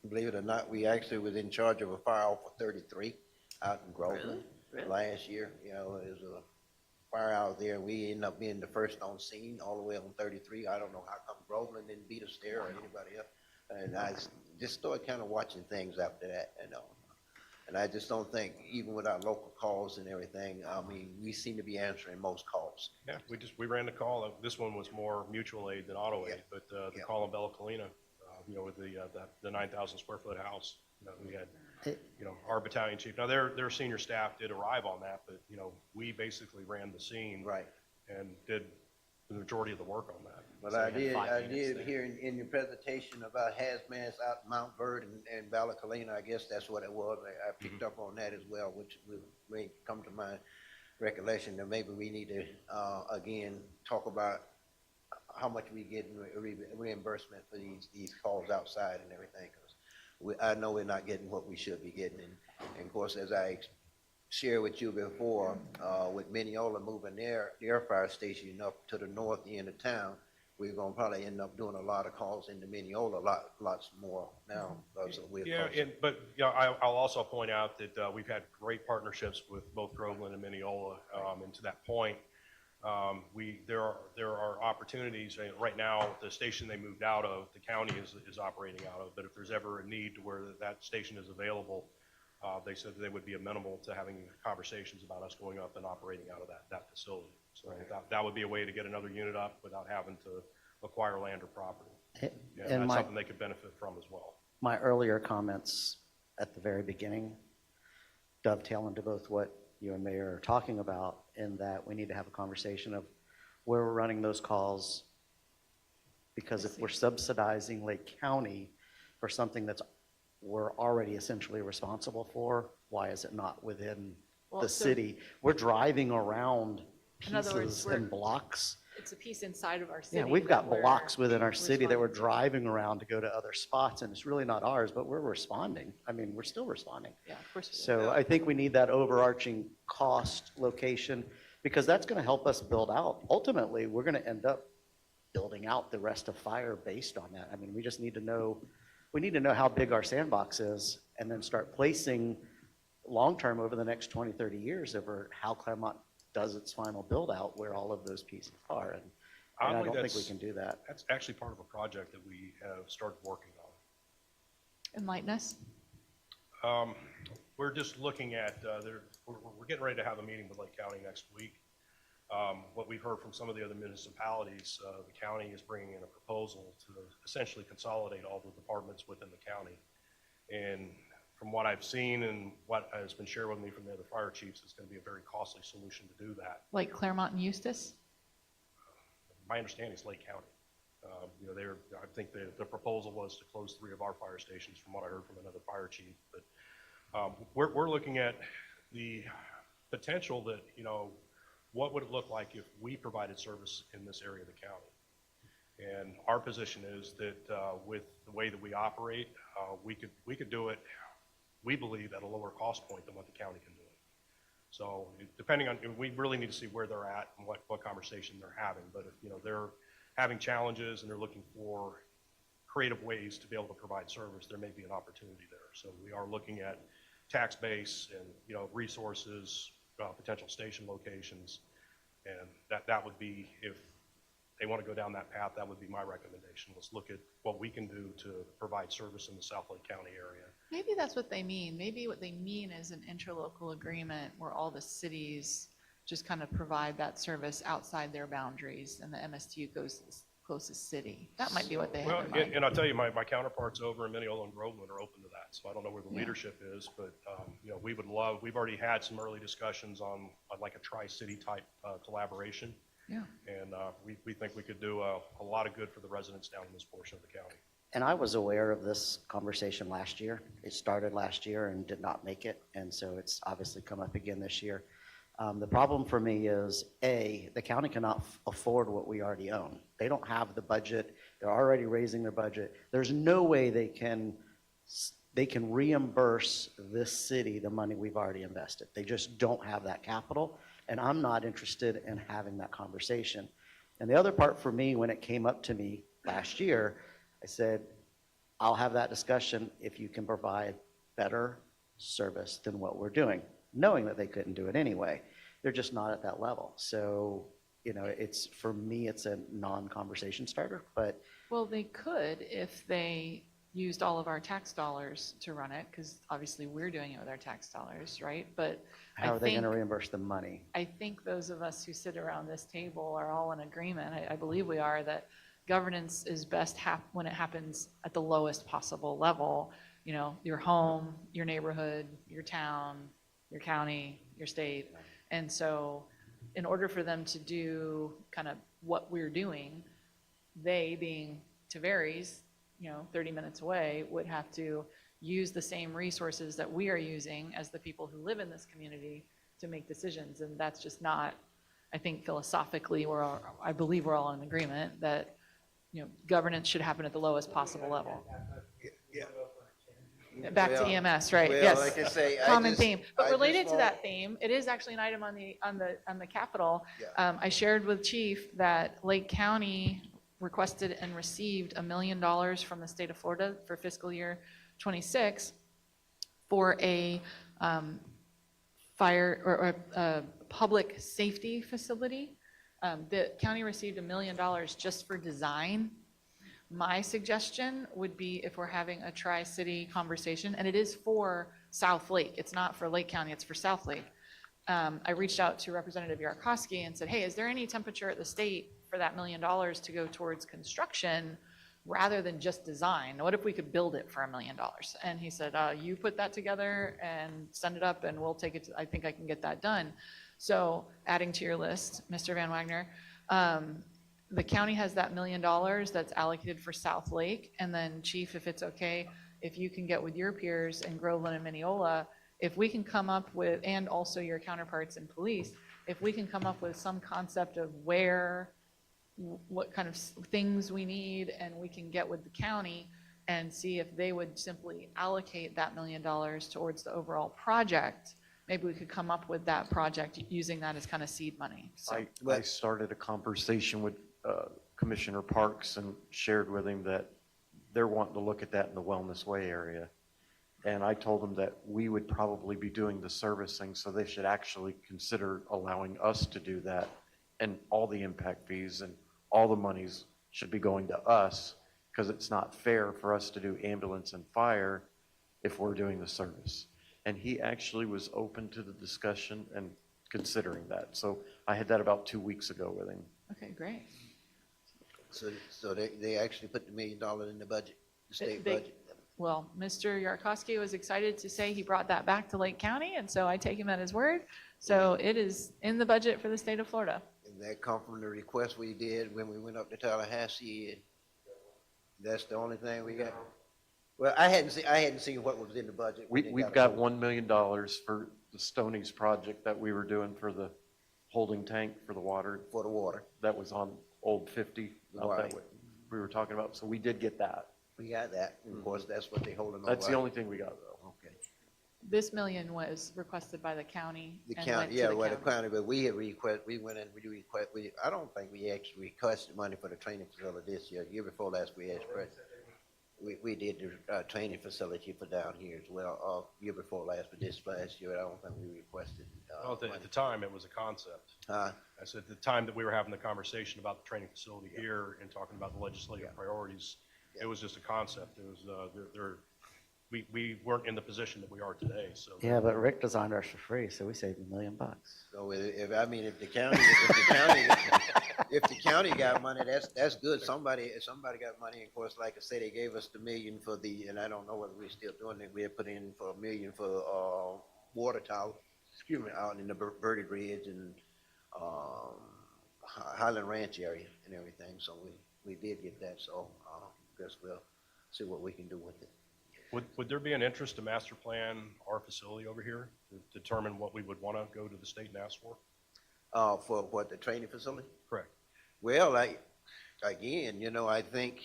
believe it or not, we actually was in charge of a fire off of 33 out in Groveland Really? last year. It was a fire out there. We ended up being the first on scene all the way on 33. I don't know how come Groveland didn't beat us there or anybody else. And I just started kind of watching things after that, And I just don't think, even with our local calls and everything, we seem to be answering most calls. Yeah, we ran the call. This one was more mutual aid than auto aid, but the call in Bella Colina, with the 9,000 square foot house, we had, our battalion chief. Now their senior staff did arrive on that, but we basically ran the scene Right. and did the majority of the work on that. But So I we had 5 did units there. hear in your presentation about hazmats out in Mount Verde and Bala Colina, I guess that's what it was. I picked up on that as well, which may come to my recollection that maybe we need to, again, talk about how much we get in reimbursement for these calls outside and everything. 'Cause I know we're not getting what we should be getting. And of course, as I shared with you before, with Mineola moving their fire station up to the north end of town, we're gonna probably end up doing a lot of calls into Mineola, lots more now. Because we're closer. But I'll also point out that we've had great partnerships with both Groveland and Mineola, and to that point, there are opportunities. Right now, the station they moved out of, the county is operating out of. But if there's ever a need to where that station is available, they said that they would be amenable to having conversations about us going up and operating out of that facility. So that would be a way to get another unit up without having to acquire land or property. And That's something they could benefit from as well. my earlier comments at the very beginning dovetail into both what you and Mayor are talking about, in that we need to have a conversation of where we're running those calls. Because if we're subsidizing Lake County for something we're already essentially responsible for, why is it not within the city? We're driving around In other words, pieces and blocks. It's a piece inside of our city. Yeah, we've got that we're blocks within our city that we're responding driving around to go to other spots, and it's really not ours, but we're responding. We're still responding. to. Yeah, of course. we do. So I think we need that overarching cost location, because that's going to help us build out. Ultimately, we're going to end up building out the rest of fire based on that. We just need to know, how big our sandbox is, and then start placing long-term over the next 20, 30 years over how Clermont does its final build-out, where all of those pieces are. And I Oddly, don't think we that's- can do that. That's actually part of a project that we have started working on. Enlighten us. We're just looking at, we're getting ready to have a meeting with Lake County next week. What we've heard from some of the other municipalities, the county is bringing in a proposal to essentially consolidate all the departments within the county. And from what I've seen and what has been shared with me from the other fire chiefs, it's going to be a very costly solution to do that. Like Clermont and Eustis? My understanding is Lake County. I think the proposal was to close 3 of our fire stations, from what I heard from another fire chief. But we're looking at the potential that, what would it look like if we provided service in this area of the county? And our position is that with the way that we operate, we could do it, we believe, at a lower cost point than what the county can do it. So depending on, we really need to see where they're at and what conversation they're having. But if they're having challenges and they're looking for creative ways to be able to provide service, there may be an opportunity there. So we are looking at tax base and resources, potential station locations, and that would be, if they want to go down that path, that would be my recommendation. Let's look at what we can do to provide service in the South Lake County area. Maybe that's what they mean. Maybe what they mean is an interlocal agreement where all the cities just kind of provide that service outside their boundaries, and the MSTU goes closest city. That might be what they have Well, in mind. and I'll tell you, my counterparts over in Mineola and Groveland are open to that, so I don't know where the Yeah. leadership is, but, we would love, we've already had some early discussions on like a tri-city type collaboration, Yeah. and we think we could do a lot of good for the residents down in this portion of the county. And I was aware of this conversation last year. It started last year and did not make it, and so it's obviously come up again this year. The problem for me is, A, the county cannot afford what we already own. They don't have the budget. They're already raising their budget. There's no way they can reimburse this city the money we've already invested. They just don't have that capital, and I'm not interested in having that conversation. And the other part for me, when it came up to me last year, I said, I'll have that discussion if you can provide better service than what we're doing, knowing that they couldn't do it anyway. They're just not at that level. So, it's, for me, it's a non-conversation starter, but Well, they could if they used all of our tax dollars to run it, because obviously we're doing it with our tax dollars, right? But how are they going to reimburse the money? I think those of us who sit around this table are all in agreement, I believe we are, that governance is best when it happens at the lowest possible level. Your home, your neighborhood, your town, your county, your state. And so in order for them to do kind of what we're doing, they being Tavares, 30 minutes away, would have to use the same resources that we are using as the people who live in this community to make decisions. And that's just not, I think philosophically, I believe we're all in agreement that, governance should happen at the lowest possible level. Back to Well, EMS, right? well, Yes. like I say, Common theme. I But just related to want- that theme, it is actually an item on the Capitol. Yeah. I shared with Chief that Lake County requested and received $1 million from the state of Florida for fiscal year '26 for a fire or a public safety facility. The county received $1 million just for design. My suggestion would be, if we're having a tri-city conversation, and it is for South Lake, it's not for Lake County, it's for South Lake. I reached out to Representative Yarkowski and said, hey, is there any temperature at the state for that $1 million to go towards construction rather than just design? What if we could build it for $1 million? And he said, you put that together and send it up and we'll take it, I think I can get that done. So adding to your list, Mr. Van Wagner, the county has that $1 million that's allocated for South Lake. And then Chief, if it's okay, if you can get with your peers in Groveland and Mineola, if we can come up with, and also your counterparts in police, if we can come up with some concept of what kind of things we need, and we can get with the county and see if they would simply allocate that $1 million towards the overall project, maybe we could come up with that project using that as kind of seed money. So, I started a conversation with Commissioner Parks and shared with him that they're wanting to look at that in the Wellness Way area. And I told them that we would probably be doing the servicing, so they should actually consider allowing us to do that. And all the impact fees and all the monies should be going to us, because it's not fair for us to do ambulance and fire if we're doing the service. And he actually was open to the discussion and considering that. So I had that about 2 weeks ago with him. okay, great. So they actually put the $1 million in the budget, the state They- budget. Well, Mr. Yarkowski was excited to say he brought that back to Lake County, and so I take him at his word. So it is in the budget for the state of Florida. And that come from the request we did when we went up to Tallahassee. And that's the only thing we got. Well, I hadn't seen what was in the budget. We've got $1 million for the Stonies project that we were doing for the holding tank for the water. For the water. That was on Old 50 out that Right. way. We were talking about, so we did get that. We got that. And of course, that's what they holding on. That's the right? only thing we got though. Okay. This $1 million was requested by the county. The and county, went to yeah, the well, the county. county, but we had we went in, I don't think we actually requested money for the training facility this year. Year before last, we asked for it. We did the training facility for down here as well, year before last, but this last year, I don't think we requested. Well, at money. the time, it was a concept. I said, at the time that we were having the conversation about the training facility here and talking about the legislative priorities, it was just a concept. It was, we weren't in the position that we are today, so. Yeah, but Rick designed ours for free, so we saved $1 million. So if the county, if the county got money, that's good. Somebody got money. Of course, like I say, they gave us the million for and I don't know whether we're still doing it. We had put in for $1 million for, water tower, out in the Birdie Ridge and, Highland Ranch area and everything. So we did get that. So, guess we'll see what we can do with it. Would there be an interest to master plan our facility over here to determine what we would want to go to the state and ask for? For what, the training facility? Correct. Well, again, I think,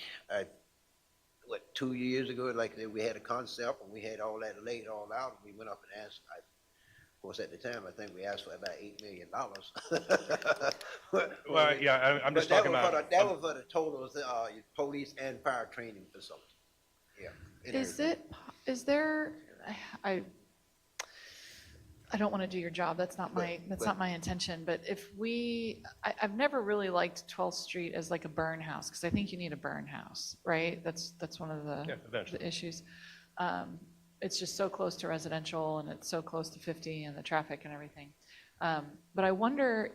2 years ago, we had a concept and we had all that laid all out, and we went up and asked, of course, at the time, I think we asked for about $8 million. Well, yeah, I'm just talking about. That was for the total, police and fire training facility. Yeah. and everything. Is there, I don't want to do your job, that's not my intention, but I've never really liked 12th Street as like a burn house, because I think you need a burn house, right? That's one of the issues. It's just so close to residential, and it's so close to 50 and the traffic and everything. But I wonder,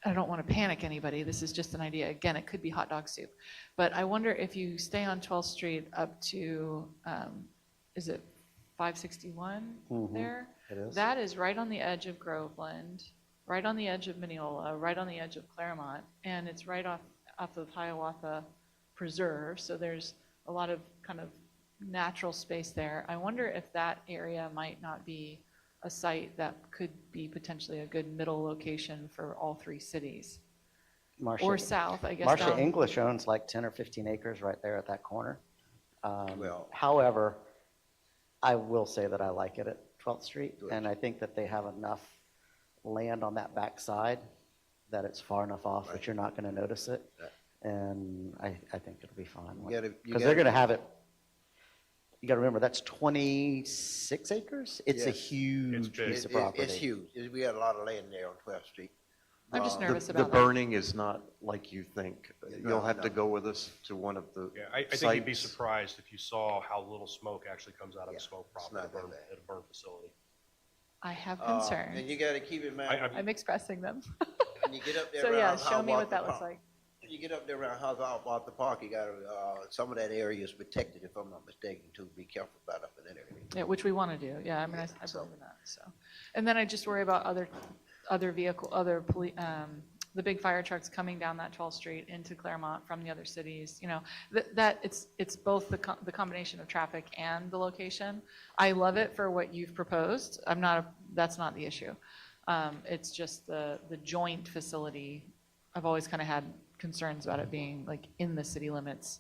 I don't want to panic anybody, this is just an idea. Again, it could be hot dog soup. But I wonder if you stay on 12th Street up to, is it 561 there? It is. That is right on the edge of Groveland, right on the edge of Mineola, right on the edge of Clermont, and it's right off of Hiawatha Preserve, so there's a lot of kind of natural space there. I wonder if that area might not be a site that could be potentially a good middle location for all three cities. Or south, I guess. Marcia English owns like 10 or 15 acres right there at that corner. Well- However, I will say that I like it at 12th Street, and I think that they have enough land on that back side that it's far enough off that you're not going to notice it. And I think it'll be fine. Because they're going to have it, you got to remember, that's 26 acres? It's a Yes. huge piece of property. It's huge. We had a lot of land there on 12th Street. I'm just nervous The about that. burning is not like you think. You'll have to no. go with us to one of the Yeah, I think you'd be sites. surprised if you saw how little smoke actually comes out of the smoke it's problem not that bad. at a burn facility. I have And concerns. you got to keep in mind, I'm expressing them. when you get up there So around yeah, show me what Hiawatha that looks Park- like. When you get up there around Hiawatha Park, you got to, some of that area is protected, if I'm not mistaken, too. Be careful about up in that area. Yeah, which we want to do. Yeah, I mean, I believe in that, so. And then I just worry about the big fire trucks coming down that 12th Street into Clermont from the other cities, it's both the combination of traffic and the location. I love it for what you've proposed. That's not the issue. It's just the joint facility. I've always kind of had concerns about it being like in the city limits.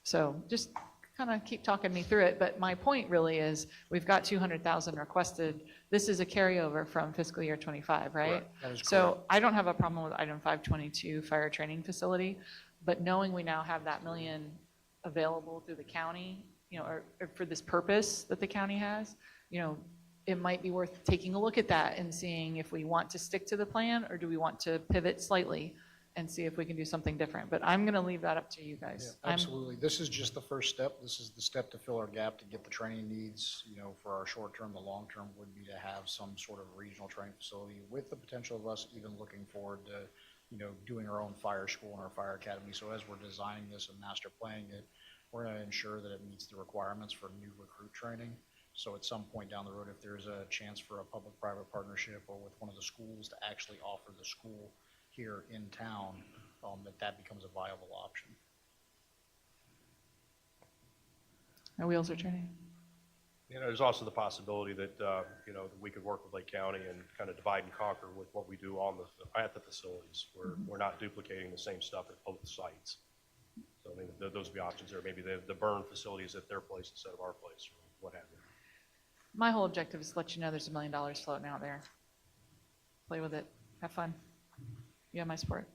So just kind of keep talking me through it. But my point really is we've got 200,000 requested. This is a carryover from fiscal year 25, right? Correct. That is So correct. I don't have a problem with item 522 fire training facility, but knowing we now have that million available through the county, or for this purpose that the county has, it might be worth taking a look at that and seeing if we want to stick to the plan or do we want to pivot slightly and see if we can do something different. But I'm going to leave that up to you guys. Yeah, absolutely. This is just the first step. This is the step to fill our gap to get the training needs, for our short term. The long term would be to have some sort of regional training facility with the potential of us even looking forward to, doing our own fire school and our fire academy. So as we're designing this and master planning it, we're going to ensure that it meets the requirements for new recruit training. So at some point down the road, if there's a chance for a public-private partnership or with one of the schools to actually offer the school here in town, that becomes a viable option. My wheels are turning. There's also the possibility that, that we could work with Lake County and kind of divide and conquer with what we do at the facilities. We're not duplicating the same stuff at both sites. So I mean, those would be options there. Maybe the burn facilities at their place instead of our place, or what have you. My whole objective is to let you know there's $1 million floating out there. Play with it. Have fun. You have my support.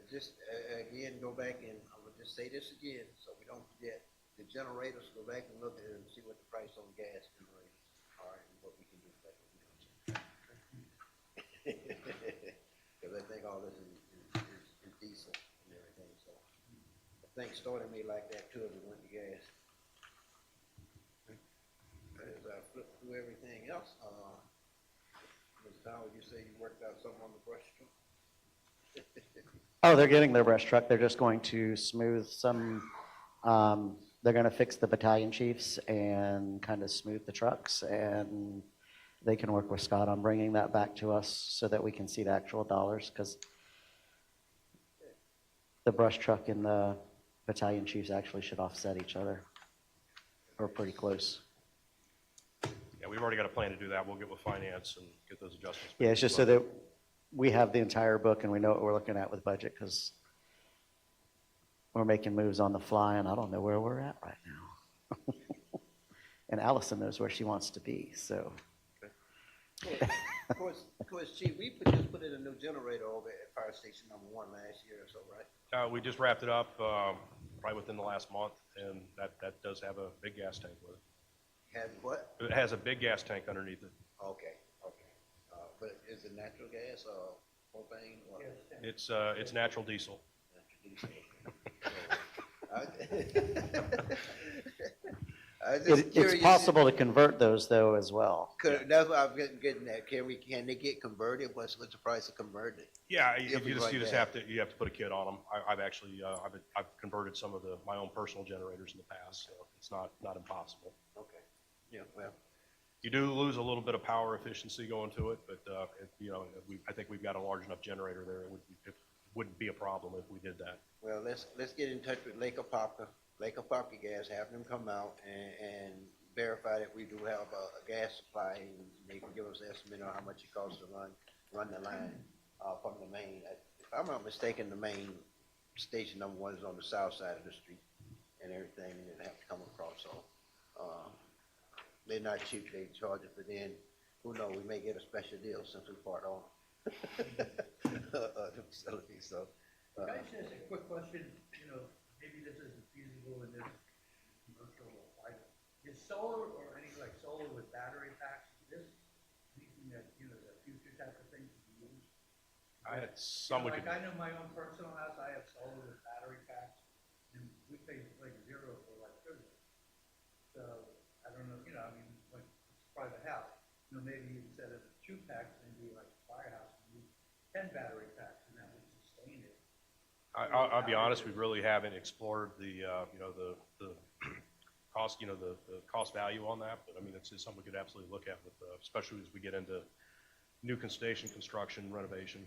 Just, again, go back and I'm going to just say this again so we don't forget. The generators, go back and look at it and see what the price on gas generators are and what we can do for it. Because I think all this is diesel and everything, so. Things started me like that too, as we went to gas. As I flip through everything else, Ms. Howard, you say you worked out something on the brush truck? Oh, they're getting their brush truck. They're just going to smooth some, they're going to fix the battalion chiefs and kind of smooth the trucks. And they can work with Scott on bringing that back to us so that we can see the actual dollars, because the brush truck and the battalion chiefs actually should offset each other, or pretty close. Yeah, we've already got a plan to do that. We'll get with finance and get those adjustments. Yeah, it's just so that we have the entire book and we know what we're looking at with budget, because we're making moves on the fly and I don't know where we're at right now. And Allison knows where she wants to be, so. Of course, Chief, we just put in a new generator over at Fire Station number 1 last year or so, right? We just wrapped it up, probably within the last month, and that does have a big gas tank with it. Had what? It has a big gas tank underneath it. Okay. But is it natural gas or propane or? It's natural diesel. I was just It's curious. possible to convert those though as well. That's what I'm getting at. Can they get converted? What's the price of converting it? Yeah, If we you like just that. have to put a kit on them. I've actually, I've converted some of my own personal generators in the past, so it's not impossible. Okay. Yeah, well, You do lose a little bit of power efficiency going to it, but, I think we've got a large enough generator there. It wouldn't be a problem if we did that. well, let's get in touch with Lake Apopka Gas, have them come out and verify that we do have a gas supply, and they can give us an estimate on how much it costs to run the line from the main. If I'm not mistaken, the main station number 1 is on the south side of the street and everything, and it'd have to come across, so, they're not cheap, they charge it, but then, who knows, we may get a special deal since we part on the facility, so. Can I just ask a quick question? Maybe this isn't feasible in this commercial item. Is solar or any like solar with battery packs, is this anything that, the future type of thing to be used? I had some we Like could, I know my own personal house, I have solar with battery packs, and we pay like 0 for electricity. So, I don't know, like it's a private house, maybe instead of 2 packs, maybe like a firehouse, maybe 10 battery packs, and that would sustain it. I'll be honest, we really haven't explored the cost, the cost value on that, but I mean, it's something we could absolutely look at with, especially as we get into new station construction, renovation.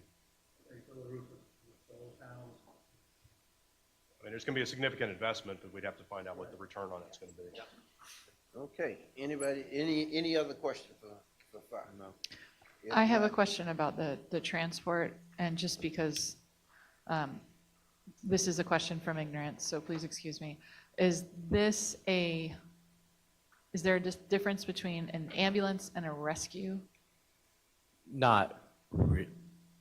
Like for the roof with solar panels. I mean, there's gonna be a significant investment, but we'd have to find out what the return on it's gonna be. Okay, any other question for fire? No. If I have a not, question about the transport, and just because this is a question from ignorance, so please excuse me. Is there a difference between an ambulance and a rescue? Not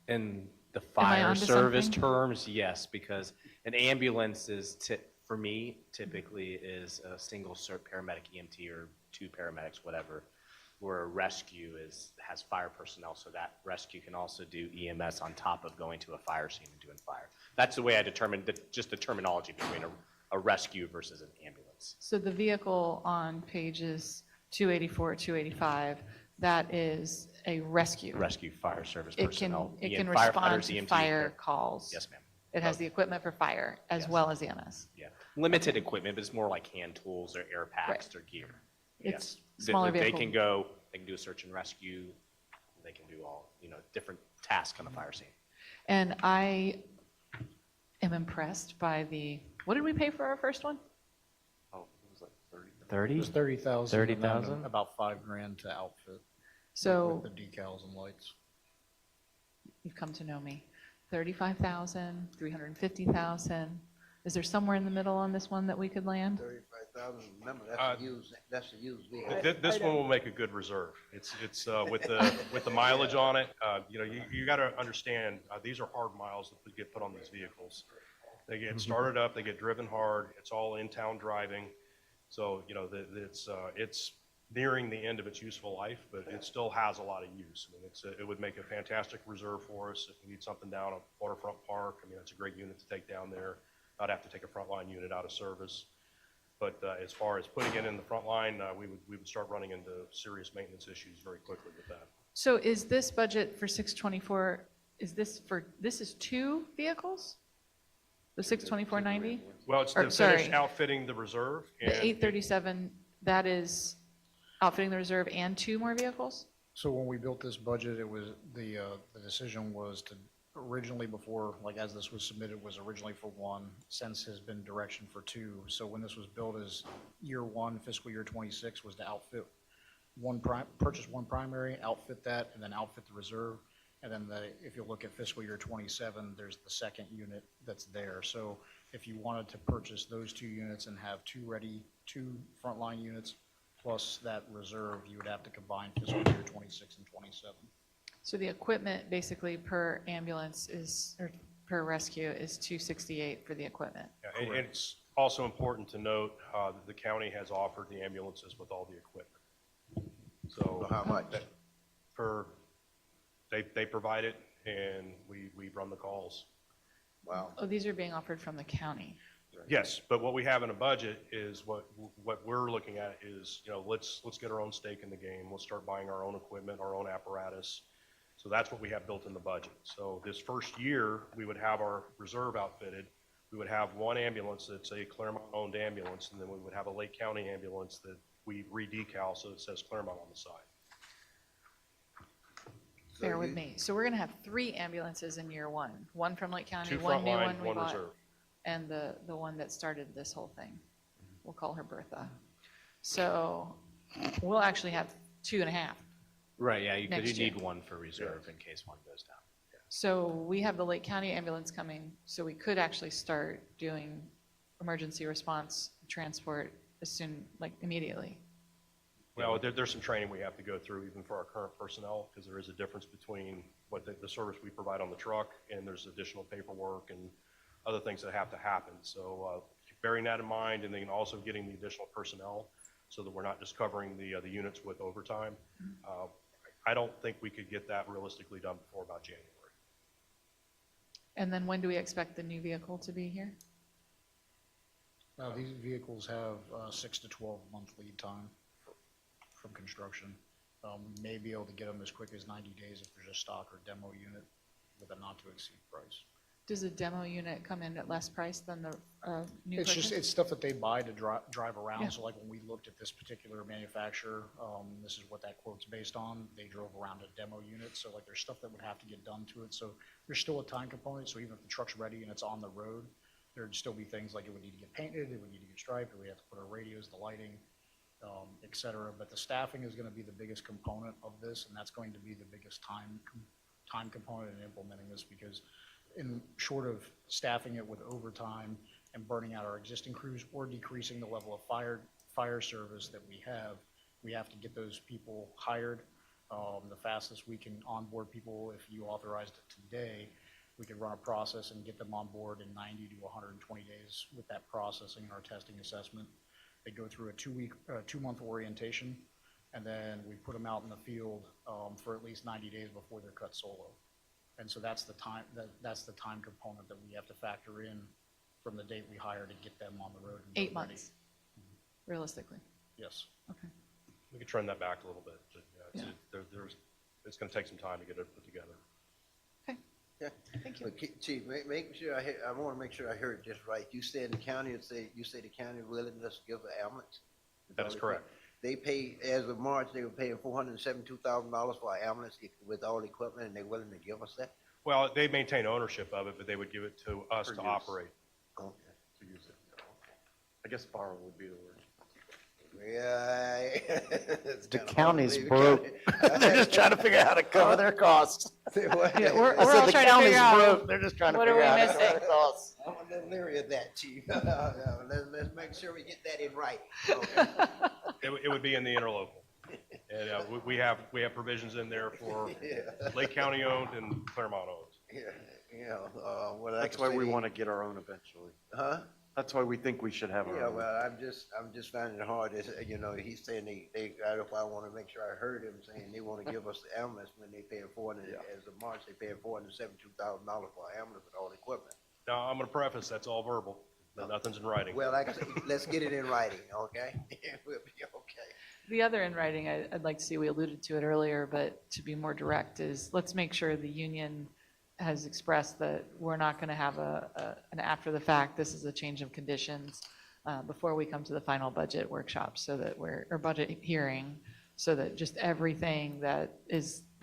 in the Am I fire onto service something? terms, yes, because an ambulance is, for me, typically is a single paramedic EMT or 2 paramedics, whatever, where a rescue has fire personnel, so that rescue can also do EMS on top of going to a fire scene and doing fire. That's the way I determined just the terminology between a rescue versus an ambulance. So the vehicle on pages 284, 285, that is a rescue. Rescue fire service It personnel. can firefighters, respond to EMTs, fire calls. Yes, ma'am. It has the equipment for fire as Yes. well as EMS. Yeah, limited equipment, but it's more like hand tools or air packs or gear. It's Yes. smaller They vehicle. can do a search and rescue, they can do all, different tasks on the fire scene. And I am impressed by what did we pay for our first one? Oh, it was like 30. It 30? was 30,000. 30,000? About $5,000 to outfit. So With the decals and lights. you've come to know me. 35,000, 350,000. Is there somewhere in the middle on this one that we could land? 35,000, remember, that's a used vehicle. This one will make a good reserve. It's with the mileage on it, you got to understand, these are hard miles that get put on these vehicles. They get started up, they get driven hard, it's all in-town driving. So, it's nearing the end of its useful life, but it still has a lot of use. I mean, it would make a fantastic reserve for us if we need something down at Waterfront Park. I mean, it's a great unit to take down there. not have to take a frontline unit out of service. But as far as putting it in the front line, we would start running into serious maintenance issues very quickly with that. So is this budget for 624, this is 2 vehicles? The 62490? Well, it's Or, to sorry. finish outfitting the reserve. The and 837, that is outfitting the reserve and 2 more vehicles? So when we built this budget, it was, the decision was to originally before, like as this was submitted, was originally for 1, since has been direction for 2. So when this was built as year 1, fiscal year 26, was to outfit purchase 1 primary, outfit that, and then outfit the reserve. And then if you look at fiscal year 27, there's the second unit that's there. So if you wanted to purchase those 2 units and have 2 frontline units plus that reserve, you would have to combine fiscal year 26 and 27. So the equipment basically per ambulance or per rescue is 268 for the equipment. Yeah, and it's also important to note that the county has offered the ambulances with all the equipment. So So how much? They provide it, and we run the calls. Wow. Oh, these are being offered from the county. Yes, but what we have in a budget is what we're looking at is, let's get our own stake in the game. We'll start buying our own equipment, our own apparatus. So that's what we have built in the budget. So this first year, we would have our reserve outfitted. We would have 1 ambulance that's a Clermont-owned ambulance, and then we would have a Lake County ambulance that we re-decal so it says Clermont on the side. Bear with me. So we're going to have 3 ambulances in year 1. 1 from Lake County, 2 1 new frontline, one we 1 bought, reserve. and the one that started this whole thing. We'll call her Bertha. So we'll actually have 2.5. Right, yeah, because Next you year. need 1 for reserve in case one goes down. So we have the Lake County ambulance coming, so we could actually start doing emergency response transport as soon, like immediately. Well, there's some training we have to go through even for our current personnel, because there is a difference between what the service we provide on the truck, and there's additional paperwork and other things that have to happen. So bearing that in mind, and then also getting the additional personnel so that we're not just covering the units with overtime. I don't think we could get that realistically done before about January. And then when do we expect the new vehicle to be here? Now, these vehicles have 6 to 12 month lead time from construction. We may be able to get them as quick as 90 days if there's a stock or demo unit with a not to exceed price. Does a demo unit come in at less price than the new It's purchase? it's stuff that they buy to drive around. Yeah. So like when we looked at this particular manufacturer, this is what that quote's based on. They drove around a demo unit. So like there's stuff that would have to get done to it. So there's still a time component. So even if the truck's ready and it's on the road, there'd still be things like it would need to get painted, it would need to get striped, or we have to put our radios, the lighting, et cetera. But the staffing is going to be the biggest component of this, and that's going to be the biggest time component in implementing this, because in short of staffing it with overtime and burning out our existing crews or decreasing the level of fire service that we have to get those people hired. The fastest we can onboard people, if you authorized it today, we could run a process and get them on board in 90 to 120 days with that processing and our testing assessment. They go through a 2-month orientation, and then we put them out in the field for at least 90 days before they're cut solo. And so that's the time component that we have to factor in from the date we hire to get them on the road. And 8 ready. months, realistically. Yes. Okay. We could trend that back a little bit. But, Yeah. it's going to take some time to get it put together. Okay. Yeah. Thank you. But Chief, make sure I want to make sure I heard just right. You said the county you say the county willingness to give an ambulance? That is correct. They pay, as of March, they were paying $472,000 for our ambulance with all the equipment, and they're willing to give us that? Well, they maintain ownership of it, but they would give it to us For to use. operate. Okay. To use it. I guess borrow would be the word. Yeah. The county's broke. They're just trying to figure out how to cover their costs. Yeah, we're I said all the trying to county's figure out broke. They're just trying to what are figure we out how to cover missing? their costs. I'm a little leery of that, Chief. Let's make sure we get that in right. Okay. It would be in the interlocal. And we have provisions in there for Lake County owned and Clermont owned. Yeah, That's why we want to get our own eventually. Huh? That's why we think we should have our Yeah, own. well, I'm just finding it hard, he's saying if I want to make sure I heard him saying they want to give us the ambulance when they pay as of March, they pay $472,000 for our ambulance with all the equipment. Now, I'm going to preface, that's all verbal, nothing's in writing. Well, like I said, let's get it in writing, okay? We'll be okay. The other in writing, I'd like to see, we alluded to it earlier, but to be more direct is, let's make sure the union has expressed that we're not going to have an after the fact, this is a change of conditions, before we come to the final budget workshop, so that or budget hearing, so that just everything that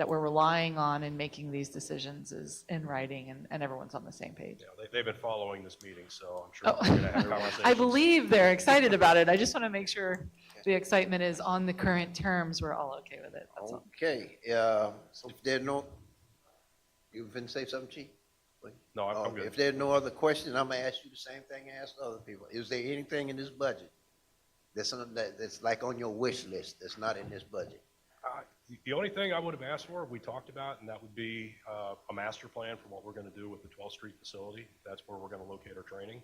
we're relying on in making these decisions is in writing and everyone's on the same page. Yeah, they've been following this meeting, so I'm Oh. sure we're going to have conversations. I believe they're excited about it. I just want to make sure the excitement is on the current terms. We're all okay with it. That's all. Okay, if there are no, you finna say something, Chief? No, I'm Okay, good. if there are no other questions, I'm gonna ask you the same thing I asked other people. Is there anything in this budget that's like on your wish list that's not in this budget? The only thing I would have asked for, we talked about, and that would be a master plan for what we're going to do with the 12th Street facility. That's where we're going to locate our training.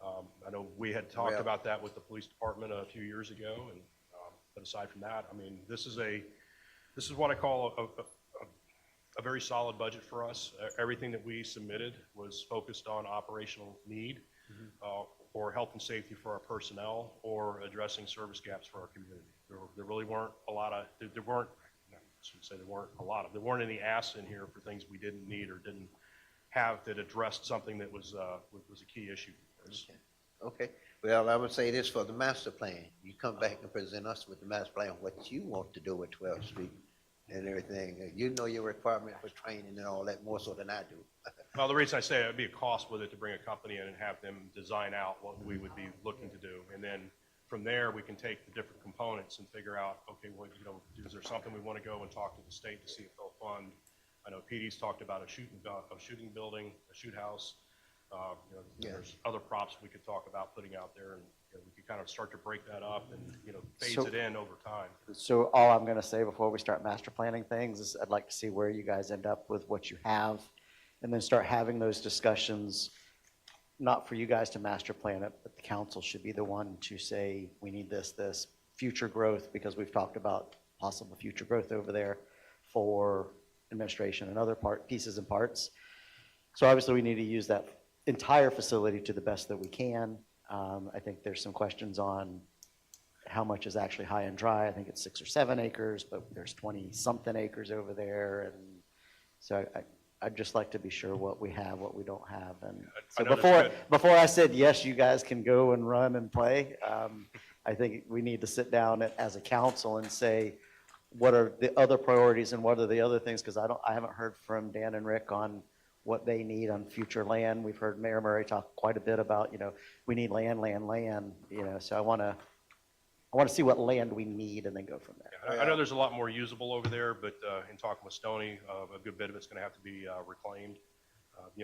I know we had talked Well- about that with the police department a few years ago, and but aside from that, I mean, this is what I call a very solid budget for us. Everything that we submitted was focused on operational need, or health and safety for our personnel, or addressing service gaps for our community. There really weren't a lot of, there weren't any asks in here for things we didn't need or didn't have that addressed something that was a key issue for us. Okay, well, I would say this for the master plan. You come back and present us with the master plan, what you want to do with 12th Street and everything. You know your requirement for training and all that more so than I do. Well, the reason I say it would be a cost with it to bring a company in and have them design out what we would be looking to do. And then from there, we can take the different components and figure out, okay, well, is there something we want to go and talk to the state to see if they'll fund? I know PD's talked about a shooting building, a shoot house. There's other props we could talk about putting out there, and we could kind of start to break that up and phase So- it in over time. So all I'm going to say before we start master planning things is I'd like to see where you guys end up with what you have, and then start having those discussions, not for you guys to master plan it, but the council should be the one to say, we need this, future growth, because we've talked about possible future growth over there for administration and other pieces and parts. So obviously, we need to use that entire facility to the best that we can. I think there's some questions on how much is actually high and dry. I think it's 6 or 7 acres, but there's 20-something acres over there. And so I'd just like to be sure what we have, what we don't have. And so know that's good. before I said, yes, you guys can go and run and play, I think we need to sit down as a council and say, what are the other priorities and what are the other things? Because I haven't heard from Dan and Rick on what they need on future land. We've heard Mayor Murray talk quite a bit about, we need land, so I want to see what land we need and then go from there. I know there's a lot more usable over there, but in talking with Stoney, a good bit of it's going to have to be reclaimed.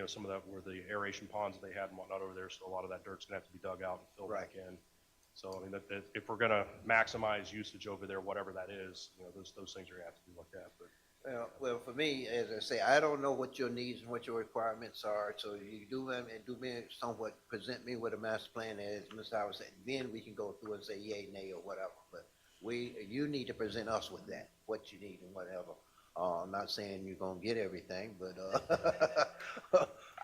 Some of that were the aeration ponds that they had and whatnot over there, so a lot of that dirt's going to have to be dug out and filled back in. So, I mean, if we're going to maximize usage over there, whatever that is, those things are going to have to be looked at. But Well, for me, as I say, I don't know what your needs and what your requirements are, so you do me somewhat, present me with a master plan, as Ms. Howard said, then we can go through and say yay, nay, or whatever, but you need to present us with that, what you need and whatever. I'm not saying you're gonna get everything, but,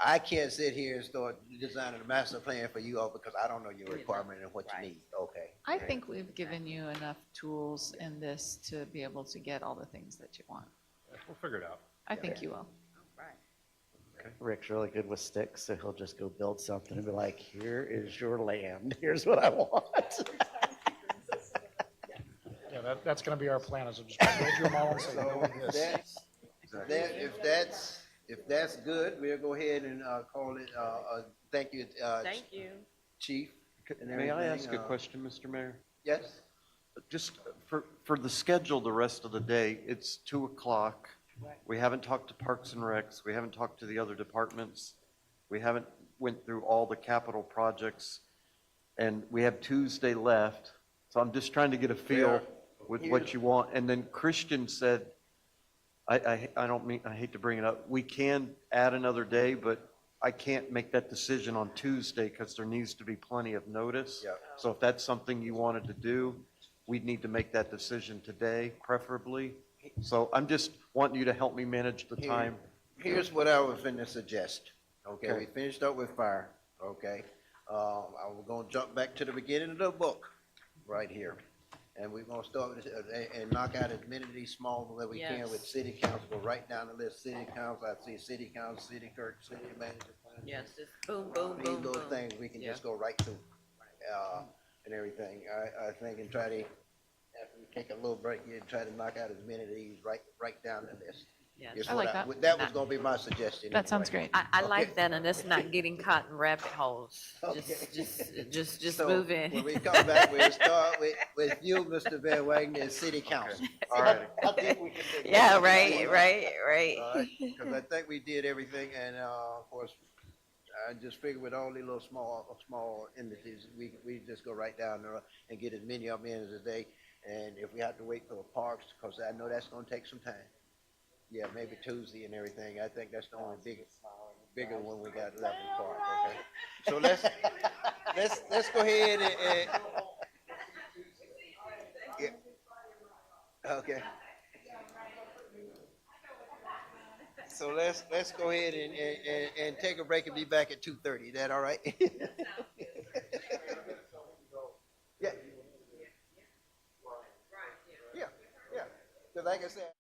I can't sit here and start designing a master plan for you all because I don't know your requirement and what you need, okay? I think we've given you enough tools in this to be able to get all the things that you want. we'll figure it out. I think you will. Rick's really good with sticks, so he'll just go build something and be like, here is your land, here's what I want. Yeah, that's going to be our plan, is to just build your model and say, go with this. If that's good, we'll go ahead and call it, thank you, Thank you. Chief. and May I ask a everything. question, Mr. Mayor? Yes? Just for the schedule the rest of the day, it's 2 o'clock. We haven't talked to Parks and Recs. We haven't talked to the other departments. We haven't went through all the capital projects. And we have Tuesday left. So I'm just trying to get a feel with what you want. And then Christian said, I hate to bring it up. We can add another day, but I can't make that decision on Tuesday because there needs to be plenty of notice. Yeah. So if that's something you wanted to do, we'd need to make that decision today, preferably. So I'm just wanting you to help me manage the time. Here's what I was going to suggest. Okay, Okay. we finished up with fire, okay? I'm gonna jump back to the beginning of the book, right here. And we're gonna start with, and knock out as many of these small ones that we can with Yes. city council, go right down the list, city council, I see city council, city clerk, city manager. planning Yes, just boom, boom, These boom, little boom. things, we can Yeah. just go right through, and everything. I think and try to, after we take a little break, you try to knock out as many of these right down the list. Yes. Is I what like that. That was gonna be my suggestion. That sounds anyway. great. I Okay. like that, and that's not getting caught in rabbit holes. Okay. Just So, move in. when we come back, we'll start with you, Mr. Van Wagner, and city council. All right. I think we can take Yeah, that. right. All right, because I think we did everything, and, of course, I just figured with all these little small entities, we just go right down there and get as many of them in as a day. And if we have to wait for the parks, because I know that's gonna take some time. Yeah, maybe Tuesday and everything. I think that's the only bigger one we got left in park, okay? So let's go ahead and yeah. Okay. So let's go ahead and take a break and be back at 2:30. Is that all right? Yeah. Yeah. Because like I said.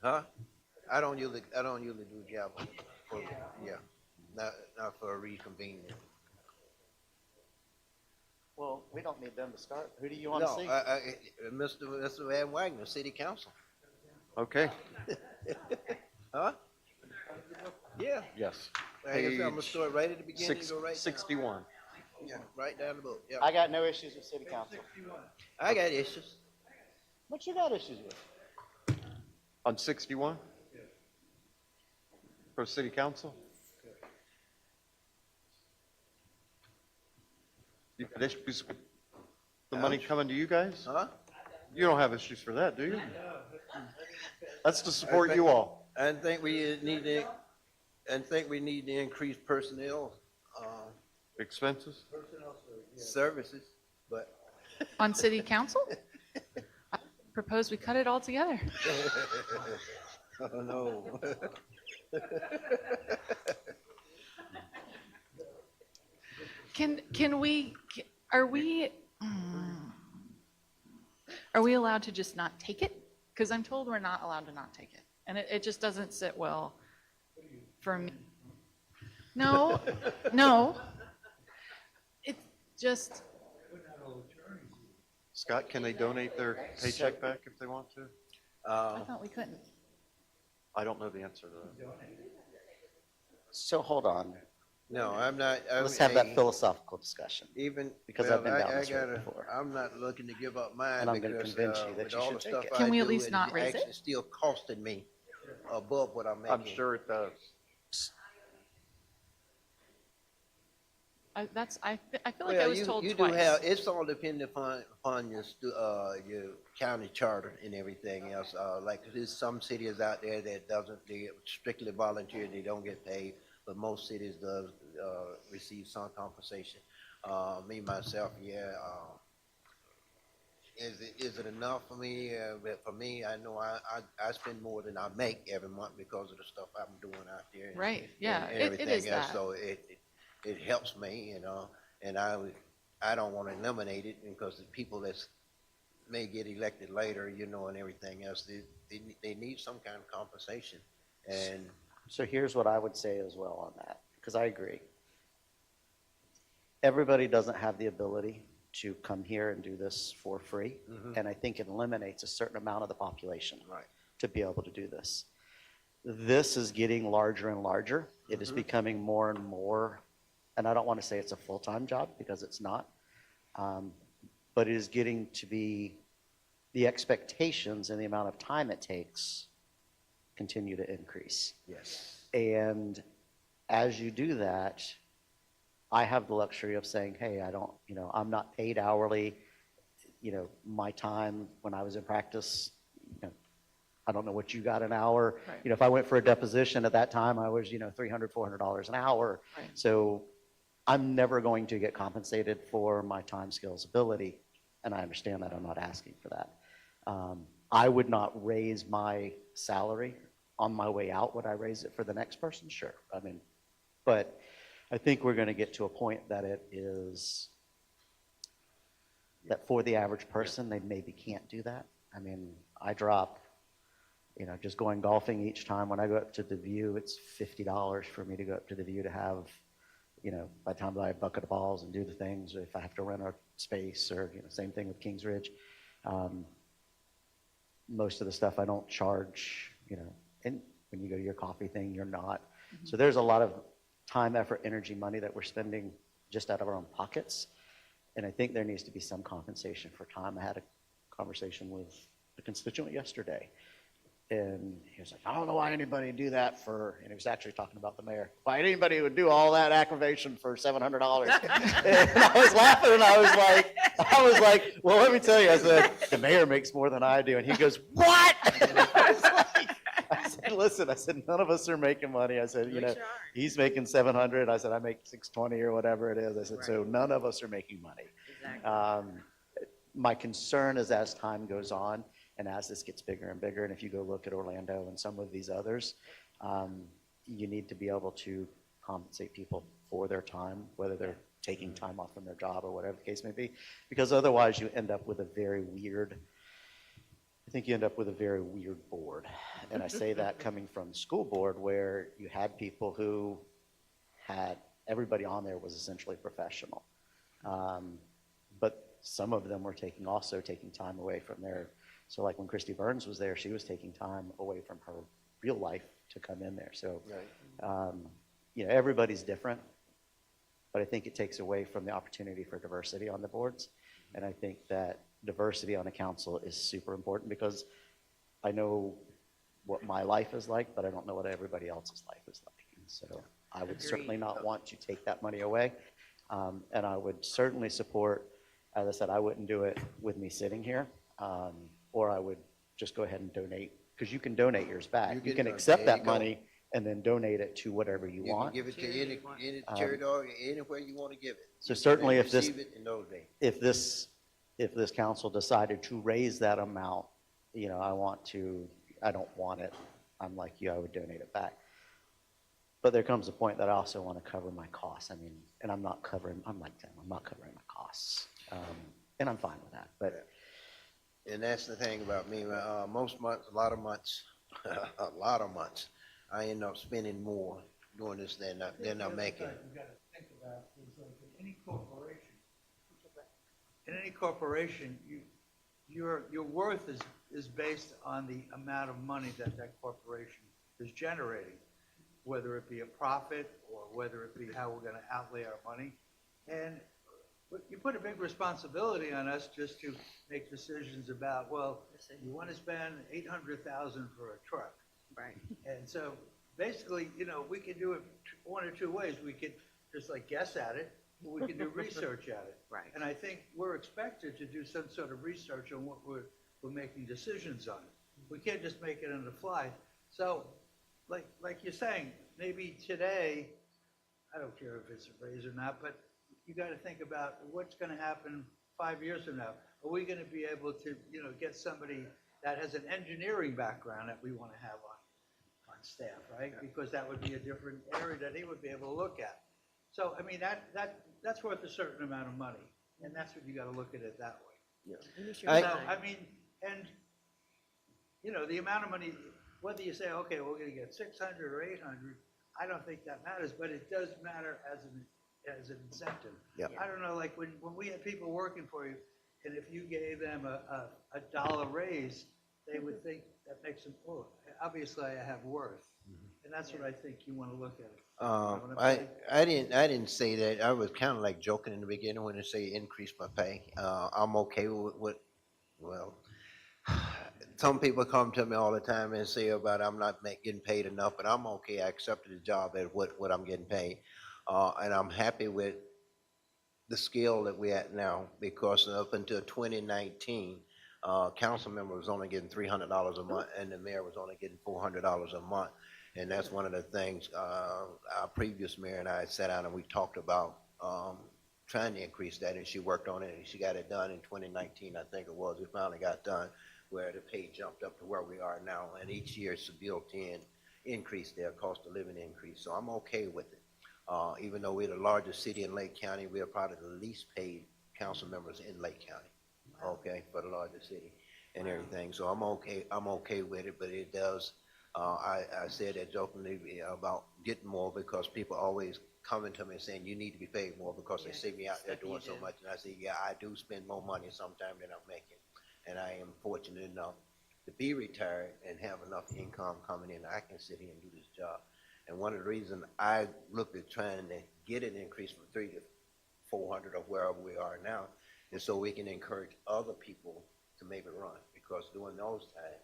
Huh? I don't usually do gavel. For, yeah, not for a reconvening. Well, we don't need them to start. Who do you want No, to see? Mr. Van Wagner, City Council. Okay, Huh? Yeah. yes. Like I said, I'm gonna Page start right at the beginning and go right down. 61. Yeah, right down the book. Yeah. I got no issues with city council. I got issues. What you got issues with? On 61? For city council? You got issues with the money coming to you guys? Huh? You don't have issues for that, do you? That's to support you all. I think we need to increase personnel, Expenses? services, but On city council? I propose we cut it all together. oh no. Can we, are we allowed to just not take it? Because I'm told we're not allowed to not take it. And it just doesn't sit well for me. No, no. It's just, Scott, can they donate their paycheck back if they want to? I thought we couldn't. I don't know the answer to that. So hold on. No, I'm not. Let's have that philosophical discussion. Even Because well, I've been down I this road gotta- before. I'm not looking to give up mine And I'm gonna because convince you that with you all should the take stuff it. I Can we at do, least it's not raise it? actually still costing me above what I'm making. I'm sure it does. I feel like I was told you twice. do have. It's all dependent upon your county charter and everything else. Like there's some cities out there that they strictly volunteer. They don't get paid, but most cities does receive some compensation. Me myself, yeah. Is it enough for me? But for me, I know I spend more than I make every month because of the stuff I'm doing out there. And, Right, yeah, and it everything is else. that. So it helps me, and I don't want to eliminate it because the people that may get elected later, and everything else, they need some kind of compensation. And So here's what I would say as well on that, because I agree. Everybody doesn't have the ability to come here and do this for free. And I think it eliminates a certain amount of the population right. to be able to do this. This is getting larger and larger. It is becoming more and more, and I don't want to say it's a full-time job because it's not, but it is getting to be, the expectations and the amount of time it takes continue to increase. Yes. And as you do that, I have the luxury of saying, hey, I'm not paid hourly. My time when I was in practice, I don't know what you got an hour. Right. If I went for a deposition at that time, I was, $300, $400 an hour. Right. So I'm never going to get compensated for my time, skills, ability. And I understand that. I'm not asking for that. I would not raise my salary on my way out. Would I raise it for the next person? Sure. But I think we're going to get to a point that it is, that for the average person, they maybe can't do that. I drop, just going golfing each time. When I go up to the View, it's $50 for me to go up to the View to have, by the time I bucket of balls and do the things, or if I have to rent a space, or, same thing with Kings Ridge. Most of the stuff I don't charge, and when you go to your coffee thing, you're not. So there's a lot of time, effort, energy, money that we're spending just out of our own pockets. And I think there needs to be some compensation for time. I had a conversation with a constituent yesterday, and he was like, I don't know why anybody would do that for, and he was actually talking about the mayor, why anybody would do all that aggravation for $700. And I was laughing, and I was like, well, let me tell you, I said, the mayor makes more than I do. And he goes, what? I said, listen, none of us are making money. I said, he's making 700. I said, I make 620 or whatever it is. I said, so none of us are making money. Exactly. My concern is as time goes on and as this gets bigger and bigger, and if you go look at Orlando and some of these others, you need to be able to compensate people for their time, whether they're taking time off from their job or whatever the case may be, because otherwise you end up with a very weird board. And I say that coming from the school board where you had people who had, everybody on there was essentially professional. But some of them were also taking time away from their, so like when Christy Burns was there, she was taking time away from her real life to come in there. So, everybody's different, but I think it takes away from the opportunity for diversity on the boards. And I think that diversity on a council is super important because I know what my life is like, but I don't know what everybody else's life is like. And so I would certainly not want to take that money away. And I would certainly support, as I said, I wouldn't do it with me sitting here, or I would just go ahead and donate, because you can donate yours back. You can accept that money and then donate it to whatever you You can want. give it to any charity or anywhere you want to give it. So You can certainly if this, receive it in those days. if this council decided to raise that amount, I don't want it. I'm like you, I would donate it back. But there comes a point that I also want to cover my costs. I mean, and I'm like them, I'm not covering my costs. And I'm fine with that, but. And that's the thing about me, most months, a lot of months, I end up spending more doing this than I'm making. You gotta think about is like in any corporation, your worth is based on the amount of money that corporation is generating, whether it be a profit or whether it be how we're gonna outlay our money. And you put a big responsibility on us just to make decisions about, well, you wanna spend $800,000 for a truck. Right. And so basically, we can do it one or two ways. We could just like guess at it, or we can do research at it. Right. And I think we're expected to do some sort of research on what we're making decisions on. We can't just make it on the fly. So like you're saying, maybe today, I don't care if it's a raise or not, but you got to think about what's going to happen 5 years from now. Are we going to be able to, get somebody that has an engineering background that we want to have on staff, right? Because that would be a different area that he would be able to look at. So, I mean, that's worth a certain amount of money, and that's what you got to look at it that way. So, I mean, and, the amount of money, whether you say, okay, we're going to get 600 or 800, I don't think that matters, but it does matter as an incentive. Yeah. I don't know, like when we had people working for you, and if you gave them a dollar raise, they would think that makes them, oh, obviously I have worth. And that's what I think you want to look at. I didn't say that. I was kind of like joking in the beginning when they say increase my pay. I'm okay with well, some people come to me all the time and say about I'm not getting paid enough, but I'm okay. I accepted the job at what I'm getting paid. And I'm happy with the scale that we're at now, because up until 2019, council member was only getting $300 a month and the mayor was only getting $400 a month. And that's one of the things our previous mayor and I sat down and we talked about trying to increase that, and she worked on it and she got it done in 2019, I think it was. It finally got done where the pay jumped up to where we are now, and each year it's a built-in increase there, cost of living increase. So I'm okay with it. Even though we're the largest city in Lake County, we are probably the least paid council members in Lake County, okay, for the largest city and everything. So I'm okay with it, but it does, I said that jokingly about getting more, because people always coming to me and saying, you need to be paid more because they see me out there doing so much. And I say, yeah, I do spend more money sometimes than I'm making. And I am fortunate enough to be retired and have enough income coming in. I can sit here and do this job. And one of the reasons I looked at trying to get an increase from 300 to 400 or wherever we are now is so we can encourage other people to maybe run. Because during those times,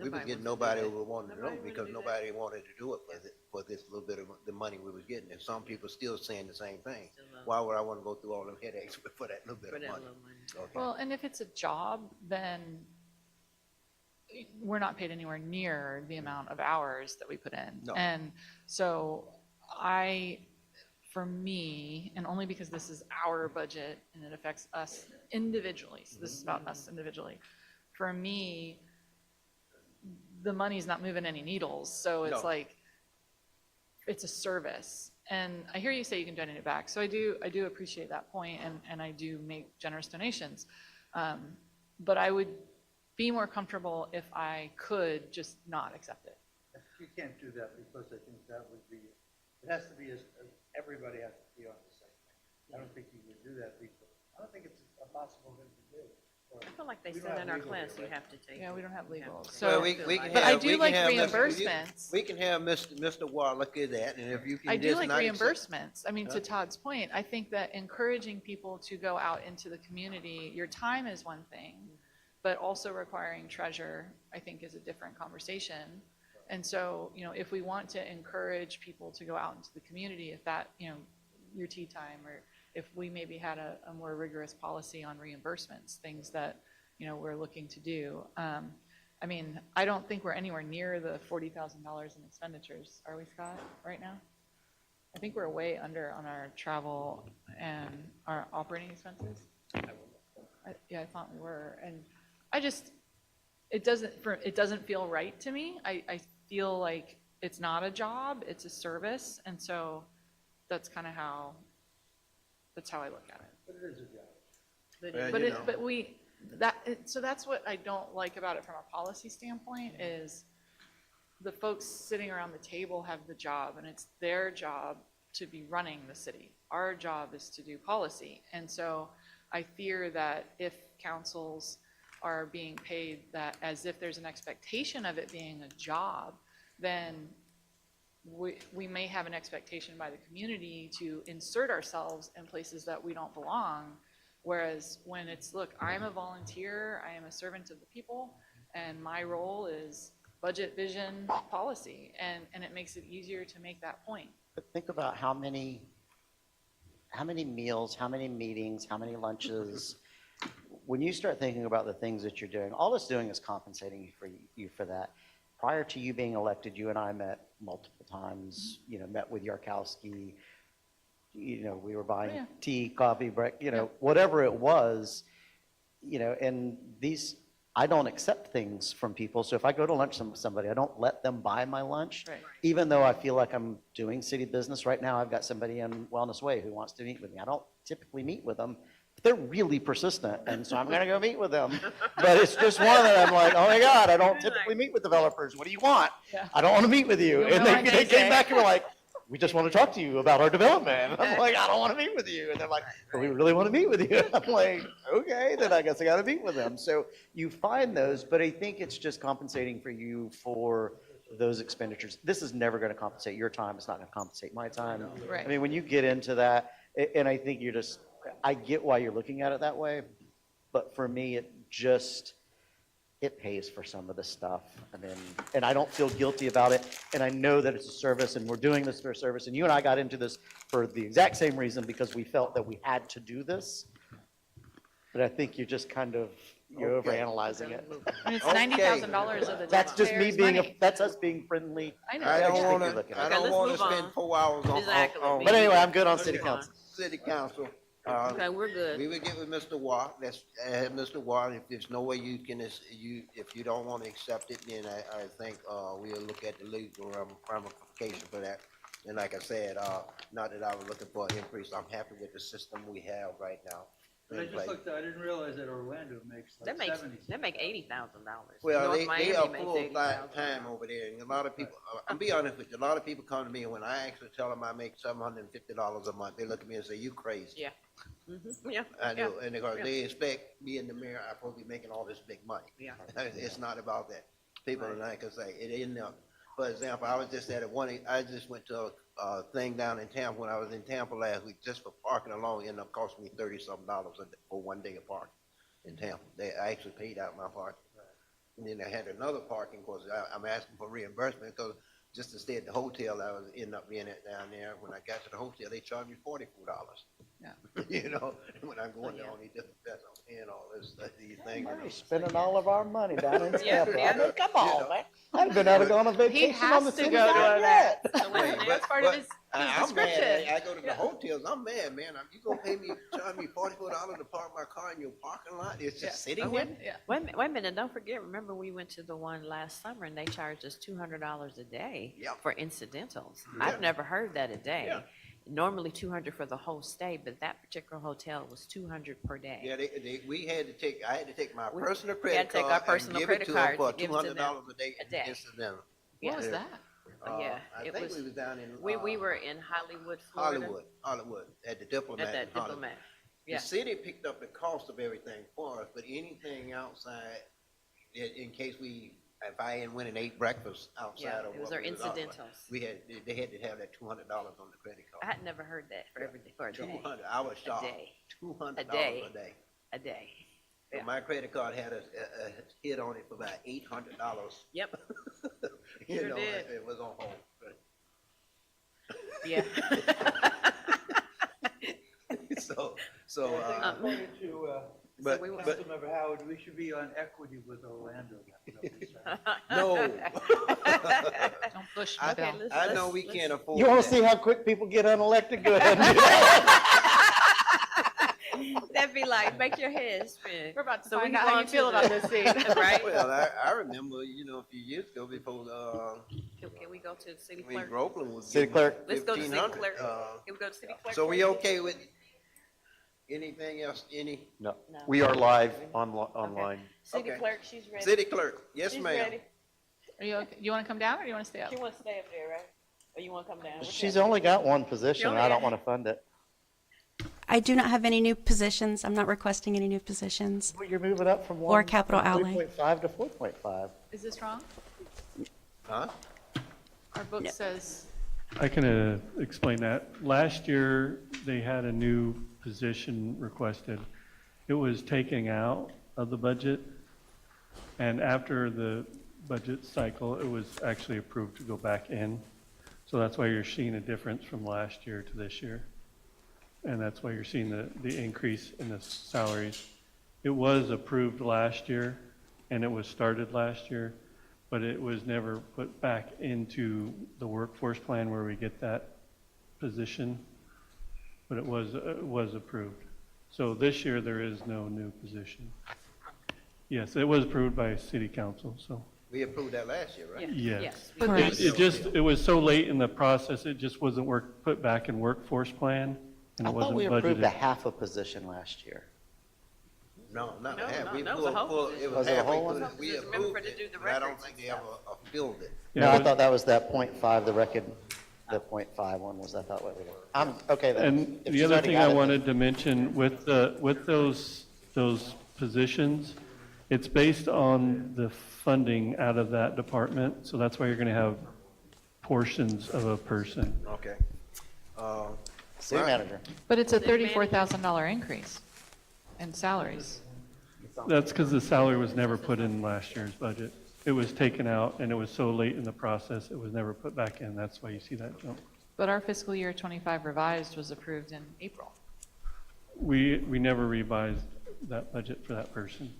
we was getting nobody who wanted to know, because nobody wanted to do it for this little bit of the money we was getting. And some people still saying the same thing. Why would I want to go through all them headaches for that little bit of money? Okay. Well, and if it's a job, then we're not paid anywhere near the amount of hours that we put in. No. And so for me, and only because this is our budget and it affects us individually, so this is about us individually, for me, the money's not moving any needles. So it's like, it's a service. And I hear you say you can donate it back. So I do appreciate that point, and I do make generous donations. But I would be more comfortable if I could just not accept it. You can't do that because I think that would be, it has to be everybody has to be on the same thing. I don't think you would do that because, I don't think it's a possible thing to do. I feel like they We don't said have in our legal class here, you have to take. Yeah, we don't have legal. Well, So, we can but I have- do we can like have Mr. reimbursements. We can have Mr. Ward look at that, and if you can I do just like not accept- reimbursements. I mean, to Huh? Todd's point, I think that encouraging people to go out into the community, your time is one thing, but also requiring treasure, I think, is a different conversation. And so, if we want to encourage people to go out into the community, if that, your tea time, or if we maybe had a more rigorous policy on reimbursements, things that, we're looking to do. I mean, I don't think we're anywhere near the $40,000 in expenditures, are we, Scott, right now? I think we're way under on our travel and our operating expenses. Yeah, I thought we were, and it doesn't feel right to me. I feel like it's not a job, it's a service, and so that's kind of how I look at it. But it is a job. Well, That's what I don't like about it from a policy standpoint is the folks sitting around the table have the job, and it's their job to be running the city. Our job is to do policy. And so I fear that if councils are being paid that as if there's an expectation of it being a job, then we may have an expectation by the community to insert ourselves in places that we don't belong. Whereas when it's, look, I'm a volunteer, I am a servant of the people, and my role is budget, vision, policy, and it makes it easier to make that point. But think about how many meals, how many meetings, how many lunches. When you start thinking about the things that you're doing, all it's doing is compensating you for that. Prior to you being elected, you and I met multiple times, met with Yarkowski. We were buying tea, coffee, whatever it was, and I don't accept things from people. So if I go to lunch with somebody, I don't let them buy my lunch, Right. even though I feel like I'm doing city business. Right now, I've got somebody in Wellness Way who wants to meet with me. I don't typically meet with them. But they're really persistent, and so I'm going to go meet with them. But it's just one that I'm like, oh my God, I don't typically meet with developers. What do you want? Yeah. I don't want to meet with you. You And know what they they came say. back and were like, we just want to talk to you about our development. And I'm like, I don't want to meet with you. And they're like, but we really want to meet with you. And I'm like, okay, then I guess I got to meet with them. So you find those, but I think it's just compensating for you for those expenditures. This is never going to compensate your time. It's not going to compensate my time. Right. I mean, when you get into that, and I think I get why you're looking at it that way, but for me, it pays for some of the stuff. And I don't feel guilty about it. And I know that it's a service, and we're doing this for a service. And you and I got into this for the exact same reason, because we felt that we had to do this. But I think you're just you're Okay. overanalyzing it. I mean, it's Okay. $90,000 of the That's just me taxpayers' being, money. that's us being friendly. I know. I I don't just think want you're to, looking at I it. don't let's want to move spend on. 4 hours on. Exactly. But anyway, I'm good on Let's city move on. council. City council. Okay, we're good. We would get with Mr. Watt, let's have Mr. Watt, if there's no way you can, if you don't want to accept it, then I think, we'll look at the legal ramification for that. And like I said, not that I was looking for an increase, I'm happy with the system we have right now. But I just looked, I didn't realize that Orlando makes like They make $80,000. Well, North they Miami are makes full $80,000. time over there, and a lot of people, I'll be honest with you, a lot of people come to me, and when I actually tell them I make $750 a month, they look at me and say, you crazy. Yeah. Mm-hmm. Yeah. I know, and because Yeah. they expect me in the mirror, I'm supposed to be making all this big money. Yeah. It's not about that. People are not gonna say, it isn't, for example, I just went to a thing down in Tampa, when I was in Tampa last week, just for parking alone, ended up costing me $30-something for 1 day of parking in Tampa. I actually paid out my parking. And then I had another parking, because I'm asking for reimbursement, because just to stay at the hotel, I was ended up being down there. When I got to the hotel, they charged me $44. Yeah. When I'm going there, only different that's and all these things. We're spending all of our money down in Yeah, Tampa. yeah. I mean, come on, man. I've been able to go on a He vacation on the has to city go to side that. yet. So wait, That's part of his I'm mad. description. I go to the hotels. I'm mad, man. You gonna charge me $44 to park my car in your parking lot? It's just sitting there. Yeah. Wait a minute, don't forget, remember we went to the one last summer and they charged us $200 a day Yep. for incidentals. Yeah. I've never heard that a day. Yeah. normally 200 for the whole stay, but that particular hotel was 200 per day. Yeah, I had to take my We- personal we had credit to take our card and personal give it credit to them card for to give it to them $200 a day a day. incidental. What was Yeah. that? Yeah, I it think was, we was down in. we were in Hollywood, Florida. Hollywood, at the Diplomat. At that in Hollywood. Diplomat. The Yeah. city picked up the cost of everything for us, but anything outside, in case if I ain't went and ate breakfast outside Yeah, or it was what our we was out, incidentals. they had to have that $200 on the credit I card. had never heard that for everything, for a day. 200, I was shocked. day. $200 A day. a day. A day. So Yeah. my credit card had a hit on it for about $800. Yep, You Sure know, did. it was on hold. yeah. So, I think according to, but, we- but, Councilmember Howard, we should be on equity with Orlando. no. Don't push I, me, Bill. I know we can't afford You want that. to see how quick people get unelected? Go ahead and do that. That'd be like, make your head spin. We're about to So we find can out go how on you to feel the- about this seat. Right? Well, I remember, a few years ago before, Can we go to the city when clerk? Groveland was City getting clerk. Let's go to city 1,500. clerk. Can we go to city clerk? So we please? okay with anything else, No, No. we are live online. City okay. clerk, she's ready. city clerk? Yes, She's ma'am. ready. Are you, okay? You want to come down or do you want to stay up? She wants to stay up there, right? Or you want to come down? Which She's one? only got one position, and I don't Yeah. want to fund it. I do not have any new positions. I'm not requesting any new positions. Well, you're moving up from Or capital outlay. 3.5 to 4.5. Is this wrong? Huh? Our book says, I can explain that. Last year, they had a new position requested. It was taken out of the budget, and after the budget cycle, it was actually approved to go back in. So that's why you're seeing a difference from last year to this year. And that's why you're seeing the increase in the salaries. It was approved last year, and it was started last year, but it was never put back into the workforce plan where we get that position. But it was approved. So this year, there is no new position. Yes, it was approved by city council, so, We approved that last year, right? yes. we Correct. It was so late in the process, it just wasn't put back in workforce plan, and I it thought wasn't we approved a budgeted. half a position last year. No, not No, half. no, We that was a whole pulled, it position. was Was it a halfway whole through. one? We Remember approved for to it, do the but I don't records think and they ever filled it. Yeah, No, it I was- thought that was that .5, the .5 one was, I thought, what we were. I'm, okay then. And If the she's other already thing got I it, then- wanted to mention with those positions, it's based on the funding out of that department, so that's why you're gonna have portions of a person. Okay. City manager. but it's a $34,000 increase in salaries. That's because the salary was never put in last year's budget. It was taken out, and it was so late in the process, it was never put back in. That's why you see that jump. But our fiscal year 25 revised was approved in April. We never revised that budget for that person.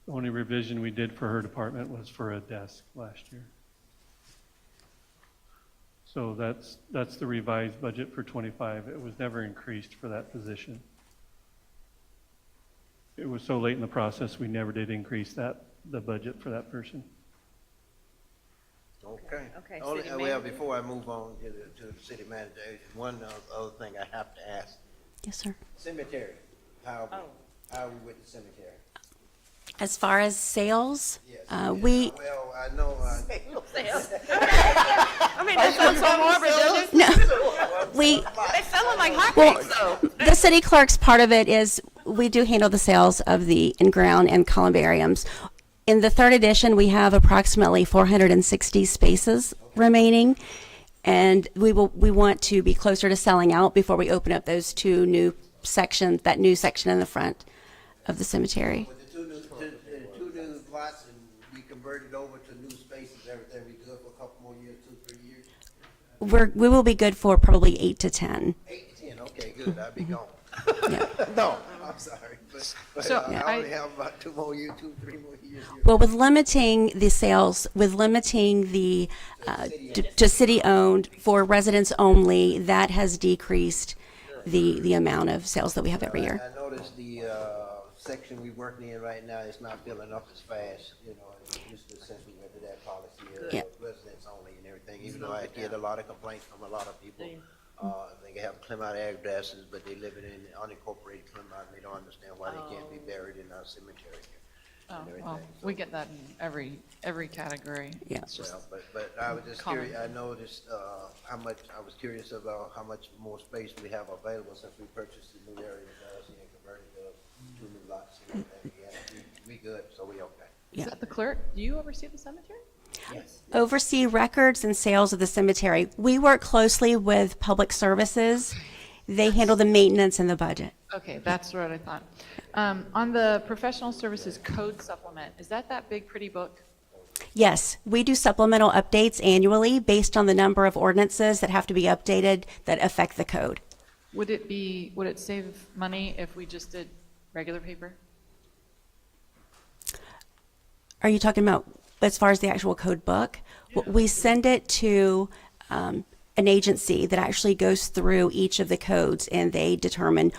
The only revision we did for her department was for a desk last year. So that's the revised budget for 25. It was never increased for that position. It was so late in the process, we never did increase the budget for that person. Okay. Okay, Only- city Well, manager. before I move on to the city manager, one other thing I have to ask. Yes, sir. Cemetery, how Oh. are we with the cemetery? As far as sales, Yes. we, Well, I know, I mean, that sounds so morbid, doesn't it? no, we, They sell them like well, hotcakes, though. the city clerk's part of it is we do handle the sales of the in-ground and columbariums. In the third edition, we have approximately 460 spaces remaining, and we want to be closer to selling out before we open up those two new sections, that new section in the front of the cemetery. with the two new lots and we converted over to new spaces, everything, we good for a couple more years, 2, 3 years? We will be good for probably 8 to 10. 8 to 10, okay, good, I'll be gone. Yeah. No, I'm sorry, but So, I only have about 2, 3 more years here. Well, with limiting the sales, with limiting the, to city-owned for residents only, that has decreased the amount of sales that we have every year. I noticed the section we're working in right now is not filling up as fast, just since we went to that policy of Yeah. residents only and everything, even know, I get a lot of complaints from a lot of people. They have Clermont addresses, but they live in unincorporated Clermont, and they don't understand why they can't be buried in our cemetery here. Oh, and well, everything. we get that in every category. Yeah. It's just Well, but I was just common. curious, I noticed, how much, I was curious about how much more space we have available since we purchased the new area and converted to 2 new lots and everything. Yeah, we good, so we okay. Is that the clerk? Do you oversee the cemetery? Oversee records and sales of the cemetery. We work closely with public services. They handle the maintenance and the budget. Okay, that's what I thought. On the professional services code supplement, is that big pretty book? Yes, we do supplemental updates annually based on the number of ordinances that have to be updated that affect the code. Would it save money if we just did regular paper? Are you talking about as far as the actual code book? We send it to an agency that actually goes through each of the codes, and they determine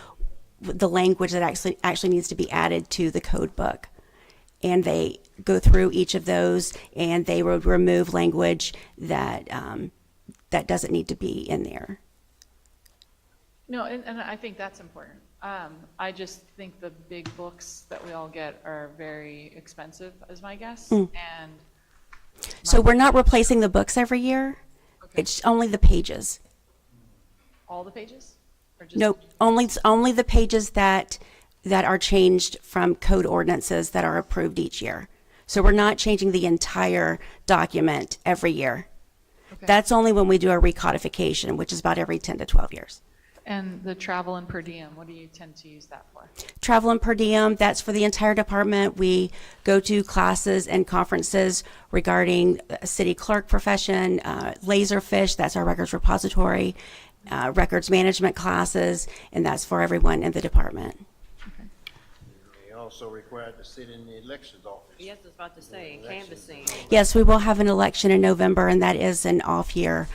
the language that actually needs to be added to the code book. And they go through each of those, and they would remove language that that doesn't need to be in there. No, and I think that's important. I just think the big books that we all get are very expensive, is my guess. And So we're not replacing the books every year. Okay. It's only the pages. all the pages? Or just No, only the pages that are changed from code ordinances that are approved each year. So we're not changing the entire document every year. Okay. That's only when we do a recodification, which is about every 10 to 12 years. And the travel and per diem, what do you tend to use that for? Travel and per diem, that's for the entire department. We go to classes and conferences regarding city clerk profession, Laserfish, that's our records repository, records management classes, and that's for everyone in the department. They also required to sit in the elections office. Yes, I was about to say, canvassing. Yes, we will have an election in November, and that is an off year.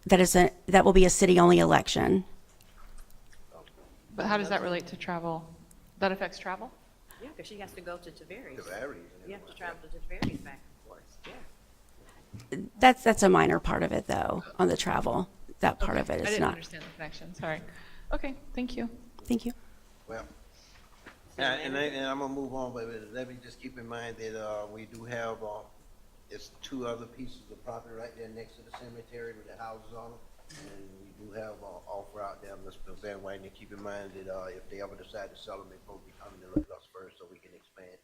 That will be a city-only election. But how does that relate to travel? That affects travel? Yeah, because she has to go to Tavares. Tavares. You have to travel to Tavares back and forth, yeah. That's a minor part of it, though, on the travel. That part of it I is didn't not. understand the connection, sorry. Okay, thank you. Thank you. Well, and I'm gonna move on, but let me just keep in mind that, we do have, it's 2 other pieces of property right there next to the cemetery with the houses on them. And we do have, offer out there, Mr. Van Wayne, to keep in mind that, if they ever decide to sell them, they probably be coming to look at us first so we can expand.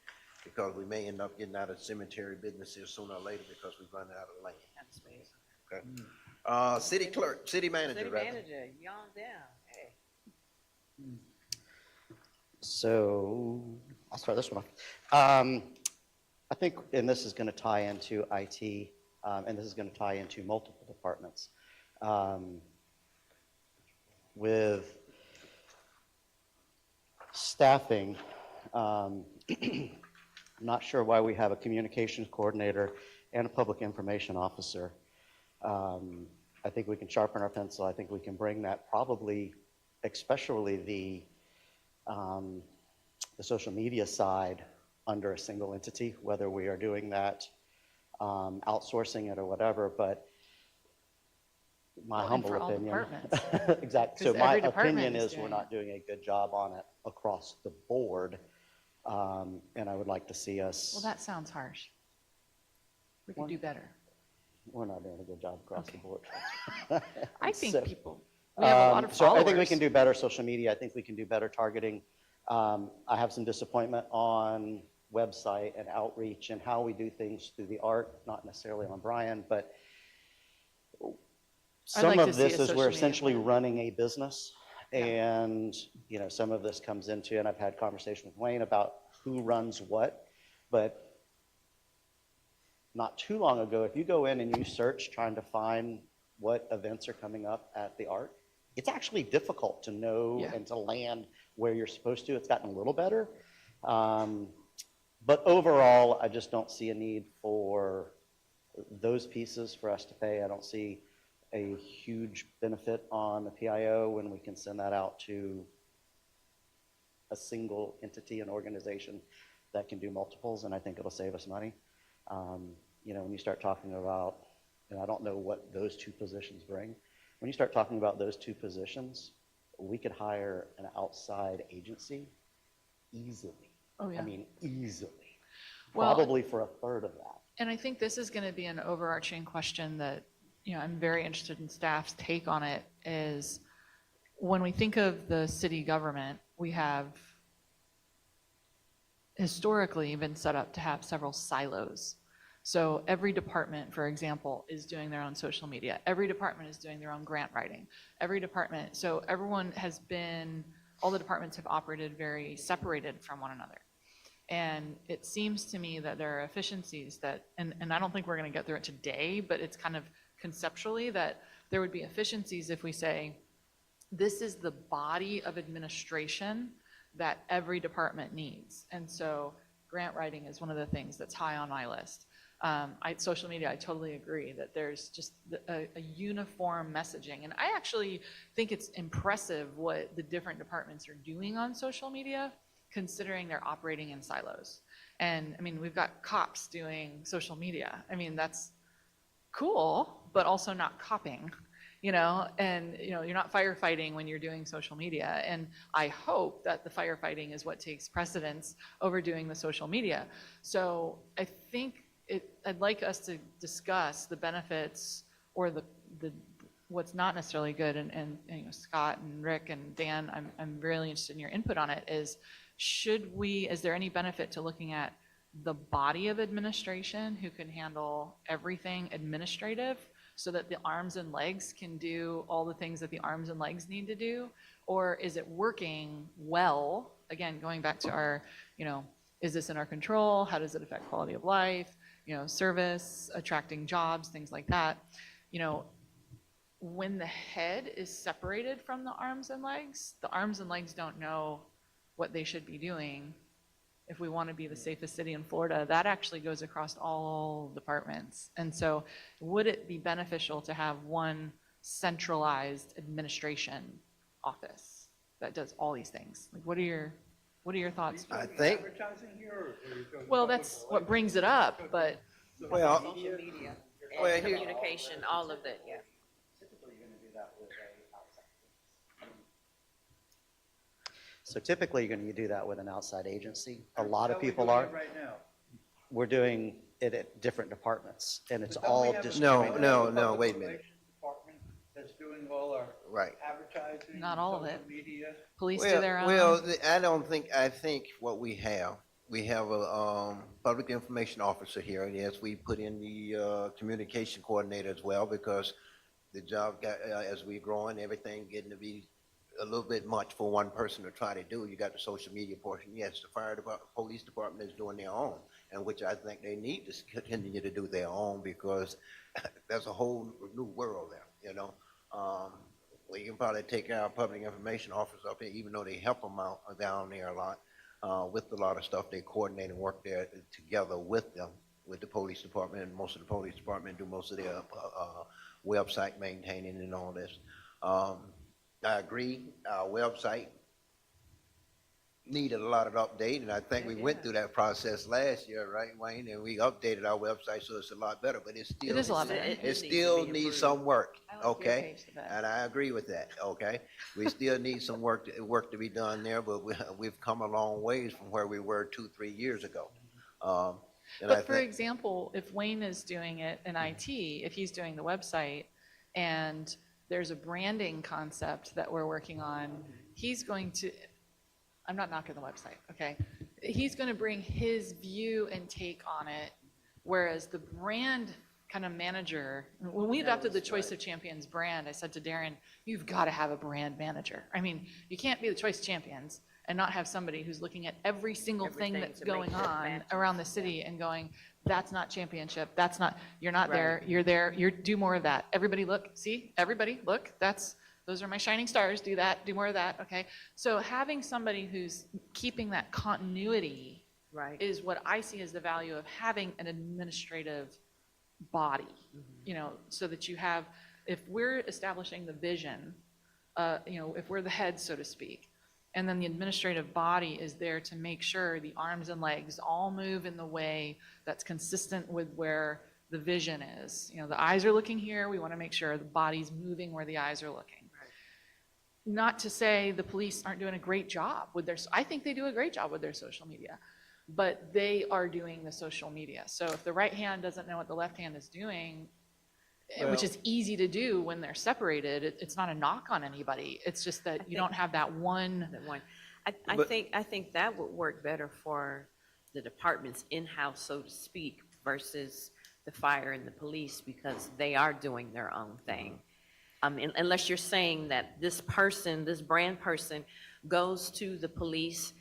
Because we may end up getting out of cemetery business here sooner or later because we've run out of land. That's space. Okay. City clerk, city manager, City rather. manager, you on down, hey. So I'll start this one off. I think, and this is going to tie into IT, and this is going to tie into multiple departments. With staffing, I'm not sure why we have a communications coordinator and a public information officer. I think we can sharpen our pencil. I think we can bring that probably, especially the social media side under a single entity, whether we are doing that, outsourcing it or whatever, but my Well, and humble for all opinion. departments. Exactly. So 'Cause my every department opinion is is we're doing not doing a good job on it across the board. And I would like to see us. Well, that sounds harsh. We could do better. We're not doing a good job across the board. I think So, people, we have a lot of So I think we followers. can do better social media. I think we can do better targeting. I have some disappointment on website and outreach and how we do things through the art, not necessarily on Brian, but some like to of see a this is social we're media essentially plan. running a business. And, you know, some of this comes into, and I've had conversation with Wayne about who runs what, but not too long ago, if you go in and you search trying to find what events are coming up at the art, it's actually difficult to know Yeah. and to land where you're supposed to. It's gotten a little better. But overall, I just don't see a need for those pieces for us to pay. I don't see a huge benefit on the PIO when we can send that out to a single entity and organization that can do multiples, and I think it'll save us money. You know, when you start talking about and I don't know what those two positions bring. When you start talking about those two positions, we could hire an outside agency easily. Oh, yeah. I mean, easily. Well, Probably for a third of that. And I think this is going to be an overarching question that, I'm very interested in staff's take on it, is when we think of the city government, we have historically been set up to have several silos. So every department, for example, is doing their own social media. Every department is doing their own grant writing. Every department, so everyone has been, all the departments have operated very separated from one another. And it seems to me that there are efficiencies that, and I don't think we're going to get through it today, but it's kind of conceptually that there would be efficiencies if we say, this is the body of administration that every department needs. And so grant writing is one of the things that's high on my list. Social media, I totally agree that there's just a uniform messaging. And I actually think it's impressive what the different departments are doing on social media, considering they're operating in silos. And I mean, we've got cops doing social media. I mean, that's cool, but also not copping, and you're not firefighting when you're doing social media. And I hope that the firefighting is what takes precedence over doing the social media. So I think I'd like us to discuss the benefits or the what's not necessarily good. And Scott and Rick and Dan, I'm really interested in your input on it, is is there any benefit to looking at the body of administration who can handle everything administrative so that the arms and legs can do all the things that the arms and legs need to do? Or is it working well? Again, going back to our, is this in our control? How does it affect quality of life? Service, attracting jobs, things like that. When the head is separated from the arms and legs don't know what they should be doing. If we want to be the safest city in Florida, that actually goes across all departments. And so would it be beneficial to have one centralized administration office that does all these things? Like, what are your thoughts? I think, Advertising here, or are you talking Well, about that's what brings it up, but well, Social media Well, and here- communication, all of it, yeah. So typically, you're going to do that with an outside agency. A lot of How we people doing are. it right now? We're doing it at different departments, and it's But don't we all have a- distributed. No, Public wait a minute. Relations Department that's doing all our Right. advertising. Not all of social it. Media. police do their own. I think what we have a public information officer here, and yes, we put in the communication coordinator as well, because the job got, as we're growing, everything getting to be a little bit much for one person to try to do. You got the social media portion. Yes, the fire department, police department is doing their own, and which I think they need to continue to do their own, because there's a whole new world there, We can probably take our public information officer up here, even though they help them out down there a lot, with a lot of stuff. They coordinate and work there together with them, with the police department, and most of the police department do most of their website maintaining and all this. I agree, our website needed a lot of update, and I think we went through that process last year, right, Wayne? And we updated our website, so it's a lot better, but it's still. It is a lot better. It still needs some work, I like your okay? page the best. And I agree with that, okay? We still need some work to be done there, but we've come a long ways from where we were 2-3 years ago. And I But for think, example, if Wayne is doing it in IT, if he's doing the website, and there's a branding concept that we're working on, he's going to, I'm not knocking the website, okay? He's going to bring his view and take on it, whereas the brand kind of manager, when we adopted the Choice of Champions brand, I said to Darren, you've got to have a brand manager. I mean, you can't be the Choice Champions and not have somebody who's looking at every single thing Everything that's to make going sure it on matches. around the city and going, that's not championship, that's not, you're not there, Right. you're there, do more of that. Everybody look, see, everybody look, those are my shining stars, do that, do more of that, okay? So having somebody who's keeping that continuity Right. is what I see as the value of having an administrative body, so that you have, if we're establishing the vision, if we're the head, so to speak, and then the administrative body is there to make sure the arms and legs all move in the way that's consistent with where the vision is. You know, the eyes are looking here, we want to make sure the body's moving where the eyes are looking. Not to say the police aren't doing a great job with their, I think they do a great job with their social media, but they are doing the social media. So if the right hand doesn't know what the left hand is doing, which is easy to do when they're separated, it's not a knock on anybody. It's just that you don't have that one. I think that would work better for the departments in-house, so to speak, versus the fire and the police, because they are doing their own thing. Unless you're saying that this person, this brand person, goes to the police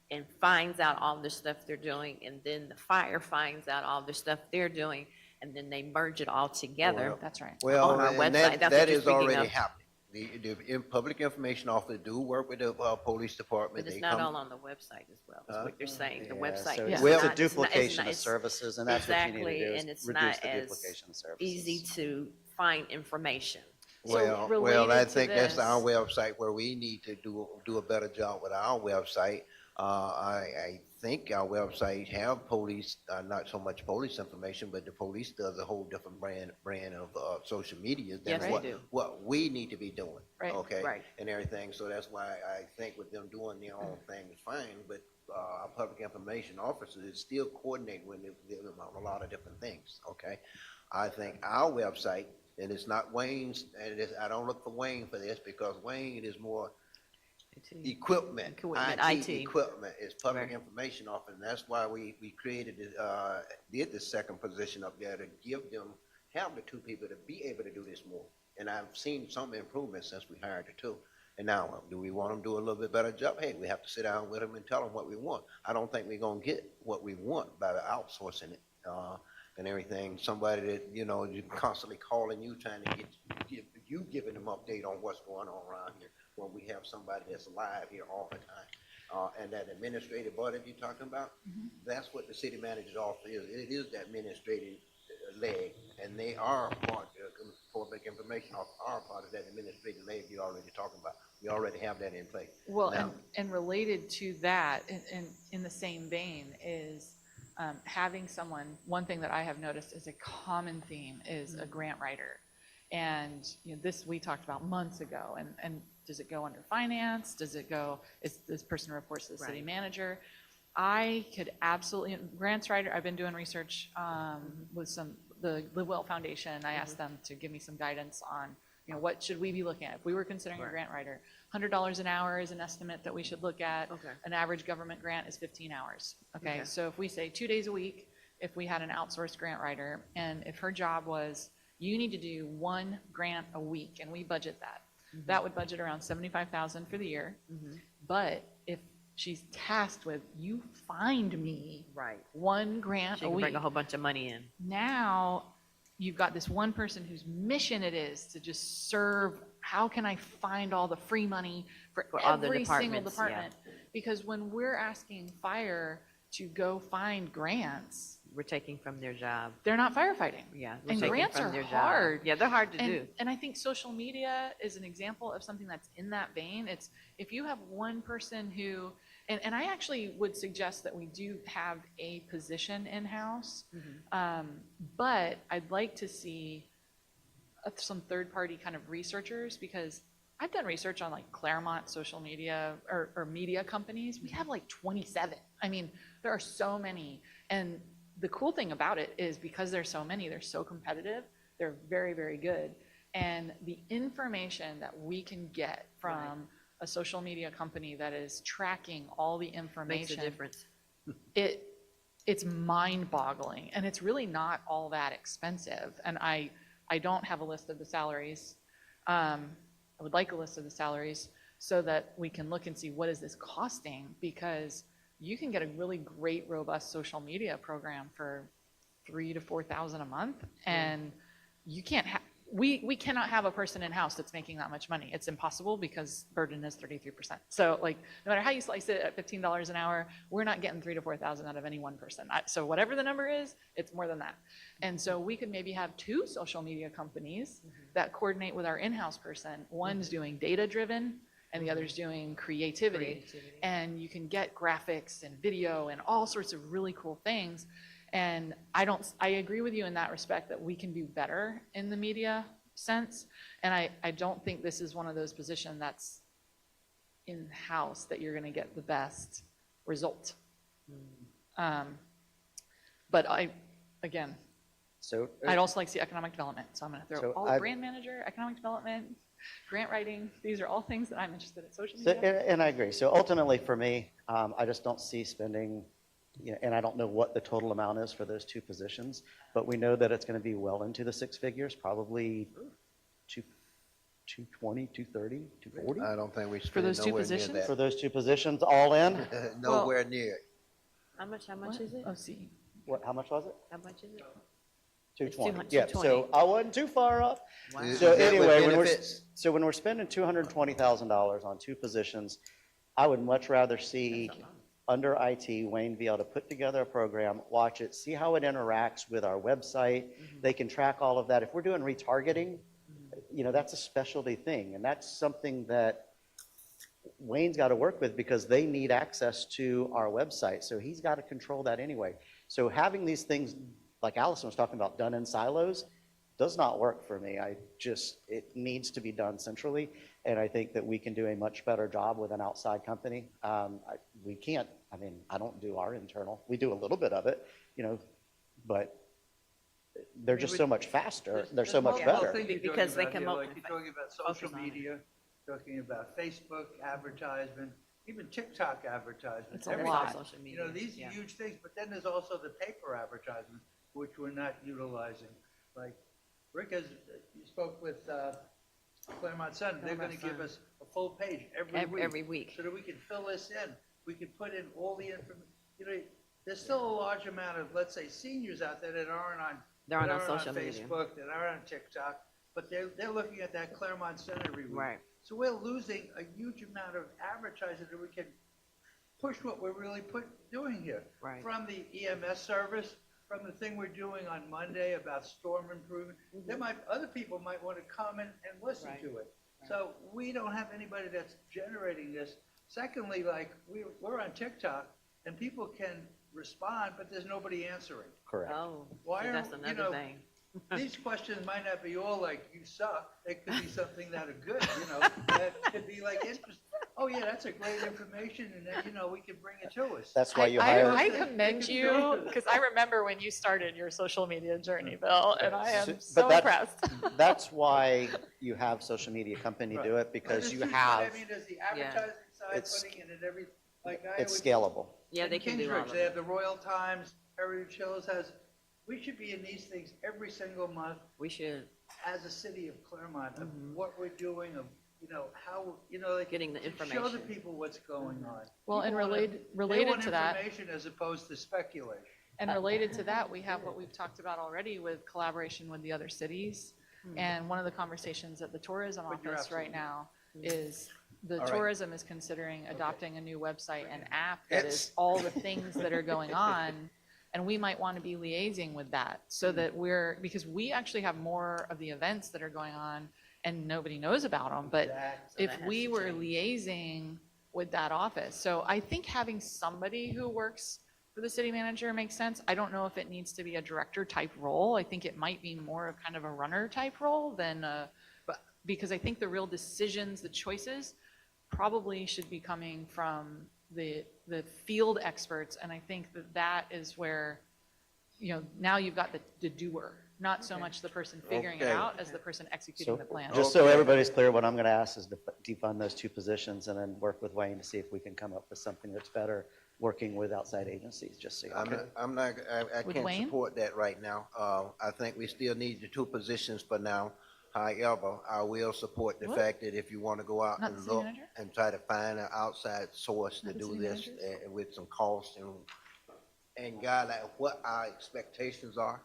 and finds out all the stuff they're doing, and then the fire finds out all the stuff they're doing, and then they merge it all together. That's right. Well, On our and website. That's what that you're is speaking already of. happening. The public information officer do work with the police department. But it's They not come- all on the website as well, is what you're saying. The Yeah, website so is it's not. a it's not- duplication of it's- services, and that's what you need to do, Exactly, is and it's reduce not the as duplication of services. easy to find information. So Well, I related to think that's our this- website where we need to do a better job with our website. I think our website have police, not so much police information, but the police does a whole different brand of social media than Yes, they do. what we need to be doing. Right. Okay. Right. And everything. So that's why I think with them doing their own thing is fine. But our public information officer is still coordinating with them on a lot of different things. Okay. I think our website, and it's not Wayne's, and I don't look for Wayne for this because Wayne is more equipment, IT equipment is public Right. information officer, and that's why we created did the second position up there to give them, have the two people to be able to do this more. And I've seen some improvements since we hired the two. And now, do we want them to do a little bit better job? Hey, we have to sit down with them and tell them what we want. I don't think we're gonna get what we want by outsourcing it, and everything. Somebody that, you know, you're constantly calling you, trying to you giving them update on what's going on around here, when we have somebody that's live here all the time. And that administrative body you're talking about, that's what the city manager's office is. It is that administrative leg, and they are part of the public information office, are part of that administrative leg you're already talking about. We already have that in place. Well, Now- and related to that, in the same vein, is having someone, one thing that I have noticed is a common theme is a grant writer. And you know, this we talked about months ago, and does it go under finance? Does it go, is this person reports to the city Right. manager? I could absolutely, grants writer, I've been doing research with the Live Well Foundation. I asked them to give me some guidance on, you know, what should we be looking at? If we were considering a Right. grant writer, $100 an hour is an estimate that we should look at. Okay. An average government grant is 15 hours. Okay, Okay. so if we say 2 days a week, if we had an outsourced grant writer, and if her job was, you need to do 1 grant a week, and we budget that. That would budget around $75,000 for the year. But if she's tasked with, you find me Right. 1 grant She a can week. bring a whole bunch of money in. Now you've got this one person whose mission it is to just serve, how can I find all the free money for all the every single departments, yeah. department? Because when we're asking fire to go find grants, We're taking from their job. they're not firefighting. Yeah. we're And taking grants from are their job. hard. Yeah, they're hard to do. And I think social media is an example of something that's in that vein. It's, if you have one person who, and I actually would suggest that we do have a position in-house, but I'd like to see some third-party kind of researchers, because I've done research on like Clermont social media or media companies. We have like 27. I mean, there are so many. And the cool thing about it is because there's so many, they're so competitive, they're very, very good. And the information that we can get from a social media company that is tracking all the Makes a information, difference. it's mind-boggling, and it's really not all that expensive. And I don't have a list of the salaries. I would like a list of the salaries so that we can look and see what is this costing, because you can get a really great, robust social media program for $3,000 to $4,000 a month, and you can't have. We cannot have a person in-house that's making that much money. It's impossible because burden is 33%. So like, no matter how you slice it at $15 an hour, we're not getting $3,000 to $4,000 out of any one person. So whatever the number is, it's more than that. And so we could maybe have 2 social media companies that coordinate with our in-house person. One's doing data-driven and the other's doing creativity. And you can get graphics and video and all sorts of really cool things. And I agree with you in that respect that we can do better in the media sense. And I don't think this is one of those positions that's in-house that you're going to get the best result. But again, So, I'd also like to see economic development. So I'm going to throw So all I've- brand manager, economic development, grant writing. These are all things that I'm interested in. Social So, media. and I agree. So ultimately, for me, I just don't see spending, and I don't know what the total amount is for those two positions, but we know that it's going to be well into the six figures, probably 220, 230, 240 I don't think we For spend those two nowhere near positions? for those two positions, all in. that. Nowhere near it. How much What? is it? Oh, see. What, how much was it? How much is it? 220. 200, Yeah, so I wasn't too far off. Wow. Is So that with anyway, benefits? when we're spending $220,000 on two positions, I would much rather see under IT, Wayne be able to put together a program, watch it, see how it interacts with our website. They can track all of that. If we're doing retargeting, that's a specialty thing, and that's something that Wayne's got to work with because they need access to our website. So he's got to control that anyway. So having these things, like Allison was talking about, done in silos does not work for me. It needs to be done centrally. And I think that we can do a much better job with an outside company. We can't, I don't do our internal. We do a little bit of it, but they're just so much faster. They're so much better. Because they come up Like with you're talking about social focus on it. media, talking about Facebook advertisement, even TikTok advertisement. It's a everything. lot. Social You know, media, these yeah. are huge things, but then there's also the paper advertisement, which we're not utilizing. Like Rick you spoke with Clermont Sun, they're gonna Clermont give Sun. us a full page every week. So that we can fill this in. We can put in all the information. There's still a large amount of, let's say, seniors out there that aren't on They're on that aren't social media. Facebook, that aren't on TikTok, but they're looking at that Clermont Sun every week. Right. So we're losing a huge amount of advertising that we can push what we're really doing here. Right. From the EMS service, from the thing we're doing on Monday about storm improvement. Other people might want to comment and listen Right. to it. So we don't have anybody that's generating this. Secondly, like we're on TikTok and people can respond, but there's nobody answering. Correct. Oh, Why so are- that's you another know, thing. These questions might not be all like, you suck. It could be something that are good, that could be like interesting. Oh, yeah, that's a great information, and then, we can bring it to us. That's why you I hire. commend you because I remember when you started your social media journey, Bill, and I am But so that's- impressed. That's why you have social media company do it, because But you it's just- have, I mean, there's the advertising side, It's- putting it in every, like I it's always. scalable. Yeah, they in can do all Kingsbridge, of they have it. the Royal Times, Heritage Hills we should be in these things every single month We should, as a city of Clermont, of what we're doing, of, how, like. Getting the to Show the information. people what's going on. Well, and People wanna- related they want to that, information as opposed to speculation. and related to that, we have what we've talked about already with collaboration with the other cities. And one of the conversations at the tourism But you're office right absolutely- now is the All right. tourism is considering adopting a new website and app that Yes. is all the things that are going on. And we might want to be liaising with that so that because we actually have more of the events that are going on and nobody knows about them. But Exactly. if that has we to were change. liaising with that office, so I think having somebody who works for the city manager makes sense. I don't know if it needs to be a director type role. I think it might be more of kind of a runner type role because I think the real decisions, the choices probably should be coming from the field experts. And I think that is where, now you've got the doer, not so much the person figuring it Okay. out as the person executing So the plan. just so everybody's clear, what I'm going to ask is to defund those two positions and then work with Wayne to see if we can come up with something that's better working with outside agencies, just so you know. I With can't Wayne? support that right now. I think we still need the two positions for now. However, I will support the What? fact that if you want to go out Not the and city look manager? and try to find an outside source to Not the do city this managers? with some cost and guideline, what our expectations are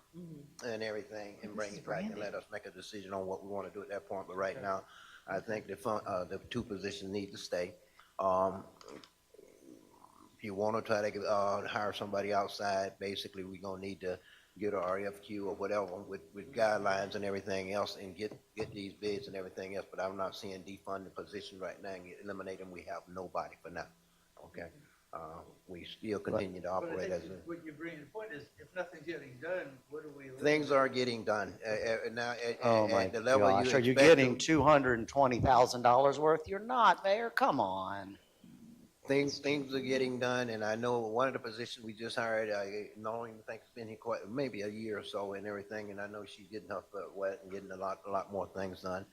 and everything, and bring it back and let us make a decision on what we want to do at that point. But right now, I think the two positions need to stay. If you want to try to hire somebody outside, basically, we're gonna need to get a RFQ or whatever with guidelines and everything else and get these bids and everything else. But I'm not seeing defund the position right now and eliminate them. We have nobody for now. Okay. we still continue to But I operate think as a. what you're bringing, the point is, if nothing's getting done, what are we? Things are getting done. Now, Oh my at the level you gosh, are you expect getting them, $220,000 worth? You're not, Mayor, come on. things are getting done, and I know one of the positions we just hired, I don't even think it's been here quite, maybe a year or so and everything, and I know she's getting her foot wet and getting a lot more things done.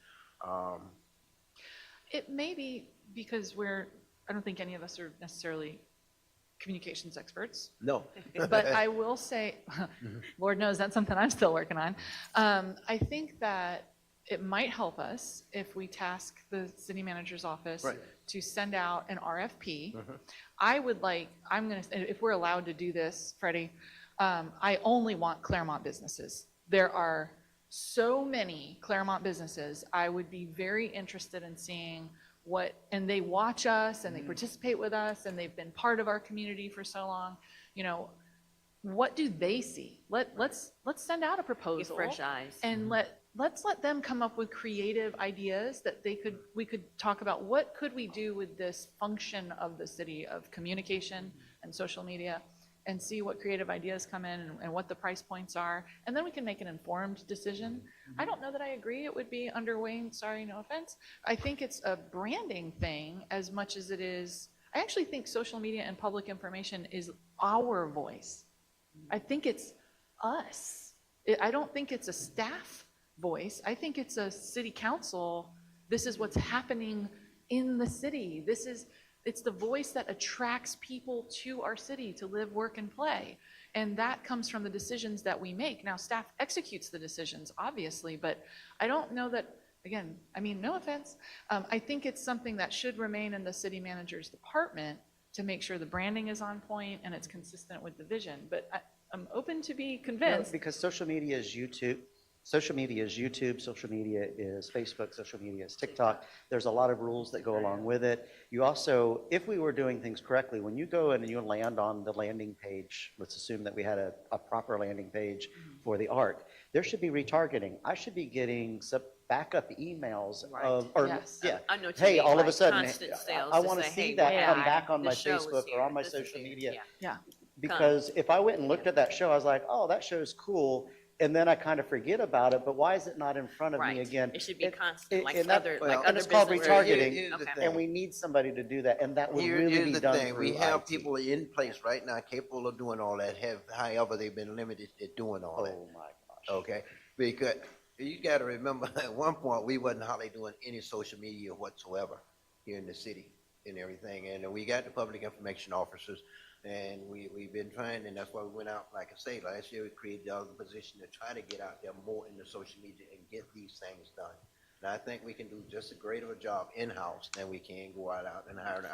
It may be because I don't think any of us are necessarily communications experts. No. But I will say, Lord knows that's something I'm still working on. I think that it might help us if we task the city manager's office Right. to send out an RFP. If we're allowed to do this, Freddie, I only want Clermont businesses. There are so many Clermont businesses. I would be very interested in seeing and they watch us and they participate with us and they've been part of our community for so long. What do they see? Let's send out a Get proposal. fresh eyes. And let's let them come up with creative ideas that we could talk about. What could we do with this function of the city of communication and social media, and see what creative ideas come in and what the price points are, and then we can make an informed decision. I don't know that I agree it would be under Wayne, sorry, no offense. I think it's a branding thing as much as it is, I actually think social media and public information is our voice. I think it's us. I don't think it's a staff voice. I think it's a city council. This is what's happening in the city. It's the voice that attracts people to our city to live, work, and play. And that comes from the decisions that we make. Now, staff executes the decisions, obviously, but I don't know that, again, I mean, no offense. I think it's something that should remain in the city manager's department to make sure the branding is on point and it's consistent with the vision. But I'm open to be convinced. Because social media is YouTube. Social media is YouTube, social media is Facebook, social media is TikTok. There's a lot of rules that go along with it. You also, if we were doing things correctly, when you go in and you land on the landing page, let's assume that we had a proper landing page for the ARC, there should be retargeting. I should be getting some backup emails of, or, Yes. yeah. I know what you Hey, mean, all of a like sudden, constant sales I to want to say, see hey, that yeah, come back on the my show was Facebook or here, on my this is social here, media. yeah. Yeah. Because if I went and looked at that show, I was like, oh, that show's cool. And then I kind of forget about it, but why is it not in front of me Right. again? It should be constant, like and that- other, well, like and other it's called businesses. retargeting. Here's the Okay. thing. And we need somebody to do that, and that would really Here's be the done thing, through we have IT. people in place right now capable of doing all that, however, they've been limited at doing all that, Oh, my gosh. okay? Because you gotta remember, at one point, we wasn't hardly doing any social media whatsoever here in the city and everything, and we got the public information officers, and we've been trying, and that's why we went out, like I say, last year, we created the other position to try to get out there more in the social media and get these things done. And I think we can do just as great of a job in-house than we can go out and hire an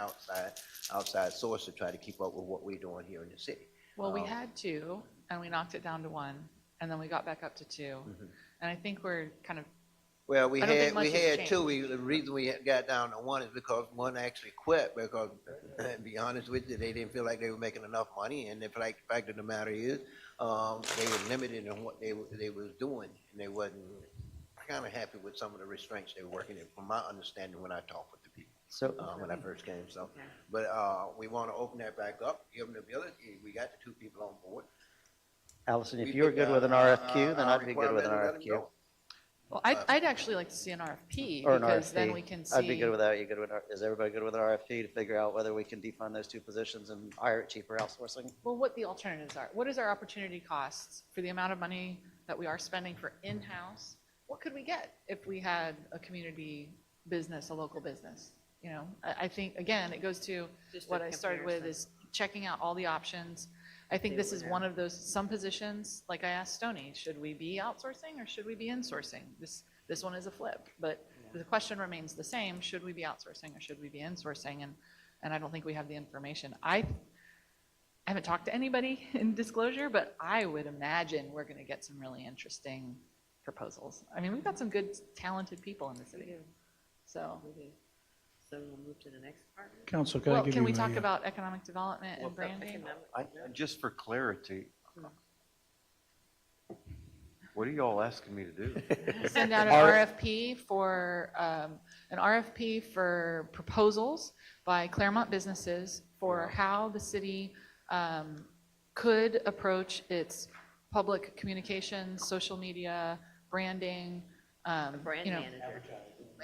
outside source to try to keep up with what we're doing here in the city. Well, we had 2, and we knocked it down to 1, and then we got back up to 2. And I think we're kind of, Well, we I don't think had, much we has had 2, the reason we got down to 1 is because one actually quit, because, to be honest with you, they didn't feel like they were making enough money, and the fact of the matter is, they were limited in what they was doing, and they wasn't kind of happy with some of the restraints they were working in, from my understanding when I talked with the people, So, when I first came, so. But, we want to open that back up, give them the ability, we got the 2 people on board. Allison, if We you were put good with an our- RFQ, then our I'd be good with an requirement and let 'em RFQ. go. well, I'd actually like to see an RFP, Or an because then RFP. we can I'd be see. good with that. You good with, is everybody good with an RFP to figure out whether we can defund those 2 positions and hire it cheaper outsourcing? Well, what the alternatives are. What is our opportunity costs for the amount of money that we are spending for in-house? What could we get if we had a community business, a local business? I think, again, it goes to Just a what I started with, comparison. is checking out all the options. I think this is one of those, some positions, like I asked Stoney, should we be outsourcing or should we be insourcing? This one is a flip, but the question remains the same, should we be outsourcing or should we be insourcing? And I don't think we have the information. I haven't talked to anybody in disclosure, but I would imagine we're gonna get some really interesting proposals. I mean, we've got some good, talented people in the city, so. We do. So we'll move to the next department. Council, can I Well, give can you we talk a, about economic development and branding? Economic- Just for clarity, what are you all asking me to do? Send out an RFP for proposals by Clermont businesses for how the city could approach its public communications, social media, branding, Brand you know, manager.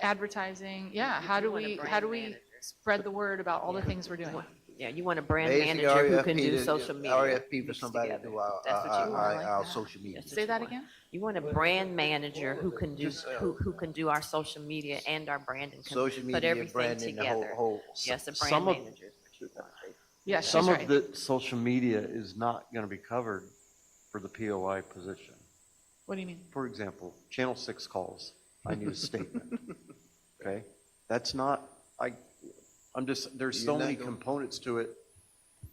advertising. Yeah, how do want a we, brand how do we manager. spread the word about all the things we're doing? Yeah, you want a brand Basically, manager who RFP can do to- social media. RFP for mixed somebody to together. do our, That's what you want. like our that. social media. That's what Say you that want. again? You want a brand manager who can do, Just, who can do our social media and our branding. Social Put media, everything branding, the together. whole. Yes, a brand Some of- manager is what you want. Yeah, she's Some right. of the social media is not going to be covered for the POI position. What do you mean? For example, Channel 6 calls, I need a statement. Okay? That's not, I'm just, there's so You're not many gonna- components to it.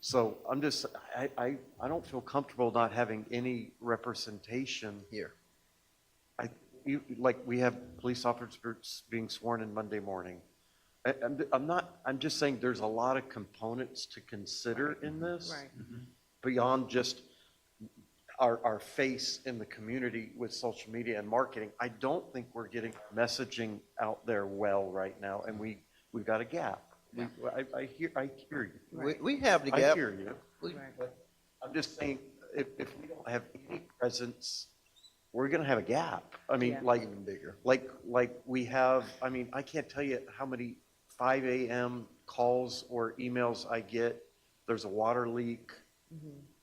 So I'm just, I don't feel comfortable not having any representation. Here. Like, we have police officers being sworn in Monday morning. I'm just saying there's a lot of components to consider in this. Right. Beyond just our face in the community with social media and marketing. I don't think we're getting messaging out there well right now, and we've got a gap. I hear you. We have the I gap. hear you. But I'm just saying, if we don't have any presence, we're gonna have a gap. I mean, Yeah. like, like we have, I mean, I can't tell you how many 5 a.m. calls or emails I get. There's a water leak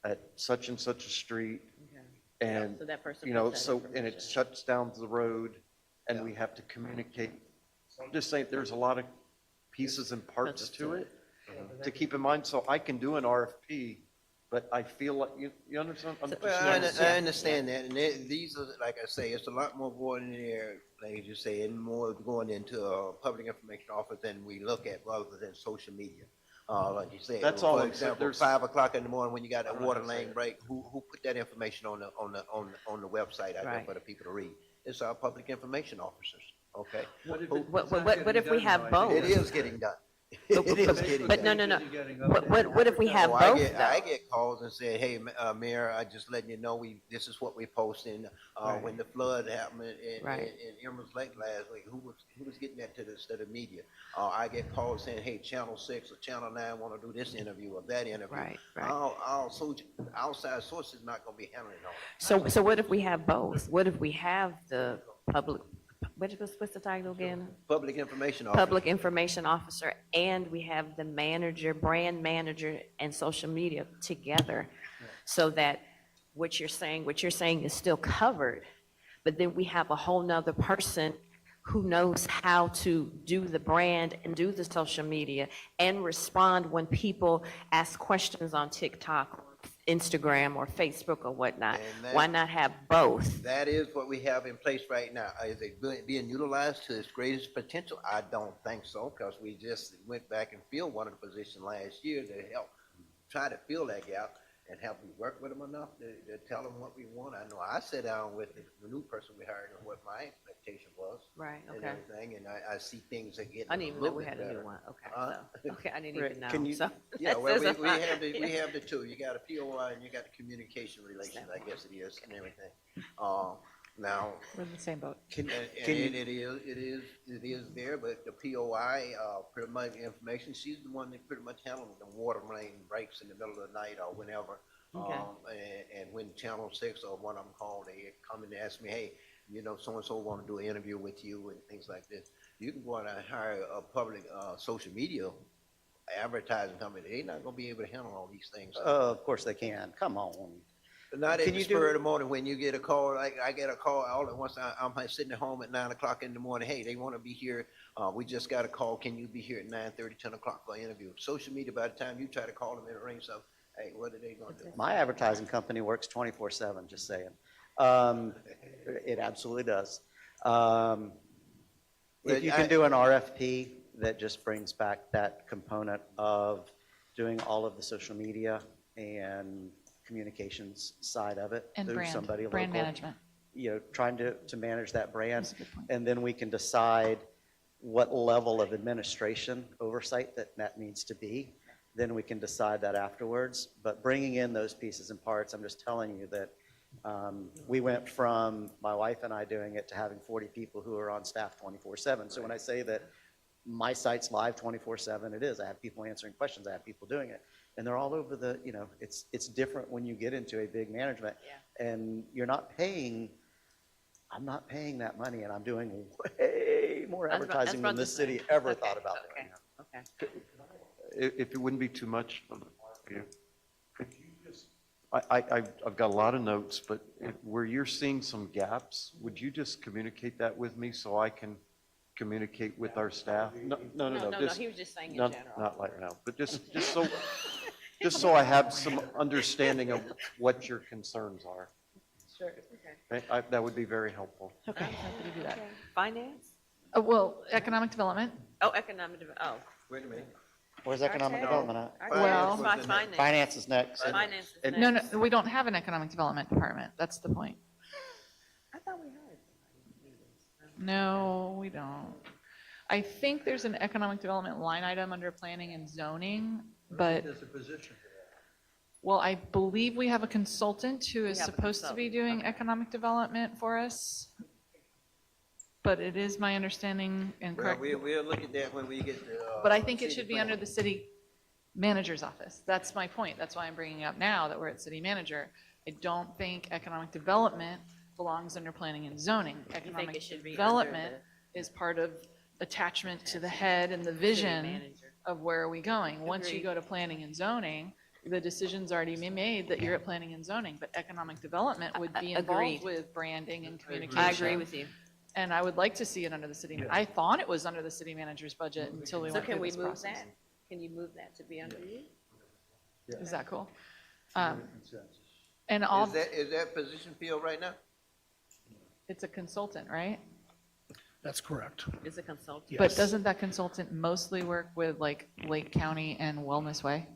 at such and such a street, Okay. and, So that person you know, has that so, and it information. shuts down the road, and we have to communicate. So I'm just saying, there's a lot of pieces and parts Pieces to to it to keep in mind. So I can do an RFP, but I feel like, you understand? I'm just Well, not- I understand that, and these are, like I say, it's a lot more going in there, like you say, and more going into a public information office than we look at rather than social media. Like you said, That's all for I'm saying. example, There's- 5 o'clock in the morning when you got that water lane break, who put that information on the website out there Right. for the people to read? It's our public information officers, okay? What if What if we have both? It is getting done. But- It is getting But no, done. no, no. What if we have Oh, both I though? get calls and say, hey, Mayor, I just letting you know, this is what we posting. When the flood happened in Right. Emerald's Lake last week, who was getting that to the media? I get calls saying, hey, Channel 6 or Channel 9 want to do this interview or that interview. Right, right. Our outside sources not going to be handling all that. So what if we have both? What if we have the public, what's the title again? Public information officer. Public information officer, and we have the manager, brand manager, and social media together, so that what you're saying is still covered, but then we have a whole nother person who knows how to do the brand and do the social media and respond when people ask questions on TikTok, Instagram, or Facebook or whatnot. And that- Why not have both? That is what we have in place right now. Is it being utilized to its greatest potential? I don't think so, because we just went back and filled one of the positions last year to help try to fill that gap. And have we worked with them enough to tell them what we want? I know I sat down with the new person we hired and what my expectation was. Right, And okay. everything, and I see things that get I a didn't even know little we bit had a new better. one, okay, Huh? so, okay, I didn't Rick, even know, can you- so. Yeah, that well, says a we lot. have the two. You got a POI and you got the communication relations, I guess it is, and everything. Now, We're in the same boat. and it is there, but the POI, pretty much information, she's the one that pretty much handles the water main breaks in the middle of the night or whenever. Okay. And when Channel 6 or one of them call, they come and ask me, hey, you know, so-and-so want to do an interview with you and things like this. You can go out and hire a public, social media advertising company. They're not gonna be able to handle all these things. Of course they can. Come on. Not at Can the you do- spur of the morning when you get a call, like I get a call all at once, I'm sitting at home at 9 o'clock in the morning, hey, they want to be here, we just got a call, can you be here at 9:30, 10 o'clock for an interview? Social media, by the time you try to call them and arrange something, hey, what are they gonna do? My advertising company works 24/7, just saying. It absolutely does. If you can do an RFP that just brings back that component of doing all of the social media and communications side of it And through somebody local. brand management. You know, trying to manage that brand. That's a good point. And then we can decide what level of administration oversight that needs to be. Then we can decide that afterwards. But bringing in those pieces and parts, I'm just telling you that we went from my wife and I doing it to having 40 people who are on staff 24/7. So when I say that my site's live 24/7. It is. I have people answering questions. I have people doing it. And they're all over the, it's different when you get into a big management. Yeah. And I'm not paying that money, and I'm doing way more That's what- advertising than that's this what I'm city saying. ever Okay, thought about okay, doing. Okay. If it wouldn't be too much for you, could you just, I've got a lot of notes, but where you're seeing some gaps, would you just communicate that with me so I can communicate with our staff? No, He was just saying in not, general. not right now, but just so I have some understanding of what your concerns are. Sure. Okay. That would be very helpful. Okay, happy to do that. Finance? Well, economic development, Oh, economic development, oh. Wait a minute. Where's economic Okay. development at? Well- Finance. Finance is next. Finance is And- next. no, we don't have an economic development department. That's the point. I thought we hired somebody. No, we don't. I think there's an economic development line item under planning and zoning, but, There's a position for that. well, I believe we have a consultant who is We have a supposed to be consultant, doing okay. economic development for us. But it is my understanding, and Well, correct, we'll look at that when we get to. but I think it city should be plan. under the city manager's office. That's my point. That's why I'm bringing it up now that we're at city manager. I don't think economic development belongs under planning and zoning. You think Economic it should be under development is part of attachment to the head and the city vision manager? of where are we going. Once you Agreed. go to planning and zoning, the decision's already been made that you're at planning and zoning, but economic development would be Agreed. involved with branding and communication. I agree with you. And I would like to see it under the city. I thought it was under the city manager's budget until we So went can through we this move process. that? Can you move that to be under you? Is that cool? And all, Is that position filled right now? it's a consultant, right? That's correct. Is a consultant? But Yes. doesn't that consultant mostly work with like Lake County and Wellness Way?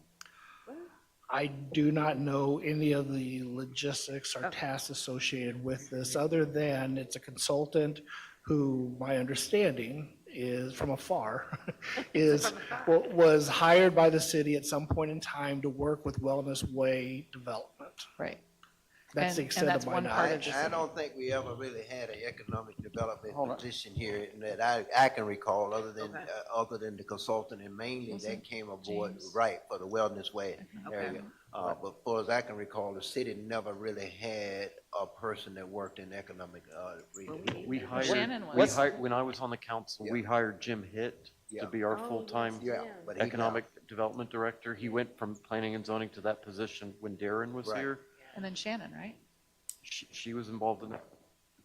I do not know any of the logistics or tasks associated with this, other than it's a consultant who, my understanding is from afar, was hired by the city at some point in time to work with Wellness Way Development. Right. That's the And extent that's of my one part of knowledge. the I don't think we ever really had an economic development Hold on. position here that I can recall, other Okay. than the consultant, and mainly Was that it came aboard, James? right, for the Wellness Way Okay. area. But far as I can recall, the city never really had a person that worked in economic, region. We hired, Shannon we was. hired, when I was on the council, we hired Jim Hitt Yeah. to be our Oh, full-time yes, Yeah, but he economic development director. He went from planning and zoning to that position when Darren was Right. here. And then Shannon, right? She was involved in that.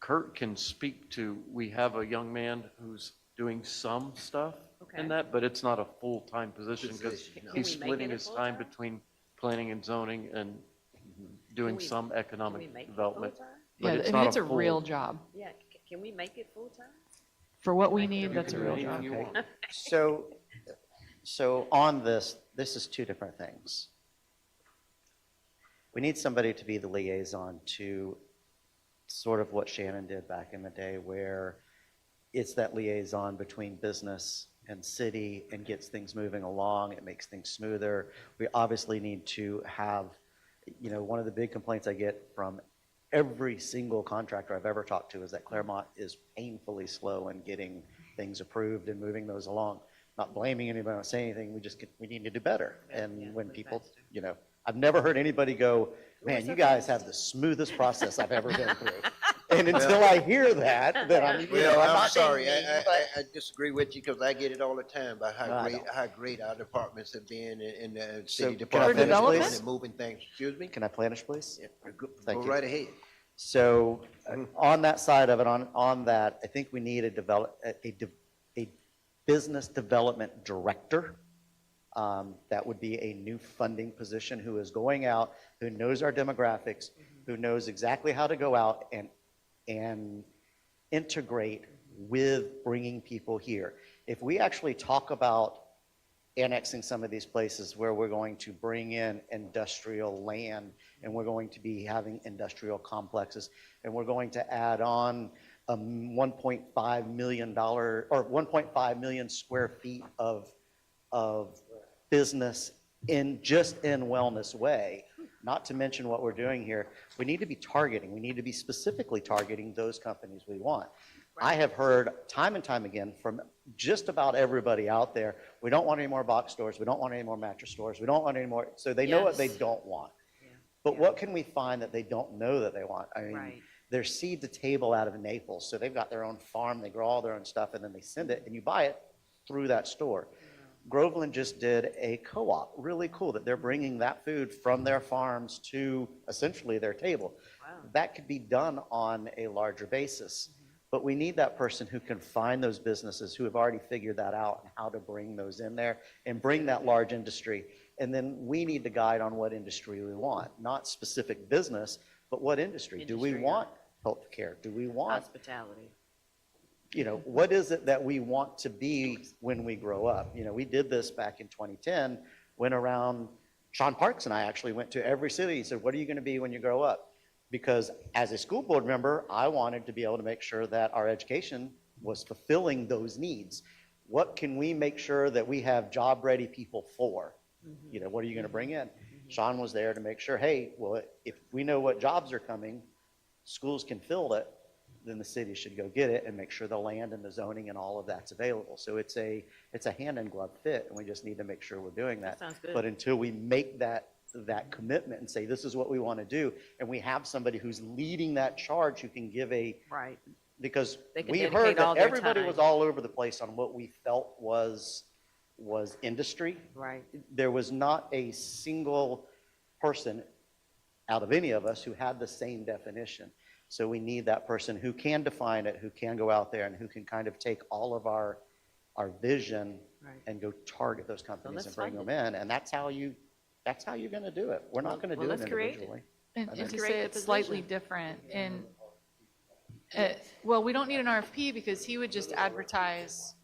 Kurt can speak to, we have a young man who's doing some stuff Okay. in that, but it's not a full-time position because Position, no. Can he's we make splitting it a his time full-time? between planning and zoning and doing we- some Can we economic make it development. full-time? But Yeah, it's I mean, not it's a full- real job. Yeah, can we make it full-time? For what we need, that's a do real anything job. you Okay. want. So on this is two different things. We need somebody to be the liaison to sort of what Shannon did back in the day, where it's that liaison between business and city and gets things moving along. It makes things smoother. We obviously need to have, one of the big complaints I get from every single contractor I've ever talked to is that Clermont is painfully slow in getting things approved and moving those along. Not blaming anybody, not saying anything, we need to do better. And when people, I've never heard anybody go, man, you guys have the smoothest process I've ever been through. And until I hear that, then I'm Well, I'm not sorry, being mean, but- I disagree with you, because I get it all the time about No, I don't. how great our departments have been in the So city can I department. finish, and please? moving things, excuse me? Can I finish, please? Go Thank you. right ahead. So on that side of it, on that, I think we need a business development director. That would be a new funding position who is going out, who knows our demographics, who knows exactly how to go out and integrate with bringing people here. If we actually talk about annexing some of these places where we're going to bring in industrial land and we're going to be having industrial complexes and we're going to add on $1.5 million or 1.5 million square feet of business in Wellness Way, not to mention what we're doing here, we need to be specifically targeting those companies we want. I have heard time and time again from just about everybody out there, we don't want any more box stores, we don't want any more mattress stores, we don't want any more, so they know what they Yes. don't want. Yeah. But Yeah. what can we find that they don't know that they want? I mean, Right. they're seed to table out of Naples, so they've got their own farm, they grow all their own stuff, and then they send it, and you buy it through that store. Groveland just did a co-op, really cool, that they're bringing that food from their farms to essentially their table. Wow. That could be done on a larger basis. But we need that person who can find those businesses who have already figured that out and how to bring those in there and bring that large industry. And then we need to guide on what industry we want, not specific business, but what industry. Do we Industry, want healthcare? Do we want, Hospitality. what is it that we want to be when we grow up? We did this back in 2010, went around, Sean Parks and I actually went to every city. He said, what are you going to be when you grow up? Because as a school board member, I wanted to be able to make sure that our education was fulfilling those needs. What can we make sure that we have job-ready people for? What are you going to bring in? Sean was there to make sure, hey, well, if we know what jobs are coming, schools can fill it, then the city should go get it and make sure the land and the zoning and all of that's available. So it's a hand-in-glove fit, and we just need to make sure we're doing that. Sounds good. But until we make that commitment and say, this is what we want to do, and we have somebody who's leading that charge who can give Right. because They can we dedicate heard all that their everybody time. was all over the place on what we felt was industry. Right. There was not a single person out of any of us who had the same definition. So we need that person who can define it, who can go out there and who can kind of take all of our vision Right. and go target those companies let's and bring fund them in. And that's how you're going to do it. We're not going to well, do it let's create it. individually. And Let's to create say the it's slightly position. different in, well, we don't need an RFP because he would just advertise,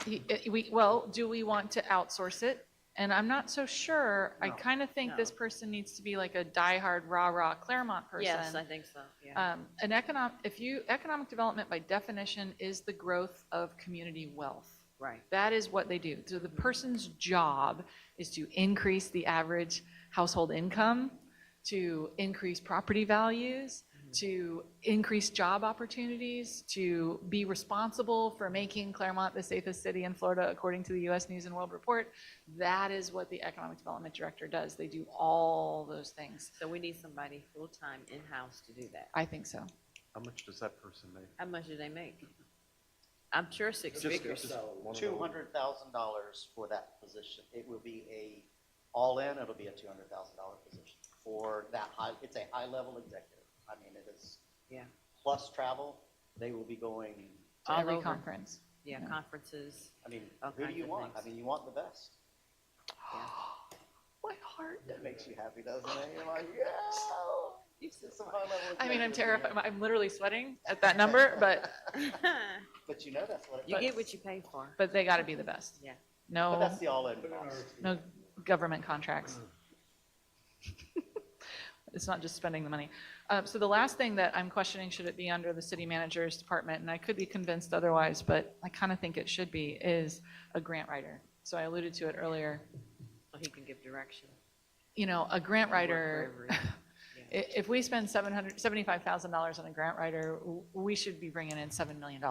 do we want to outsource it? And I'm not so sure. I kind of think this person needs to be like a diehard rah-rah Clermont person. Yes, I think so, yeah. Economic development by definition is the growth of community wealth. Right. That is what they do. So the person's job is to increase the average household income, to increase property values, to increase job opportunities, to be responsible for making Clermont the safest city in Florida according to the U.S. News and World Report. That is what the economic development director does. They do all those things. So we need somebody full-time in-house to do that. I think so. How much does that person make? How much do they make? I'm sure six figures. $200,000 for that position. It will be all-in, it'll be a $200,000 position for that high, it's a high-level executive. I mean, it is. Yeah. Plus travel, they will be going, To All every over. conference. Yeah, Yeah. conferences. I mean, All who do kinds you of want? I things. mean, you want the best. My heart. That makes you happy, doesn't it? You're like, yeah. It's some high-level I mean, I'm executive. terrified. I'm literally sweating at that number, but But you know that's what it You is. get what you pay for. but they got to be the best. Yeah. But No, that's the all-in cost. no government contracts. It's not just spending the money. So the last thing that I'm questioning, should it be under the city manager's department, and I could be convinced otherwise, but I kind of think it should be, is a grant writer. So I alluded to it earlier. So he can give direction. A grant writer, Work for if we spend $75,000 on a grant writer, we should be bringing in $7 million,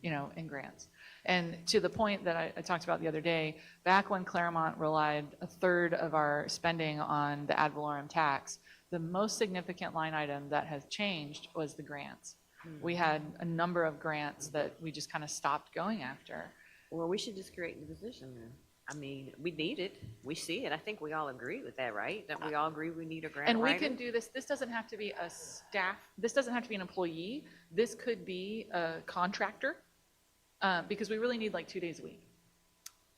in grants. And to the point that I talked about the other day, back when Clermont relied a third of our spending on the ad valorem tax, the most significant line item that has changed was the grants. We had a number of grants that we just kind of stopped going after. Well, we should just create the position then. I mean, we need it. We see it. I think we all agree with that, right? Don't we all agree we need a grant And we writer? can do this, this doesn't have to be a staff, this doesn't have to be an employee, this could be a contractor, because we really need like 2 days a week.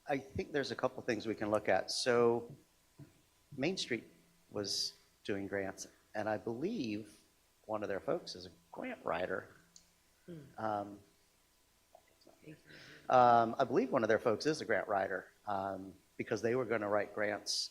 I think there's a couple things we can look at. So Main Street was doing grants, and I believe one of their folks is a grant writer. I believe one of their folks is a grant writer, because they were going to write grants.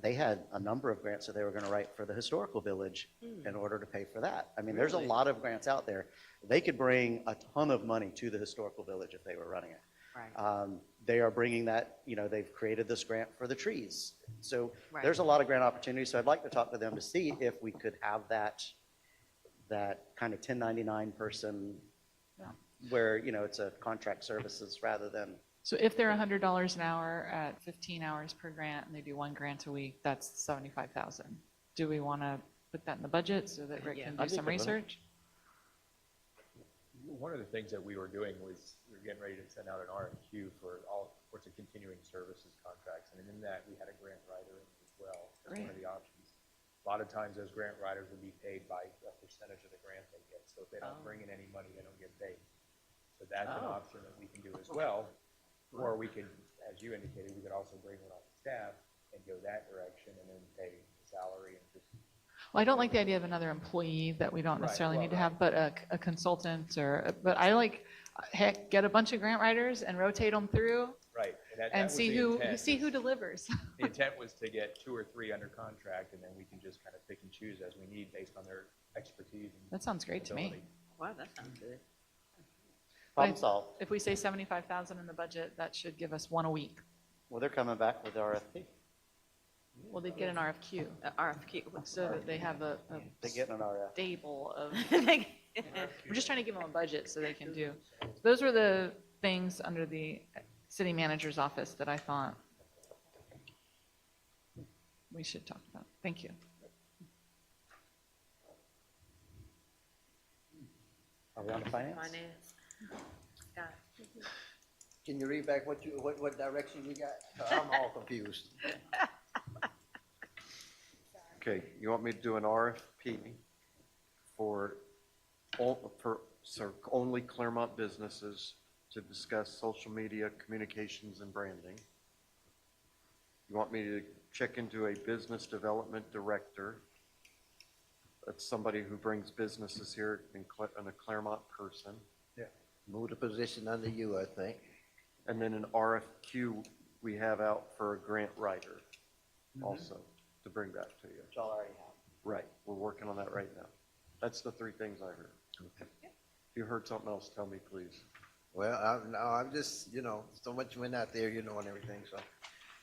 They had a number of grants that they were going to write for the historical village in order to pay for that. I mean, there's a lot of grants out there. They could bring a ton of money to the historical village if they were running it. Right. They are bringing that, they've created this grant for the trees. So Right. there's a lot of grant opportunities. So I'd like to talk to them to see if we could have that kind of 1099 person where, you know, it's a contract services rather than, So if they're $100 an hour at 15 hours per grant and they do 1 grant a week, that's 75,000. Do we want to put that in the budget so that Rick can I do think some the limit- research? One of the things that we were doing was we were getting ready to send out an RFQ for all sorts of continuing services contracts. And in that, we had a grant writer in as well as one of the options. A lot of times those grant writers would be paid by a percentage of the grant they get. So if they don't bring in any money, they don't get paid. So that's an option that we can do as well. Or we could, as you indicated, we could also bring one on staff and go that direction and then pay salary and just. Well, I don't like the idea of another employee that we don't Right, necessarily well, need to right. have, but a consultant but I like, heck, get a bunch of grant writers and rotate them through Right. that and was see the who, intent. see who delivers. The intent was to get 2 or 3 under contract, and then we can just kind of pick and choose as we need based on their expertise. And That sounds great to me. ability. Wow, that sounds good. problem solved. If we say 75,000 in the budget, that should give us 1 a week. Well, they're coming back with the RFP. Well, they'd get an RFQ, RFQ. so that they have a They're getting an RFP. stable of, we're just trying to give them a budget so they can do. Those were the things under the city manager's office that I thought we should talk about. Thank you. Are we on to finance? Finance. Scott. Can you read back what direction you got? I'm all confused. Okay, you want me to do an RFP for only Clermont businesses to discuss social media, communications, and branding? You want me to check into a business development director? That's somebody who brings businesses here and a Clermont person. Move the position under you, I think. And then an RFQ we have out for a grant writer also to bring back to you. Which y'all already have. Right, we're working on that right now. That's the 3 things I heard. Okay. If you heard something else, tell me, please. Well, I'm just, so much went out there, and everything, so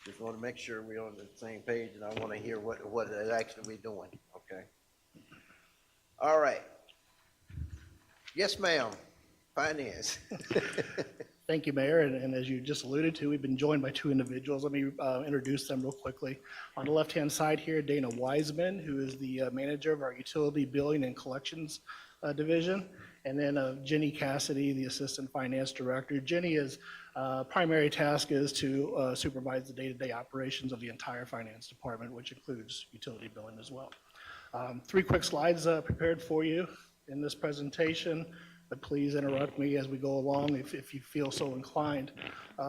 just want to make sure we're on the same page, and I want to hear what it actually we're doing, okay? All right. Yes, ma'am. Finance. Thank you, Mayor. And as you just alluded to, we've been joined by 2 individuals. Let me introduce them real quickly. On the left-hand side here, Dana Wiseman, who is the manager of our utility billing and collections division. And then Jenny Cassidy, the assistant finance director. Jenny's primary task is to supervise the day-to-day operations of the entire finance department, which includes utility billing as well. 3 quick slides prepared for you in this presentation, but please interrupt me as we go along if you feel so inclined.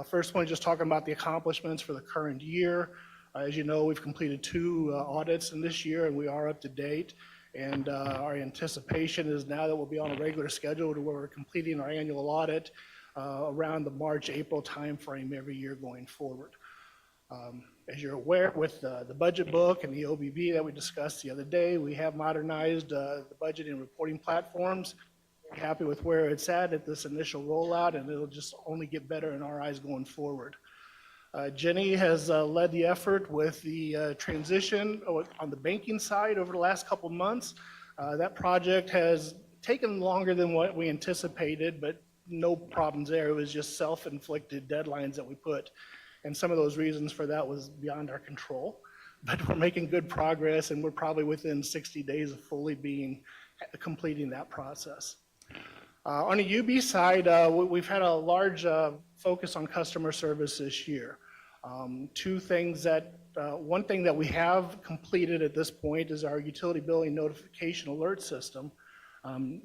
First one, just talking about the accomplishments for the current year. As you know, we've completed 2 audits in this year, and we are up to date. And our anticipation is now that we'll be on a regular schedule to where we're completing our annual audit around the March-April timeframe every year going forward. As you're aware, with the budget book and the OBB that we discussed the other day, we have modernized the budget and reporting platforms. We're happy with where it's at this initial rollout, and it'll just only get better in our eyes going forward. Jenny has led the effort with the transition on the banking side over the last couple months. That project has taken longer than what we anticipated, but no problems there. It was just self-inflicted deadlines that we put. And some of those reasons for that was beyond our control. But we're making good progress, and we're probably within 60 days of fully completing that process. On the UB side, we've had a large focus on customer service this year. One thing that we have completed at this point is our utility billing notification alert system.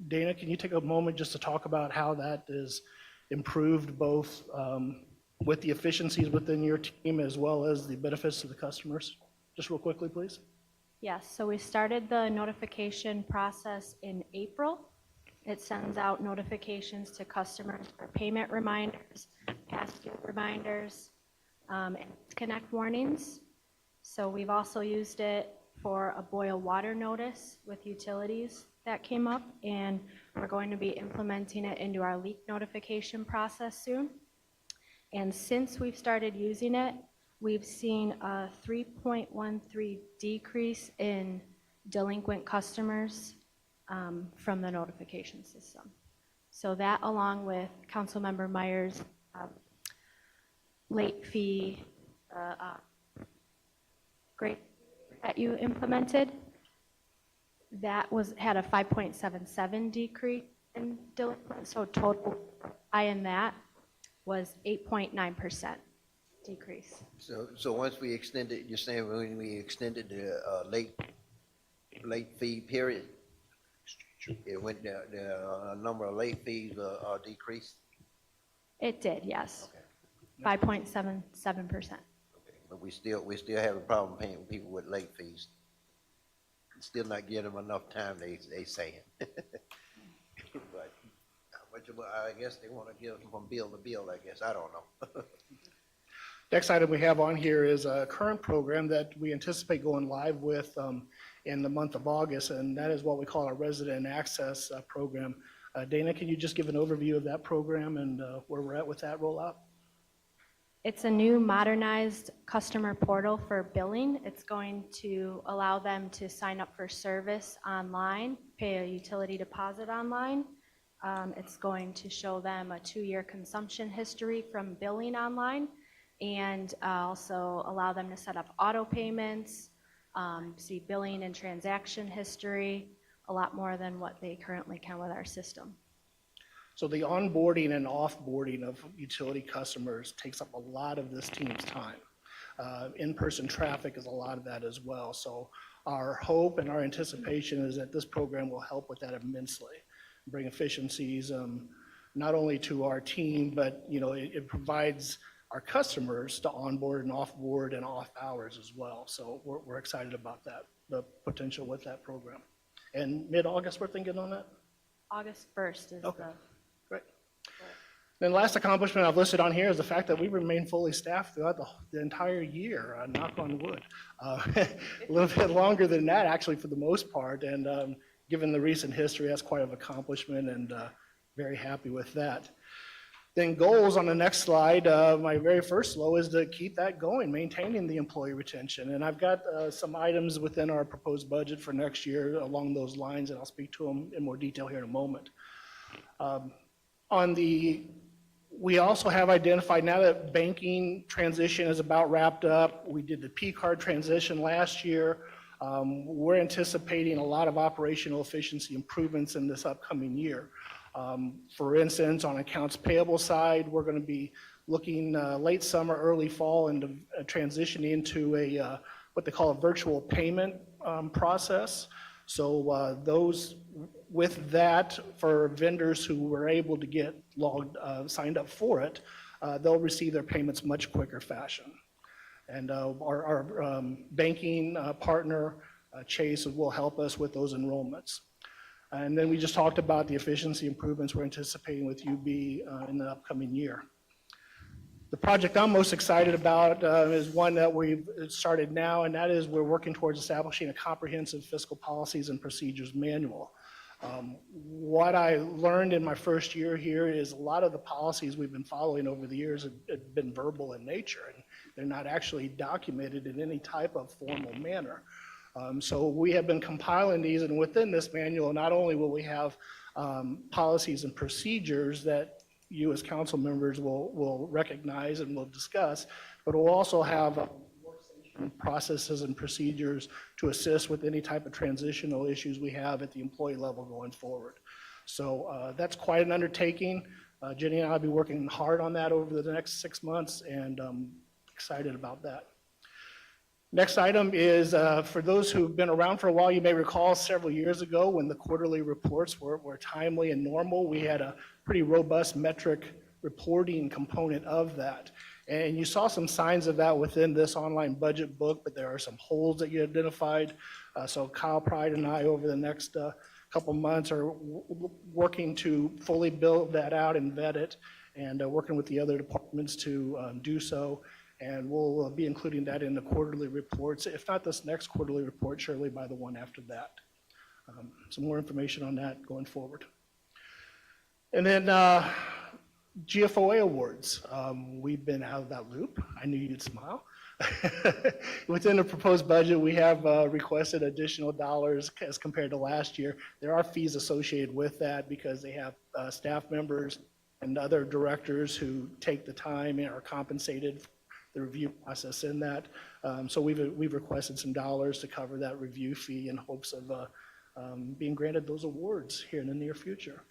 Dana, can you take a moment just to talk about how that is improved both with the efficiencies within your team as well as the benefits to the customers? Just real quickly, please. Yes, so we started the notification process in April. It sends out notifications to customers for payment reminders, past due reminders, and disconnect warnings. So we've also used it for a boil water notice with utilities that came up, and we're going to be implementing it into our leak notification process soon. And since we've started using it, we've seen a 3.13 decrease in delinquent customers from the notification system. So that, along with Councilmember Myers' late fee grade that you implemented, that had a 5.77 decrease in delinquent. So total in that was 8.9% decrease. So once we extended, you're saying when we extended the late fee period, it went down, the number of late fees are decreased? It did, yes. 5.77%. But we still have a problem paying people with late fees. Still not giving them enough time, they saying. But how much of, I guess they want to give them from bill to bill, I guess, I don't know. Next item we have on here is a current program that we anticipate going live with in the month of August, and that is what we call our resident access program. Dana, can you just give an overview of that program and where we're at with that rollout? It's a new modernized customer portal for billing. It's going to allow them to sign up for service online, pay a utility deposit online. It's going to show them a 2-year consumption history from billing online, and also allow them to set up auto payments, see billing and transaction history, a lot more than what they currently can with our system. So the onboarding and offboarding of utility customers takes up a lot of this team's time. In-person traffic is a lot of that as well. So our hope and our anticipation is that this program will help with that immensely, bring efficiencies not only to our team, but it provides our customers to onboard and offboard and off hours as well. So we're excited about that, the potential with that program. And mid-August, we're thinking on that? August 1st is Okay. the... Great. Then last accomplishment I've listed on here is the fact that we remain fully staffed throughout the entire year, knock on wood. A little bit longer than that, actually, for the most part, and given the recent history, that's quite an accomplishment, and very happy with that. Then goals on the next slide, my very first goal is to keep that going, maintaining the employee retention. And I've got some items within our proposed budget for next year along those lines, and I'll speak to them in more detail here in a moment. We also have identified, now that banking transition is about wrapped up, we did the P-card transition last year. We're anticipating a lot of operational efficiency improvements in this upcoming year. For instance, on accounts payable side, we're going to be looking late summer, early fall, into transitioning into what they call a virtual payment process. So with that, for vendors who were able to get signed up for it, they'll receive their payments much quicker fashion. And our banking partner, Chase, will help us with those enrollments. And then we just talked about the efficiency improvements we're anticipating with UB in the upcoming year. The project I'm most excited about is one that we've started now, and that is we're working towards establishing a comprehensive fiscal policies and procedures manual. What I learned in my first year here is a lot of the policies we've been following over the years have been verbal in nature, and they're not actually documented in any type of formal manner. So we have been compiling these, and within this manual, not only will we have policies and procedures that you as council members will recognize and will discuss, but we'll also have processes and procedures to assist with any type of transitional issues we have at the employee level going forward. So that's quite an undertaking. Jenny and I will be working hard on that over the next 6 months, and excited about that. Next item is, for those who've been around for a while, you may recall several years ago when the quarterly reports were timely and normal, we had a pretty robust metric reporting component of that. And you saw some signs of that within this online budget book, but there are some holes that you identified. So Kyle Pride and I, over the next couple months, are working to fully build that out and vet it, and working with the other departments to do so. And we'll be including that in the quarterly reports, if not this next quarterly report, surely by the one after that. Some more information on that going forward. And then GFOA awards. We've been out of that loop. I knew you'd smile. Within the proposed budget, we have requested additional dollars as compared to last year. There are fees associated with that because they have staff members and other directors who take the time and are compensated for the review process in that. So we've requested some dollars to cover that review fee in hopes of being granted those awards here in the near future.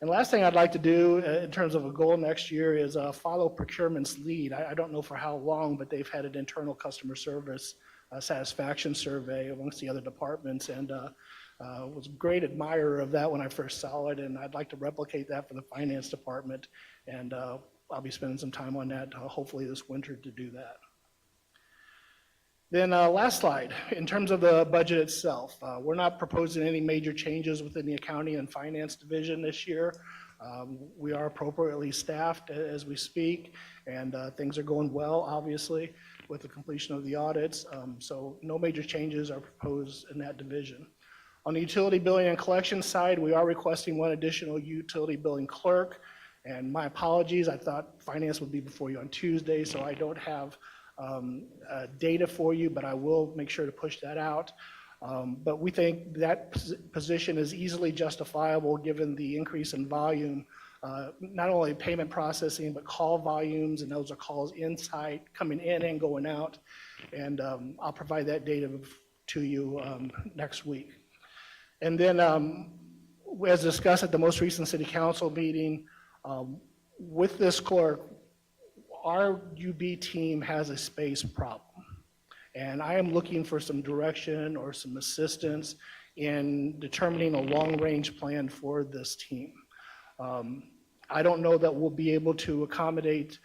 And last thing I'd like to do in terms of a goal next year is follow procurement's lead. I don't know for how long, but they've had an internal customer service satisfaction survey amongst the other departments, and was a great admirer of that when I first saw it, and I'd like to replicate that for the finance department, and I'll be spending some time on that hopefully this winter to do that. Then last slide, in terms of the budget itself, we're not proposing any major changes within the accounting and finance division this year. We are appropriately staffed as we speak, and things are going well, obviously, with the completion of the audits. So no major changes are proposed in that division. On the utility billing and collection side, we are requesting one additional utility billing clerk. And my apologies, I thought finance would be before you on Tuesday, so I don't have data for you, but I will make sure to push that out. But we think that position is easily justifiable given the increase in volume, not only payment processing, but call volumes, and those are calls inside, coming in and going out. And I'll provide that data to you next week. And then, as discussed at the most recent city council meeting, with this clerk, our UB team has a space problem. And I am looking for some direction or some assistance in determining a long-range plan for this team. I don't know that we'll be able to accommodate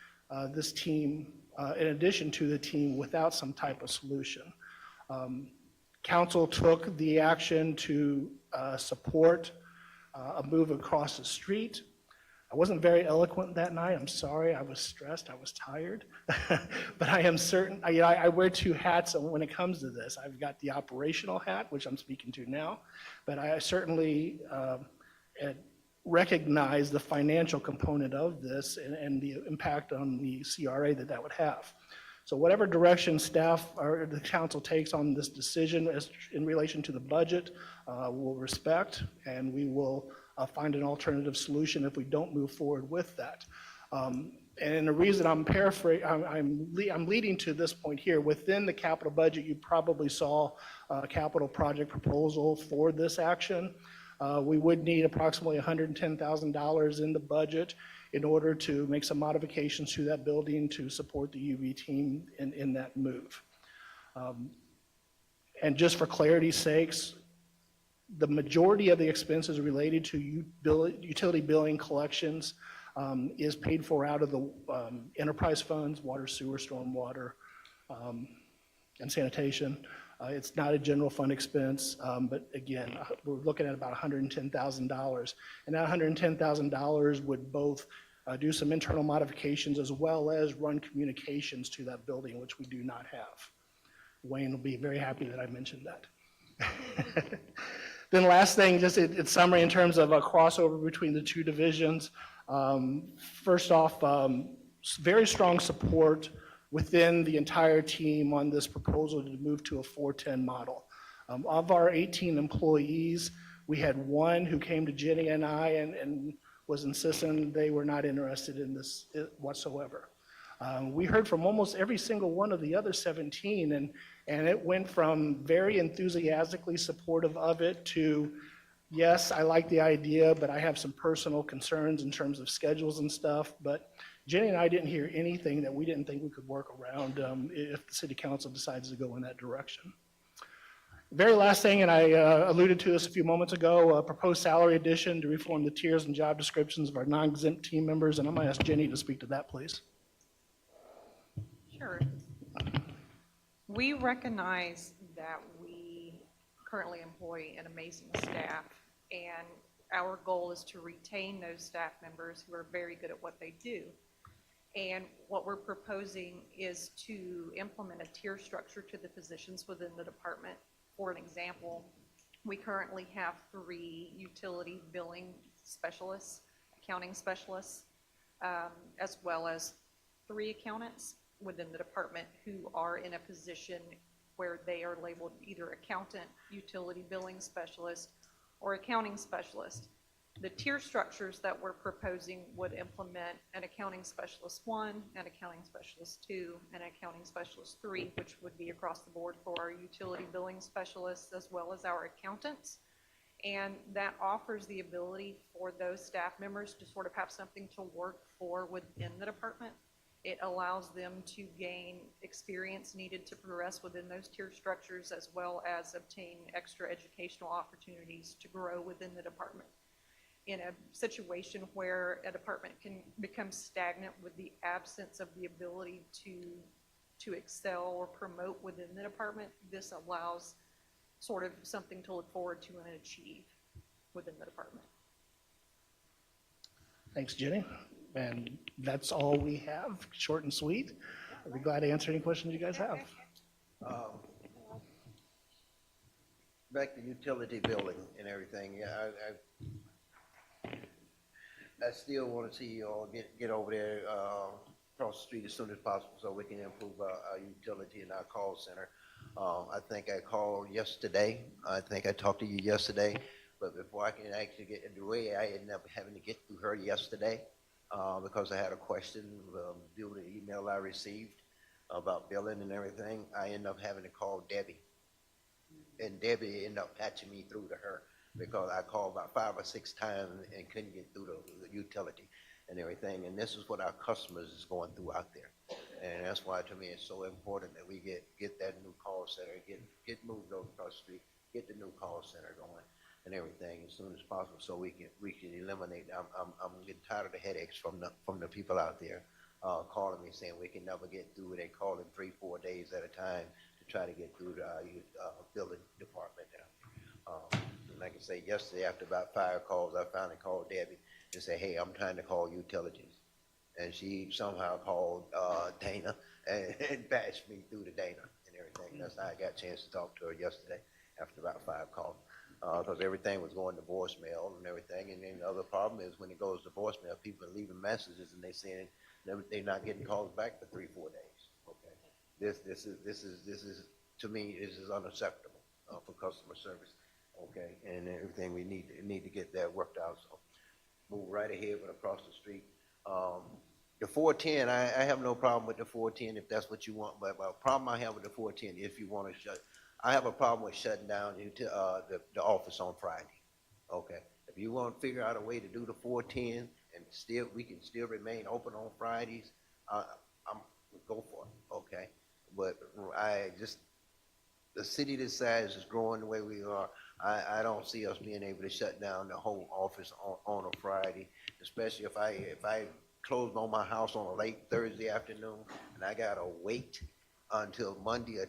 this team in addition to the team without some type of solution. Council took the action to support a move across the street. I wasn't very eloquent that night. I'm sorry. I was stressed. I was tired. But I am certain, I wear two hats when it comes to this. I've got the operational hat, which I'm speaking to now, but I certainly recognize the financial component of this and the impact on the CRA that would have. So whatever direction staff or the council takes on this decision in relation to the budget, we'll respect, and we will find an alternative solution if we don't move forward with that. And the reason I'm leading to this point here, within the capital budget, you probably saw a capital project proposal for this action. We would need approximately $110,000 in the budget in order to make some modifications to that building to support the UV team in that move. And just for clarity's sakes, the majority of the expenses related to utility billing collections is paid for out of the enterprise funds, water, sewer, stormwater, and sanitation. It's not a general fund expense, but again, we're looking at about $110,000. And that $110,000 would both do some internal modifications as well as run communications to that building, which we do not have. Wayne will be very happy that I mentioned that. Then last thing, just in summary in terms of a crossover between the two divisions. First off, very strong support within the entire team on this proposal to move to a 410 model. Of our 18 employees, we had one who came to Jenny and I and was insistent they were not interested in this whatsoever. We heard from almost every single one of the other 17, and it went from very enthusiastically supportive of it to, yes, I like the idea, but I have some personal concerns in terms of schedules and stuff. But Jenny and I didn't hear anything that we didn't think we could work around if the city council decides to go in that direction. Very last thing, and I alluded to this a few moments ago, a proposed salary addition to reform the tiers and job descriptions of our non-exempt team members, and I'm going to ask Jenny to speak to that, please. Sure. We recognize that we currently employ an amazing staff, and our goal is to retain those staff members who are very good at what they do. And what we're proposing is to implement a tier structure to the positions within the department. For an example, we currently have 3 utility billing specialists, accounting specialists, as well as 3 accountants. within the department who are in a position where they are labeled either accountant, utility billing specialist, or accounting specialist. The tier structures that we're proposing would implement an accounting specialist 1, an accounting specialist 2, and an accounting specialist 3, which would be across the board for our utility billing specialists as well as our accountants. And that offers the ability for those staff members to sort of have something to work for within the department. It allows them to gain experience needed to progress within those tier structures, as well as obtain extra educational opportunities to grow within the department. In a situation where a department can become stagnant with the absence of the ability to excel or promote within the department, this allows sort of something to look forward to and achieve within the department. Thanks, Jenny. And that's all we have, short and sweet. I'll be glad to answer any questions you guys have. Back to utility billing and everything, yeah, I still want to see you all get over there across the street as soon as possible so we can improve our utility and our call center. I think I called yesterday. I think I talked to you yesterday, but before I can actually get the way, I ended up having to get through her yesterday because I had a question due to the email I received about billing and everything. I ended up having to call Debbie, and Debbie ended up patching me through to her, because I called about 5 or 6 times and couldn't get through the utility and everything. And this is what our customers is going through out there. And that's why, to me, it's so important that we get that new call center, get moved over across the street, get the new call center going and everything as soon as possible, so we can eliminate. I'm getting tired of the headaches from the people out there calling me saying we can never get through. They call in 3-4 days at a time to try to get through the building department there. Like I say, yesterday after about 5 calls, I finally called Debbie and said, hey, I'm trying to call utilities. And she somehow called Dana and patched me through to Dana and everything. That's how I got a chance to talk to her yesterday after about 5 calls. Because everything was going to voicemail and everything. And then the other problem is when it goes to voicemail, people are leaving messages and they're saying they're not getting calls back for 3-4 days. Okay, this is to me, this is unacceptable for customer service. Okay, and everything we need to get that worked out. So move right ahead with across the street. The 410, I have no problem with the 410 if that's what you want. But the problem I have with the 410, if you want to shut, I have a problem with shutting down the office on Friday. Okay, if you want to figure out a way to do the 410 and we can still remain open on Fridays, I'm go for it. Okay, but the city this size is growing the way we are. I don't see us being able to shut down the whole office on a Friday, especially if I closed on my house on a late Thursday afternoon and I gotta wait until Monday or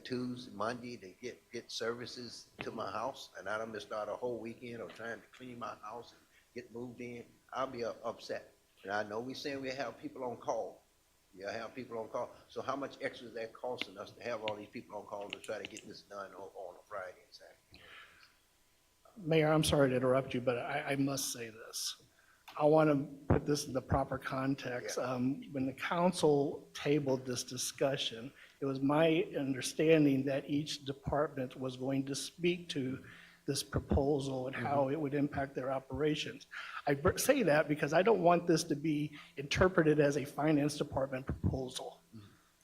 Monday to get services to my house, and I done missed out a whole weekend of trying to clean my house and get moved in. I'll be upset. And I know we saying we have people on call. Yeah, have people on call. So how much extra is that costing us to have all these people on call to try to get this done on a Friday and Saturday? Mayor, I'm sorry to interrupt you, but I must say this. I want to put this in the proper context. Yeah. When the council tabled this discussion, it was my understanding that each department was going to speak to this proposal and how it would impact their operations. I say that because I don't want this to be interpreted as a finance department proposal.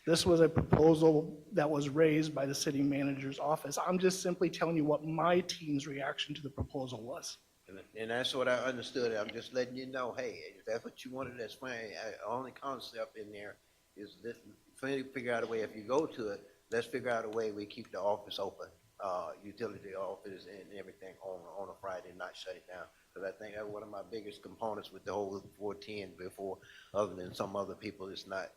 This was a proposal that was raised by the city manager's office. I'm just simply telling you what my team's reaction to the proposal was. And that's what I understood. I'm just letting you know, hey, if that's what you wanted, that's fine. The only concept in there is this, figure out a way, if you go to it, let's figure out a way we keep the office open, utility office and everything on a Friday, not shut it down. Because I think that's one of my biggest components with the whole 410 before, other than some other people, it's not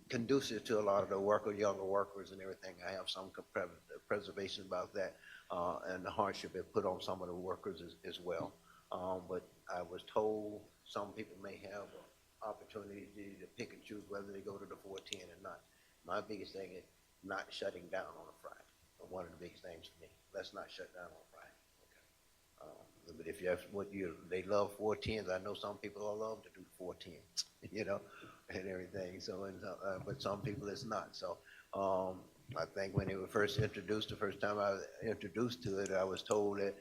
conducive to a lot of the younger workers and everything. I have some preservation about that and the hardship it put on some of the workers as well. But I was told some people may have an opportunity to pick and choose whether they go to the 410 or not. My biggest thing is not shutting down on a Friday. One of the biggest things for me. Let's not shut down on Friday. Okay. But if that's what they love 410s, I know some people love to do 410s, and everything, so, but some people it's not, so, I think when it was first introduced, the first time I was introduced to it, I was told that,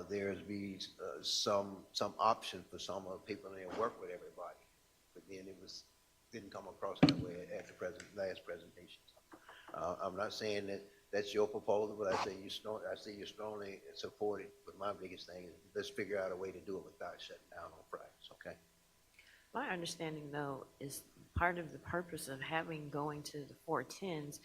there's be, some option for some of the people that work with everybody, but then didn't come across that way at the last presentation. I'm not saying that that's your proposal, but I say you strongly support it, but my biggest thing is let's figure out a way to do it without shutting down on Fridays, okay? My understanding, though, is part of the purpose of going to the 410s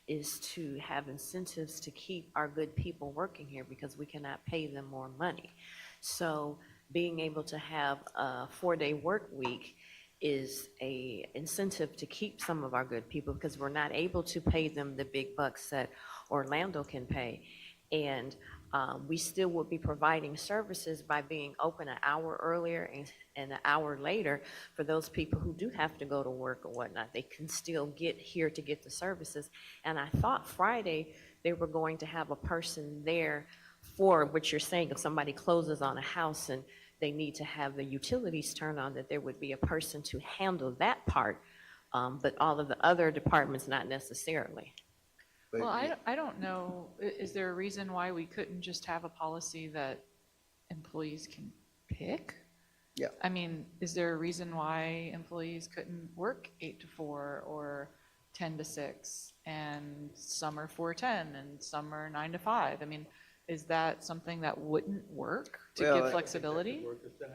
is to have incentives to keep our good people working here because we cannot pay them more money. So being able to have a 4-day work week is a incentive to keep some of our good people because we're not able to pay them the big bucks that Orlando can pay. And we still would be providing services by being open an hour earlier and an hour later for those people who do have to go to work or whatnot. They can still get here to get the services. And I thought Friday they were going to have a person there for what you're saying. If somebody closes on a house and they need to have the utilities turned on, that there would be a person to handle that part, but all of the other departments, not necessarily. But Well, I don't know, is there a reason why we couldn't just have a policy that employees can pick? Yeah. I mean, is there a reason why employees couldn't work 8 to 4 or 10 to 6, and some are 410 and some are 9 to 5? I mean, is that something that wouldn't work to give flexibility? Workers then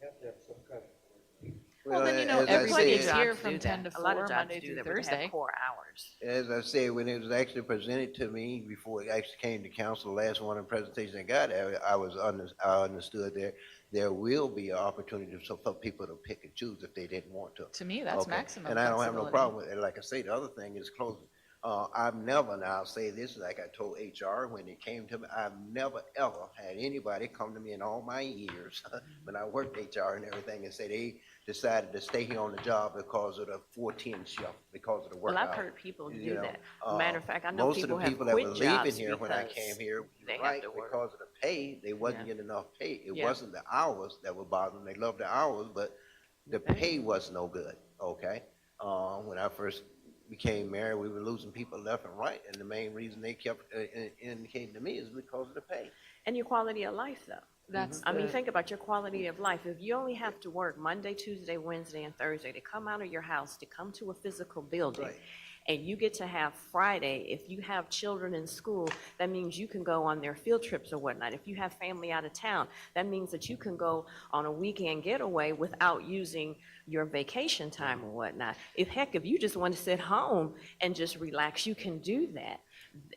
have to have some kind of. Well, then, as I everybody's said- here from 10 to A lot 4, of jobs Monday do through that, but they Thursday. have core hours. As I said, when it was actually presented to me before it actually came to council, the last one in presentation I got, I understood there will be an opportunity for people to pick and choose if they didn't want to. To me, that's Okay. maximum And I don't have no flexibility. problem with it. Like I say, the other thing is closing. I've never, and I'll say this, like I told HR when it came to me, I've never ever had anybody come to me in all my years when I worked HR and everything and say they decided to stay here on the job because of the 410 shift, because of the work Well, I've hours. heard people do You know, that. Matter of fact, I know most of people the have people that quit were leaving jobs here when I because came here, they have right, to work. because of the pay, they wasn't Yeah. getting enough pay. It Yeah. wasn't the hours that were bothering them. They loved the hours, but the pay was no good, okay? When I first became married, we were losing people left and right, and the main reason they kept indicating to me is because of the pay. And your quality of life, though. That's I mean, the- think about your quality of life. If you only have to work Monday, Tuesday, Wednesday, and Thursday to come out of your house, to come to a physical building, Right. and you get to have Friday, if you have children in school, that means you can go on their field trips or whatnot. If you have family out of town, that means that you can go on a weekend getaway without using your vacation time or whatnot. If you just want to sit home and just relax, you can do that.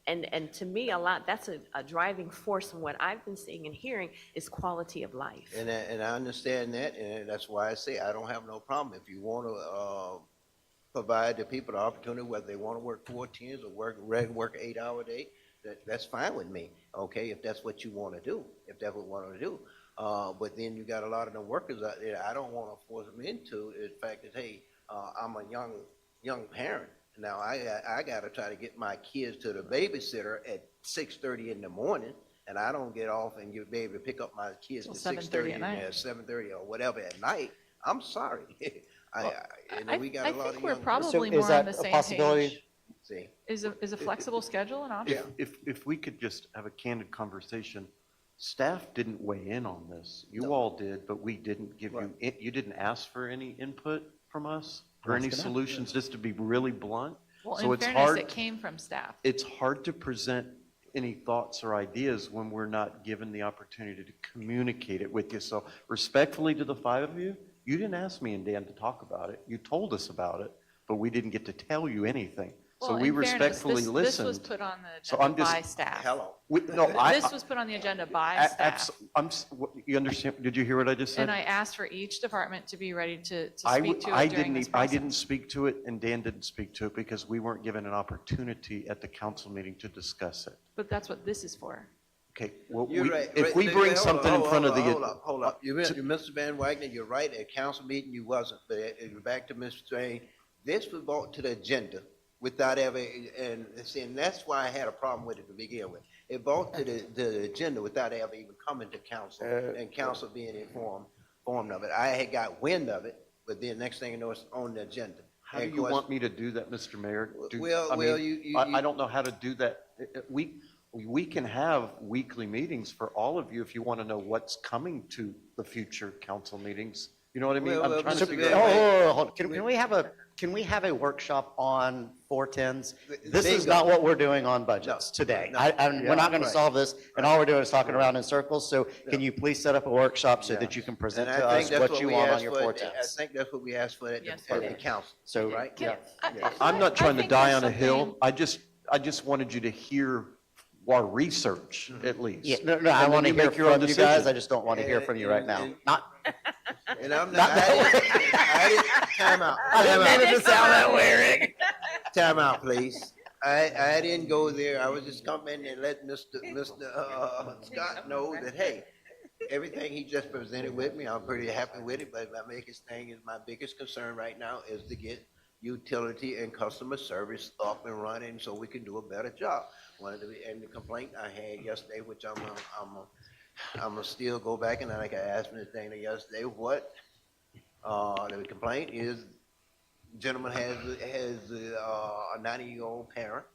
And to me, that's a driving force in what I've been seeing and hearing is quality of life. And I understand that, and that's why I say I don't have no problem. If you want to provide the people the opportunity, whether they want to work 410s or work 8-hour day, that's fine with me, okay, if that's what you want to do, if that's what you want to do. But then you got a lot of them workers out there, I don't want to force them into the fact that, hey, I'm a young parent. Now, I got to try to get my kids to the babysitter at 6:30 in the morning, and I don't get off and be able to pick up my kids Till at 7:30 6:30 at night. 7:30 or whatever at night. I'm sorry. We got a lot of think we're young. probably So is more on that the a same possibility? page. See, Is a flexible schedule an option? If we could just have a candid conversation, staff didn't weigh in on this. You all did, but we didn't give you, you didn't ask for any input from us or any Ask enough. solutions, just to be really blunt. Well, So in it's fairness, hard. it came from staff. It's hard to present any thoughts or ideas when we're not given the opportunity to communicate it with you. So respectfully to the 5 of you, you didn't ask me and Dan to talk about it. You told us about it, but we didn't get to tell you anything. So Well, we in fairness, respectfully This listened. was put on the So agenda I'm just- by staff. hello. This was put on the agenda by staff. You understand? Did you hear what I just said? And I asked for each department to be ready to I speak to I it during didn't. this I process. didn't speak to it, and Dan didn't speak to it because we weren't given an opportunity at the council meeting to discuss it. But that's what this is for. Okay. Well, You're right. if we bring something in front of the Hold up. Mr. Van Wagner, you're right. At council meeting, you wasn't. But back to Mr. Strain, this was brought to the agenda without ever, and that's why I had a problem with it to begin with. it brought to the agenda without ever even coming to council, and council being informed of it. I had got wind of it, but then next thing you know, it's on the agenda. How do And of you course- want me to do that, Mr. Mayor? Well, I well, mean, you- I don't know how to do that. We can have weekly meetings for all of you if you want to know what's coming to the future council meetings. You know what I mean? Well, I'm trying to Mr. figure Mayor, out. Hold on. Can we have a workshop on 410s? This is Bingo. not what we're doing on budgets No, today. no. We're not going to Right. solve this, and all we're doing is talking around in circles. So can you please set up a workshop so Yeah. that you can present And to I think us that's what you we want on asked your for. I 410s? think that's what we asked for at Yes, the it is. council, So, right? yeah. I'm not trying to think die there's on a hill. something- I just wanted you to hear our research, at least. Yeah, no, I And then want to you hear make your own from you guys. decision. I just don't want to hear from you right now. Not, And I'm Not not, that I didn't, time out. I didn't Time mean it out. to sound that way. Time out, please. I didn't go there. I was just coming and let Mr. Scott know that, hey, everything he just presented with me, I'm pretty happy with it, but my biggest thing is, my biggest concern right now is to get utility and customer service up and running so we can do a better job. And the complaint I had yesterday, which I'm gonna still go back, and like I asked Ms. Dana yesterday, what, the complaint is, gentleman has a 90-year-old parent,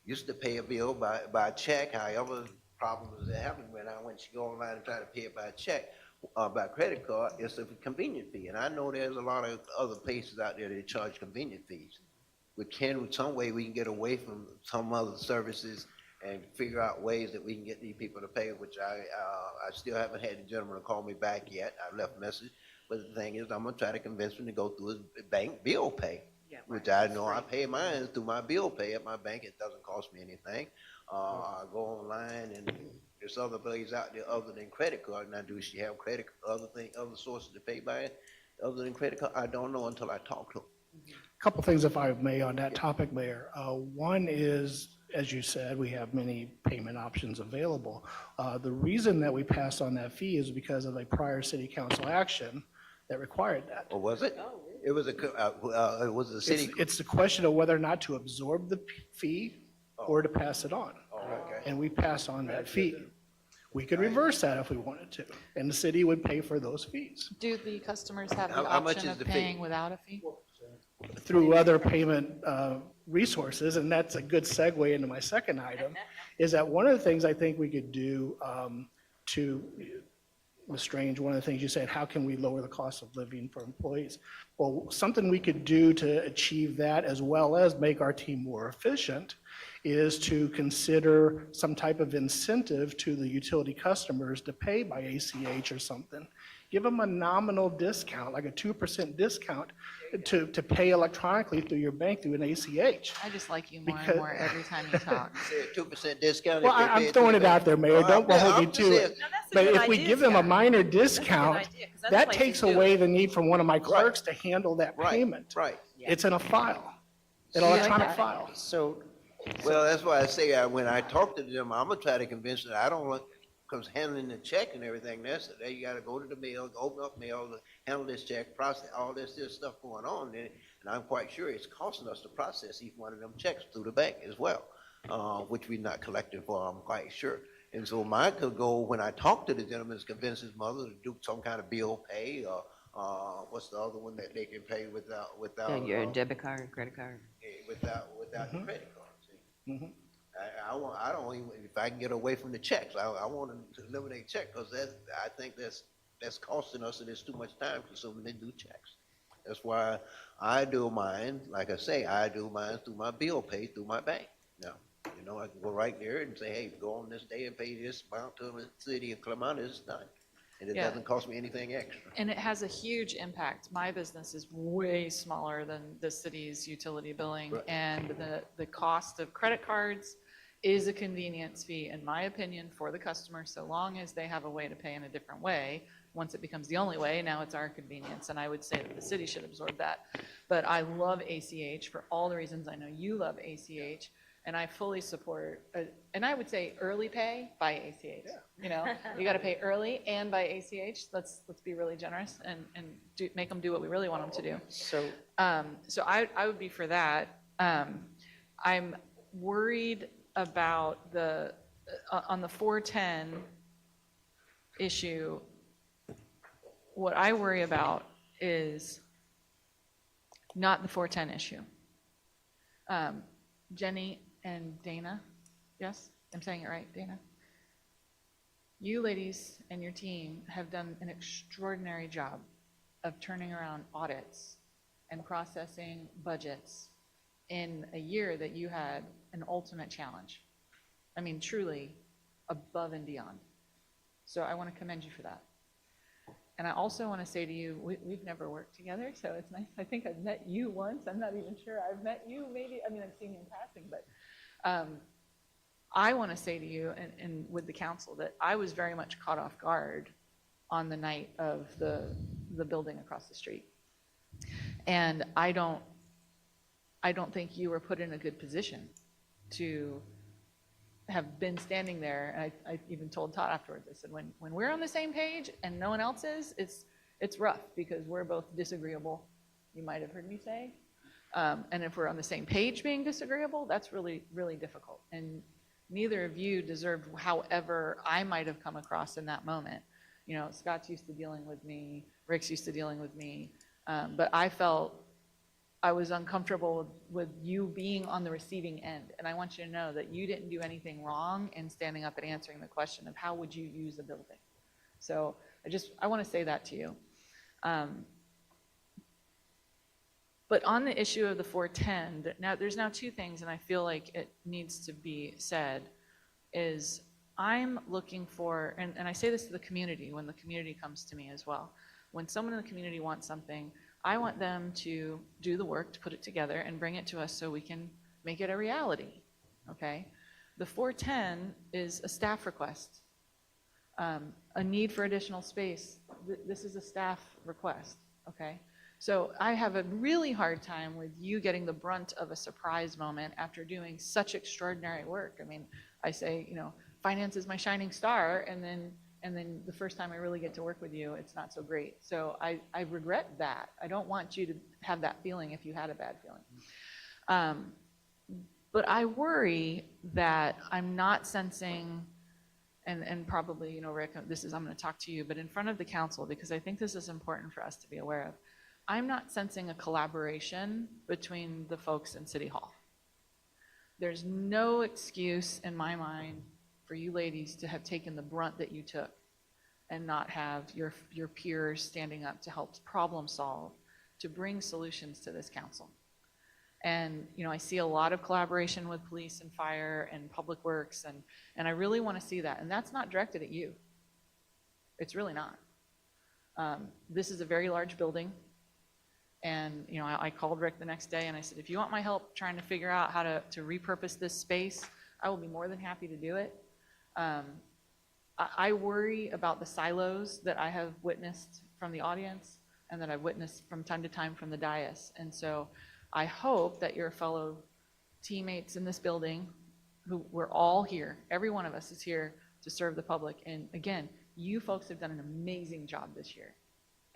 used to pay a bill by check. However, problems that happen when she go online and try to pay it by check, by credit card, it's a convenient fee. And I know there's a lot of other places out there that charge convenient fees. Some way we can get away from some other services and figure out ways that we can get these people to pay, which I still haven't had the gentleman to call me back yet. I left a message. But the thing is, I'm gonna try to convince him to go through his bank bill pay, which I know I pay mine through my bill pay at my bank. It doesn't cost me anything. I go online, and there's other ways out there other than credit card. Now, do she have other sources to pay by it other than credit card? I don't know until I talk to him. Couple things, if I may, on that topic, Mayor. One is, as you said, we have many payment options available. The reason that we passed on that fee is because of a prior city council action that required that. Or was it? It was a city. It's the question of whether or not to absorb the fee or to pass it on. Okay. And we passed on that fee. We could reverse that if we wanted to, and the city would pay for those fees Do the customers have the How much option is of the fee? paying without a fee? through other payment resources. And that's a good segue into my second item, is that one of the things I think we could do to, Ms. Strange, one of the things you said, how can we lower the cost of living for employees? Well, something we could do to achieve that, as well as make our team more efficient, is to consider some type of incentive to the utility customers to pay by ACH or something. Give them a nominal discount, like a 2% discount, to pay electronically through your bank through an ACH. I just like you more and Because- more every time you talk. Say a 2% discount. Well, I'm throwing it out there, Mayor, don't hold me to it. But good if we idea, give them a Scott. minor That's a good discount, idea, 'cause other that places takes do it. away the need from one of my clerks to handle that Right, payment. right. It's in a file, an Yeah, electronic okay. file. So, Well, that's why I say, when I talk to them, I'm gonna try to convince them. I don't want, because handling the check and everything, you gotta go to the mail, open up mail, handle this check, process, all this stuff going on. And I'm quite sure it's costing us to process each one of them checks through the bank as well, which we're not collecting for, I'm quite sure. And so mine could go, when I talk to the gentleman, is convince his mother to do some kind of bill pay, or, what's the other one that they can pay without, Yeah, your debit card, credit card. without the credit card. See? Mhm. I don't even, if I can get away from the checks, I want to eliminate check, because I think that's costing us, and it's too much time consuming to do checks. That's why I do mine, like I say, I do mine through my bill pay through my bank. Now, I can go right there and say, hey, go on this day and pay this amount to the city of Clermont this time. And it Yeah. doesn't cost me anything extra. And it has a huge impact. My business is way smaller than the city's utility billing, Right. and the cost of credit cards is a convenience fee, in my opinion, for the customer, so long as they have a way to pay in a different way. Once it becomes the only way, now it's our convenience, and I would say that the city should absorb that. But I love ACH for all the reasons I know you love ACH, and I fully support, and I would say early pay by ACH. You got to pay early and by ACH. Let's be really generous and make them do what we really want them to do. so So I would be for that. I'm worried about the on the 410 issue, what I worry about is not the 410 issue. Jenny and Dana, yes, I'm saying it right, Dana? You ladies and your team have done an extraordinary job of turning around audits and processing budgets in a year that you had an ultimate challenge. I mean, truly above and beyond. So I want to commend you for that. And I also want to say to you, we've never worked together, so it's nice. I think I've met you once. I'm not even sure I've met you, maybe. I mean, I've seen you in passing, but I want to say to you and with the council that I was very much caught off guard on the night of the building across the street. And I don't think you were put in a good position to have been standing there. And I even told Todd afterwards, I said, when we're on the same page and no one else is, it's rough because we're both disagreeable, you might have heard me say. And if we're on the same page being disagreeable, that's really, really difficult. And neither of you deserved however I might have come across in that moment. You know, Scott's used to dealing with me, Rick's used to dealing with me, but I felt I was uncomfortable with you being on the receiving end. And I want you to know that you didn't do anything wrong in standing up and answering the question of how would you use the building. So I want to say that to you. But on the issue of the 410, there's now two things, and I feel like it needs to be said, is I'm looking for, and I say this to the community when the community comes to me as well. When someone in the community wants something, I want them to do the work to put it together and bring it to us so we can make it a reality, okay? The 410 is a staff request, a need for additional space. This is a staff request, okay? So I have a really hard time with you getting the brunt of a surprise moment after doing such extraordinary work. I mean, I say, you know, finance is my shining star, and then the first time I really get to work with you, it's not so great. So I regret that. I don't want you to have that feeling if you had a bad feeling. But I worry that I'm not sensing, and probably, you know, Rick, I'm going to talk to you, but in front of the council, because I think this is important for us to be aware of. I'm not sensing a collaboration between the folks in City Hall. There's no excuse in my mind for you ladies to have taken the brunt that you took and not have your peers standing up to help problem solve, to bring solutions to this council. And, you know, I see a lot of collaboration with police and fire and public works, and I really want to see that. And that's not directed at you. It's really not. This is a very large building. And, you know, I called Rick the next day and I said, if you want my help trying to figure out how to repurpose this space, I will be more than happy to do it. I worry about the silos that I have witnessed from the audience and that I've witnessed from time to time from the dais. And so I hope that your fellow teammates in this building, who we're all here, every one of us is here to serve the public. And again, you folks have done an amazing job this year.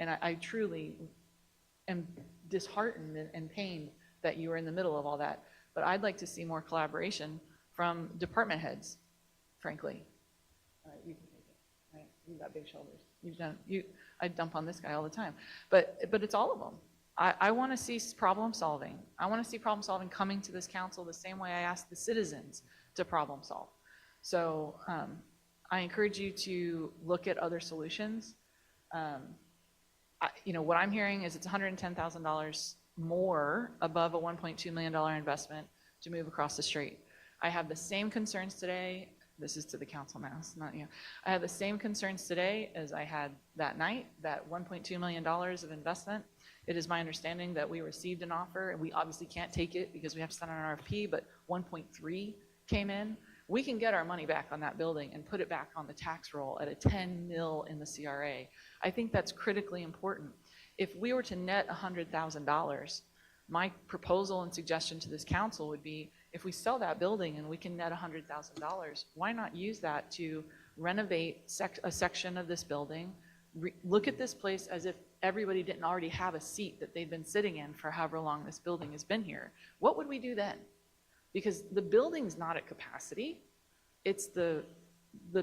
And I truly am disheartened and pained that you are in the middle of all that. But I'd like to see more collaboration from department heads, frankly. You can take it, right? You've got big shoulders. I dump on this guy all the time. But it's all of them. I want to see problem solving. I want to see problem solving coming to this council the same way I asked the citizens to problem solve. So I encourage you to look at other solutions. You know, what I'm hearing is it's $110,000 more above a $1.2 million investment to move across the street. I have the same concerns today. This is to the council now, it's not you. I have the same concerns today as I had that night, that $1.2 million of investment. It is my understanding that we received an offer, and we obviously can't take it because we have to send an RFP, but 1.3 came in. We can get our money back on that building and put it back on the tax roll at a 10 mil in the CRA. I think that's critically important. If we were to net $100,000, my proposal and suggestion to this council would be, if we sell that building and we can net $100,000, why not use that to renovate a section of this building, look at this place as if everybody didn't already have a seat that they've been sitting in for however long this building has been here. What would we do then? Because the building's not at capacity, It's the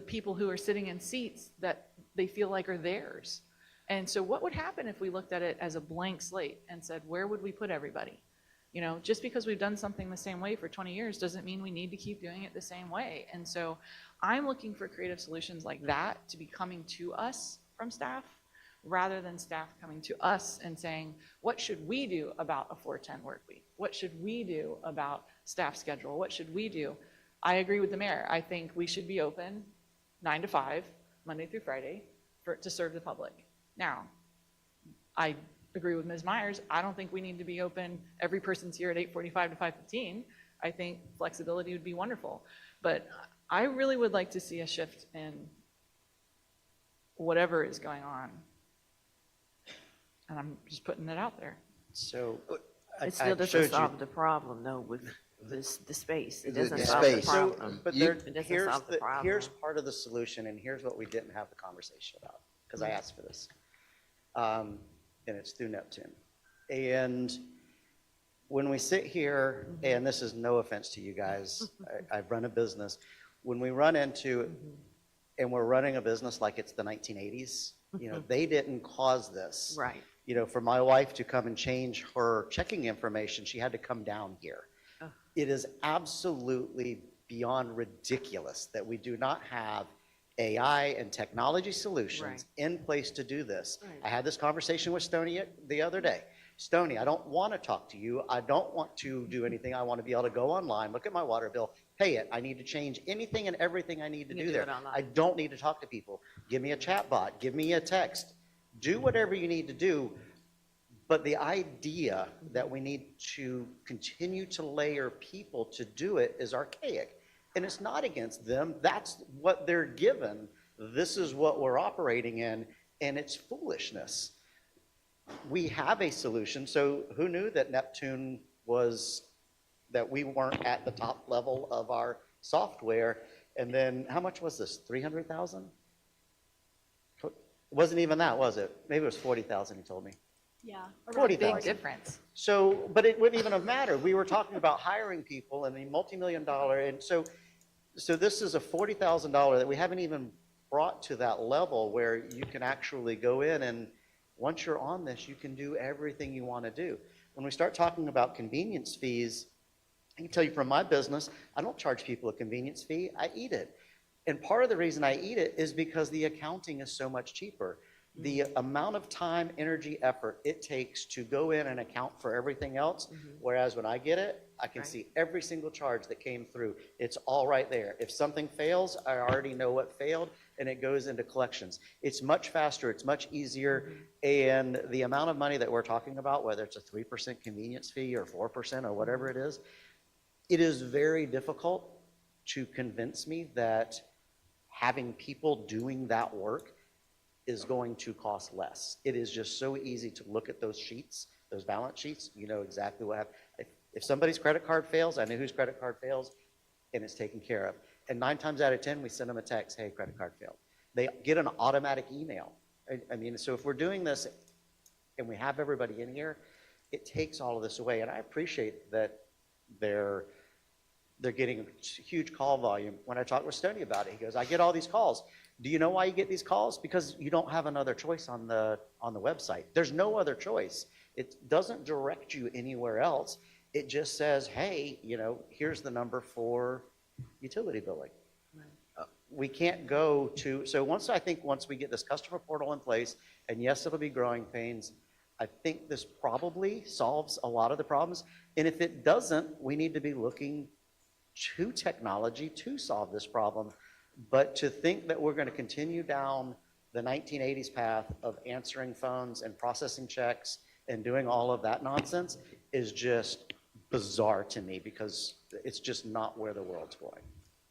people who are sitting in seats that they feel like are theirs. And so what would happen if we looked at it as a blank slate and said, where would we put everybody? You know, just because we've done something the same way for 20 years doesn't mean we need to keep doing it the same way. And so I'm looking for creative solutions like that to be coming to us from staff, rather than staff coming to us and saying, what should we do about a 410 work week? What should we do about staff schedule? What should we do? I agree with the mayor. I think we should be open 9 to 5, Monday through Friday, to serve the public. Now, I agree with Ms. Myers. I don't think we need to be open, every person's here at 8:45 to 5:15. I think flexibility would be wonderful. But I really would like to see a shift in whatever is going on. And I'm just putting it out there. So It still doesn't solve the problem, though, with the space. It doesn't The solve the space. problem. But You- It doesn't solve the problem. here's part of the solution, and here's what we didn't have the conversation about, because I asked for this. And it's through Neptune. And when we sit here, and this is no offense to you guys, I run a business. When we run into, and we're running a business like it's the 1980s, you know, they didn't cause this. Right. You know, for my wife to come and change her checking information, she had to come down here. Oh. It is absolutely beyond ridiculous that we do not have AI and technology solutions Right. in place to do this. Right. I had this conversation with Stoney the other day. Stoney, I don't want to talk to you. I don't want to do anything. I want to be able to go online, look at my water bill, pay it. I need to change anything and everything I need to You can do do there. it online. I don't need to talk to people. Give me a chat bot, give me a text. Do whatever you need to do. But the idea that we need to continue to layer people to do it is archaic. And it's not against them. That's what they're given. This is what we're operating in, and it's foolishness. We have a solution. So who knew that Neptune was, that we weren't at the top level of our software? And then how much was this? 300,000? It wasn't even that, was it? Maybe it was 40,000, he told me. Yeah. around 40,000. Big difference. So, but it wouldn't even have mattered. We were talking about hiring people and the multi-million-dollar, and so this is a $40,000 that we haven't even brought to that level where you can actually go in and once you're on this, you can do everything you want to do. When we start talking about convenience fees, I can tell you from my business, I don't charge people a convenience fee. I eat it. And part of the reason I eat it is because the accounting is so much cheaper. The amount of time, energy, effort it takes to go in and account for everything else, whereas when I get it, I can Right. see every single charge that came through. It's all right there. If something fails, I already know what failed, and it goes into collections. It's much faster, it's much easier, and the amount of money that we're talking about, whether it's a 3% convenience fee or 4% or whatever it is very difficult to convince me that having people doing that work is going to cost less. It is just so easy to look at those sheets, those balance sheets, you know exactly what happened. If somebody's credit card fails, I know whose credit card fails, and it's taken care of. And 9 times out of 10, we send them a text, hey, credit card failed. They get an automatic email. I mean, so if we're doing this and we have everybody in here, it takes all of this away. And I appreciate that they're getting a huge call volume. When I talked with Stoney about it, he goes, I get all these calls. Do you know why you get these calls? Because you don't have another choice on the website. There's no other choice. It doesn't direct you anywhere else. It just says, hey, you know, here's the number for utility billing. We can't go to, so once we get this customer portal in place, and yes, it'll be growing pains, I think this probably solves a lot of the problems. And if it doesn't, we need to be looking to technology to solve this problem. But to think that we're going to continue down the 1980s path of answering phones and processing checks and doing all of that nonsense is just bizarre to me, because it's just not where the world's going.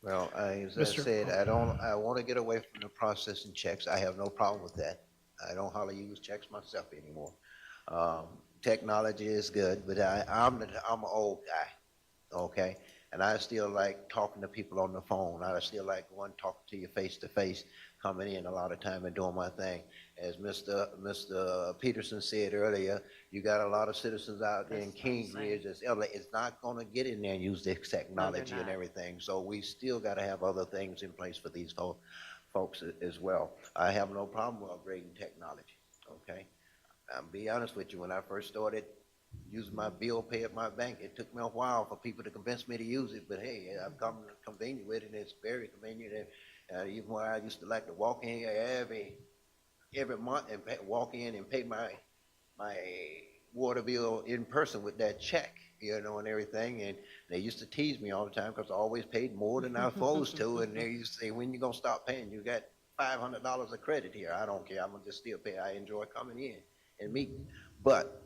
Well, as I Mr. said, I want to get away from the processing checks. I have no problem with that. I don't hardly use checks myself anymore. Technology is good, but I'm an old guy, okay? And I still like talking to people on the phone. I still like going talking to you face to face, coming in a lot of time and doing my thing. As Mr. Peterson said earlier, you got a lot of citizens out there in Kingsbridge, it's not gonna get in there and use this technology and everything. So we still gotta have other things in place for these folks as well. I have no problem with upgrading technology, okay? I'll be honest with you, when I first started using my bill pay at my bank, it took me a while for people to convince me to use it, but hey, I've come convenient with it, and it's very convenient. And even when I used to like to walk in here every month and walk in and pay my water bill in person with that check, and everything. And they used to tease me all the time because I always paid more than I was supposed to. And they used to say, when you gonna stop paying? You got $500 of credit here. I don't care. I'm gonna just still pay. I enjoy coming in and meeting. But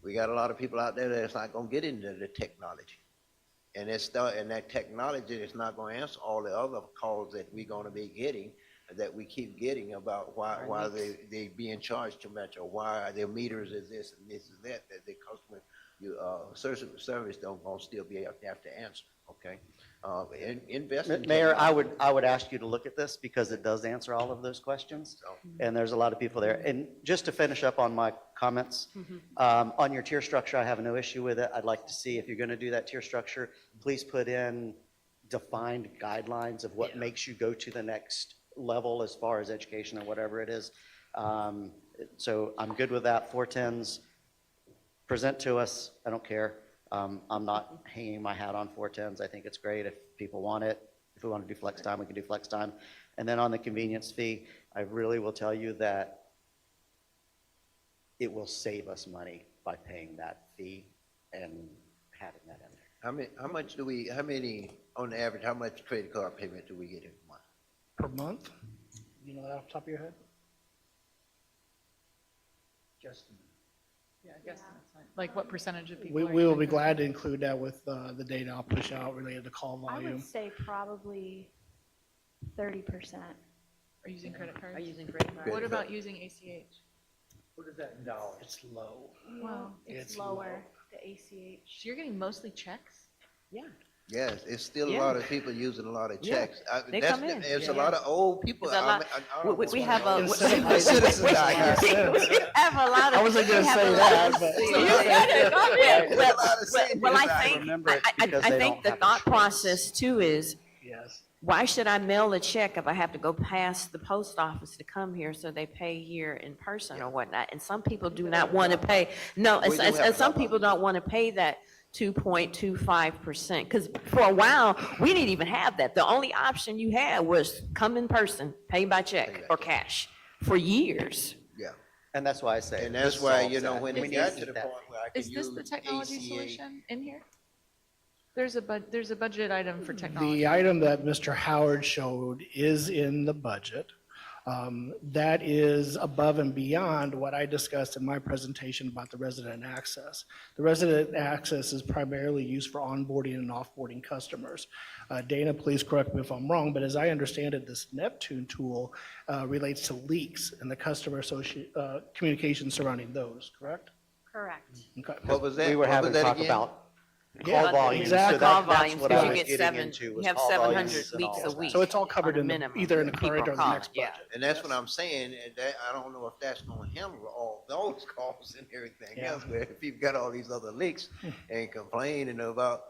we got a lot of people out there that's not gonna get into the technology. And that technology is not gonna answer all the other calls that we're gonna be getting, that we keep getting about why they being charged too much, or why their meters is this and this is that the customer service don't gonna still be have to answer. Okay, invest in Mayor, technology. I would ask you to look at this because it does answer all of those questions, and there's a lot of people there. And just to finish up on my comments, on your tier structure, I have no issue with it. I'd like to see, if you're going to do that tier structure, please put in defined guidelines of what makes you go to the next level as far as education or whatever it is. So I'm good with that. 410s, present to us. I don't care. I'm not hanging my hat on 410s. I think it's great if people want it. If we want to do flex time, we can do flex time. And then on the convenience fee, I really will tell you that it will save us money by paying that fee and having that in there. How many on average, how much credit card payment do we get every month? Per month? You know that off the top of your head? Justin. Yeah, I guess that's fine. Like what percentage of people? We are will using be that? glad to include that with the data I'll push out related to call I volume. would say probably 30%. Are using credit cards? Are using credit cards? What about using ACH? What is that in dollars? It's low. Well, it's It's lower, the ACH. So you're getting mostly checks? Yeah. Yes, it's still a Yeah. lot of people using a lot of Yeah. checks. They come in. There's a Yeah. lot of old people. There's a lot- I don't we want have a- old citizens out here. We have a lot of. I wasn't gonna we have say a lot that, of- but- You So you said it. There's a lot of Well, seniors well, out I here. think, Remember, it's because I they think don't the have thought insurance. process too is, Yes. why should I mail a check if I have to go past the post office to come here so they pay here in person or whatnot? And some people do not want to pay, no, We do have and some a lot. people don't want to pay that 2.25%. Because for a while, we didn't even have that. The only option you had was come in person, pay by check or cash for years. Yeah, And that's why I say. and that's this why, solves that. when We we need got to to the keep that. point where I could Is use this the technology ACA. solution in here? There's a budget item for technology. The item that Mr. Howard showed is in the budget. That is above and beyond what I discussed in my presentation about the resident access. The resident access is primarily used for onboarding and offboarding customers. Dana, please correct me if I'm wrong, but as I understand it, this Neptune tool relates to leaks and the customer communication surrounding those, correct? Correct. Okay. What was that? We were What was having that talk again? about Yeah, call volume. exactly. So Call that's volumes, what because I you was get getting seven, into. you was have call 700 volumes and leaks all a of week. So it's all covered on a in minimum. either in the People current or the calling, next yeah. budget. And that's what I'm saying, and that, I don't know if that's gonna handle all those calls and everything Yeah. else, but if you've got all these other leaks and complaining about,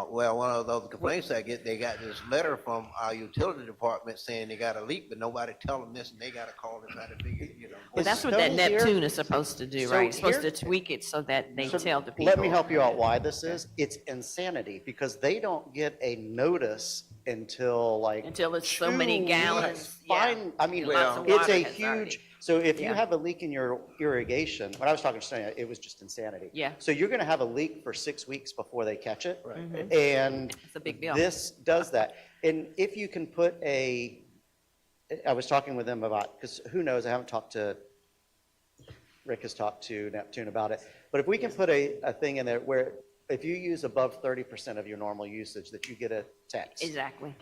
well, one of those complaints I get, they got this letter from our utility department saying they got a leak, but nobody tell them this, and they gotta call and try to figure, Well, that's what that So here- Neptune is supposed to do, so right? It's supposed here- to tweak it so that they So tell the people. Let me help you out why this is. It's insanity because they don't get a notice until like. Until it's so 2 many weeks. gallons, yeah. Fine, I mean, Lots of it's water a has huge, already- so if you Yeah. have a leak in your irrigation, when I was talking to Sonia, it was just insanity. Yeah. So you're gonna have a leak for 6 weeks before they catch it. Right. And It's a big deal. this does that. And if you can put I was talking with them about, because who knows, I haven't talked to, Rick has talked to Neptune about it, but if we can put a thing in there where if you use above 30% of your normal usage, that you get a text. Exactly.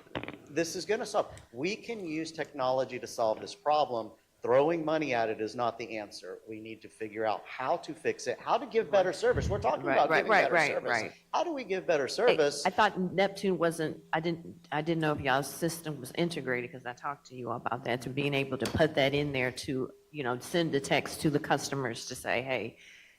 This is gonna solve, we can use technology to solve this problem Throwing money at it is not the answer. We need to figure out how to fix it, how to give better service. We're talking Right, about right, giving right, better right, service. right. How do we give better Hey, service? I thought Neptune wasn't, I didn't know if y'all's system was integrated, because I talked to you about that, to being able to put that in there to, send the text to the customers to say, hey,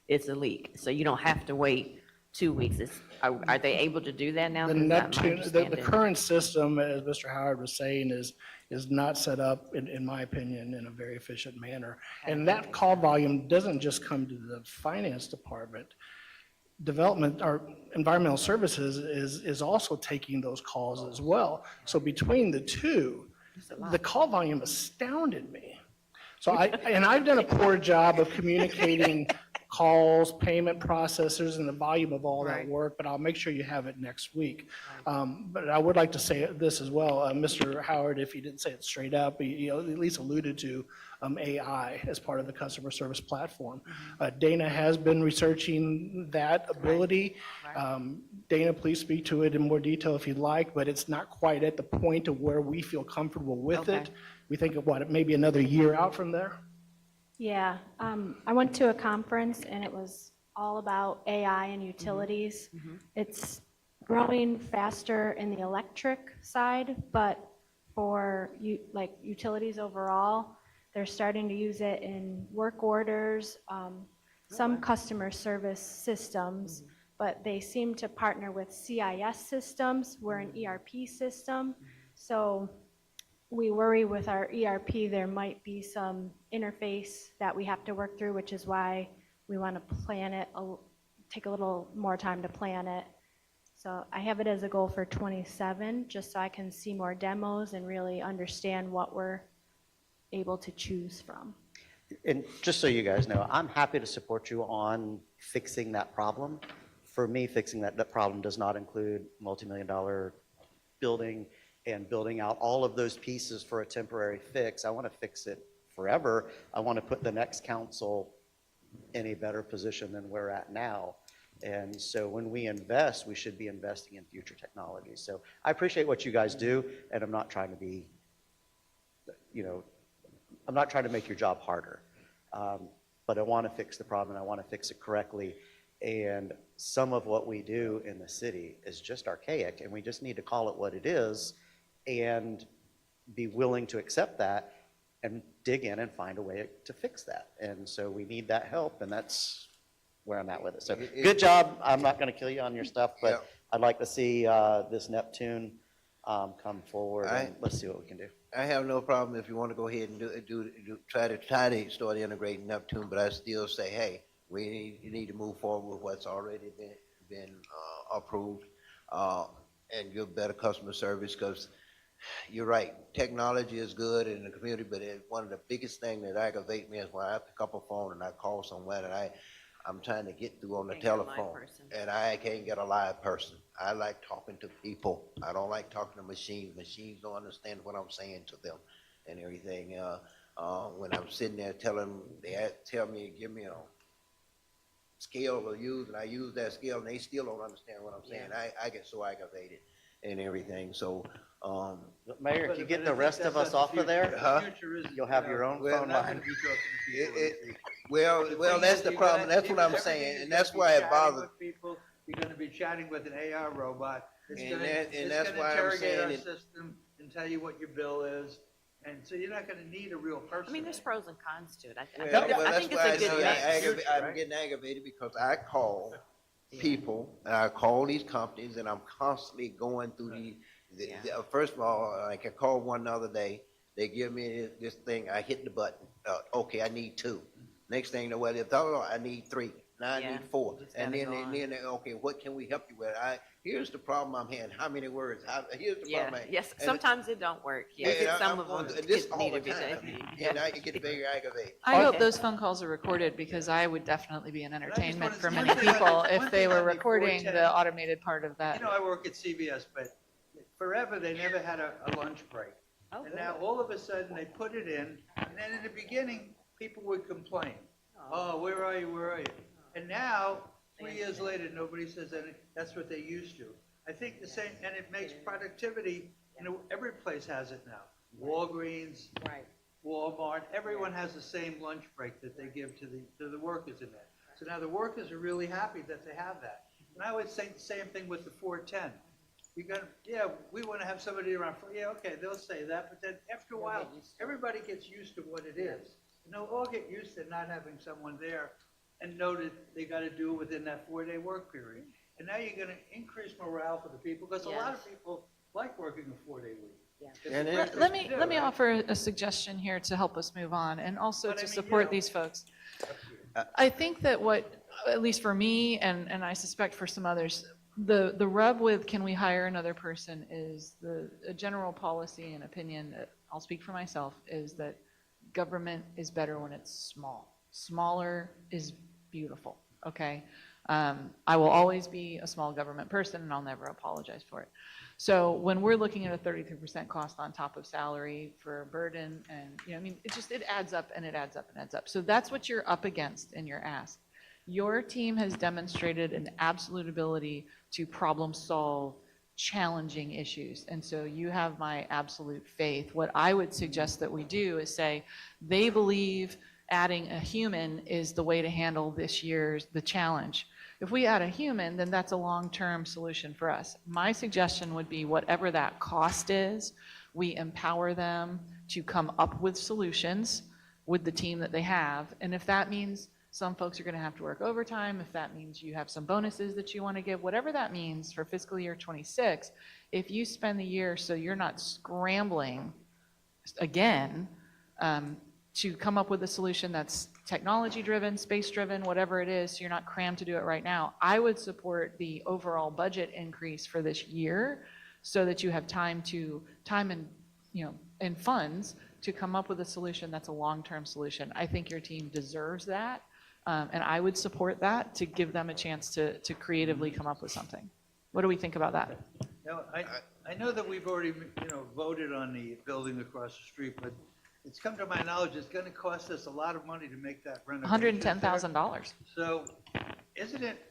it's a leak. So you don't have to wait 2 weeks. Are they able to do that now? The 'Cause not my Neptune, the understanding. current system, as Mr. Howard was saying, is not set up, in my opinion, in a very efficient manner. And that call volume doesn't just come to the finance department. Development or environmental services is also taking those calls as well. So between the two, the call volume astounded me. So I've done a poor job of communicating calls, payment processors, and the volume of all that work, but I'll make sure you have it next week. But I would like to say this as well. Mr. Howard, if he didn't say it straight up, he at least alluded to AI as part of the customer service platform. Dana has been researching that ability. Dana, please speak to it in more detail if you'd like, but it's not quite at the point of where we feel comfortable with it. We think of maybe another year out from there? Yeah, I went to a conference and it was all about AI and utilities. It's growing faster in the electric side, but for utilities overall, they're starting to use it in work orders, some customer service systems, but they seem to partner with CIS systems. We're an ERP system, so we worry with our ERP there might be some interface that we have to work through, which is why we want to plan it, take a little more time to plan it. So I have it as a goal for 27, just so I can see more demos and really understand what we're able to choose from. And just so you guys know, I'm happy to support you on fixing that problem. For me, fixing that problem does not include multi-million-dollar building and building out all of those pieces for a temporary fix. I want to fix it forever. I want to put the next council in a better position than we're at now. And so when we invest, we should be investing in future technology. So I appreciate what you guys do, and I'm not trying to be, I'm not trying to make your job harder. But I want to fix the problem, and I want to fix it correctly. And some of what we do in the city is just archaic, and we just need to call it what it is and be willing to accept that and dig in and find a way to fix that. And so we need that help, and that's where I'm at with it. So good job. I'm not going to kill you on your stuff, but I'd like to see this Neptune come forward, and let's see what we can do. I have no problem if you want to go ahead and try to start integrating Neptune, but I still say, hey, you need to move forward with what's already been approved and give better customer service, because you're right, technology is good in the community, but one of the biggest things that aggravates me is when I pick up a phone and I call somewhere and I'm trying to get through on the telephone and I can't get a live person. I like talking to people. I don't like talking to machines. Machines don't understand what I'm saying to them and everything. When I'm sitting there they tell me, give me a scale to use, and I use that scale, and they still don't understand what I'm saying. I get so aggravated and everything. So, Mayor, if you get the rest of us off of there, you'll have your own phone line. Well, that's the problem. That's what I'm saying, and that's why it bothers. People, you're going to be chatting with an AI robot. It's going to interrogate our system and tell you what your bill is. And so you're not going to need a real person. I mean, there's pros and cons to it. I That's think why it's a good mix. I'm getting aggravated because I call people, and I call these companies, and I'm constantly going through first of all, like I called one the other day, they give me this thing, I hit the button, okay, I need 2. Next thing you know, well, they thought, I need 3, now I need 4. And then, okay, what can we help you with? Here's the problem I'm having, how many words? Here's the problem. Yes, sometimes it don't work. Some of them need to be taken. And I get very aggravated. I hope those phone calls are recorded, because I would definitely be an entertainment for many people if they were recording the automated part of that. I work at CVS, but forever they never had a lunch break. And now all of a sudden they put it in, and then in the beginning, people would complain. Oh, where are you, where are you? And now, 3 years later, nobody says anything. That's what they used to. I think the same, and it makes productivity, every place has it now. Walgreens, Walmart, everyone has the same lunch break that they give to the workers in there. So now the workers are really happy that they have that. And I would say the same thing with the 410. You got, yeah, we want to have somebody around, yeah, okay, they'll say that, but then after a while, everybody gets used to what it is. And they'll all get used to not having someone there and know that they got to do it within that 4-day work period. And now you're going to increase morale for the people, because a lot of people like working a 4-day week. Let me offer a suggestion here to help us move on, and also to support these folks. I think that what, at least for me, and I suspect for some others, the rub with can we hire another person is a general policy and opinion that I'll speak for myself is that government is better when it's small. Smaller is beautiful, okay? I will always be a small government person, and I'll never apologize for it. So when we're looking at a 33% cost on top of salary for a burden, and I mean, it adds up and it adds up and adds up. So that's what you're up against in your ask. Your team has demonstrated an absolute ability to problem solve challenging issues, and so you have my absolute faith. What I would suggest that we do is say they believe adding a human is the way to handle the challenge. If we add a human, then that's a long-term solution for us. My suggestion would be whatever that cost is, we empower them to come up with solutions with the team that they have. And if that means some folks are going to have to work overtime, if that means you have some bonuses that you want to give, whatever that means for fiscal year 26, if you spend the year so you're not scrambling again, to come up with a solution that's technology-driven, space-driven, whatever it is, so you're not crammed to do it right now, I would support the overall budget increase for this year so that you have time and, and funds to come up with a solution that's a long-term solution. I think your team deserves that, and I would support that to give them a chance to creatively come up with something. What do we think about that? Now, I know that we've already, voted on the building across the street, but it's come to my knowledge, it's going to cost us a lot of money to make that renovation. $110,000. So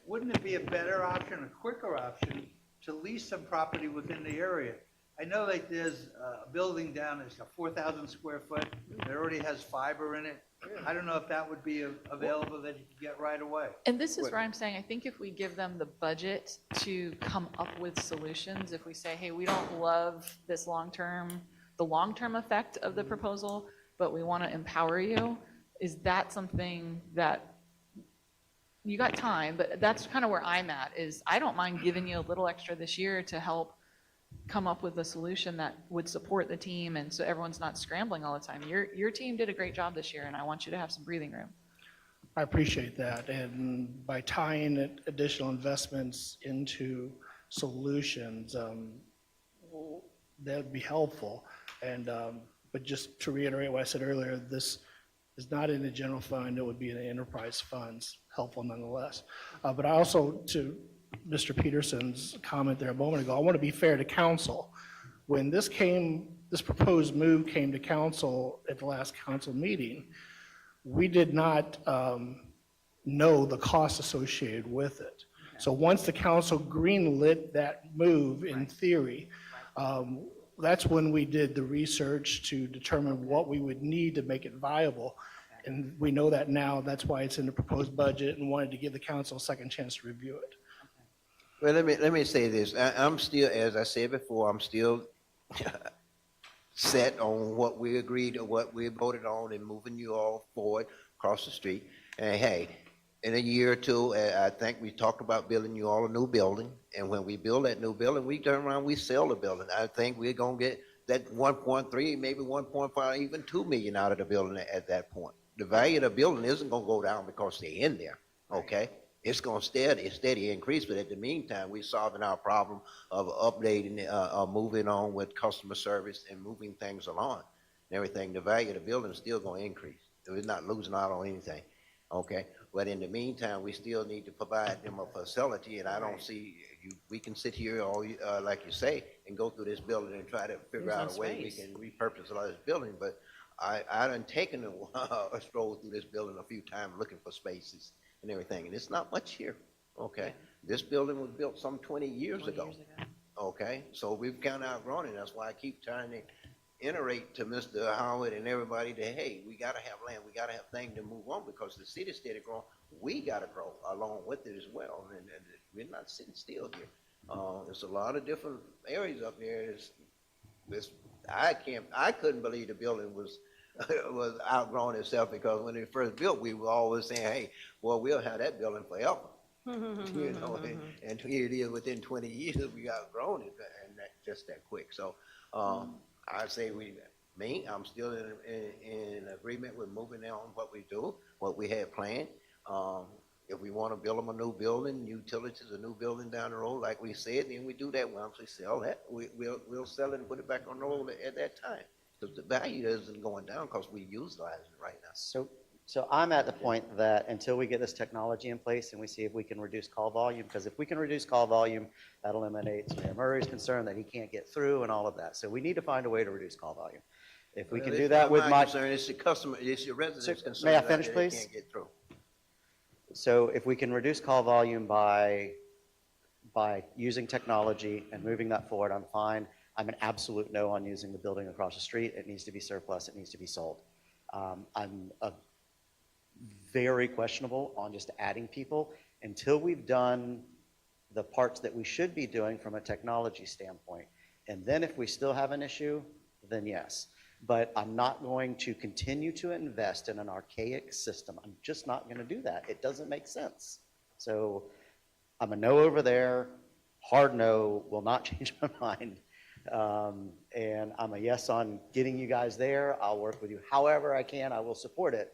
wouldn't it be a better option, a quicker option, to lease some property within the area? I know that there's a building down, it's a 4,000 square foot, that already has fiber in it. I don't know if that would be available that you could get right away. And this is where I'm saying, I think if we give them the budget to come up with solutions, if we say, hey, we don't love this the long-term effect of the proposal, but we want to empower you, is that something that you got time, but that's kind of where I'm at, is I don't mind giving you a little extra this year to help come up with a solution that would support the team, and so everyone's not scrambling all the time. Your team did a great job this year, and I want you to have some breathing room. I appreciate that, and by tying additional investments into solutions, that would be helpful. And but just to reiterate what I said earlier, this is not in the general fund, it would be in the enterprise funds, helpful nonetheless. But I also, to Mr. Peterson's comment there a moment ago, I want to be fair to council. When this proposed move came to council at the last council meeting, we did not know the costs associated with it. So once the council greenlit that move, in theory, that's when we did the research to determine what we would need to make it viable. And we know that now, that's why it's in the proposed budget, and wanted to give the council a second chance to review it. Well, let me say this. I'm still, as I said before, I'm still set on what we agreed or what we voted on and moving you all forward across the street. And hey, in a year or two, I think we talked about building you all a new building. And when we build that new building, we turn around, we sell the building. I think we're going to get that 1.3, maybe 1.5, even 2 million out of the building at that point. The value of the building isn't going to go down because they're in there, okay? It's going to steady increase, but in the meantime, we're solving our problem of updating, moving on with customer service and moving things along and everything. The value of the building is still going to increase. We're not losing out on anything, okay? But in the meantime, we still need to provide them a facility, and I don't see, we can sit here, all like you say, and go through this building and try to figure out a way we can repurpose a lot of this building, but I done taken a stroll through this building a few times looking for spaces and everything, and it's not much here, okay? This building was built some 20 years ago, okay? So we've kind of outgrown it. That's why I keep trying to iterate to Mr. Howard and everybody that, hey, we gotta have land, we gotta have things to move on, because the city's steady growing, we gotta grow along with it as well, and we're not sitting still here. There's a lot of different areas up there. I couldn't believe the building was was outgrowing itself, because when it first built, we were always saying, hey, well, we'll have that building forever. You know, and here it is, within 20 years, we outgrown it, and just that quick. So I say I'm still in agreement with moving on what we do, what we had planned. If we want to build them a new building, utilities, a new building down the road, like we said, then we do that. Once we sell that, we'll sell it and put it back on the road at that time. Because the value isn't going down, because we utilize it right now. So I'm at the point that until we get this technology in place and we see if we can reduce call volume, because if we can reduce call volume, that eliminates Mayor Murray's concern that he can't get through and all of that. So we need to find a way to reduce call volume. If we can do that with my concern, it's the customer, it's your residents' concern. May I finish, that please? they can't get through. So if we can reduce call volume by using technology and moving that forward, I'm fine. I'm an absolute no on using the building across the street. It needs to be surplus. It needs to be sold. I'm very questionable on just adding people until we've done the parts that we should be doing from a technology standpoint. And then if we still have an issue, then yes. But I'm not going to continue to invest in an archaic system. I'm just not going to do that. It doesn't make sense. So I'm a no over there. Hard no, will not change my mind. And I'm a yes on getting you guys there. I'll work with you however I can. I will support it.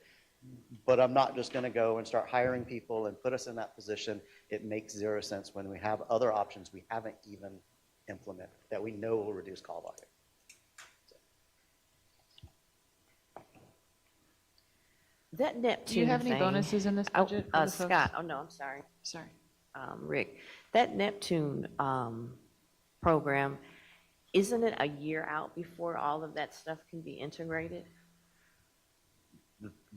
But I'm not just going to go and start hiring people and put us in that position. It makes zero sense when we have other options we haven't even implemented that we know will reduce call volume. That Neptune Do you have any thing- bonuses in this budget for the folks? Scott, oh no, I'm sorry. Sorry. Rick, that Neptune program, isn't it a year out before all of that stuff can be integrated?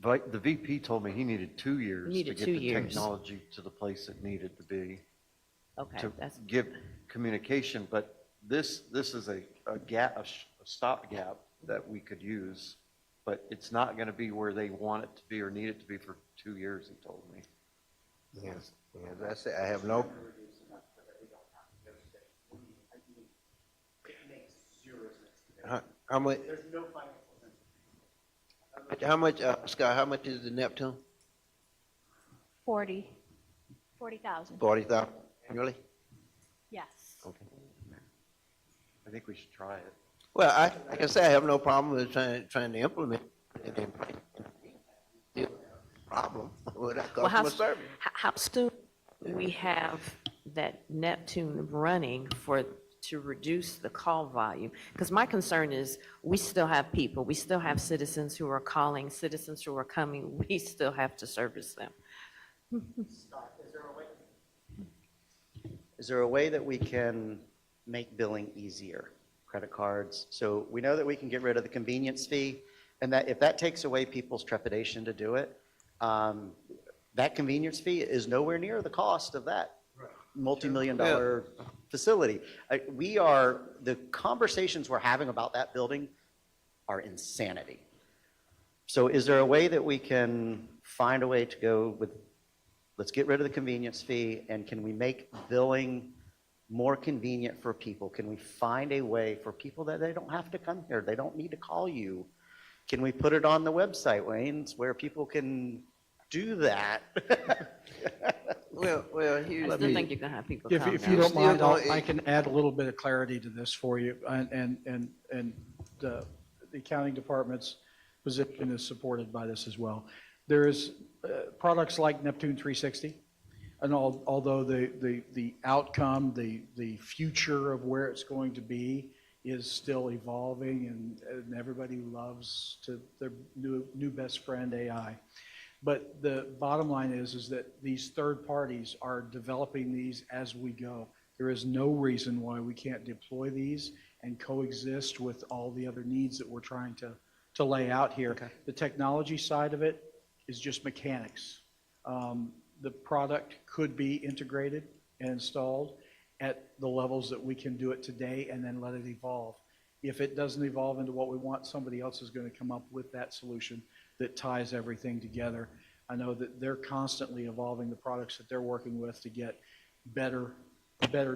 The VP told me he needed 2 years to Needed get 2 the years. technology to the place it needed to be. Okay, To that's, give communication, but this is a gap, a stopgap that we could use, but it's not going to be where they want it to be or need it to be for 2 years, he told me. Yes, as I said, I have no. How much? There's no financial sense. How much, Scott? How much is the Neptune? 40,000. 40,000. Really? Yes. Okay. I think we should try it. Well, like I say, I have no problem with trying to implement it. Problem with that well, customer service. how soon do we have that Neptune running to reduce the call volume? Because my concern is we still have people, we still have citizens who are calling, citizens who are coming, we still have to service them. Scott, is there a way that we can make billing easier? Credit cards. So we know that we can get rid of the convenience fee, and that if that takes away people's trepidation to do it, that convenience fee is nowhere near the cost of that multi-million-dollar facility. The conversations we're having about that building are insanity. So is there a way that we can find a way to go with, let's get rid of the convenience fee, and can we make billing more convenient for people? Can we find a way for people that they don't have to come here? They don't need to call you. Can we put it on the website, Wayne's, where people can do that? Well, I still think you're gonna have people come If now. you don't mind, Still I can add a little bit of clarity to this for you, and the accounting department's position is supported by this as well. There is products like Neptune 360, and although the outcome, the future of where it's going to be is still evolving, and everybody loves their new best friend AI. But the bottom line is that these third parties are developing these as we go. There is no reason why we can't deploy these and coexist with all the other needs that we're trying to lay out here. Okay. The technology side of it is just mechanics. The product could be integrated and installed at the levels that we can do it today, and then let it evolve. If it doesn't evolve into what we want, somebody else is going to come up with that solution that ties everything together. I know that they're constantly evolving the products that they're working with to get better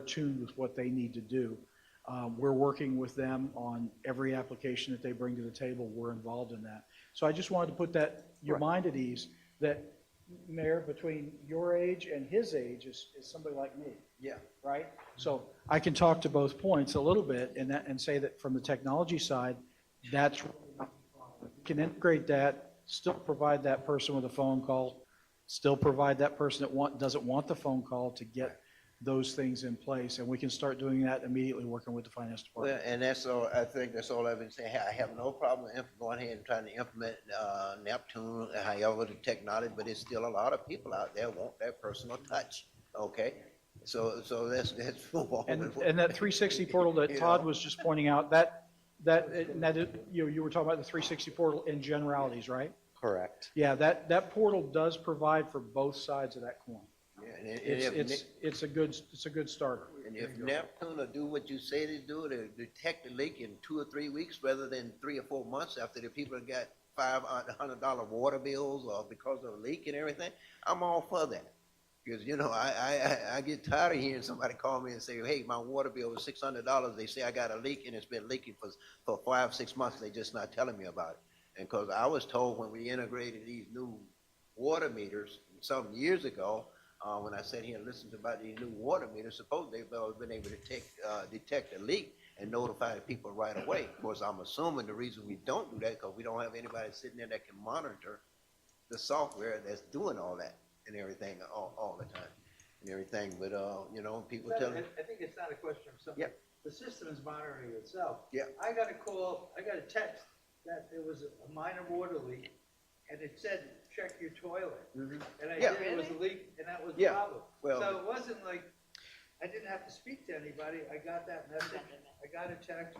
tuned with what they need to do. We're working with them on every application that they bring to the table. We're involved in that. So I just wanted to put your mind at ease that, Mayor, between your age and his age is somebody like me. Yeah. Right? So I can talk to both points a little bit and say that from the technology side, that's, can integrate that, still provide that person with a phone call, still provide that person that doesn't want the phone call to get those things in place. And we can start doing that immediately, working with the finance department. Well, and that's all, I think that's all I've been saying. I have no problem going ahead and trying to implement Neptune, however the technology, but there's still a lot of people out there want that personal touch, okay? So let's move on. And that 360 portal that Todd was just pointing out, you were talking about the 360 portal in generalities, right? Correct. Yeah, that portal does provide for both sides of that coin. Yeah, and It's a good starter. And if Neptune will do what you say they do, to detect the leak in 2 or 3 weeks rather than 3 or 4 months after the people have got $500 water bills or because of a leak and everything, I'm all for that. Because, I get tired of hearing somebody call me and say, hey, my water bill was $600. They say I got a leak and it's been leaking for 5-6 months. They just not telling me about it. And because I was told when we integrated these new water meters some years ago, when I sat here and listened about these new water meters, supposedly they've been able to detect a leak and notify the people right away. Of course, I'm assuming the reason we don't do that because we don't have anybody sitting there that can monitor the software that's doing all that and everything all the time and everything. But, people tell me. I think it's not a question of something. Yeah. The system is monitoring itself. Yeah. I got a text that there was a minor water leak, and it said, check your toilet. Mm-hmm. And I Yeah. did, it was a leak, and that was the Yeah. problem. Well- So it wasn't like, I didn't have to speak to anybody. I got that message, I got a text.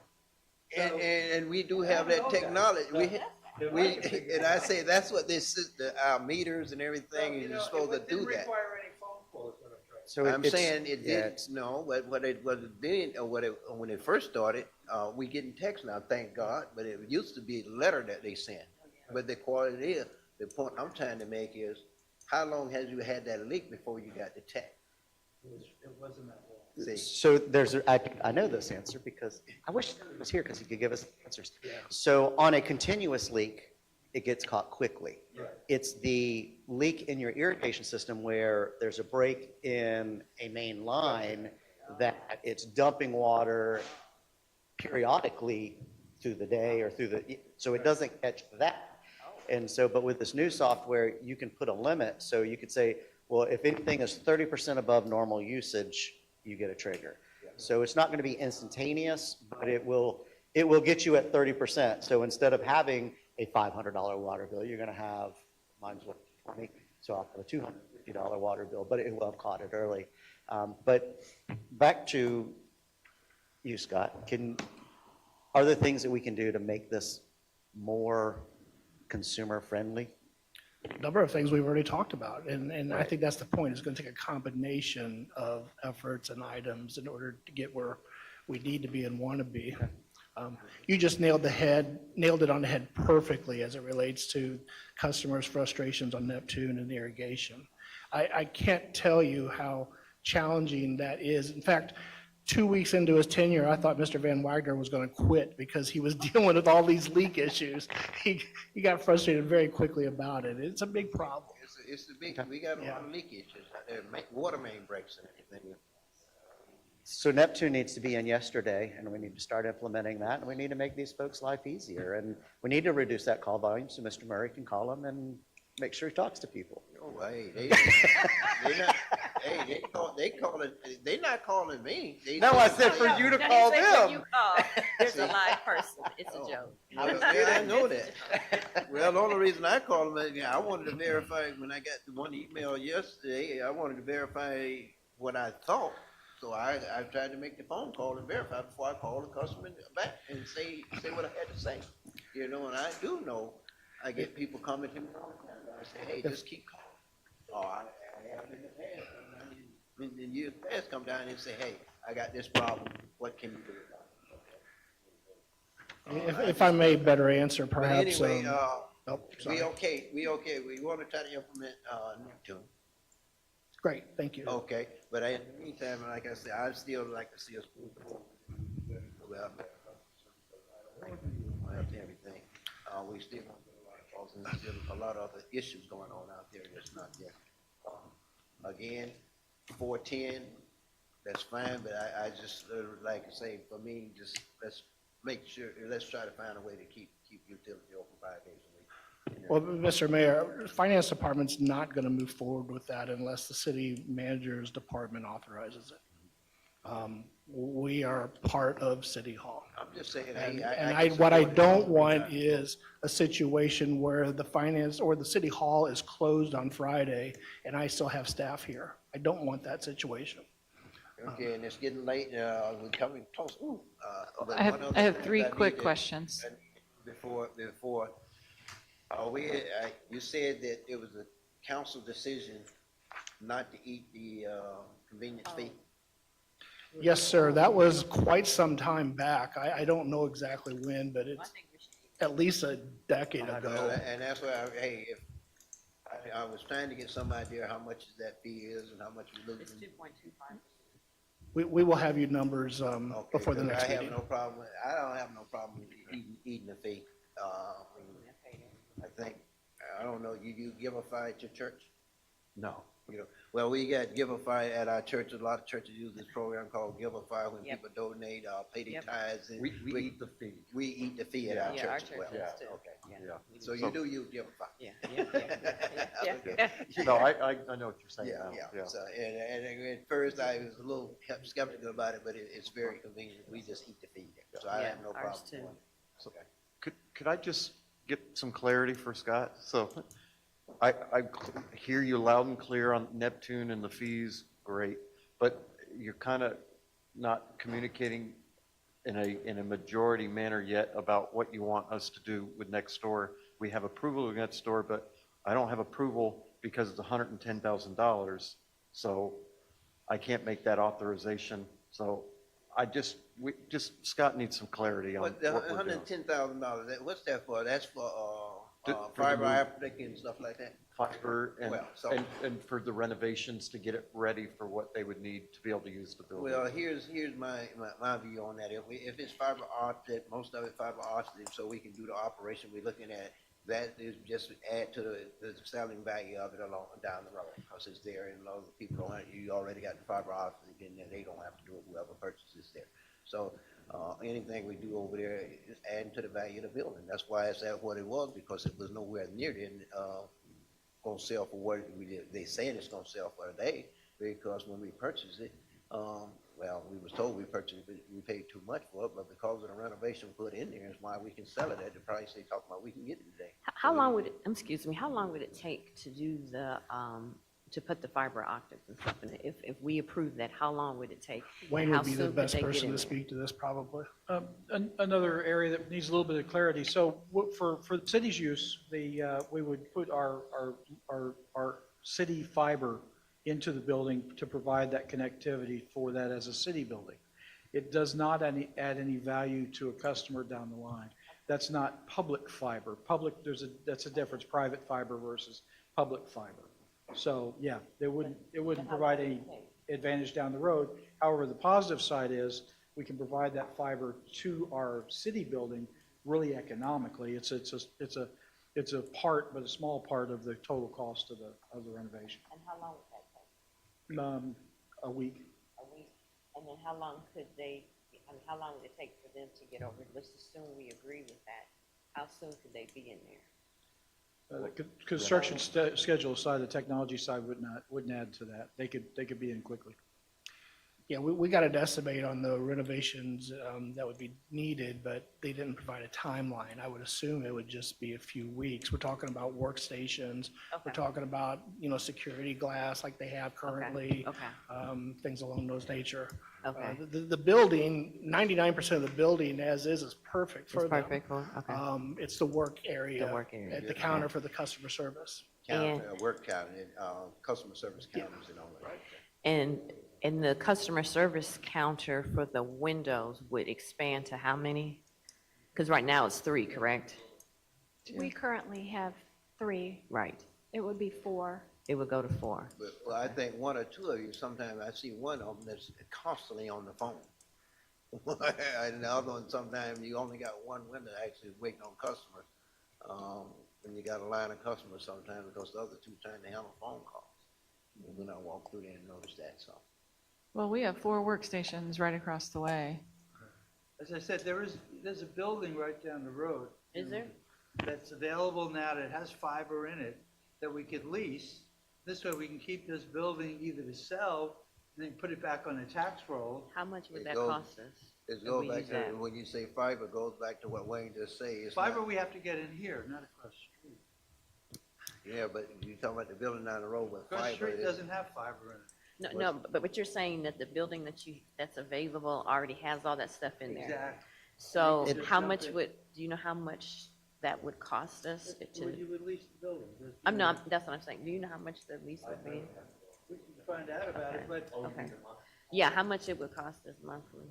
So- And we do have that technology. And I say that's what our meters and everything is supposed to do It didn't that. require any phone calls, what I'm trying to say. So I'm saying it didn't, no, but when it first started, we getting text now, thank God, but it used to be a letter that they sent. But the quality is, the point I'm trying to make is, how long has you had that leak before you got the text? It wasn't that long. See? So I know this answer because I wish he was here because he could give us answers. Yeah. So on a continuous leak, it gets caught quickly. Right. It's the leak in your irrigation system where there's a break in a main line that it's dumping water periodically through the day or so it doesn't catch that. And so, but with this new software, you can put a limit. So you could say, well, if anything is 30% above normal usage, you get a trigger. So it's not going to be instantaneous, but it will get you at 30%. So instead of having a $500 water bill, you're going to have, mine's what, 20, so I'll have a $250 water bill, but it will have caught it early. But back to you, Scott, are there things that we can do to make this more consumer friendly? A number of things we've already talked about, and I Right. think that's the point. It's going to take a combination of efforts and items in order to get where we need to be and want to be. You just nailed it on the head perfectly as it relates to customers' frustrations on Neptune and irrigation. I can't tell you how challenging that is. In fact, 2 weeks into his tenure, I thought Mr. Van Wagner was going to quit because he was dealing with all these leak issues. He got frustrated very quickly about it. It's a big problem. It's the big, we got a lot of leakages out there, water main breaks and everything. So Neptune needs to be in yesterday, and we need to start implementing that, and we need to make these folks' life easier. And we need to reduce that call volume so Mr. Murray can call them and make sure he talks to people. Oh, hey, they're not calling me. No, I said for you to No, he call said when you them. call, there's a live person. It's a Oh. joke. Well, I know that. Well, the only reason I called them, I wanted to verify, when I got the one email yesterday, I wanted to verify what I thought. So I tried to make the phone call and verify before I called the customer back and say what I had to say. And I do know, I get people coming to me all the time. I say, hey, just keep calling. Oh, I have in the past. In years past, come down and say, hey, I got this problem. What can you do about If I may better answer, But perhaps. anyway, Oh, sorry. we okay, we want to try to implement, Neptune. Great, thank you. Okay, but in the meantime, like I said, I'd still like to see us move forward. Well, everything, we still, there's still a lot of other issues going on out there that's not yet. Again, 410, that's fine, but I just like to say, for me, just let's make sure, let's try to find a way to keep utility open 5 days a week. Well, Mr. Mayor, Finance Department's not going to move forward with that unless the city manager's department authorizes it. We are part of City Hall. I'm just saying, What I don't want is a situation where the finance or the City Hall is closed on Friday and I still have staff here. I don't want that situation. Okay, and it's getting late, we're coming close. But I have, one other I have thing 3 I need quick to- questions. Before, you said that it was a council decision not to eat the convenience fee? Yes, sir. That was quite some time back. I don't know exactly when, but it's at least a decade ago. And that's why, hey, if, I was trying to get some idea how much that fee is and how much we're losing. It's 2.25. We will have you numbers Okay, before the because next I have meeting. no problem, I don't have no problem with eating the fee. I think, I don't know, you Giveify at your church? No. You know, well, we got Giveify at our church. A lot of churches use this program called Giveify when people donate, pay their tithes. And We eat the fee. we eat the fee at our Yeah, our church as church well. does too. Okay. Yeah. So you do use Giveify? Yeah. No, I know what you're saying Yeah, now. yeah. So, and at first I was a little skeptical about it, but it's very convenient. We just eat the fee. So I have no ours problem. too. doing it. Okay. Could I just get some clarity for Scott? So I hear you loud and clear on Neptune and the fees, great, but you're kind of not communicating in a majority manner yet about what you want us to do with next door. We have approval of next door, but I don't have approval because it's $110,000. So I can't make that authorization. So Scott needs some clarity on But the what we're doing. $110,000, what's that for? That's for For the fiber move. optic and stuff like that? Fiber Well, so- and for the renovations to get it ready for what they would need to be able to use the building. Well, here's my view on that. If it's fiber optic, most of it fiber optic, so we can do the operation we're looking at, that is just add to the selling value of it down the road, because it's there, and a lot of the people you already got the fiber optic in there, they don't have to do it, whoever purchases there. So, anything we do over there is adding to the value of the building. That's why it's at what it was, because it was nowhere near gonna sell for what we did. They saying it's gonna sell for a day, because when we purchased it, well, we was told we purchased it, we paid too much for it, but because of the renovation put in there is why we can sell it at the price they talk about we can get it today. How long would it, excuse me, how long would it take to do to put the fiber optics and stuff in it? If we approve that, how long would it take? Wayne How would be the soon could best they get person in to there? speak to this, probably. Another area that needs a little bit of clarity. So for the city's use, we would put our city fiber into the building to provide that connectivity for that as a city building. It does not add any value to a customer down the line. That's not public fiber. That's a difference, private fiber versus public fiber. So, yeah, it wouldn't provide any advantage down the road. However, the positive side is we can provide that fiber to our city building really economically. It's a part, but a small part of the total cost of the renovation. And how long would that take? A week. A week? And then how long would it take for them to get over? Let's assume we agree with that. How soon could they be in there? The construction schedule side, the technology side wouldn't add to that. They could be in quickly. Yeah, we got an estimate on the renovations that would be needed, but they didn't provide a timeline. I would assume it would just be a few weeks. We're talking about workstations. We're talking about, security glass like they have currently. Things along those nature. Okay. The building, 99% of the building as is perfect for It's them. perfect, okay. It's the work area. The work area. At the counter for the customer service. Work counter, customer service counters and all that. And the customer service counter for the windows would expand to how many? Because right now it's 3, correct? We currently have 3. Right. It would be 4. It would go to 4. But, well, I think one or two of you, sometimes I see one of them that's constantly on the phone. And the other one, sometimes you only got one window actually waiting on customers. When you got a line of customers sometimes, because the other two trying to handle phone calls. And when I walk through there and notice that, so. Well, we have 4 workstations right across the way. As I said, there's a building right down the road. Is there? That's available now that has fiber in it that we could lease. This way we can keep this building either to sell and then put it back on the tax roll. How much would It that goes- cost us? It if goes we back use to, that? when you say fiber, it goes back to what Wayne just said. It's Fiber not- we have to get in here, not across the street. Yeah, but you talking about the building down the road with Across the fiber. street doesn't have fiber in it. No, but you're saying that the building that's available already has all that stuff in there. Exactly. So It- how much do you know how much that would cost us When you would lease the building. that's what I'm saying. Do you know how much the lease would be? We can find out about it, but. Okay. Yeah, how much it would cost us monthly?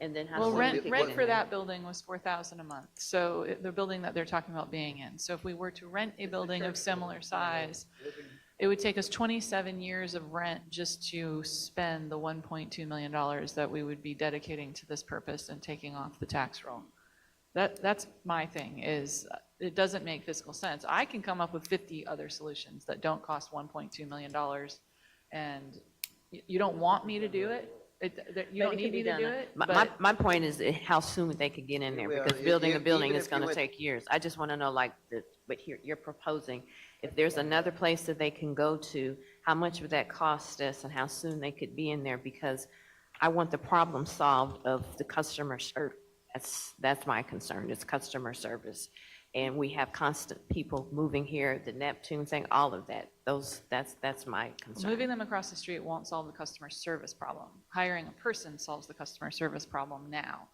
And then how Well, soon we rent could rent get in for there? that building was $4,000 a month. So the building that they're talking about being in. So if we were to rent a building of similar size, it would take us 27 years of rent just to spend the $1.2 million that we would be dedicating to this purpose and taking off the tax roll. That's my thing, is it doesn't make fiscal sense. I can come up with 50 other solutions that don't cost $1.2 million, and you don't want me to do it. You But don't it need can be me to done. do it, My but my point is how soon they could get in there, Well, because building a building even is if you gonna went- take years. I just wanna know, like, what here, you're proposing, if there's another place that they can go to, how much would that cost us and how soon they could be in there? Because I want the problem solved of the customer service. That's my concern, is customer service. And we have constant people moving here, the Neptune thing, all of that. That's my concern. moving them across the street won't solve the customer service problem. Hiring a person solves the customer service problem now.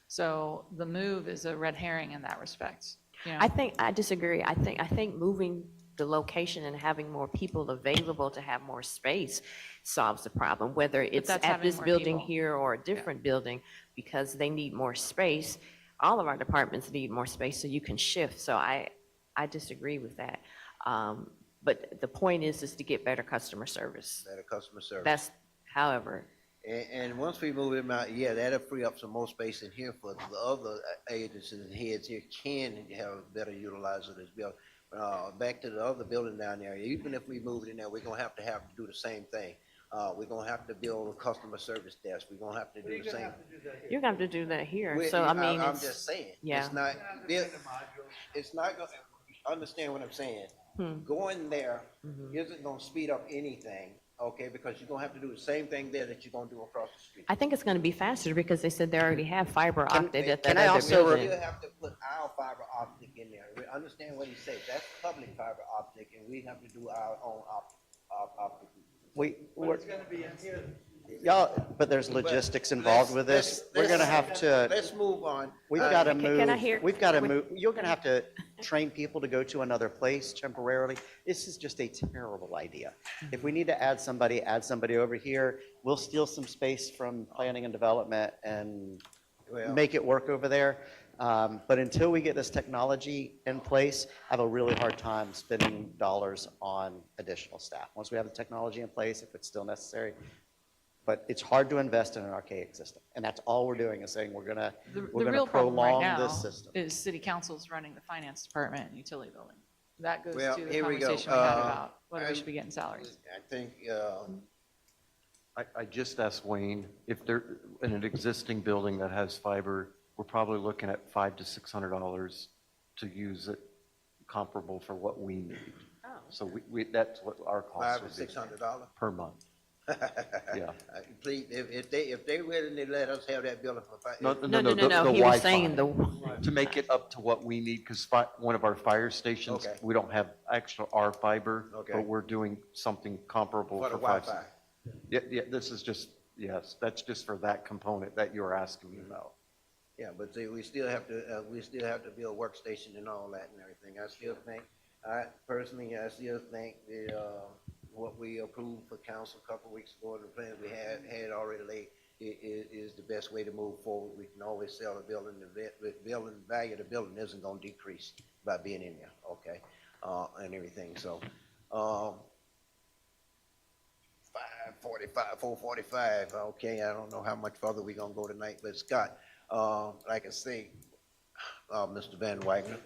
So the move is a red herring in that respect. You know? I disagree. I think moving the location and having more people available to have more space solves the problem, whether it's that's at having this more building people. here or a different building, because they need more space. All of our departments need more space so you can shift. So I disagree with that. But the point is to get better customer service. Better customer service. That's, however, And once we move them out, yeah, that'll free up some more space in here for the other agencies and heads here can have better utilize of this building. Back to the other building down there, even if we move it in there, we're gonna have to do the same thing. We're gonna have to build a customer service desk. We're gonna have to do the same. you're going to have to do that here. We- So, I mean, I'm it's, just saying. yeah. It's not, it's not gonna, understand what I'm saying. Going there isn't gonna speed up anything, okay, because you're gonna have to do the same thing there that you're gonna do across the street. I think it's going to be faster because they said they already have fiber optic at that Can I other also building. still have to put our fiber optic in there? We understand what he said. That's public fiber optic, and we have to do our own optic. But it's gonna be in here. but there's logistics involved with this. We're gonna have to, Let's move on. we've gotta move. Can I hear- We've gotta move, you're gonna have to train people to go to another place temporarily. This is just a terrible idea. If we need to add somebody over here. We'll steal some space from planning and development and Well- make it work over there. But until we get this technology in place, I have a really hard time spending dollars on additional staff. Once we have the technology in place, if it's still necessary. But it's hard to invest in an archaic system. And that's all we're doing, is saying we're The gonna real problem right prolong now this system. is city council's running the finance department and utility building. That goes Well, to the here we go. conversation we had about whether we I'm- should be getting salaries. I think, I just asked Wayne, if they're in an existing building that has fiber, we're probably looking at $500 to $600 to use it, comparable for what we need. Oh. So that's what our cost $500 to would be $600. per month. Yeah. Please, if they willing to let us have that building for No, $500. the He was Wi-Fi. saying To make it up to what we need, because one of our fire stations, Okay. we don't have actual our fiber, Okay. but we're doing something comparable For the for five. Wi-Fi. Yeah, this is just, yes, that's just for that component that you're asking me about. Yeah, but see, we still have to build workstation and all that and everything. I still think what we approved for council a couple of weeks ago, the plan we had already laid, is the best way to move forward. We can always sell the building, the building, value of the building isn't gonna decrease by being in there, okay? And everything, so, 4:45, okay, I don't know how much further we gonna go tonight, but Scott, like I say, Mr. Van Wagner,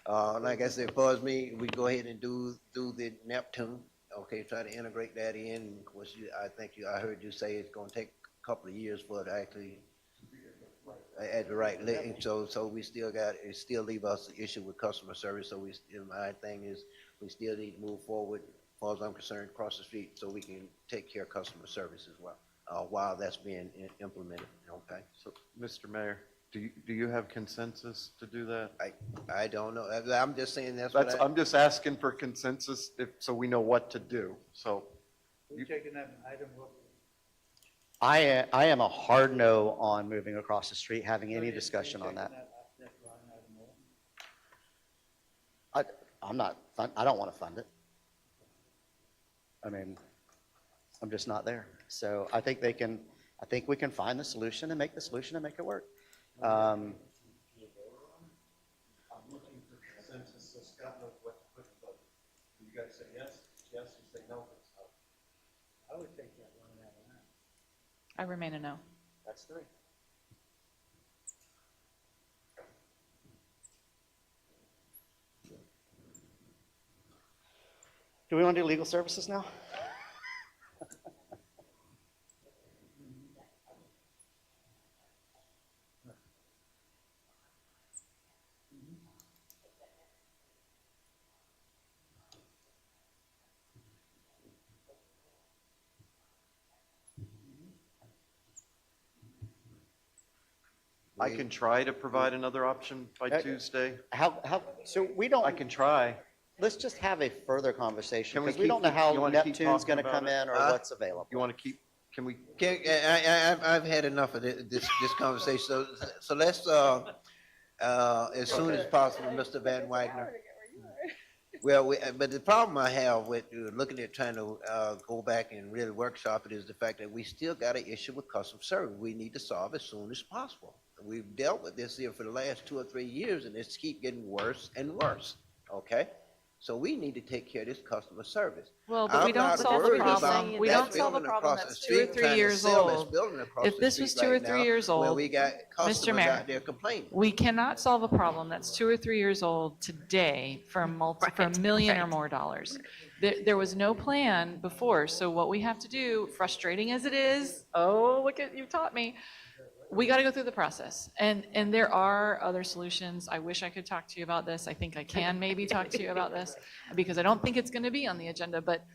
like I said, for us, me, we go ahead and do the Neptune, okay, try to integrate that in, which I heard you say it's gonna take a couple of years for it to actually at the right, so we still it still leave us an issue with customer service, so my thing is, we still need to move forward, as far as I'm concerned, across the street, so we can take care of customer service as well, while that's being implemented, okay? So, Mr. Mayor, do you have consensus to do that? I don't know, I'm just saying I'm just asking for consensus so we know what to do, so. We're taking that item up. I am a hard no on moving across the street, having any discussion on that. I don't want to fund it. I mean, I'm just not there. So I think we can find the solution and make the solution and make it work. I'm looking for consensus, so Scott knows what to put in the budget. Do you guys say yes? Yes, you say no? I would take that one out of that. I remain a no. That's 3. Do we want to do legal services now? I can try to provide another option by Tuesday. So we don't. I can try. Let's just have a further conversation, Can we because we don't know you how wanna keep Neptune's talking going to about come it? in or what's available. You want to keep, can we? I've had enough of this conversation, so let's, as soon as possible, Mr. Van Wagner. Well, but the problem I have with looking at trying to go back and really workshop it is the fact that we still got an issue with customer service. We need to solve as soon as possible. We've dealt with this here for the last 2 or 3 years, and it's keep getting worse and worse, okay? So we need to take care of this customer service. Well, but we don't solve the problem. We don't solve a problem that's 2 or 3 years old. If this was 2 or 3 years old, we got Mr. customers Mayor, out there complaining. we cannot solve a problem that's 2 or 3 years old today for a million or more dollars. There was no plan before, so what we have to do, frustrating as it is, oh, look at, you taught me, we got to go through the process. And there are other solutions. I wish I could talk to you about this. I think I can maybe talk to you about this, because I don't think it's going to be on the agenda, but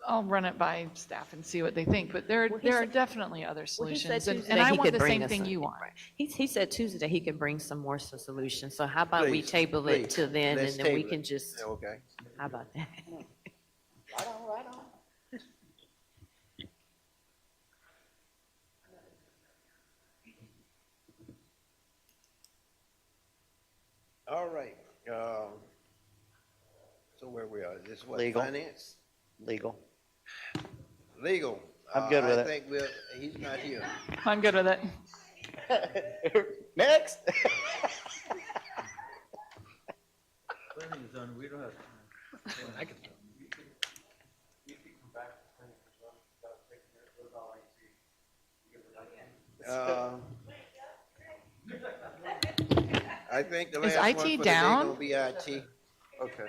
I'll run it by staff and see what they think. But there are definitely other solutions. And I want the same thing you want. He said Tuesday he can bring some more solutions. So how about we Please, table it please. till then, and Let's then we table can it. just, Okay. how about that? Right on. All right, so where we are, this is what, Legal. finance? Legal. Legal. I'm good with I it. think he's not here. I'm good with it. Next. Planning is on, we don't have. I can. I think the Is last one IT for the day down? gonna be IT. Okay.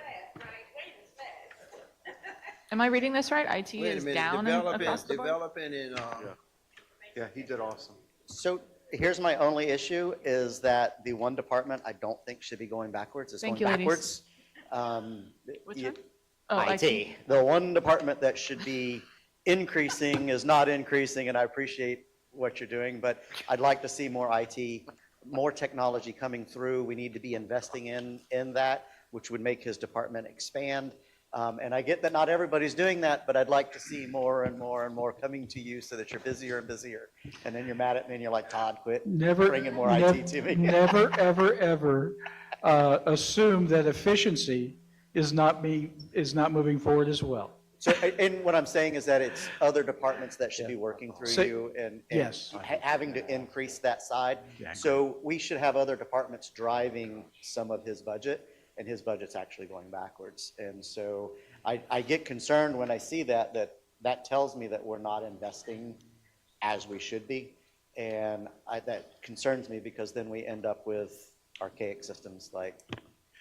Am I reading this right? IT Wait a is minute, down across the board? developing and, Yeah, he did awesome. So here's my only issue, is that the one department I don't think should be going backwards. It's Thank going you, ladies. backwards. Which you- one? Oh, IT. The one department that should be increasing is not increasing, and I appreciate what you're doing, but I'd like to see more IT, more technology coming through. We need to be investing in that, which would make his department expand. And I get that not everybody's doing that, but I'd like to see more and more and more coming to you so that you're busier and busier. And then you're mad at me and you're like, Todd, quit bringing more IT to me. Never, ever, ever assume that efficiency is not moving forward as well. So, and what I'm saying is that it's other departments that should be working through So- you and Yes. having to increase that side. Exactly. So we should have other departments driving some of his budget, and his budget's actually going backwards. And so I get concerned when I see that tells me that we're not investing as we should be. And that concerns me because then we end up with archaic systems like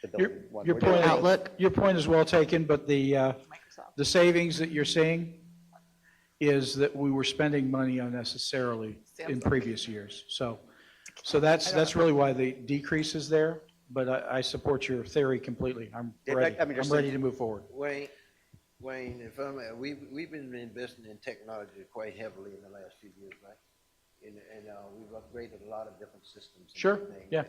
the building one. Your we're doing. point, your point is well taken, but the savings that you're seeing is that we were spending money unnecessarily in previous years. So that's really why the decrease is there, but I support your theory completely. I'm ready, I'm ready to move forward. Wayne, if we've been investing in technology quite heavily in the last few years, right? And we've upgraded a lot of different systems. and Sure, everything, yeah.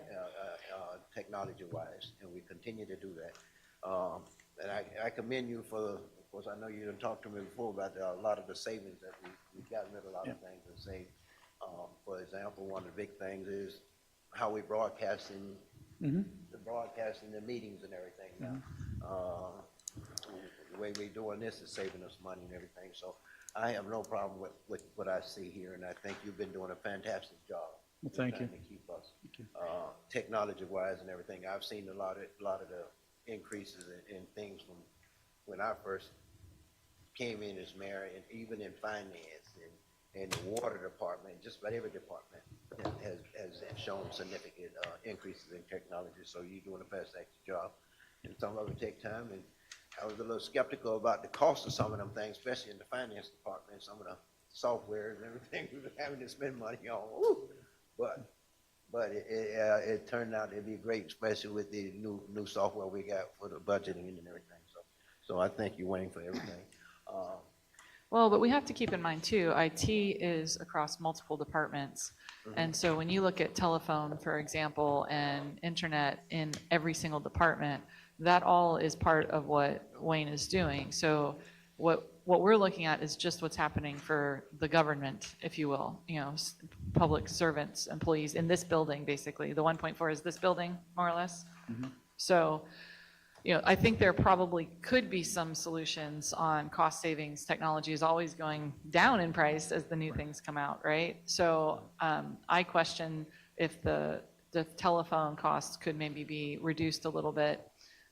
Technology-wise, and we continue to do that. And I commend you for, of course, I know you didn't talk to me before about a lot of the savings that we've gotten rid of a lot of things and saved. For example, one of the big things is how we broadcasting, the meetings and everything now. The way we're doing this is saving us money and everything, so I have no problem with what I see here, and I think you've been doing a fantastic job. Well, thank you. Trying to keep us, technology-wise and everything. I've seen a lot of the increases in things from when I first came in as mayor, and even in finance and the water department, just about every department has shown significant increases in technology, so you're doing a fantastic job. And some of it take time, and I was a little skeptical about the cost of some of them things, especially in the finance department, some of the software and everything we were having to spend money on. Woo! But it turned out to be great, especially with the new software we got for the budgeting and everything. So I thank you, Wayne, for everything. Well, but we have to keep in mind too, IT is across multiple departments. And so when you look at telephone, for example, and internet in every single department, that all is part of what Wayne is doing. So what we're looking at is just what's happening for the government, if you will, public servants, employees in this building, basically. The 1.4 is this building, more or less. So, I think there probably could be some solutions on cost savings. Technology is always going down in price as the new things come out, right? So I question if the telephone costs could maybe be reduced a little bit.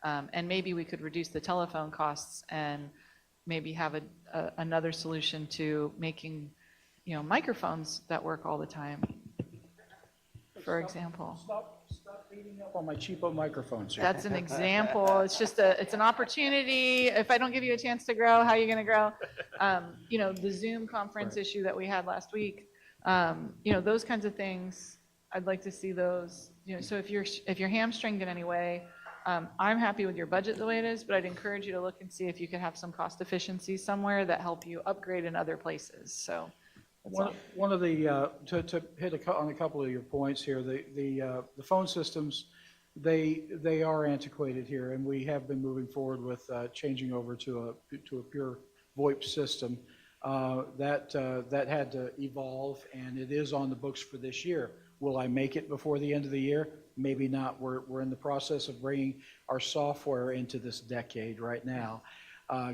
And maybe we could reduce the telephone costs and maybe have another solution to making, microphones that work all the time, for example. Stop beating up on my cheapo microphones here. That's an example. It's just it's an opportunity. If I don't give you a chance to grow, how are you going to grow? The Zoom conference issue that we had last week, those kinds of things, I'd like to see those, so if you're hamstringed in any way, I'm happy with your budget the way it is, but I'd encourage you to look and see if you could have some cost efficiencies somewhere that help you upgrade in other places, so. One of the, to hit on a couple of your points here, the phone systems, they are antiquated here, and we have been moving forward with changing over to a pure VoIP system. That had to evolve, and it is on the books for this year. Will I make it before the end of the year? Maybe not. We're in the process of bringing our software into this decade right now,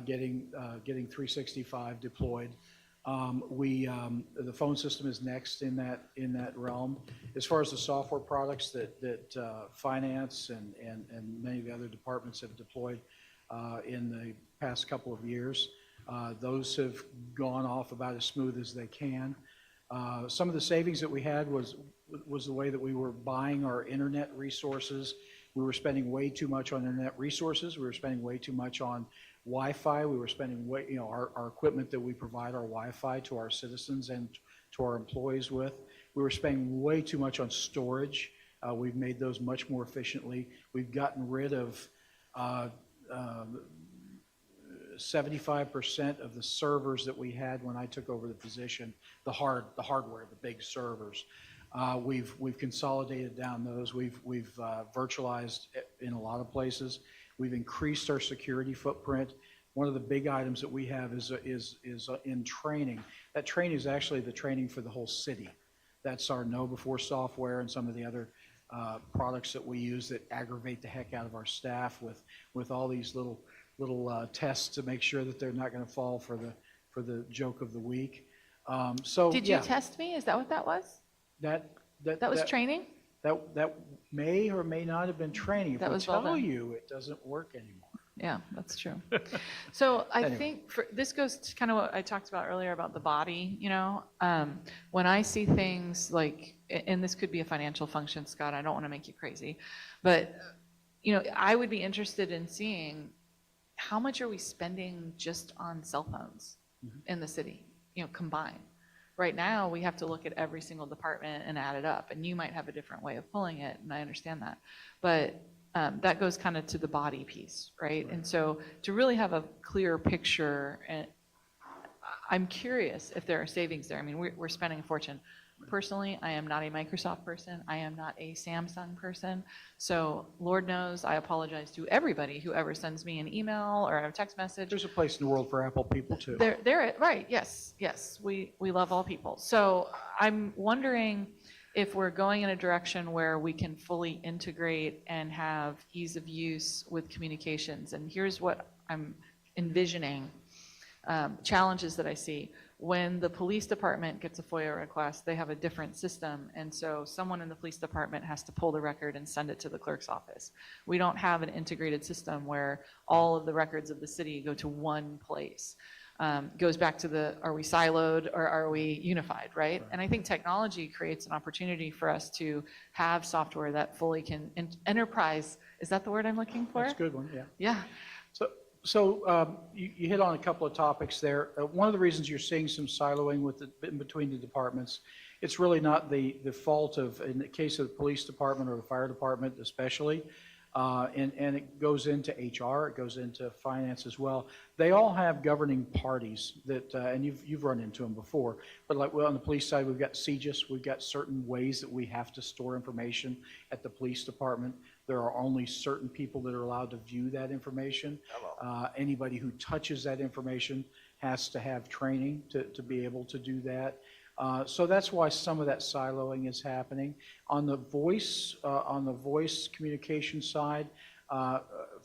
getting 365 deployed. The phone system is next in that realm. As far as the software products that finance and many of the other departments have deployed in the past couple of years, those have gone off about as smooth as they can. Some of the savings that we had was the way that we were buying our internet resources. We were spending way too much on internet resources. We were spending way too much on Wi-Fi. We were spending our equipment that we provide our Wi-Fi to our citizens and to our employees with. We were spending way too much on storage. We've made those much more efficiently. We've gotten rid of 75% of the servers that we had when I took over the position, the hardware, the big servers. We've consolidated down those. We've virtualized in a lot of places. We've increased our security footprint. One of the big items that we have is in training. That training is actually the training for the whole city. That's our KnowBe4 software and some of the other products that we use that aggravate the heck out of our staff with all these little little tests to make sure that they're not going to fall for the joke of the week. So Did you yeah, test me? Is that what that was? that That was training? That may or may not have been training. If That we was well tell done. you, it doesn't work anymore. Yeah, that's true. So I Anyway. think this goes to kind of what I talked about earlier about the body, when I see things like, and this could be a financial function, Scott, I don't want to make you crazy, but, I would be interested in seeing how much are we spending just on cell phones in the city, combined. Right now, we have to look at every single department and add it up, and you might have a different way of pulling it, and I understand that. But that goes kind of to the body piece, right? And so to really have a clear picture, and I'm curious if there are savings there. I mean, we're spending a fortune. Personally, I am not a Microsoft person. I am not a Samsung person. So Lord knows I apologize to everybody who ever sends me an email or a text message. There's a place in the world for Apple people too. Right, yes, we love all people. So I'm wondering if we're going in a direction where we can fully integrate and have ease of use with communications. And here's what I'm envisioning, challenges that I see. When the police department gets a FOIA request, they have a different system. And so someone in the police department has to pull the record and send it to the clerk's office. We don't have an integrated system where all of the records of the city go to one place. Goes back to are we siloed or are we unified, right? And I think technology creates an opportunity for us to have software that fully can, enterprise, is that the word I'm looking for? That's a good one, yeah. Yeah. So you hit on a couple of topics there. One of the reasons you're seeing some siloing in between the departments, it's really not the fault of, in the case of the police department or the fire department especially, and it goes into HR, it goes into finance as well. They all have governing parties that, and you've run into them before, but like on the police side, we've got CJIS, we've got certain ways that we have to store information at the police department. There are only certain people that are allowed to view that information. Anybody who touches that information has to have training to be able to do that. So that's why some of that siloing is happening. On the voice communication side,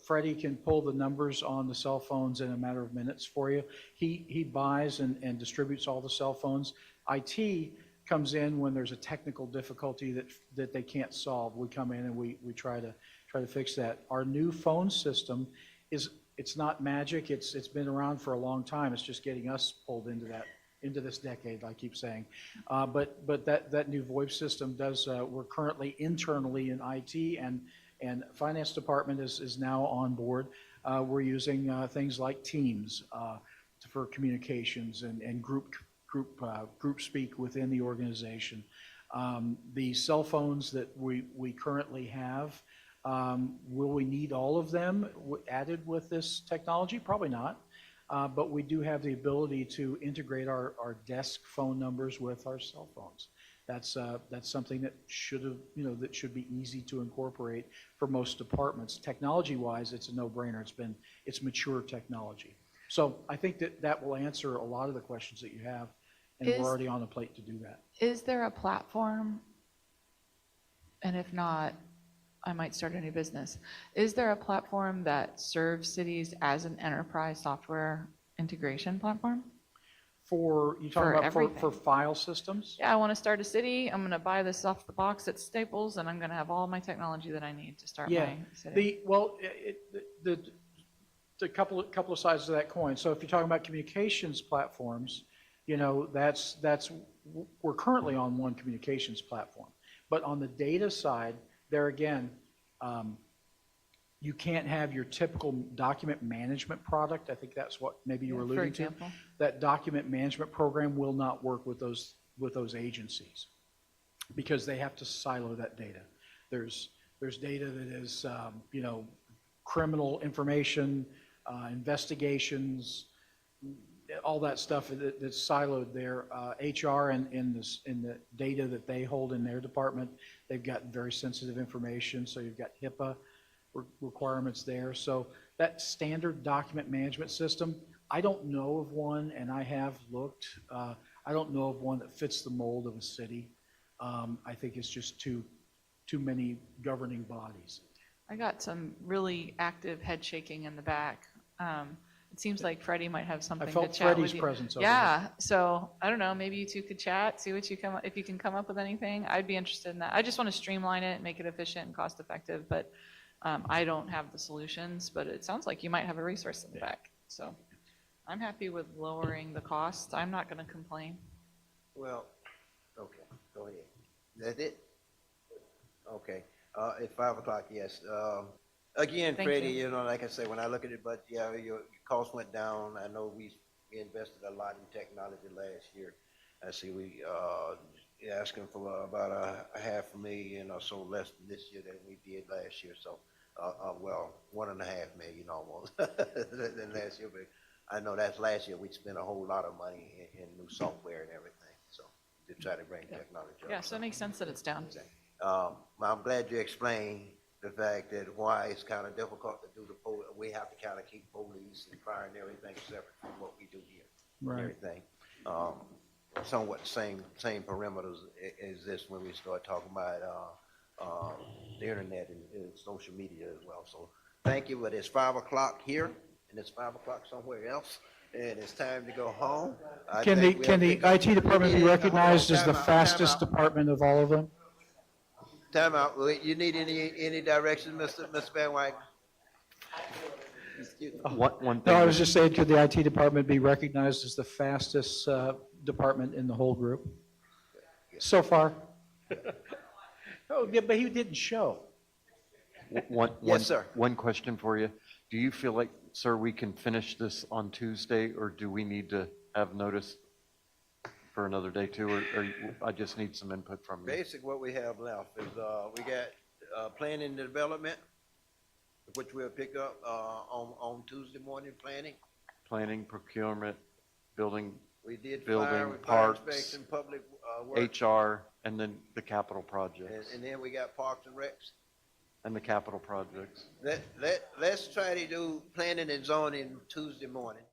Freddie can pull the numbers on the cell phones in a matter of minutes for you. He buys and distributes all the cell phones. IT comes in when there's a technical difficulty that they can't solve. We come in and we try to fix that. Our new phone system it's not magic. It's been around for a long time. It's just getting us pulled into this decade, I keep saying. But that new VoIP system does, we're currently internally in IT and finance department is now on board. We're using things like Teams for communications and group speak within the organization. The cell phones that we currently have, will we need all of them added with this technology? Probably not. But we do have the ability to integrate our desk phone numbers with our cell phones. That's something that that should be easy to incorporate for most departments. Technology-wise, it's a no-brainer. It's mature technology. So I think that will answer a lot of the questions that you have, and we're already on the plate to do that. Is there a platform, and if not, I might start a new business. Is there a platform that serves cities as an enterprise software integration platform? You talking about for file systems? Yeah, I want to start a city. I'm going to buy this off the box at Staples, and I'm going to have all my technology that I need to start my city. The couple of sides of that coin. So if you're talking about communications platforms, we're currently on one communications platform. But on the data side, there again, you can't have your typical document management product. I think that's what maybe you were alluding to. That document management program will not work with those agencies because they have to silo that data. There's data that is criminal information, investigations, all that stuff that's siloed there. HR and in the data that they hold in their department, they've got very sensitive information. So you've got HIPAA requirements there. So that standard document management system, I don't know of one, and I have looked. I don't know of one that fits the mold of a city. I think it's just too many governing bodies. I got some really active head shaking in the back It seems like Freddie might have something to felt chat with Freddie's you. presence over Yeah, so I don't know, maybe you two could chat, see what you if you can come up with anything. I'd be interested in that. I just want to streamline it, make it efficient and cost effective, but I don't have the solutions, but it sounds like you might have a resource in the back. So I'm happy with lowering the costs. I'm not going to complain. Well, okay, go ahead. That's it? Okay, at 5 o'clock, yes. Again, Thank Freddie, you. you know, like I say, when I look at it, but yeah, your cost went down. I know we invested a lot in technology last year. I see we, asking for about a $500,000 or so less than this year than we did last year. So, well, $1.5 million almost than last year. But I know that's last year. We spent a whole lot of money in new software and everything. So to try to bring technology up. Yeah, so it makes sense that it's down. I'm glad you explained the fact that why it's kind of difficult to do the poll. We have to kind of keep police and fire and everything separate from what we do here. Right. Everything. Somewhat same perimeters as this when we start talking about the internet and social media as well. So thank you, but it's 5 o'clock here and it's 5 o'clock somewhere else. And it's time to go home. Can the IT department be recognized as the fastest department of all of them? Time out. You need any direction, Mr. Van Wyk? One thing. No, I was just saying, could the IT department be recognized as the fastest department in the whole group? So far? Oh, yeah, but he didn't show. Yes, sir. One question for you. Do you feel like, sir, we can finish this on Tuesday, or do we need to have notice for another day too, or I just need some input from you? Basic what we have left is, we got, planning and development, which we'll pick up, on Tuesday morning, planning. Planning, procurement, building, We did building, fire parks, inspection, public, works. HR, and then the capital projects, And then we got parks and recs. and the capital projects. Let's try to do planning and zoning Tuesday morning.